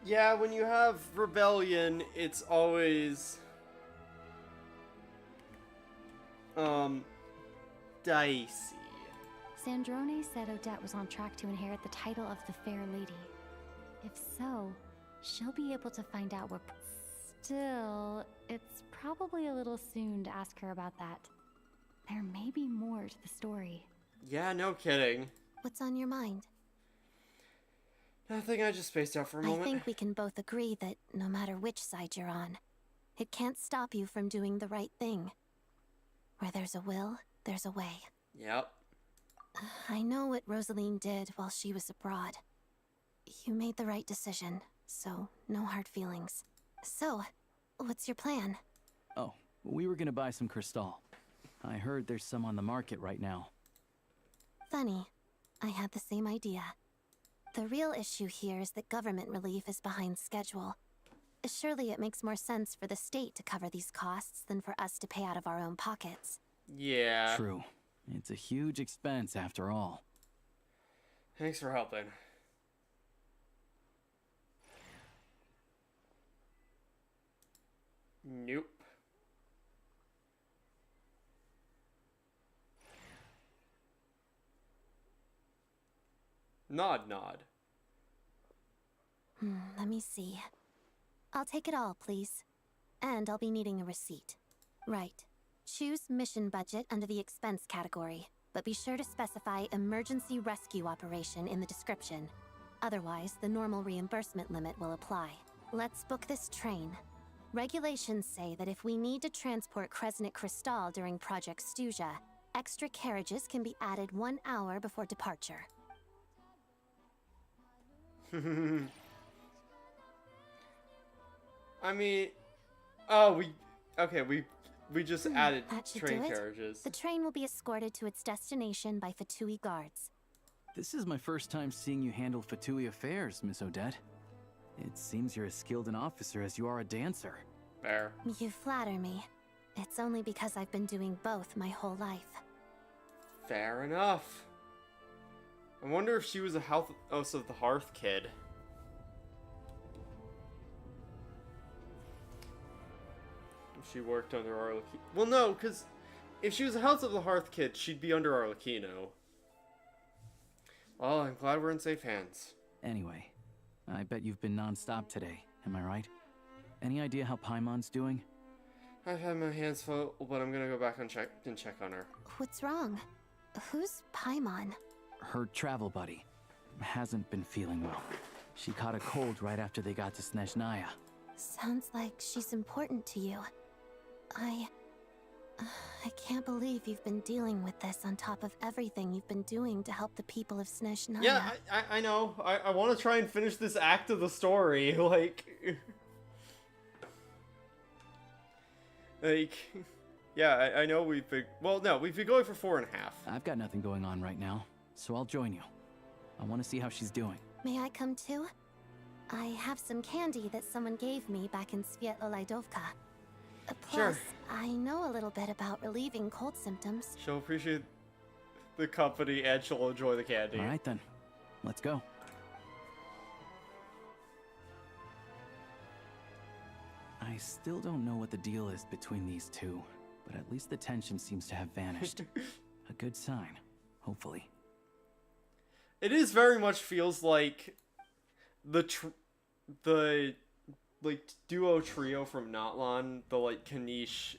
Yeah, when you have rebellion, it's always dicey. Sandrone said Odette was on track to inherit the title of the Fair Lady. If so, she'll be able to find out what... Still, it's probably a little soon to ask her about that. There may be more to the story. Yeah, no kidding. What's on your mind? Nothing, I just spaced out for a moment. I think we can both agree that no matter which side you're on, it can't stop you from doing the right thing. Where there's a will, there's a way. Yep. I know what Rosaline did while she was abroad. You made the right decision, so no hard feelings. So, what's your plan? Oh, we were gonna buy some Crystal. I heard there's some on the market right now. Funny. I had the same idea. The real issue here is that government relief is behind schedule. Surely it makes more sense for the state to cover these costs than for us to pay out of our own pockets. Yeah. True. It's a huge expense after all. Thanks for helping. Nope. Nod, nod. Let me see. I'll take it all, please. And I'll be needing a receipt. Right. Choose mission budget under the expense category, but be sure to specify emergency rescue operation in the description. Otherwise, the normal reimbursement limit will apply. Let's book this train. Regulations say that if we need to transport Kresnik Crystal during Project Stuja, extra carriages can be added 1 hour before departure. I mean, oh, we just added That should train do it. carriages. The train will be escorted to its destination by Fatui guards. This is my first time seeing you handle Fatui affairs, Miss Odette. It seems you're as skilled an officer as you are a dancer. Fair. You flatter me. It's only because I've been doing both my whole life. Fair enough. I wonder if she was a House of the Hearth kid. If she worked under Arlecchino. Well, no, because if she was a House of the Hearth kid, she'd be under Arlecchino. Well, I'm glad we're in safe hands. Anyway, I bet you've been non-stop today, am I right? Any idea how Paimon's doing? I've had my hands full, but I'm gonna go back and check on her. What's wrong? Who's Paimon? Her travel buddy hasn't been feeling well. She caught a cold right after they got to Snezhnaya. Sounds like she's important to you. I can't believe you've been dealing with this on top of everything you've been doing to help the people of Snezhnaya. Yeah, I know. I want to try and finish this act of the story. Like, yeah, I know we've been... Well, no, we've been going for 4.5. I've got nothing going on right now, so I'll join you. I want to see how she's doing. May I come too? I have some candy that someone gave me back in Svietlo-Laidovka. Plus, Sure. I know a little bit about relieving cold symptoms. She'll appreciate the company and she'll enjoy the candy. All right then, let's go. I still don't know what the deal is between these two, but at least the tension seems to have vanished. A good sign, hopefully. It is very much feels like the like duo trio from Natlan, the like Kanish,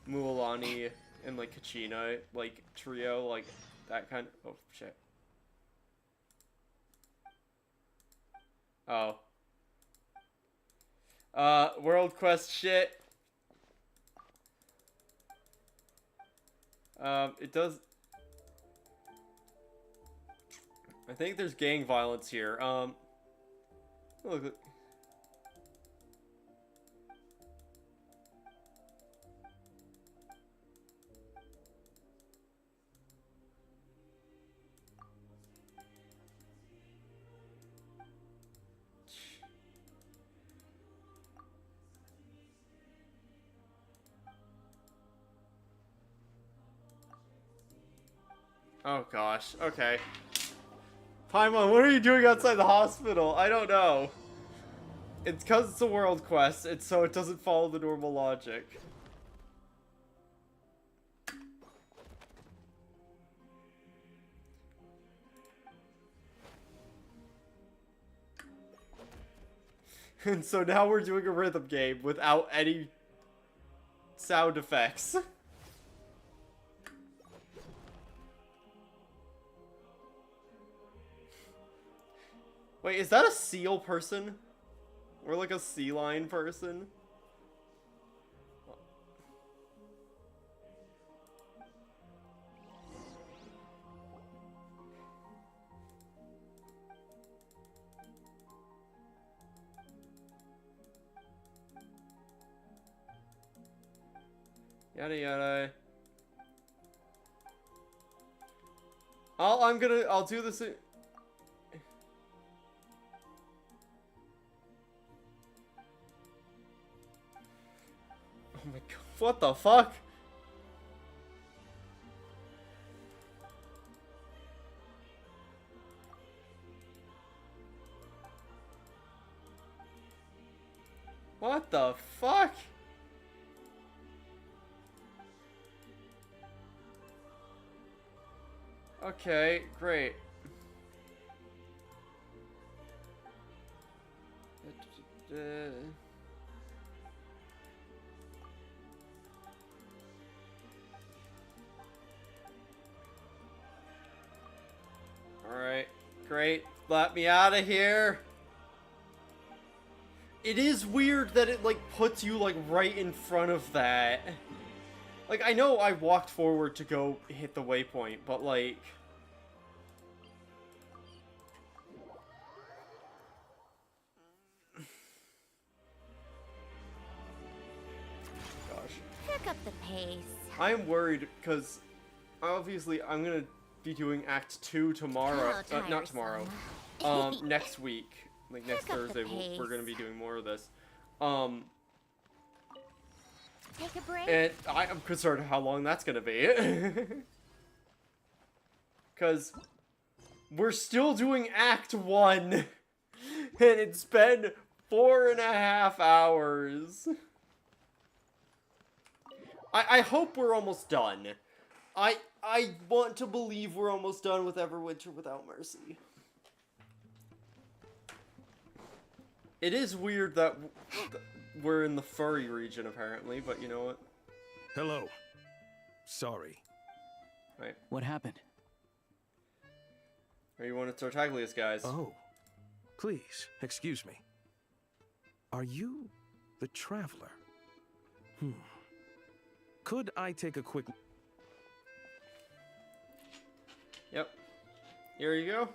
Mualani, and like Kachina, like trio, like that kind of... Oh shit. Oh. World Quest shit. It does... I think there's gang violence here. Look. Oh gosh, okay. Paimon, what are you doing outside the hospital? I don't know. It's because it's a world quest, and so it doesn't follow the normal logic. And so now we're doing a rhythm game without any sound effects. Wait, is that a seal person? Or like a sea lion person? Yada yada. I'll do this. Oh my god, what the fuck? What the fuck? Okay, great. Alright, great. Let me out of here. It is weird that it, like, puts you, like, right in front of that. Like, I know I walked forward to go hit the waypoint, but, like... Gosh. Pick up the pace. I am worried, because, obviously, I'm gonna be doing Act 2 tomorrow. Not tomorrow. Next week. Like, next Thursday, we're gonna be doing more of this. Take a break. And I am concerned how long that's gonna be. Because we're still doing Act 1. And it's been 4.5 hours. I hope we're almost done. I want to believe we're almost done with Everwinter Without Mercy. It is weird that we're in the furry region, apparently, but you know what? Hello. Sorry. Right. What happened? Are you one of Tartaglia's guys? Oh. Please, excuse me. Are you the Traveler? Could I take a quick... Yep. Here you go.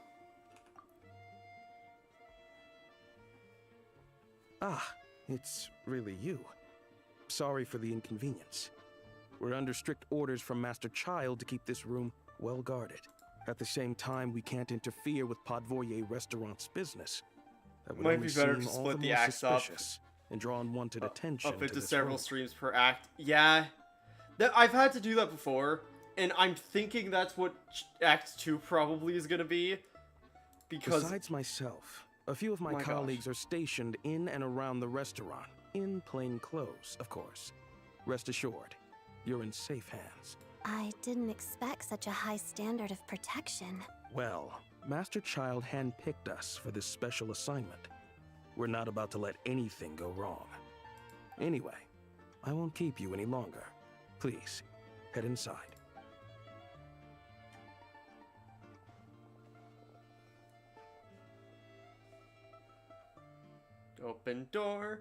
Ah, it's really you. Sorry for the inconvenience. We're under strict orders from Master Child to keep this room well guarded. At the same time, we can't interfere with Podvoye Restaurant's business. That would Might only be better seem to all split the the more acts up. suspicious and draw unwanted attention Up into to this several room. streams per act. Yeah. I've had to do that before, and I'm thinking that's what Act 2 probably is gonna be. Because... Besides myself, a few of my My colleagues are stationed in and around the restaurant, in plain clothes, of course. Rest assured, you're in safe hands. I didn't expect such a high standard of protection. Well, Master Child handpicked us for this special assignment. We're not about to let anything go wrong. Anyway, I won't keep you any longer. Please, head inside. Open door.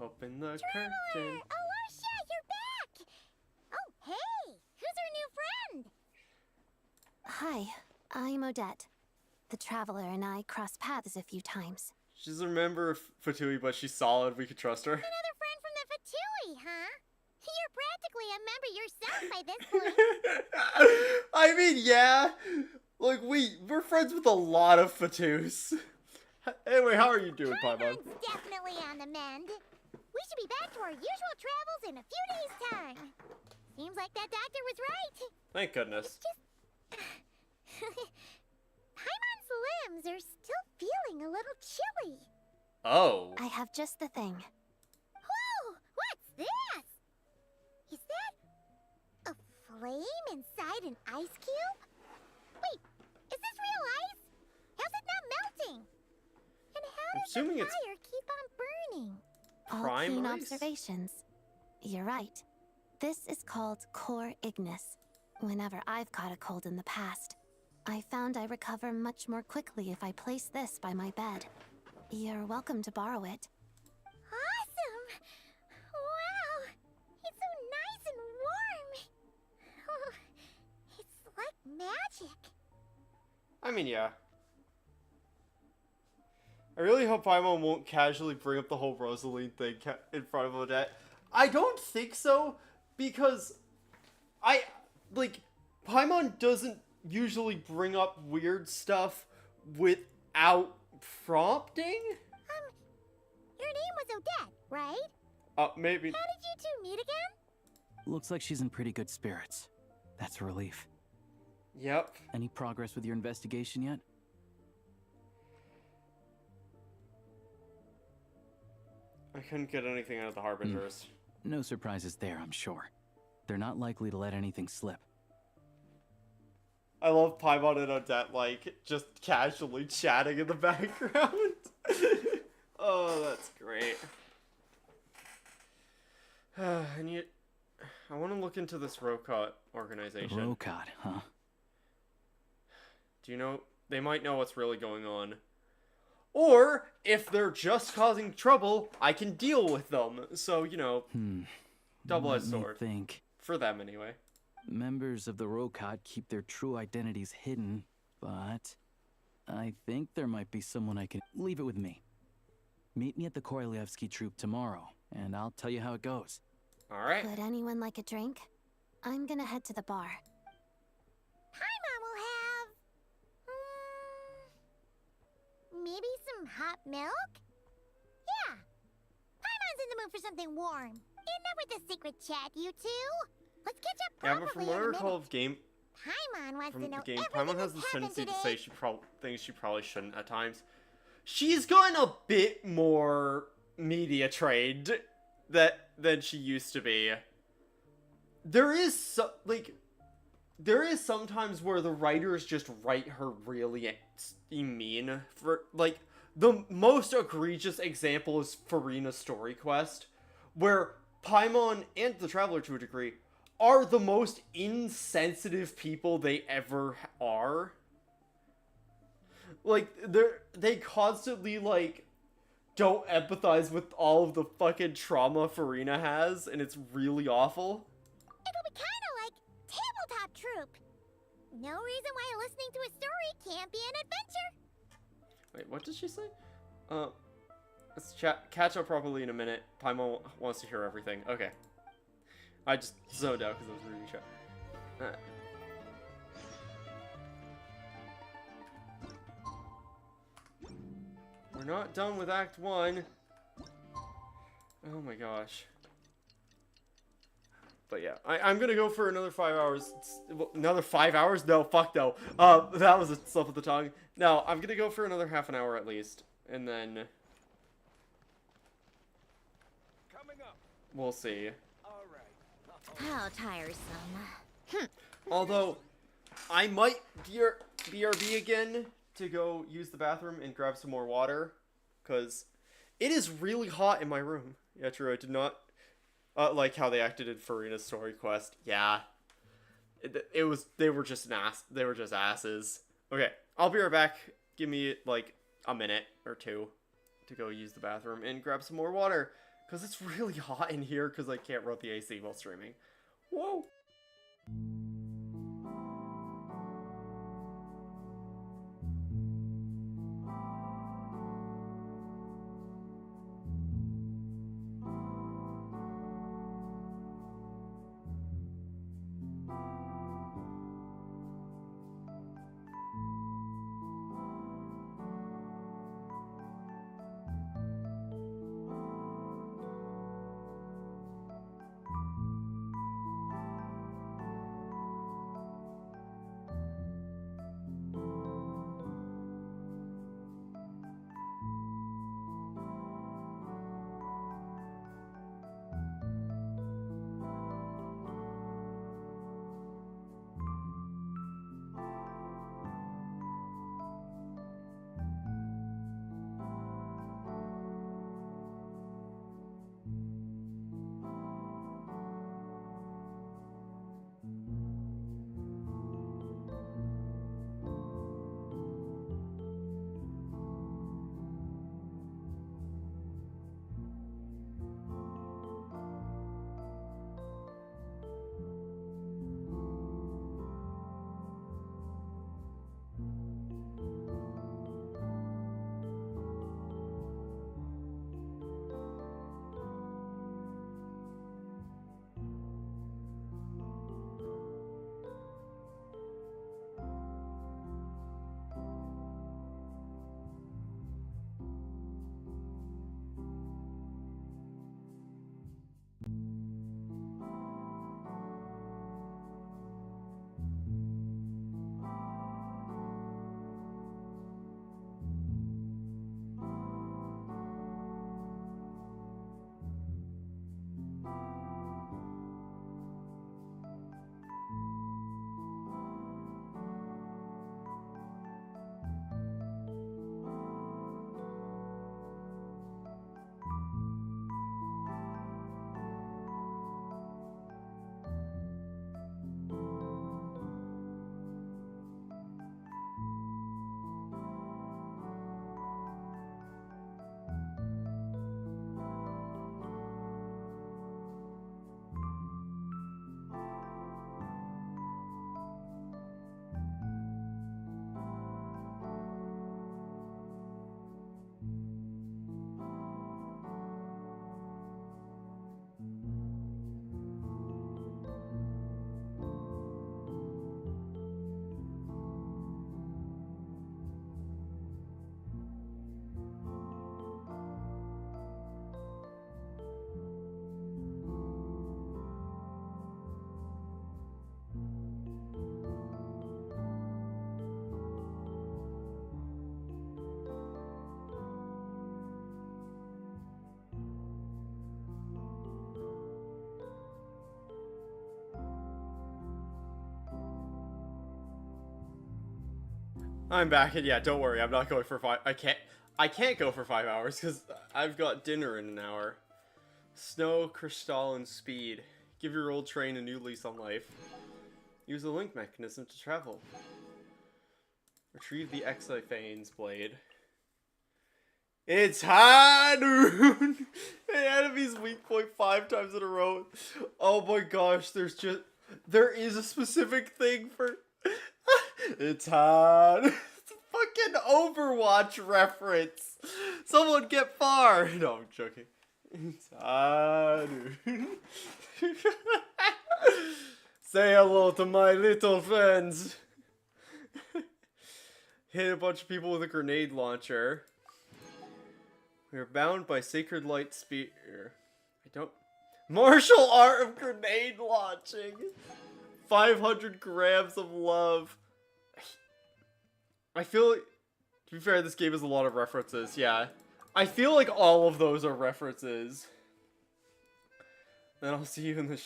Open the curtain. Alasha, you're back! Oh, hey! Who's our new friend? Hi, I'm Odette. The Traveler and I crossed paths a few times. She doesn't remember Fatui, but she's solid. We could trust her. Another friend from the Fatui, huh? You're practically a member yourself by this point. I mean, yeah. Like, we're friends with a lot of Fatus. Anyway, how are you doing, Paimon? Definitely on the mend. We should be back to our usual travels in a few days' time. Seems like that doctor was right. Thank goodness. It's just... items are still feeling a little chilly. Oh. I have just the thing. Whoa! What's this? Is that a flame inside an ice cube? Wait, is this real ice? How's it not melting? And how does the assuming it's fire keep on burning? All prime keen ice? observations. You're right. This is called core ignis. Whenever I've caught a cold in the past, I found I recover much more quickly if I place this by my bed. You're welcome to borrow it. Awesome! Wow! It's so nice and warm! Oh, it's like magic. I mean, yeah. I really hope Paimon won't casually bring up the whole Rosaline thing in front of Odette. I don't think so, because Paimon doesn't usually bring up weird stuff without prompting? Your name was Odette, right? Maybe. How did you two meet again? Looks like she's in pretty good spirits. That's a relief. Yep. Any progress with your investigation yet? I couldn't get anything out of the Harbingers. No surprises there, I'm sure. They're not likely to let anything slip. I love Paimon and Odette, just casually chatting in the background. Oh, that's great. And I want to look into this Rokot organization. Rokot, huh? Do you know, they might know what's really going on. Or, if they're just causing trouble, I can deal with them. So, double-edged sword. Think. For them, anyway. Members of the Rokot keep their true identities hidden, but I think there might be someone I can... Leave it with me. Meet me at the Korolyevsky troop tomorrow, and I'll tell you how it goes. Alright. Would anyone like a drink? I'm gonna head to the bar. Paimon will have... maybe some hot milk? Yeah. Paimon's in the mood for something warm. Enough with the secret chat, you two. Let's catch up Yeah, properly but from what I in a recall minute. of game... Paimon wants From to the know game, everything Paimon has the that's happened tendency today. to say things she probably shouldn't at times. She's gotten a bit more media trained than she used to be. There is sometimes where the writers just write her really mean. For the most egregious example is Farina's story quest, where Paimon and the Traveler to a degree are the most insensitive people they ever are. They constantly, don't empathize with all of the fucking trauma Farina has, and it's really awful. It'll be kinda like Tabletop Troop. No reason why listening to a story can't be an adventure. Wait, what did she say? Let's catch up properly in a minute. Paimon wants to hear everything. Okay. I just zoned out because I was reading chat. Alright. We're not done with Act 1. Oh my gosh. But yeah, I'm gonna go for another 5 hours. Another 5 hours? No, fuck no. That was a slip of the tongue. No, I'm gonna go for another half an hour at least. And then... we'll see. How tiresome. Although, I might BRB again to go use the bathroom and grab some more water. Because it is really hot in my room. Yeah, true, I did not like how they acted in Farina's story quest. Yeah. They were just asses. Okay, I'll be right back. Give me, a minute or two to go use the bathroom and grab some more water. Because it's really hot in here because I can't run the AC while streaming. Whoa! I'm back, and yeah, don't worry, I'm not going for 5. I can't go for 5 hours because I've got dinner in an hour. Snow, Crystal, and Speed. Give your old train a new lease on life. Use the link mechanism to travel. Retrieve the Exiphane's blade. It's high noon! The enemy's weak point 5 times in a row. Oh my gosh, there is a specific thing for... It's hard. It's a fucking Overwatch reference. Someone get far. No, I'm joking. It's hard. Say hello to my little friends. Hit a bunch of people with a grenade launcher. We are bound by sacred light spear. Martial art of grenade launching. 500 grams of love. I feel like, to be fair, this game has a lot of references, yeah. I feel like all of those are references. Then I'll see you in the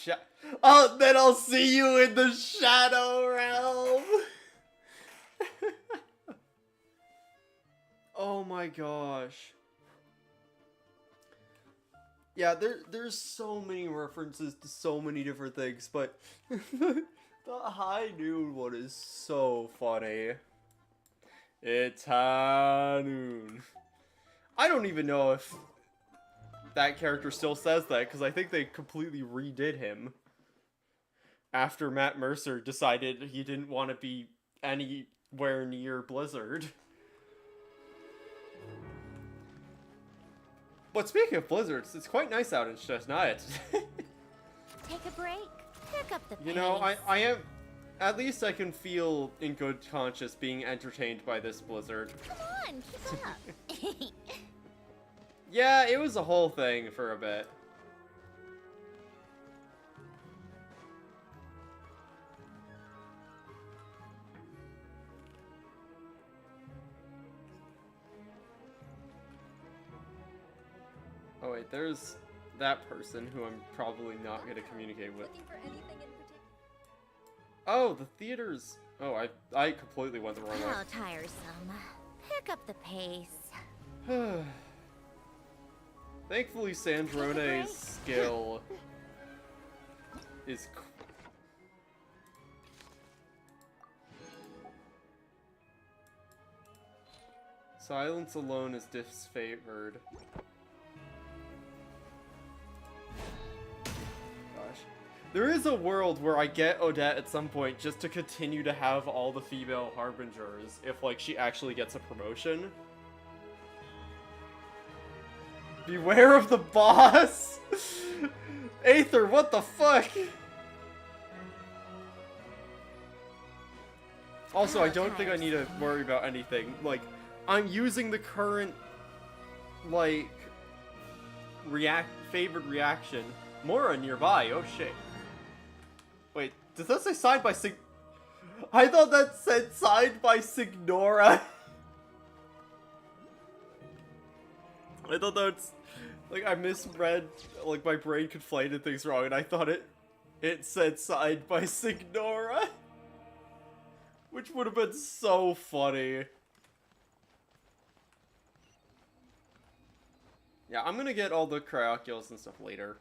then I'll see you in the Shadow Realm! Oh my gosh. Yeah, there's so many references to so many different things, but the High Noon one is so funny. It's high noon. I don't even know if that character still says that, because I think they completely redid him after Matt Mercer decided he didn't want to be anywhere near Blizzard. But speaking of blizzards, it's quite nice out in Snezhnaya today. Take a break. Pick up the pace. You know, I am... At least I can feel in good conscience being entertained by this blizzard. Come on, keep up. Yeah, it was a whole thing for a bit. Oh wait, there's that person who I'm probably not going to communicate with. Looking for anything in particular? Oh, the theaters. Oh, I completely went the wrong way. How tiresome. Pick up the pace. Thankfully, Sandrone's skill is... Silence alone is disfavored. Gosh. There is a world where I get Odette at some point just to continue to have all the female harbingers if, like, she actually gets a promotion. Beware of the boss! Aether, what the fuck? Also, I don't think I need to worry about anything. Like, I'm using the current, like, favored reaction. Mora nearby, oh shit. Wait, does that say side by Sig... I thought that said side by Signora. I thought that's... Like, I misread, like, my brain conflated things wrong, and I thought it said side by Signora. Which would have been so funny. Yeah, I'm gonna get all the cryocules and stuff later.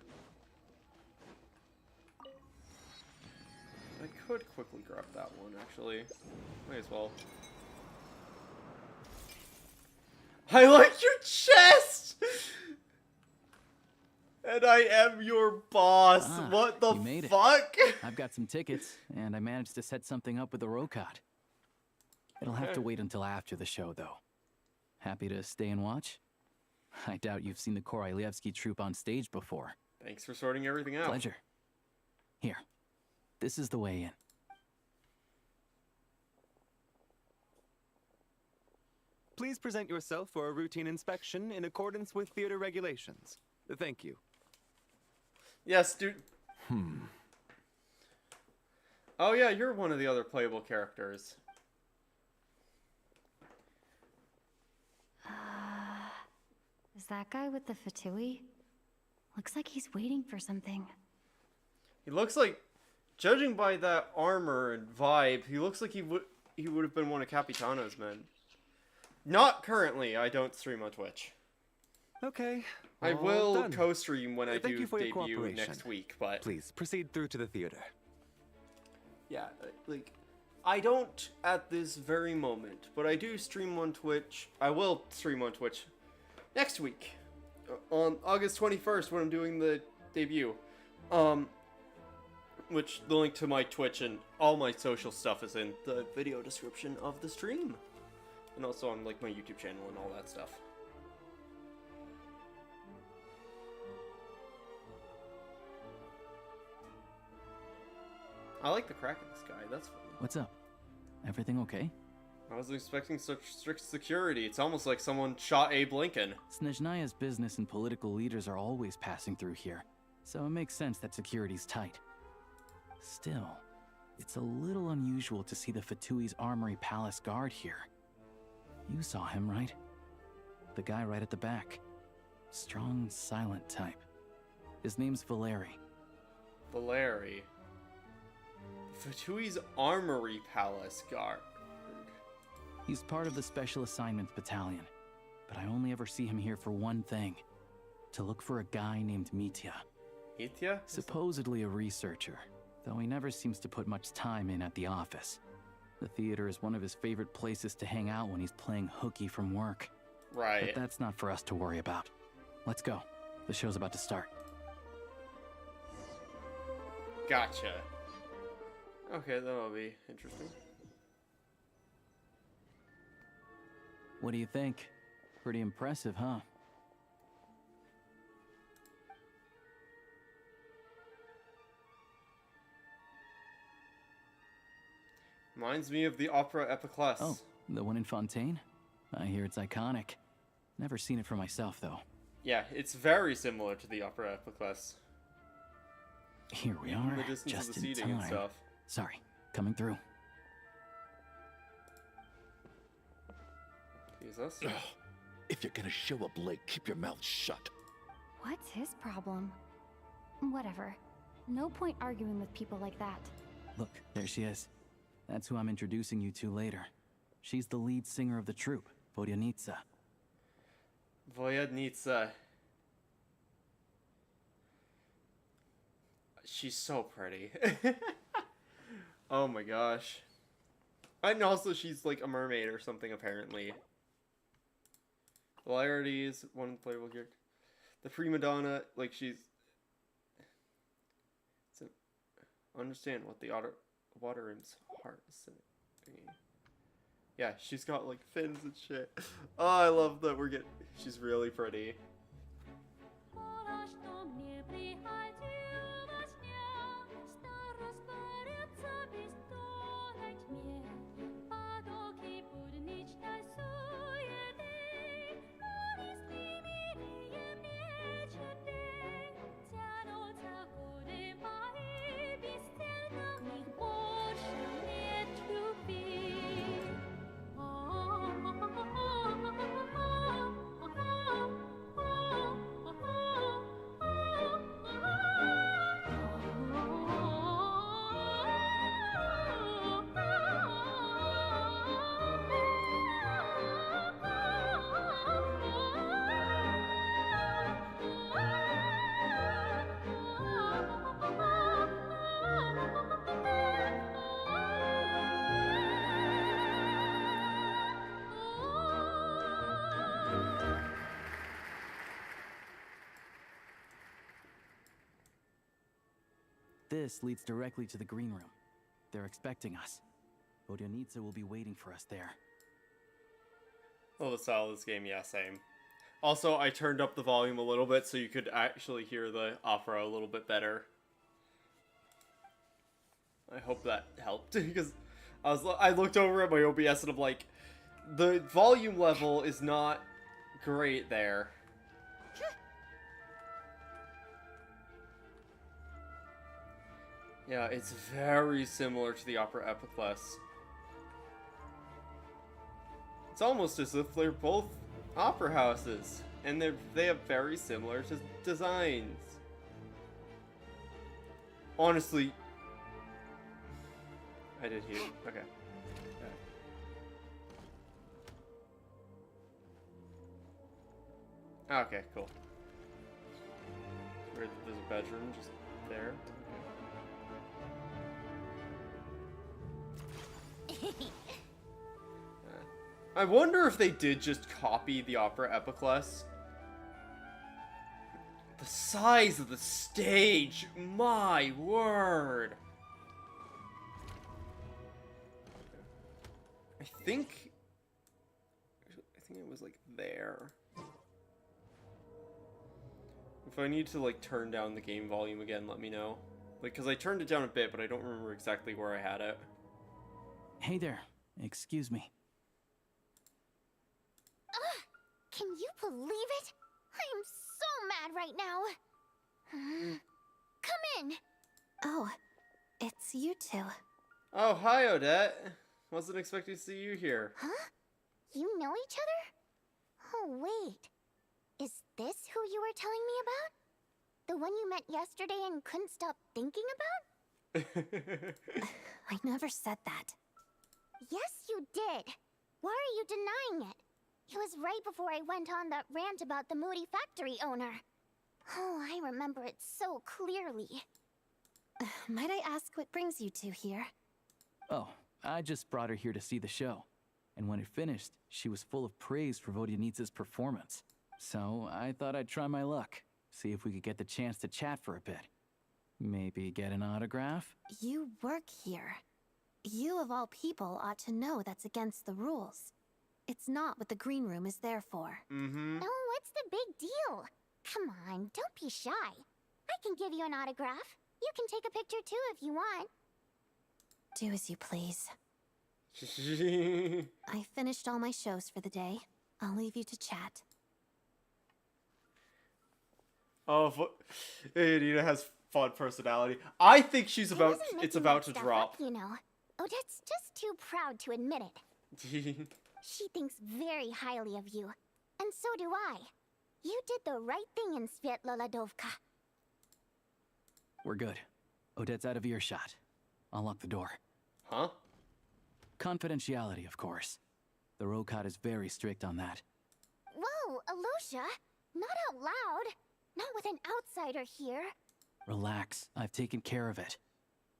I could quickly grab that one, actually. Might as well. I like your chest! And I am your boss. What the fuck? I've got some tickets, and I managed to set something up with the Rokot. It'll have to wait until after the show, though. Happy to stay and watch? I doubt you've seen the Korolyevsky troupe on stage before. Thanks for sorting everything out. Pleasure. Here, this is the way in. Please present yourself for a routine inspection in accordance with theater regulations. Thank you. Yes, dude. Oh yeah, you're one of the other playable characters. Is that guy with the fatui? Looks like he's waiting for something. He looks like, judging by that armor and vibe, he looks like he would... he would have been one of Capitano's men. Not currently. I don't stream on Twitch. Okay. I all will done. co-stream when I Thank do you for your debut cooperation. next week, but Please proceed through to the theater. yeah, like I don't at this very moment, but I do stream on Twitch. I will stream on Twitch next week on August 21st when I'm doing the debut. Which the link to my Twitch and all my social stuff is in the video description of the stream. And also on like my YouTube channel and all that stuff. I like the crack in the sky, that's funny. What's up? Everything okay? I wasn't expecting such strict security. It's almost like someone shot Abe Lincoln. Snezhnaya's business and political leaders are always passing through here, so it makes sense that security's tight. Still, it's a little unusual to see the Fatui's Armory Palace guard here. You saw him, right? The guy right at the back. Strong, silent type. His name's Valeri. Valeri. Fatui's Armory Palace guard. He's part of the Special Assignments Battalion, but I only ever see him here for one thing. To look for a guy named Mitya. Mitya? Supposedly a researcher, though he never seems to put much time in at the office. The theater is one of his favorite places to hang out when he's playing hooky from work. Right. But that's not for us to worry about. Let's go. The show's about to start. Gotcha. Okay, that'll be interesting. What do you think? Pretty impressive, huh? Reminds me of the opera Epiclese. Oh, the one in Fontaine? I hear it's iconic. Never seen it for myself, though. Yeah, it's very similar to the opera Epiclese. Here we Even are, the distance just of the in seating and time. stuff. Sorry, coming through. Jesus. If you're gonna show up late, keep your mouth shut. What's his problem? Whatever. No point arguing with people like that. Look, there she is. That's who I'm introducing you to later. She's the lead singer of the troupe, Vodyanitsa. Voyadnitsa. She's so pretty. Oh my gosh. And also she's like a mermaid or something apparently. Valerity's one playable character. The prima donna, like she's... Understand what the water im's heart is saying. Yeah, she's got like fins and shit. Oh, I love that we're getting... She's really pretty. This leads directly to the green room. They're expecting us. Vodyanitsa will be waiting for us there. Oh, the style of this game, yeah, same. Also, I turned up the volume a little bit so you could actually hear the opera a little bit better. I hope that helped, because I looked over at my OBS and I'm like, the volume level is not great there. Yeah, it's very similar to the opera Epiclese. It's almost as if they're both opera houses, and they have very similar designs. Honestly, I did hear. Okay. Okay, cool. There's a bedroom just there. I wonder if they did just copy the opera Epiclese. The size of the stage, my word. I think it was like there. If I need to like turn down the game volume again, let me know. Like, cause I turned it down a bit, but I don't remember exactly where I had it. Hey there, excuse me. Can you believe it? I am so mad right now. Come in. Oh, it's you two. Oh, hi, Odette. Wasn't expecting to see you here. Huh? You know each other? Oh, wait. Is this who you were telling me about? The one you met yesterday and couldn't stop thinking about? I never said that. Yes, you did. Why are you denying it? It was right before I went on that rant about the moody factory owner. Oh, I remember it so clearly. Might I ask what brings you two here? Oh, I just brought her here to see the show. And when it finished, she was full of praise for Vodyanitsa's performance. So I thought I'd try my luck, see if we could get the chance to chat for a bit. Maybe get an autograph? You work here. You of all people ought to know that's against the rules. It's not what the green room is there for. Mm-hmm. Oh, what's the big deal? Come on, don't be shy. I can give you an autograph. You can take a picture too if you want. Do as you please. I finished all my shows for the day. I'll leave you to chat. Oh, Anita has fun personality. I think she's about. It's about to drop. Up, you know, Odette's just too proud to admit it. She thinks very highly of you, and so do I. You did the right thing in Svetlana. We're good. Odette's out of earshot. I'll lock the door. Huh? Confidentiality, of course. The Rokot is very strict on that. Whoa, Alosha! Not out loud! Not with an outsider here! Relax, I've taken care of it.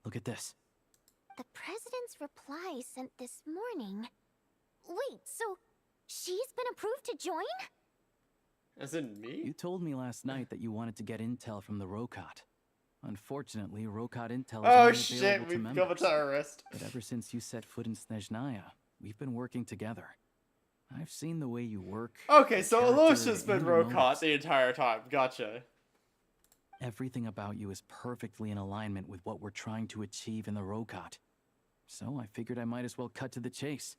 Look at this. The President's reply sent this morning. Wait, so she's been approved to join? As in me? You told me last night that you wanted to get intel from the Rokot. Unfortunately, Rokot intel is only shit, available to we've members. become a terrorist. But ever since you set foot in Snezhnaya, we've been working together. I've seen the way you work. Okay, so character, Alosha's been and your Rokot motives. the entire time. Gotcha. Everything about you is perfectly in alignment with what we're trying to achieve in the Rokot. So I figured I might as well cut to the chase.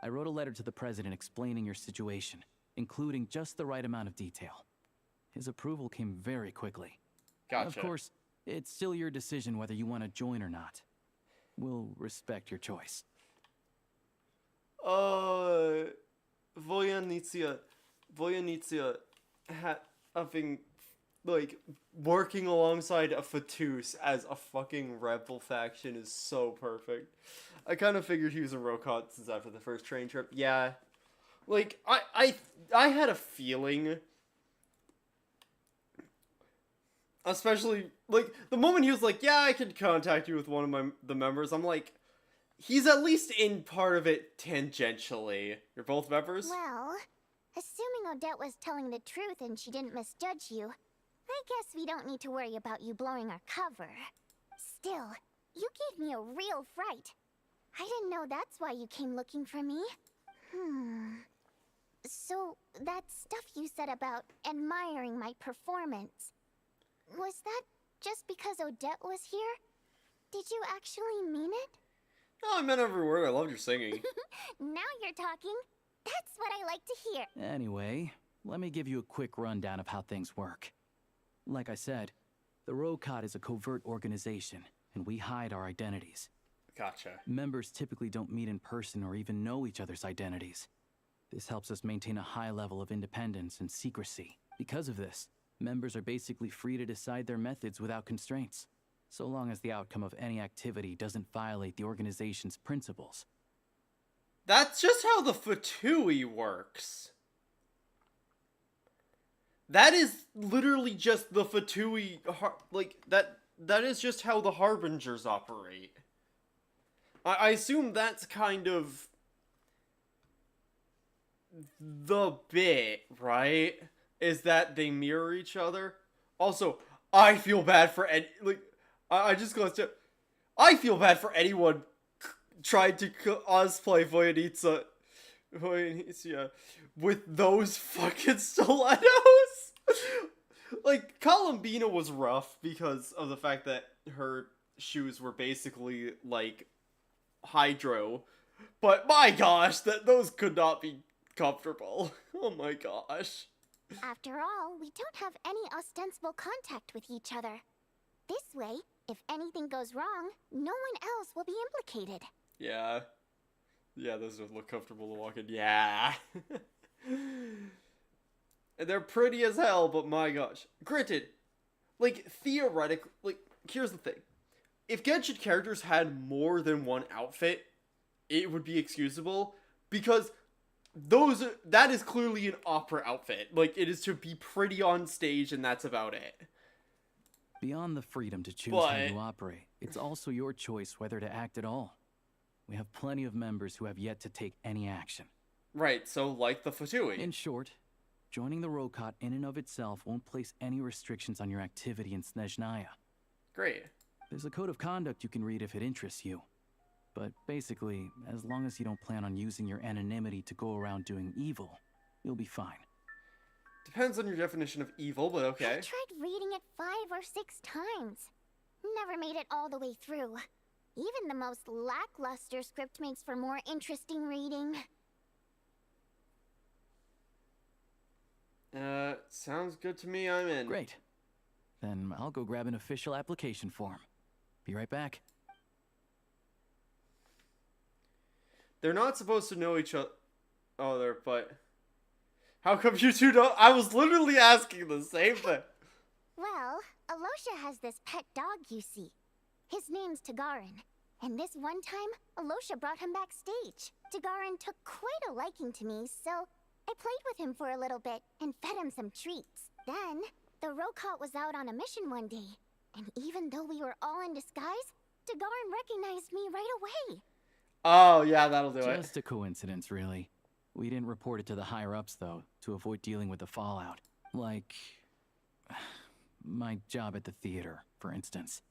I wrote a letter to the President explaining your situation, including just the right amount of detail. His approval came very quickly. Gotcha. Of course, it's still your decision whether you want to join or not. We'll respect your choice. Volyanitsia having, like, working alongside a Fatus as a fucking rebel faction is so perfect. I kind of figured he was a Rokot since after the first train trip. Yeah. Like, I had a feeling. Especially, like, the moment he was like, yeah, I can contact you with one of the members, I'm like, he's at least in part of it tangentially. You're both members? Well, assuming Odette was telling the truth and she didn't misjudge you, I guess we don't need to worry about you blowing our cover. Still, you gave me a real fright. I didn't know that's why you came looking for me. So, that stuff you said about admiring my performance, was that just because Odette was here? Did you actually mean it? No, I meant every word. I loved your singing. Now you're talking. That's what I like to hear. Anyway, let me give you a quick rundown of how things work. Like I said, the Rokot is a covert organization, and we hide our identities. Gotcha. Members typically don't meet in person or even know each other's identities. This helps us maintain a high level of independence and secrecy. Because of this, members are basically free to decide their methods without constraints, so long as the outcome of any activity doesn't violate the organization's principles. That's just how the Fatui works. That is literally just the Fatui, like, that is just how the Harbingers operate. I assume that's kind of the bit, right? Is that they mirror each other. Also, I feel bad for I just gotta say, I feel bad for anyone trying to cosplay Voynitsa with those fucking stilettos. Like, Columbina was rough because of the fact that her shoes were basically like hydro, but my gosh, those could not be comfortable. Oh my gosh. After all, we don't have any ostensible contact with each other. This way, if anything goes wrong, no one else will be implicated. Yeah. Yeah, those would look comfortable to walk in. Yeah. And they're pretty as hell, but my gosh. Granted, like, theoretically, like, here's the thing. If Genshin characters had more than one outfit, it would be excusable, because that is clearly an opera outfit. Like, it is to be pretty on stage, and that's about it. Beyond the freedom to choose how you operate, it's also your choice whether to act at all. We have plenty of members who have yet to take any action. Right, so like the Fatui. In short, joining the Rokot in and of itself won't place any restrictions on your activity in Snezhnaya. Great. There's a code of conduct you can read if it interests you. But basically, as long as you don't plan on using your anonymity to go around doing evil, you'll be fine. Depends on your definition of evil, but okay. I tried reading it 5 or 6 times. Never made it all the way through. Even the most lackluster script makes for more interesting reading. Sounds good to me. I'm in. Great. Then I'll go grab an official application form. Be right back. They're not supposed to know each other. Oh, but how come you two don't? I was literally asking the same thing. Well, Alosha has this pet dog, you see. His name's Tagarin. And this one time, Alosha brought him backstage. Tagarin took quite a liking to me, so I played with him for a little bit and fed him some treats. Then, the Rokot was out on a mission one day, and even though we were all in disguise, Tagarin recognized me right away. Oh, yeah, that'll do it. Just a coincidence, really. We didn't report it to the higher-ups, though, to avoid dealing with the fallout. Like, my job at the theater, for instance.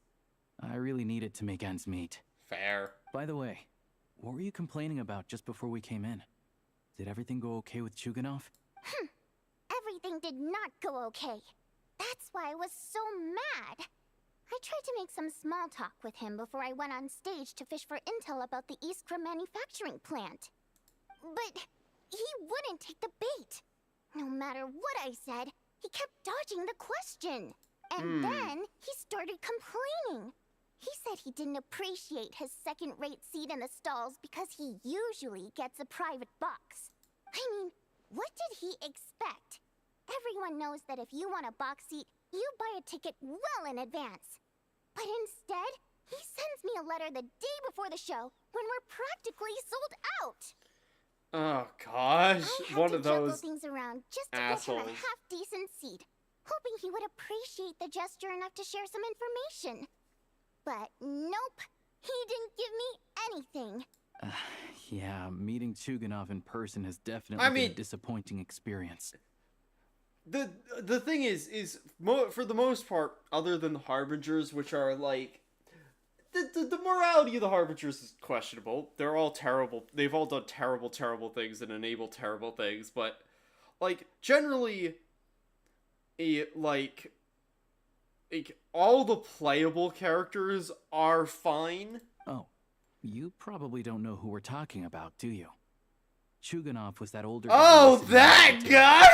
I really needed to make ends meet. Fair. By the way, what were you complaining about just before we came in? Did everything go okay with Chuganov? Everything did not go okay. That's why I was so mad. I tried to make some small talk with him before I went on stage to fish for intel about the Iskra manufacturing plant. But he wouldn't take the bait. No matter what I said, he kept dodging the question. And then he started complaining. He said he didn't appreciate his second-rate seat in the stalls because he usually gets a private box. I mean, what did he expect? Everyone knows that if you want a box seat, you buy a ticket well in advance. But instead, he sends me a letter the day before the show when we're practically sold out. Oh gosh, one of those juggle things around just to assholes. get him a half-decent seat, hoping he would appreciate the gesture enough to share some information. But nope, he didn't give me anything. Yeah, meeting Chuganov in person has definitely been a disappointing experience. The thing is for the most part, other than the Harbingers, which are like the morality of the Harbingers is questionable. They're all terrible. They've all done terrible things and enable terrible things. But like generally, like all the playable characters are fine. Oh, you probably don't know who we're talking about, do you? Chuganov was that older guy. Oh, that guy!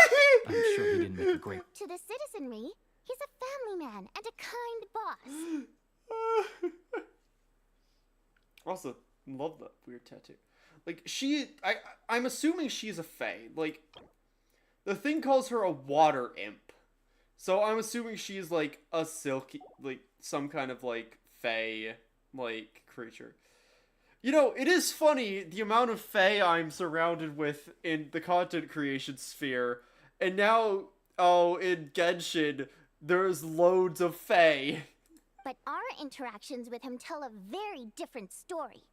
I'm sure he didn't make a great... To the citizenry, he's a family man and a kind boss. Also, love that weird tattoo. Like, I'm assuming she's a fae. Like, the thing calls her a water imp. So I'm assuming she's, like, a silky, like, some kind of, like, fae, like, creature. You know, it is funny the amount of fae I'm surrounded with in the content creation sphere. And now oh, in Genshin, there's loads of Fae. But our interactions with him tell a very different story.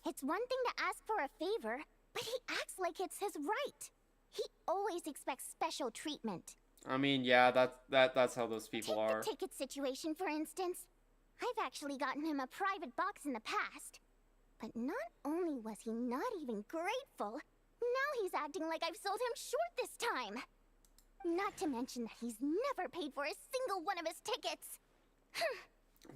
It's one thing to ask for a favor, but he acts like it's his right. He always expects special treatment. I mean, yeah, that's how those people Take are. the ticket situation, for instance. I've actually gotten him a private box in the past. But not only was he not even grateful, now he's acting like I've sold him short this time. Not to mention that he's never paid for a single one of his tickets.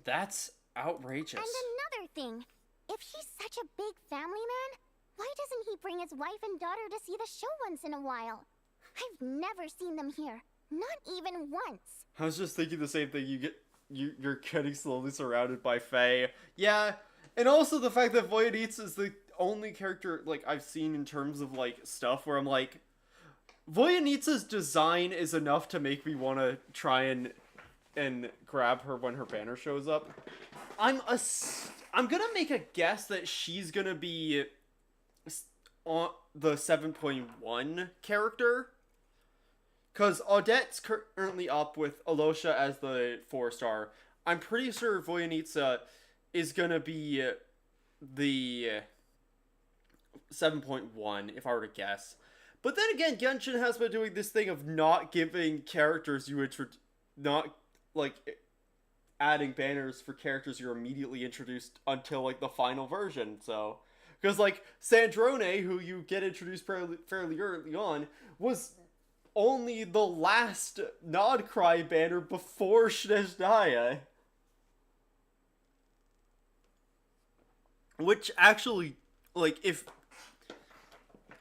That's outrageous. And another thing, if he's such a big family man, why doesn't he bring his wife and daughter to see the show once in a while? I've never seen them here, not even once. I was just thinking the same thing. You're getting slowly surrounded by Fae. Yeah, and also the fact that Voynitz is the only character like I've seen in terms of like stuff where I'm like, Voynitz's design is enough to make me want to try and grab her when her banner shows up. I'm gonna make a guess that she's gonna be on the 7.1 character. Because Odette's currently up with Alosha as the 4-star. I'm pretty sure Voynitsa is gonna be the 7.1, if I were to guess. But then again, Genshin has been doing this thing of not giving characters not, like, adding banners for characters you're immediately introduced until, like, the final version, so... Because, like, Sandrone, who you get introduced fairly early on, was only the last Nod Cry banner before Snezhnaya. Which actually, like, if...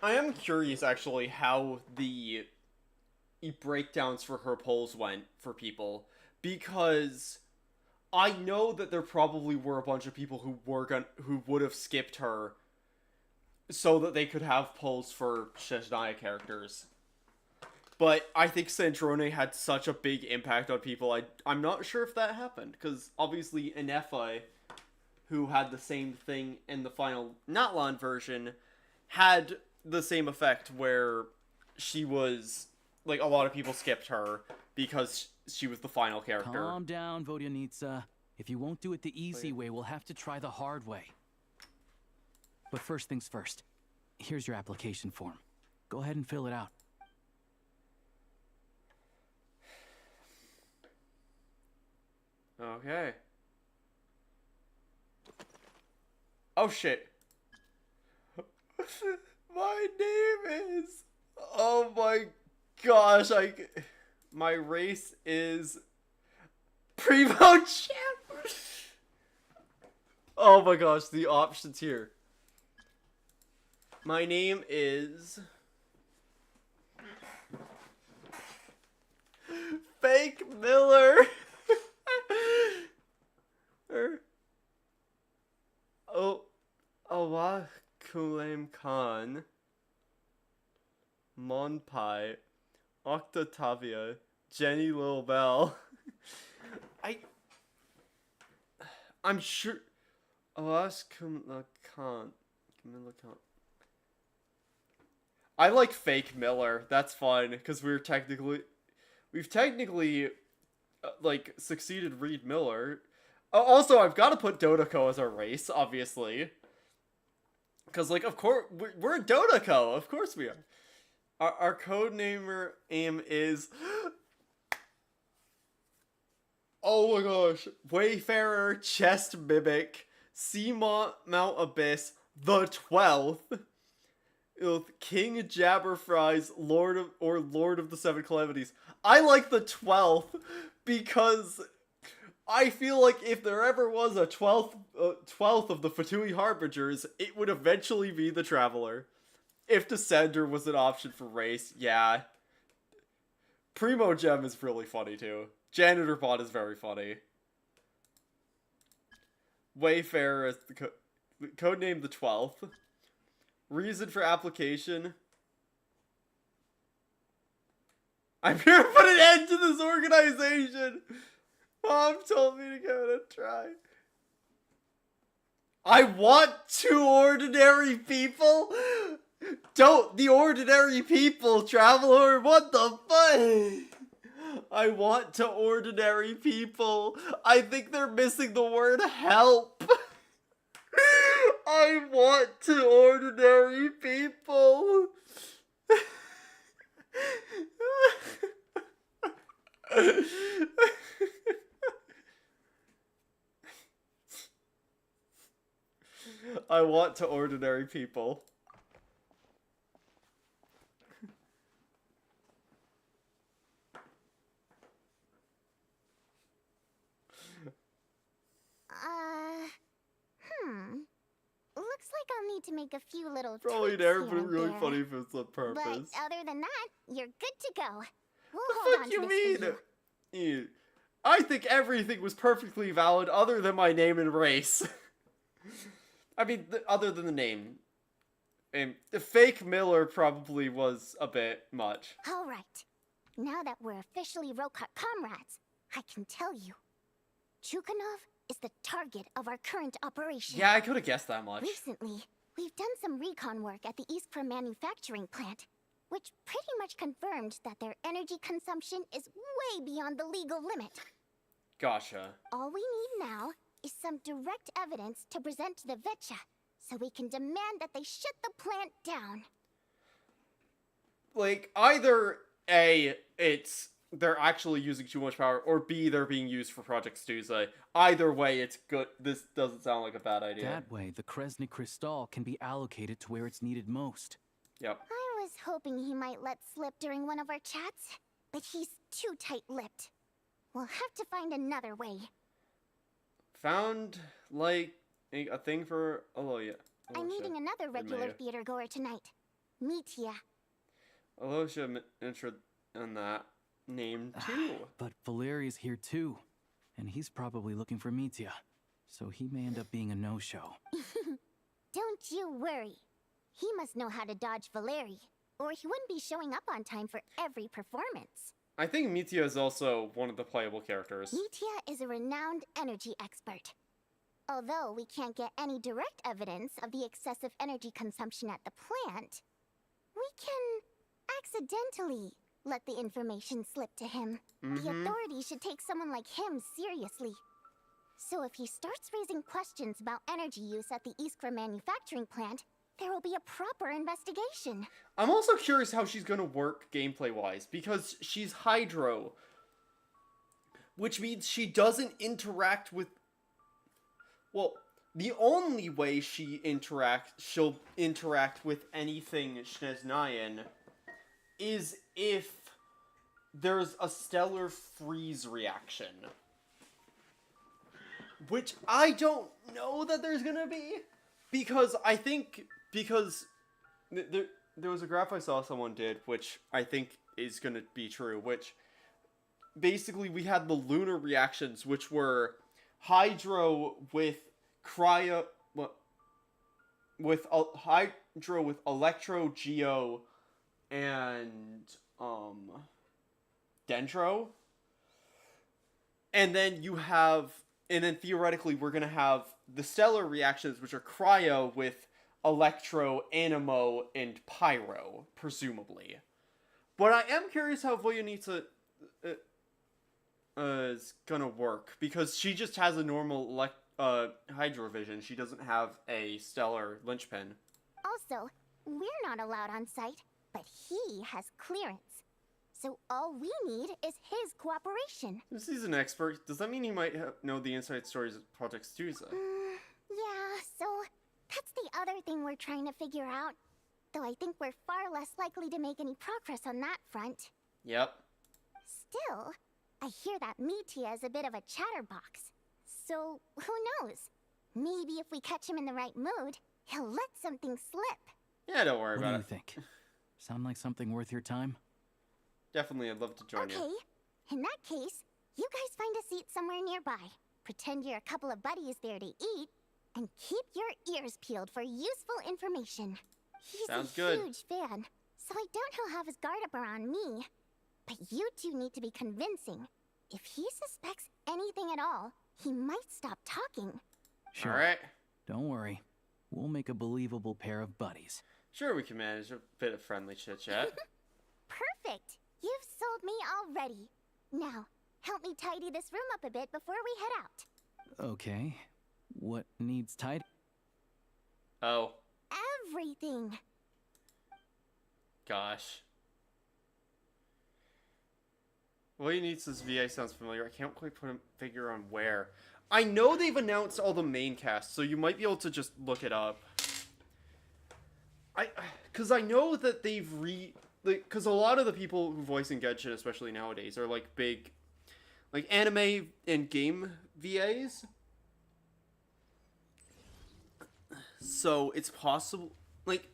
I am curious, actually, how the breakdowns for her polls went for people. Because I know that there probably were a bunch of people who would have skipped her so that they could have polls for Snezhnaya characters. But I think Sandrone had such a big impact on people, I'm not sure if that happened. Because obviously Inefa, who had the same thing in the final Natlan version, had the same effect where she was, like, a lot of people skipped her because she was the final character. Calm down, Vodyanitsa. If you won't do it the easy way, we'll have to try the hard way. But first things first. Here's your application form. Go ahead and fill it out. Okay. Oh shit. My name is... Oh my gosh, my race is... Primo Champ! Oh my gosh, the options here. My name is... Fake Miller! Awa Kulem Khan, Monpai, Octavia, Jenny Lil Bell. I'm sure. Awas Kumla Khan. I like Fake Miller. That's fine because we've technically like succeeded Reed Miller. Also, I've got to put Dodoko as our race, obviously. Because, like, of course, we're Dodoko. Of course we are. Our codenamer aim is... Oh my gosh. Wayfarer, Chest Mimic, Seamount Abyss, the 12th. King Jabberfries, Lord of the Seven Calamities. I like the 12th because... I feel like if there ever was a 12th of the Fatui Harbingers, it would eventually be the Traveler. If Descender was an option for race, yeah. Primo Gem is really funny too. Janitor Bot is very funny. Wayfarer is the codename the 12th. Reason for application. I'm here to put an end to this organization! Mom told me to give it a try. I want 2 ordinary people? Don't the ordinary people, Traveler, what the fuck? I want to ordinary people. I think they're missing the word help. I want to ordinary people. I want to ordinary people. Looks like I'll need to make a few little Probably tweaks never here been and really there. funny if it's on purpose. But other than that, you're good to go. We'll The hold fuck on you to this for mean? you. I think everything was perfectly valid other than my name and race. I mean, other than the name. The fake Miller probably was a bit much. All right. Now that we're officially Rokut comrades, I can tell you. Chukhanov is the target of our current operation. Yeah, I could have guessed that much. Recently, we've done some recon work at the Iskra manufacturing plant, which pretty much confirmed that their energy consumption is way beyond the legal limit. Gotcha. All we need now is some direct evidence to present to the Vetcha, so we can demand that they shut the plant down. Like, either A, they're actually using too much power, or B, they're being used for Project Stuza. Either way, it's good. This doesn't sound like a bad idea. That way, the Kresnik Crystal can be allocated to where it's needed most. Yep. I was hoping he might let slip during one of our chats, but he's too tight-lipped. We'll have to find another way. Found, like, a thing for Aloya. I'm meeting another regular theater goer tonight. Mitya. Aloysia interested in that name too. But Valeria's here too, and he's probably looking for Mitya, so he may end up being a no-show. Don't you worry. He must know how to dodge Valeri, or he wouldn't be showing up on time for every performance. I think Mitya is also one of the playable characters. Mitya is a renowned energy expert. Although we can't get any direct evidence of the excessive energy consumption at the plant, we can accidentally let the information slip to him. The authorities should take someone like him seriously. So if he starts raising questions about energy use at the Iskra manufacturing plant, there will be a proper investigation. I'm also curious how she's gonna work gameplay-wise, because she's Hydro. Which means she doesn't interact with... Well, the only way she'll interact with anything Snezhnayan is if there's a stellar freeze reaction. Which I don't know that there's gonna be. Because I think... Because there was a graph I saw someone did, which I think is gonna be true, which... Basically, we had the lunar reactions, which were Hydro with Cryo... Hydro with Electro, Geo, and... Dendro. And then you have... And then theoretically, we're gonna have the stellar reactions, which are Cryo with Electro, Animo, and Pyro, presumably. But I am curious how Voyanita is gonna work, because she just has a normal Hydrovision. She doesn't have a stellar linchpin. Also, we're not allowed on site, but he has clearance. So all we need is his cooperation. Since he's an expert, does that mean he might know the inside stories of Project Stuza? Yeah, so that's the other thing we're trying to figure out. Though I think we're far less likely to make any progress on that front. Yep. Still, I hear that Mitya is a bit of a chatterbox. So, who knows? Maybe if we catch him in the right mood, he'll let something slip. Yeah, don't worry What about do it. you think? Sound like something worth your time? Definitely, I'd love to join you. Okay, in that case, you guys find a seat somewhere nearby. Pretend you're a couple of buddies there to eat, and keep your ears peeled for useful information. He's Sounds a good. huge fan, so I doubt he'll have his guard up around me. But you two need to be convincing. If he suspects anything at all, he might stop talking. Sure. Alright. Don't worry. We'll make a believable pair of buddies. Sure, we can manage a bit of friendly chit-chat. Perfect! You've sold me already. Now, help me tidy this room up a bit before we head out. Okay. What needs tidy? Oh. Everything. Gosh. What he needs this VA sounds familiar. I can't quite put a figure on where. I know they've announced all the main cast, so you might be able to just look it up. Because I know that they've because a lot of the people who voice in Genshin, especially nowadays, are like big, like anime and game VAs. So it's possible, like,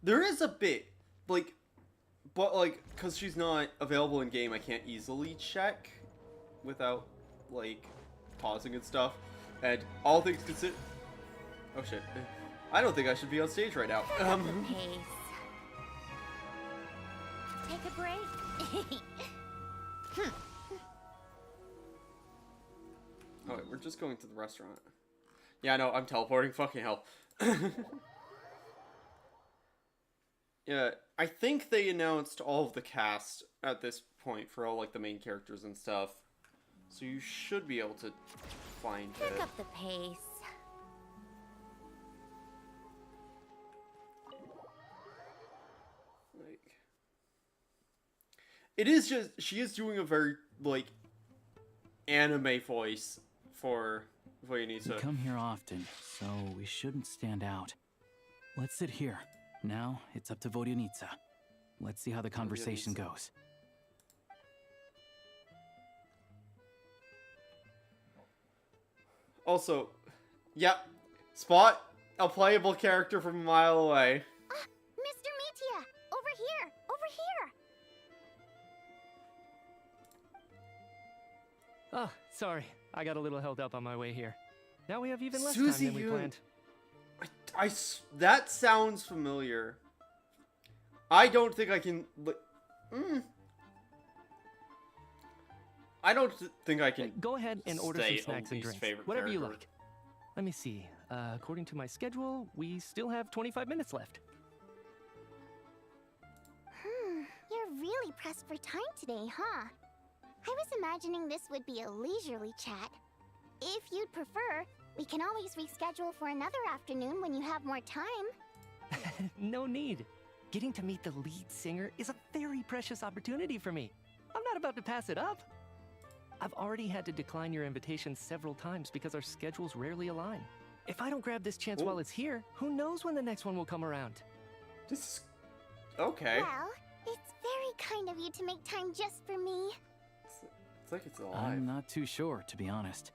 there is a bit, like, but like, because she's not available in game, I can't easily check without, like, pausing and stuff. And all things considered, oh shit, I don't think I should be on stage right now. Take a break. Oh, wait, we're just going to the restaurant. Yeah, no, I'm teleporting. Fucking hell. Yeah, I think they announced all of the cast at this point for all, like, the main characters and stuff. So you should be able to find it. Pick up the pace. Like, it is just, she is doing a very, like, anime voice for Voynita. We come here often, so we shouldn't stand out. Let's sit here. Now, it's up to Voynita. Let's see how the conversation goes. Also, yep, spot a playable character from a mile away. Mr. Mitia, over here, over here. Oh, sorry. I got a little held up on my way here. Now we have even less Susie, time than we planned. That sounds familiar. I don't think I can. I don't think I can. Go ahead and order some snacks and drinks. Whatever you character. like. Let me see. According to my schedule, we still have 25 minutes left. You're really pressed for time today, huh? I was imagining this would be a leisurely chat. If you'd prefer, we can always reschedule for another afternoon when you have more time. No need. Getting to meet the lead singer is a very precious opportunity for me. I'm not about to pass it up. I've already had to decline your invitation several times because our schedules rarely align. If I don't grab this chance while it's here, who knows when the next one will come around? This is... okay. Well, it's very kind of you to make time just for me. It's like it's alive. I'm not too sure, to be honest.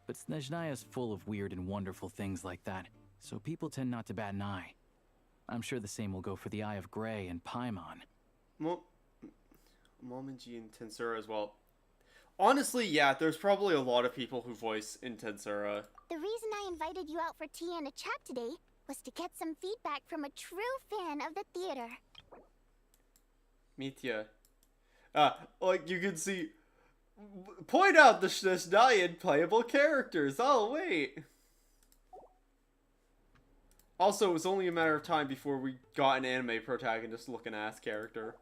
But Snezhnaya's full of weird and wonderful things like that, so people tend not to bat an eye. I'm sure the same will go for the Eye of Grey and Paimon. Momonji and Tensura as well. Honestly, yeah, there's probably a lot of people who voice in Tensura. The reason I invited you out for tea and a chat today was to get some feedback from a true fan of the theater. Mitya. Like you can see... Point out the Snezhnaya playable characters. Oh, wait. Also, it was only a matter of time before we got an anime protagonist looking ass character.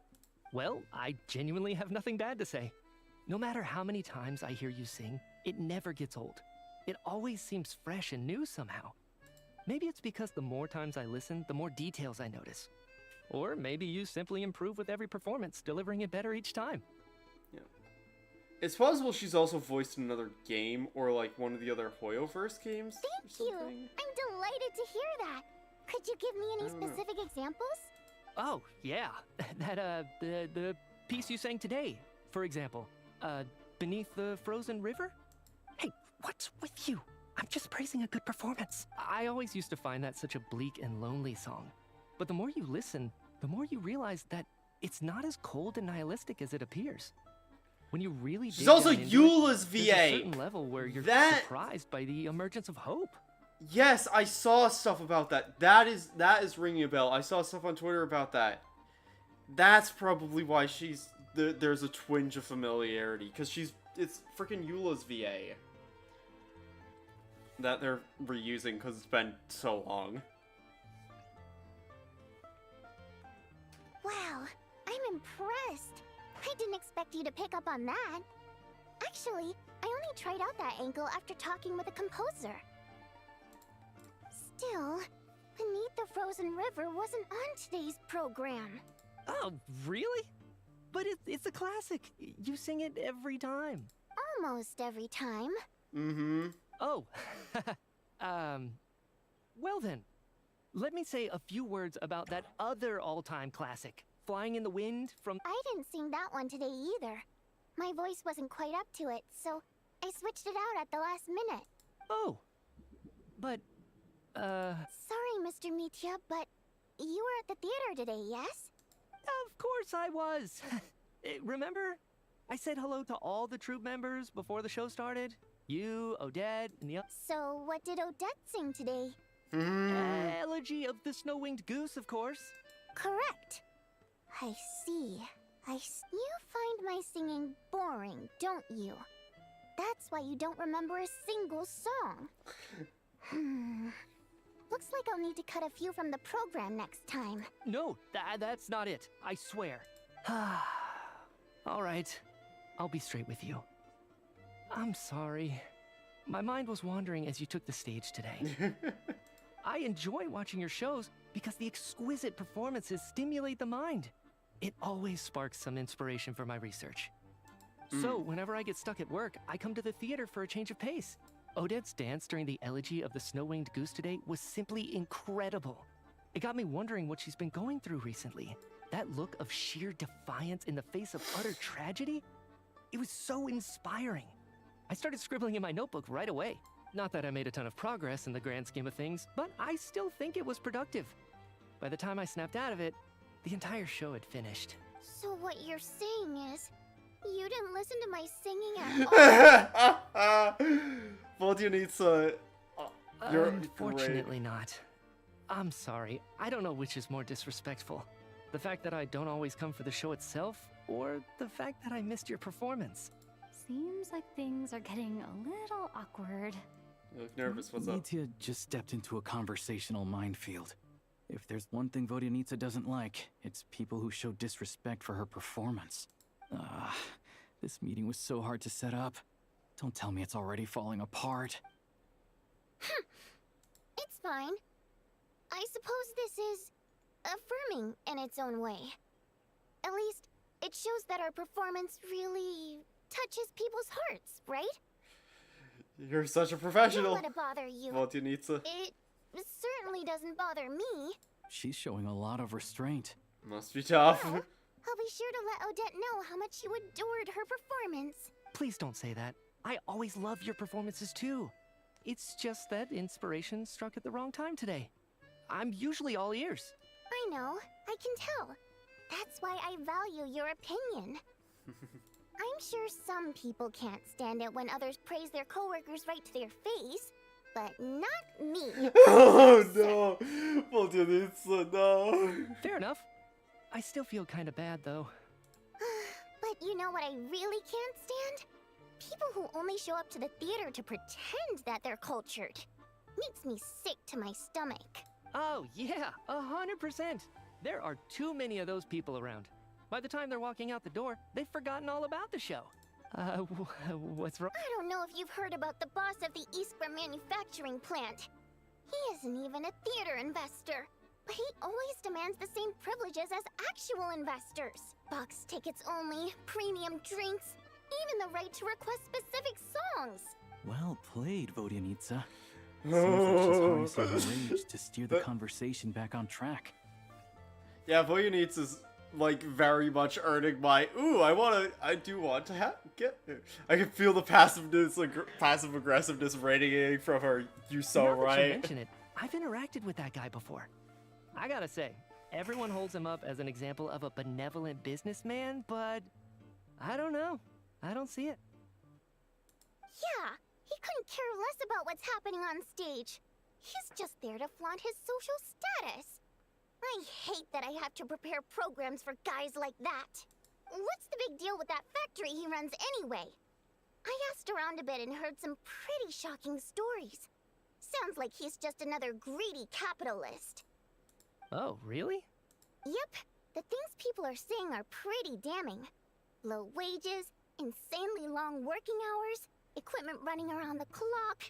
Well, I genuinely have nothing bad to say. No matter how many times I hear you sing, it never gets old. It always seems fresh and new somehow. Maybe it's because the more times I listen, the more details I notice. Or maybe you simply improve with every performance, delivering it better each time. Yeah. It's possible she's also voiced in another game, or like one of the other Hoyoverse games. Thank you! I'm delighted to hear that! Could you give me any specific examples? Oh, yeah. The piece you sang today, for example. Beneath the Frozen River? Hey, what's with you? I'm just praising a good performance. I always used to find that such a bleak and lonely song. But the more you listen, the more you realize that it's not as cold and nihilistic as it appears. When you really She's also dig down into Eula's it, VA. there's a certain level where you're surprised by the emergence of hope. Yes, I saw stuff about that. That is ringing a bell. I saw stuff on Twitter about that. That's probably why there's a twinge of familiarity, because it's freaking Eula's VA that they're reusing because it's been so long. Wow, I'm impressed. I didn't expect you to pick up on that. Actually, I only tried out that angle after talking with the composer. Still, Beneath the Frozen River wasn't on today's program. Oh, really? But it's a classic. You sing it every time. Almost every time. Mm-hmm. Oh. Well then, let me say a few words about that other all-time classic, Flying in the Wind from... I didn't sing that one today either. My voice wasn't quite up to it, so I switched it out at the last minute. Oh. But, Sorry, Mr. Mitya, but you were at the theater today, yes? Of course I was. Remember? I said hello to all the troupe members before the show started. You, Odette, and the other... So what did Odette sing today? Elegy of the Snow-Winged Goose, of course. Correct. I see. You find my singing boring, don't you? That's why you don't remember a single song. Looks like I'll need to cut a few from the program next time. No, that's not it. I swear. All right. I'll be straight with you. I'm sorry. My mind was wandering as you took the stage today. I enjoy watching your shows because the exquisite performances stimulate the mind. It always sparks some inspiration for my research. So, whenever I get stuck at work, I come to the theater for a change of pace. Odette's dance during the Elegy of the Snow-Winged Goose today was simply incredible. It got me wondering what she's been going through recently. That look of sheer defiance in the face of utter tragedy? It was so inspiring. I started scribbling in my notebook right away. Not that I made a ton of progress in the grand scheme of things, but I still think it was productive. By the time I snapped out of it, the entire show had finished. So what you're saying is, you didn't listen to my singing at all? Voltyonitsa, you're Unfortunately great. not. I'm sorry. I don't know which is more disrespectful. The fact that I don't always come for the show itself, or the fact that I missed your performance. Seems like things are getting a little awkward. You look nervous, what's up? Mitya just stepped into a conversational minefield. If there's one thing Voltyonitsa doesn't like, it's people who show disrespect for her performance. This meeting was so hard to set up. Don't tell me it's already falling apart. It's fine. I suppose this is affirming in its own way. At least, it shows that our performance really touches people's hearts, right? You're such a professional. Don't let it bother you. Voltyonitsa. It certainly doesn't bother me. She's showing a lot of restraint. Must be tough. Well, I'll be sure to let Odette know how much you adored her performance. Please don't say that. I always love your performances too. It's just that inspiration struck at the wrong time today. I'm usually all ears. I know. I can tell. That's why I value your opinion. I'm sure some people can't stand it when others praise their coworkers right to their face, but not me. Oh no! Voltyonitsa, no! Fair enough. I still feel kind of bad though. But you know what I really can't stand? People who only show up to the theater to pretend that they're cultured. Makes me sick to my stomach. Oh yeah, 100%. There are too many of those people around. By the time they're walking out the door, they've forgotten all about the show. What's wrong? I don't know if you've heard about the boss of the Eastborough manufacturing plant. He isn't even a theater investor, but he always demands the same privileges as actual investors. Box tickets only, premium drinks, even the right to request specific songs. Well played, Voltyonitsa. Seems like she's harnessing her rage to steer the conversation back on track. Yeah, Voltyonitsa's like very much earning my I do want to get I can feel the passive aggressiveness radiating from her. You so Now that you right. mention it, I've interacted with that guy before. I gotta say, everyone holds him up as an example of a benevolent businessman, but I don't know. I don't see it. Yeah, he couldn't care less about what's happening on stage. He's just there to flaunt his social status. I hate that I have to prepare programs for guys like that. What's the big deal with that factory he runs anyway? I asked around a bit and heard some pretty shocking stories. Sounds like he's just another greedy capitalist. Oh, really? Yep, the things people are saying are pretty damning. Low wages, insanely long working hours, equipment running around the clock.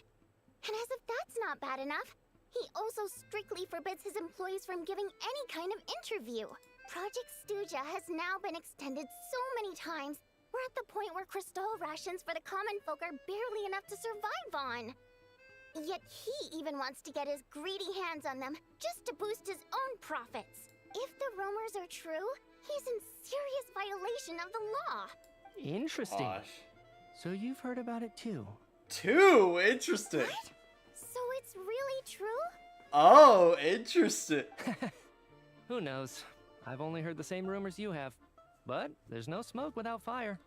And as if that's not bad enough, he also strictly forbids his employees from giving any kind of interview. Project Stuja has now been extended so many times, we're at the point where crystal rations for the common folk are barely enough to survive on. Yet he even wants to get his greedy hands on them just to boost his own profits. If the rumors are true, he's in serious violation of the law. Interesting. Gosh. So you've heard about it too? Too interesting. What? So it's really true? Oh, interesting. Who knows? I've only heard the same rumors you have. But there's no smoke without fire.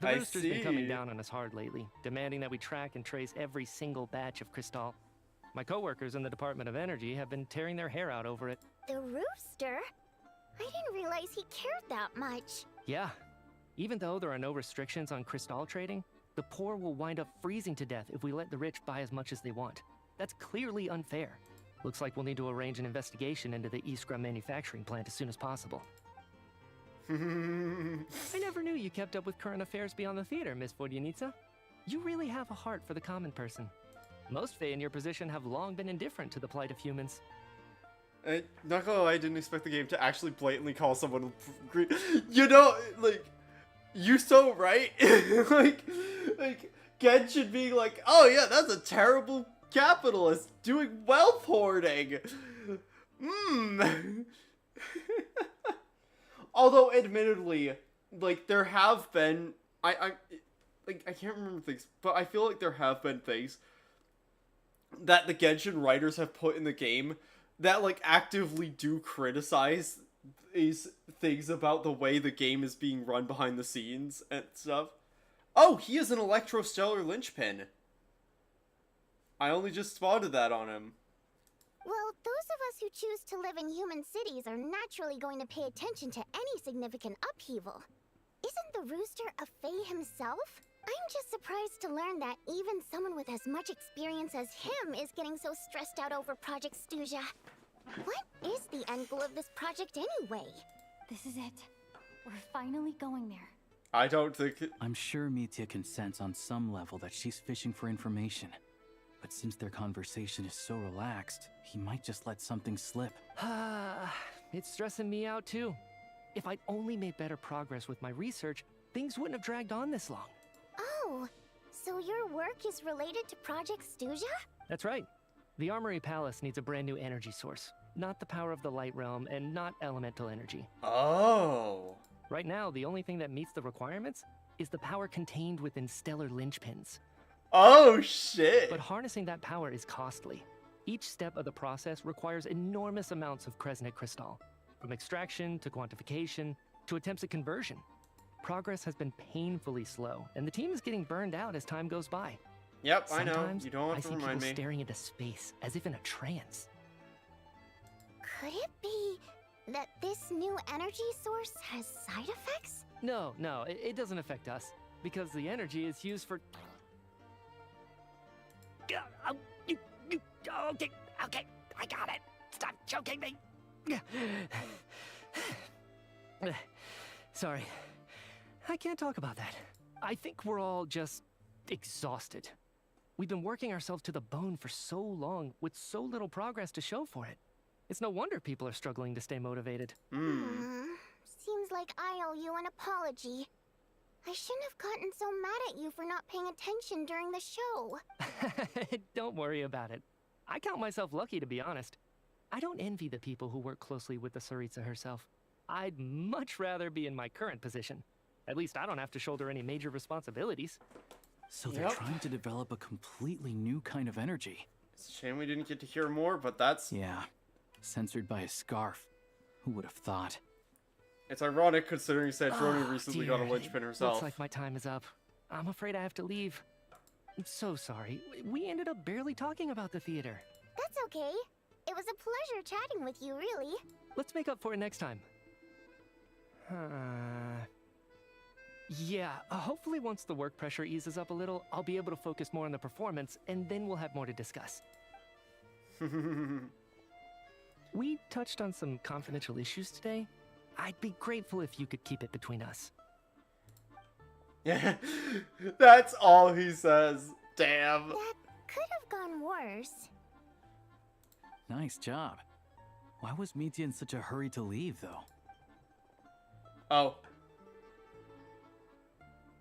The I Rooster's been coming see. down on us hard lately, demanding that we track and trace every single batch of Crystal. My coworkers in the Department of Energy have been tearing their hair out over it. The Rooster? I didn't realize he cared that much. Yeah. Even though there are no restrictions on Crystal trading, the poor will wind up freezing to death if we let the rich buy as much as they want. That's clearly unfair. Looks like we'll need to arrange an investigation into the Iskra manufacturing plant as soon as possible. I never knew you kept up with current affairs beyond the theater, Miss Vodyanica. You really have a heart for the common person. Most Fae in your position have long been indifferent to the plight of humans. Not gonna lie, I didn't expect the game to actually blatantly call someone green. You know, like, you so right. like Genshin being like, oh yeah, that's a terrible capitalist doing wealth hoarding. Although, admittedly, like, there have been, I can't remember things, but I feel like there have been things that the Genshin writers have put in the game that, like, actively do criticize these things about the way the game is being run behind the scenes and stuff. Oh, he is an electrostellar linchpin. I only just spotted that on him. Well, those of us who choose to live in human cities are naturally going to pay attention to any significant upheaval. Isn't the Rooster a Fae himself? I'm just surprised to learn that even someone with as much experience as him is getting so stressed out over Project Stuja. What is the end goal of this project anyway? This is it. We're finally going there. I don't think I'm sure Mitya can sense on some level that she's fishing for information. But since their conversation is so relaxed, he might just let something slip. It's stressing me out too. If I'd only made better progress with my research, things wouldn't have dragged on this long. Oh, so your work is related to Project Stuja? That's right. The Armory Palace needs a brand new energy source. Not the power of the Light Realm, and not elemental energy. Oh. Right now, the only thing that meets the requirements is the power contained within stellar linchpins. Oh, shit! But harnessing that power is costly. Each step of the process requires enormous amounts of Kresnik crystal, from extraction to quantification to attempts at conversion. Progress has been painfully slow, and the team is getting burned out as time goes by. Yep, I know. Sometimes You don't have I to see remind people me. staring into space as if in a trance. Could it be that this new energy source has side effects? No, it doesn't affect us, because the energy is used for... Okay, I got it. Stop choking me. Sorry, I can't talk about that. I think we're all just exhausted. We've been working ourselves to the bone for so long with so little progress to show for it. It's no wonder people are struggling to stay motivated. Seems like I owe you an apology. I shouldn't have gotten so mad at you for not paying attention during the show. Don't worry about it. I count myself lucky, to be honest. I don't envy the people who work closely with the Tsaritsa herself. I'd much rather be in my current position. At least I don't have to shoulder any major responsibilities. So they're trying to develop a completely new kind of energy. It's a shame we didn't get to hear more, but that's... Yeah, censored by a scarf. Who would have thought? It's ironic considering Snezhnaya recently got a linchpin herself. Looks like my time is up. I'm afraid I have to leave. I'm so sorry. We ended up barely talking about the theater. That's okay. It was a pleasure chatting with you, really. Let's make up for it next time. Yeah, hopefully once the work pressure eases up a little, I'll be able to focus more on the performance, and then we'll have more to discuss. We touched on some confidential issues today. I'd be grateful if you could keep it between us. Yeah, that's all he says. Damn. That could have gone worse. Nice job. Why was Mitya in such a hurry to leave, though? Oh.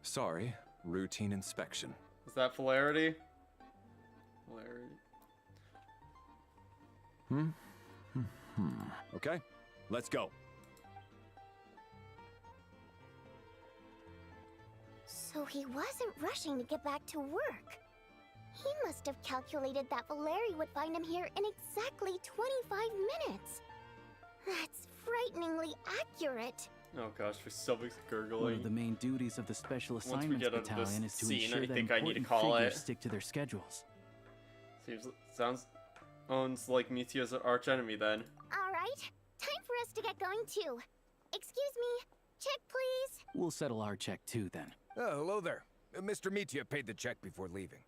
Sorry, routine inspection. Is that Polarity? Okay, let's go. So he wasn't rushing to get back to work. He must have calculated that Valeri would find him here in exactly 25 minutes. That's frighteningly accurate. Oh gosh, my stomach's One gurgling. of the main duties of the Special Once we Assignments get out of this Battalion is to scene, ensure I that think I need to important call figures it. stick to their schedules. Sounds like Mitya's archenemy then. All right, time for us to get going too. Excuse me, check please. We'll settle our check too, then. Oh, hello there. Mr. Mitya paid the check before leaving.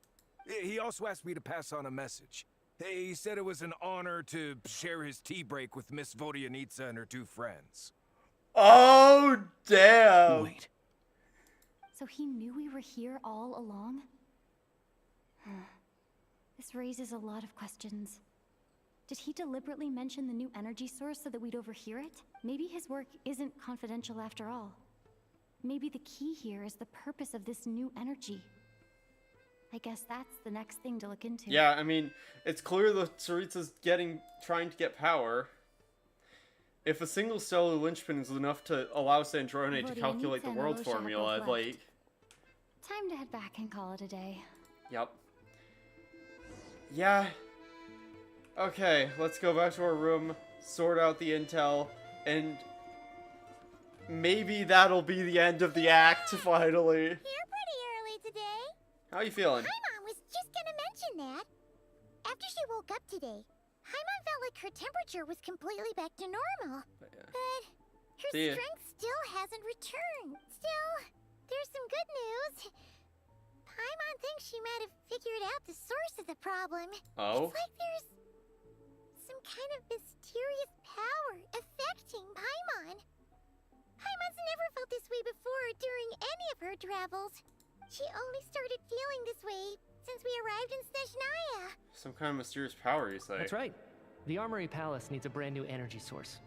He also asked me to pass on a message. He said it was an honor to share his tea break with Miss Vodyanitsa and her 2 friends. Oh, damn! Wait. So he knew we were here all along? This raises a lot of questions. Did he deliberately mention the new energy source so that we'd overhear it? Maybe his work isn't confidential after all. Maybe the key here is the purpose of this new energy. I guess that's the next thing to look into. Yeah, I mean, it's clear that Tsaritsa's trying to get power. If a single stellar linchpin is enough to allow Snezhnaya to calculate the Vodyanitsa and world Alosha have formula, both like... left. Time to head back and call it a day. Yep. Yeah. Okay, let's go back to our room, sort out the intel, and maybe that'll be the end of the act, finally. You're pretty early today. How you feeling? Paimon was just gonna mention that. After she woke up today, Paimon felt like her temperature was completely back to normal. But her See ya. strength still hasn't returned. Still, there's some good news. Paimon thinks she might have figured out the source of the problem. Oh? It's like there's some kind of mysterious power affecting Paimon. Paimon's never felt this way before during any of her travels. She only started feeling this way since we arrived in Snezhnaya. Some kind of mysterious power, you say? That's right. The Armory Palace needs a brand new energy source.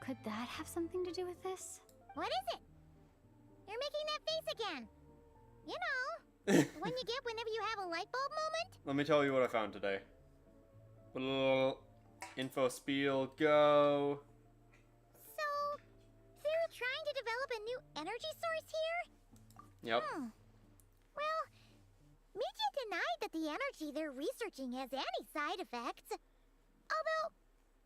Could that have something to do with this? What is it? You're making that face again. You know, when you get whenever you have a light bulb moment. Let me tell you what I found today. Info spiel, go. So, they're trying to develop a new energy source here? Yep. Well, Mitya denied that the energy they're researching has any side effects. Although,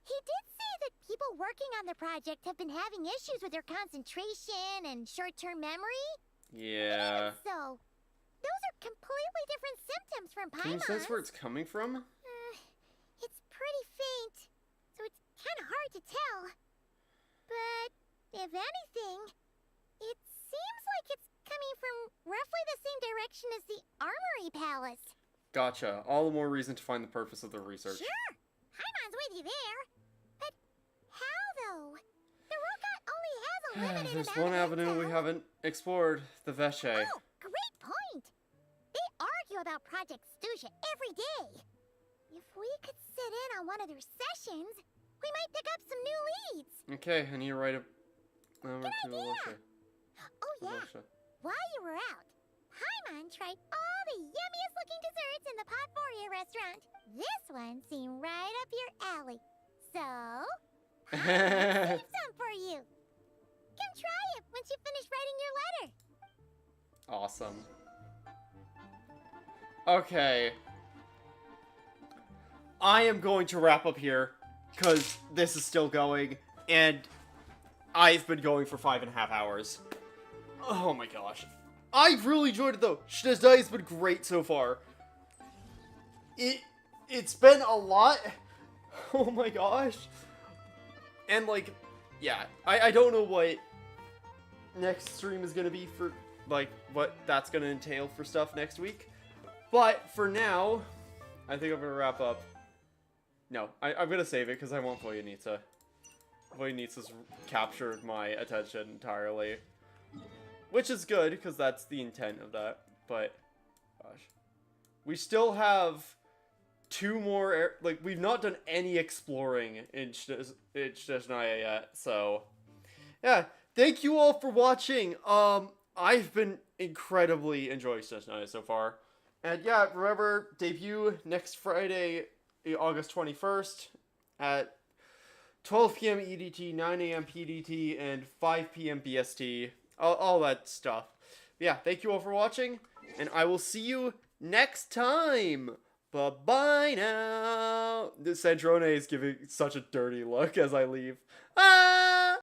he did say that people working on the project have been having issues with their concentration and short-term memory. Yeah. So, those are completely different symptoms from Can you Paimon's. sense where it's coming from? It's pretty faint, so it's kind of hard to tell. But, if anything, it seems like it's coming from roughly the same direction as the Armory Palace. Gotcha. All the more reason to find the purpose of the research. Sure, Paimon's with you there. But how, though? The robot only has a limited There's amount one of avenue we intel. haven't explored, the Veche. Oh, great point. They argue about Project Stuzha every day. If we could sit in on one of their sessions, we might pick up some new leads. Okay, I need to write a number to Alosha. Oh yeah, while you were out, Paimon tried all the yummiest looking desserts in the Potvoria restaurant. This one seemed right up your alley. So, Paimon saved some for you. Come try it once you finish writing your letter. Awesome. Okay. I am going to wrap up here, because this is still going, and I've been going for 5.5 hours. Oh my gosh. I've really enjoyed it though. Snezhnaya's been great so far. It's been a lot. Oh my gosh. And like, yeah, I don't know what next stream is gonna be for, like, what that's gonna entail for stuff next week. But for now, I think I'm gonna wrap up. No, I'm gonna save it because I want Voyanitsa. Voyanitsa's captured my attention entirely. which is good, because that's the intent of that, but, gosh. We still have 2 more, we've not done any exploring in Snezhnaya yet, so, yeah, thank you all for watching. I've been incredibly enjoying Snezhnaya so far, and yeah, remember, debut next Friday, August 21st, at 12 p.m. EDT, 9 a.m. PDT, and 5 p.m. BST, all that stuff. Yeah, thank you all for watching, and I will see you next time. Bye-bye now. Snezhnaya is giving such a dirty look as I leave. Ah!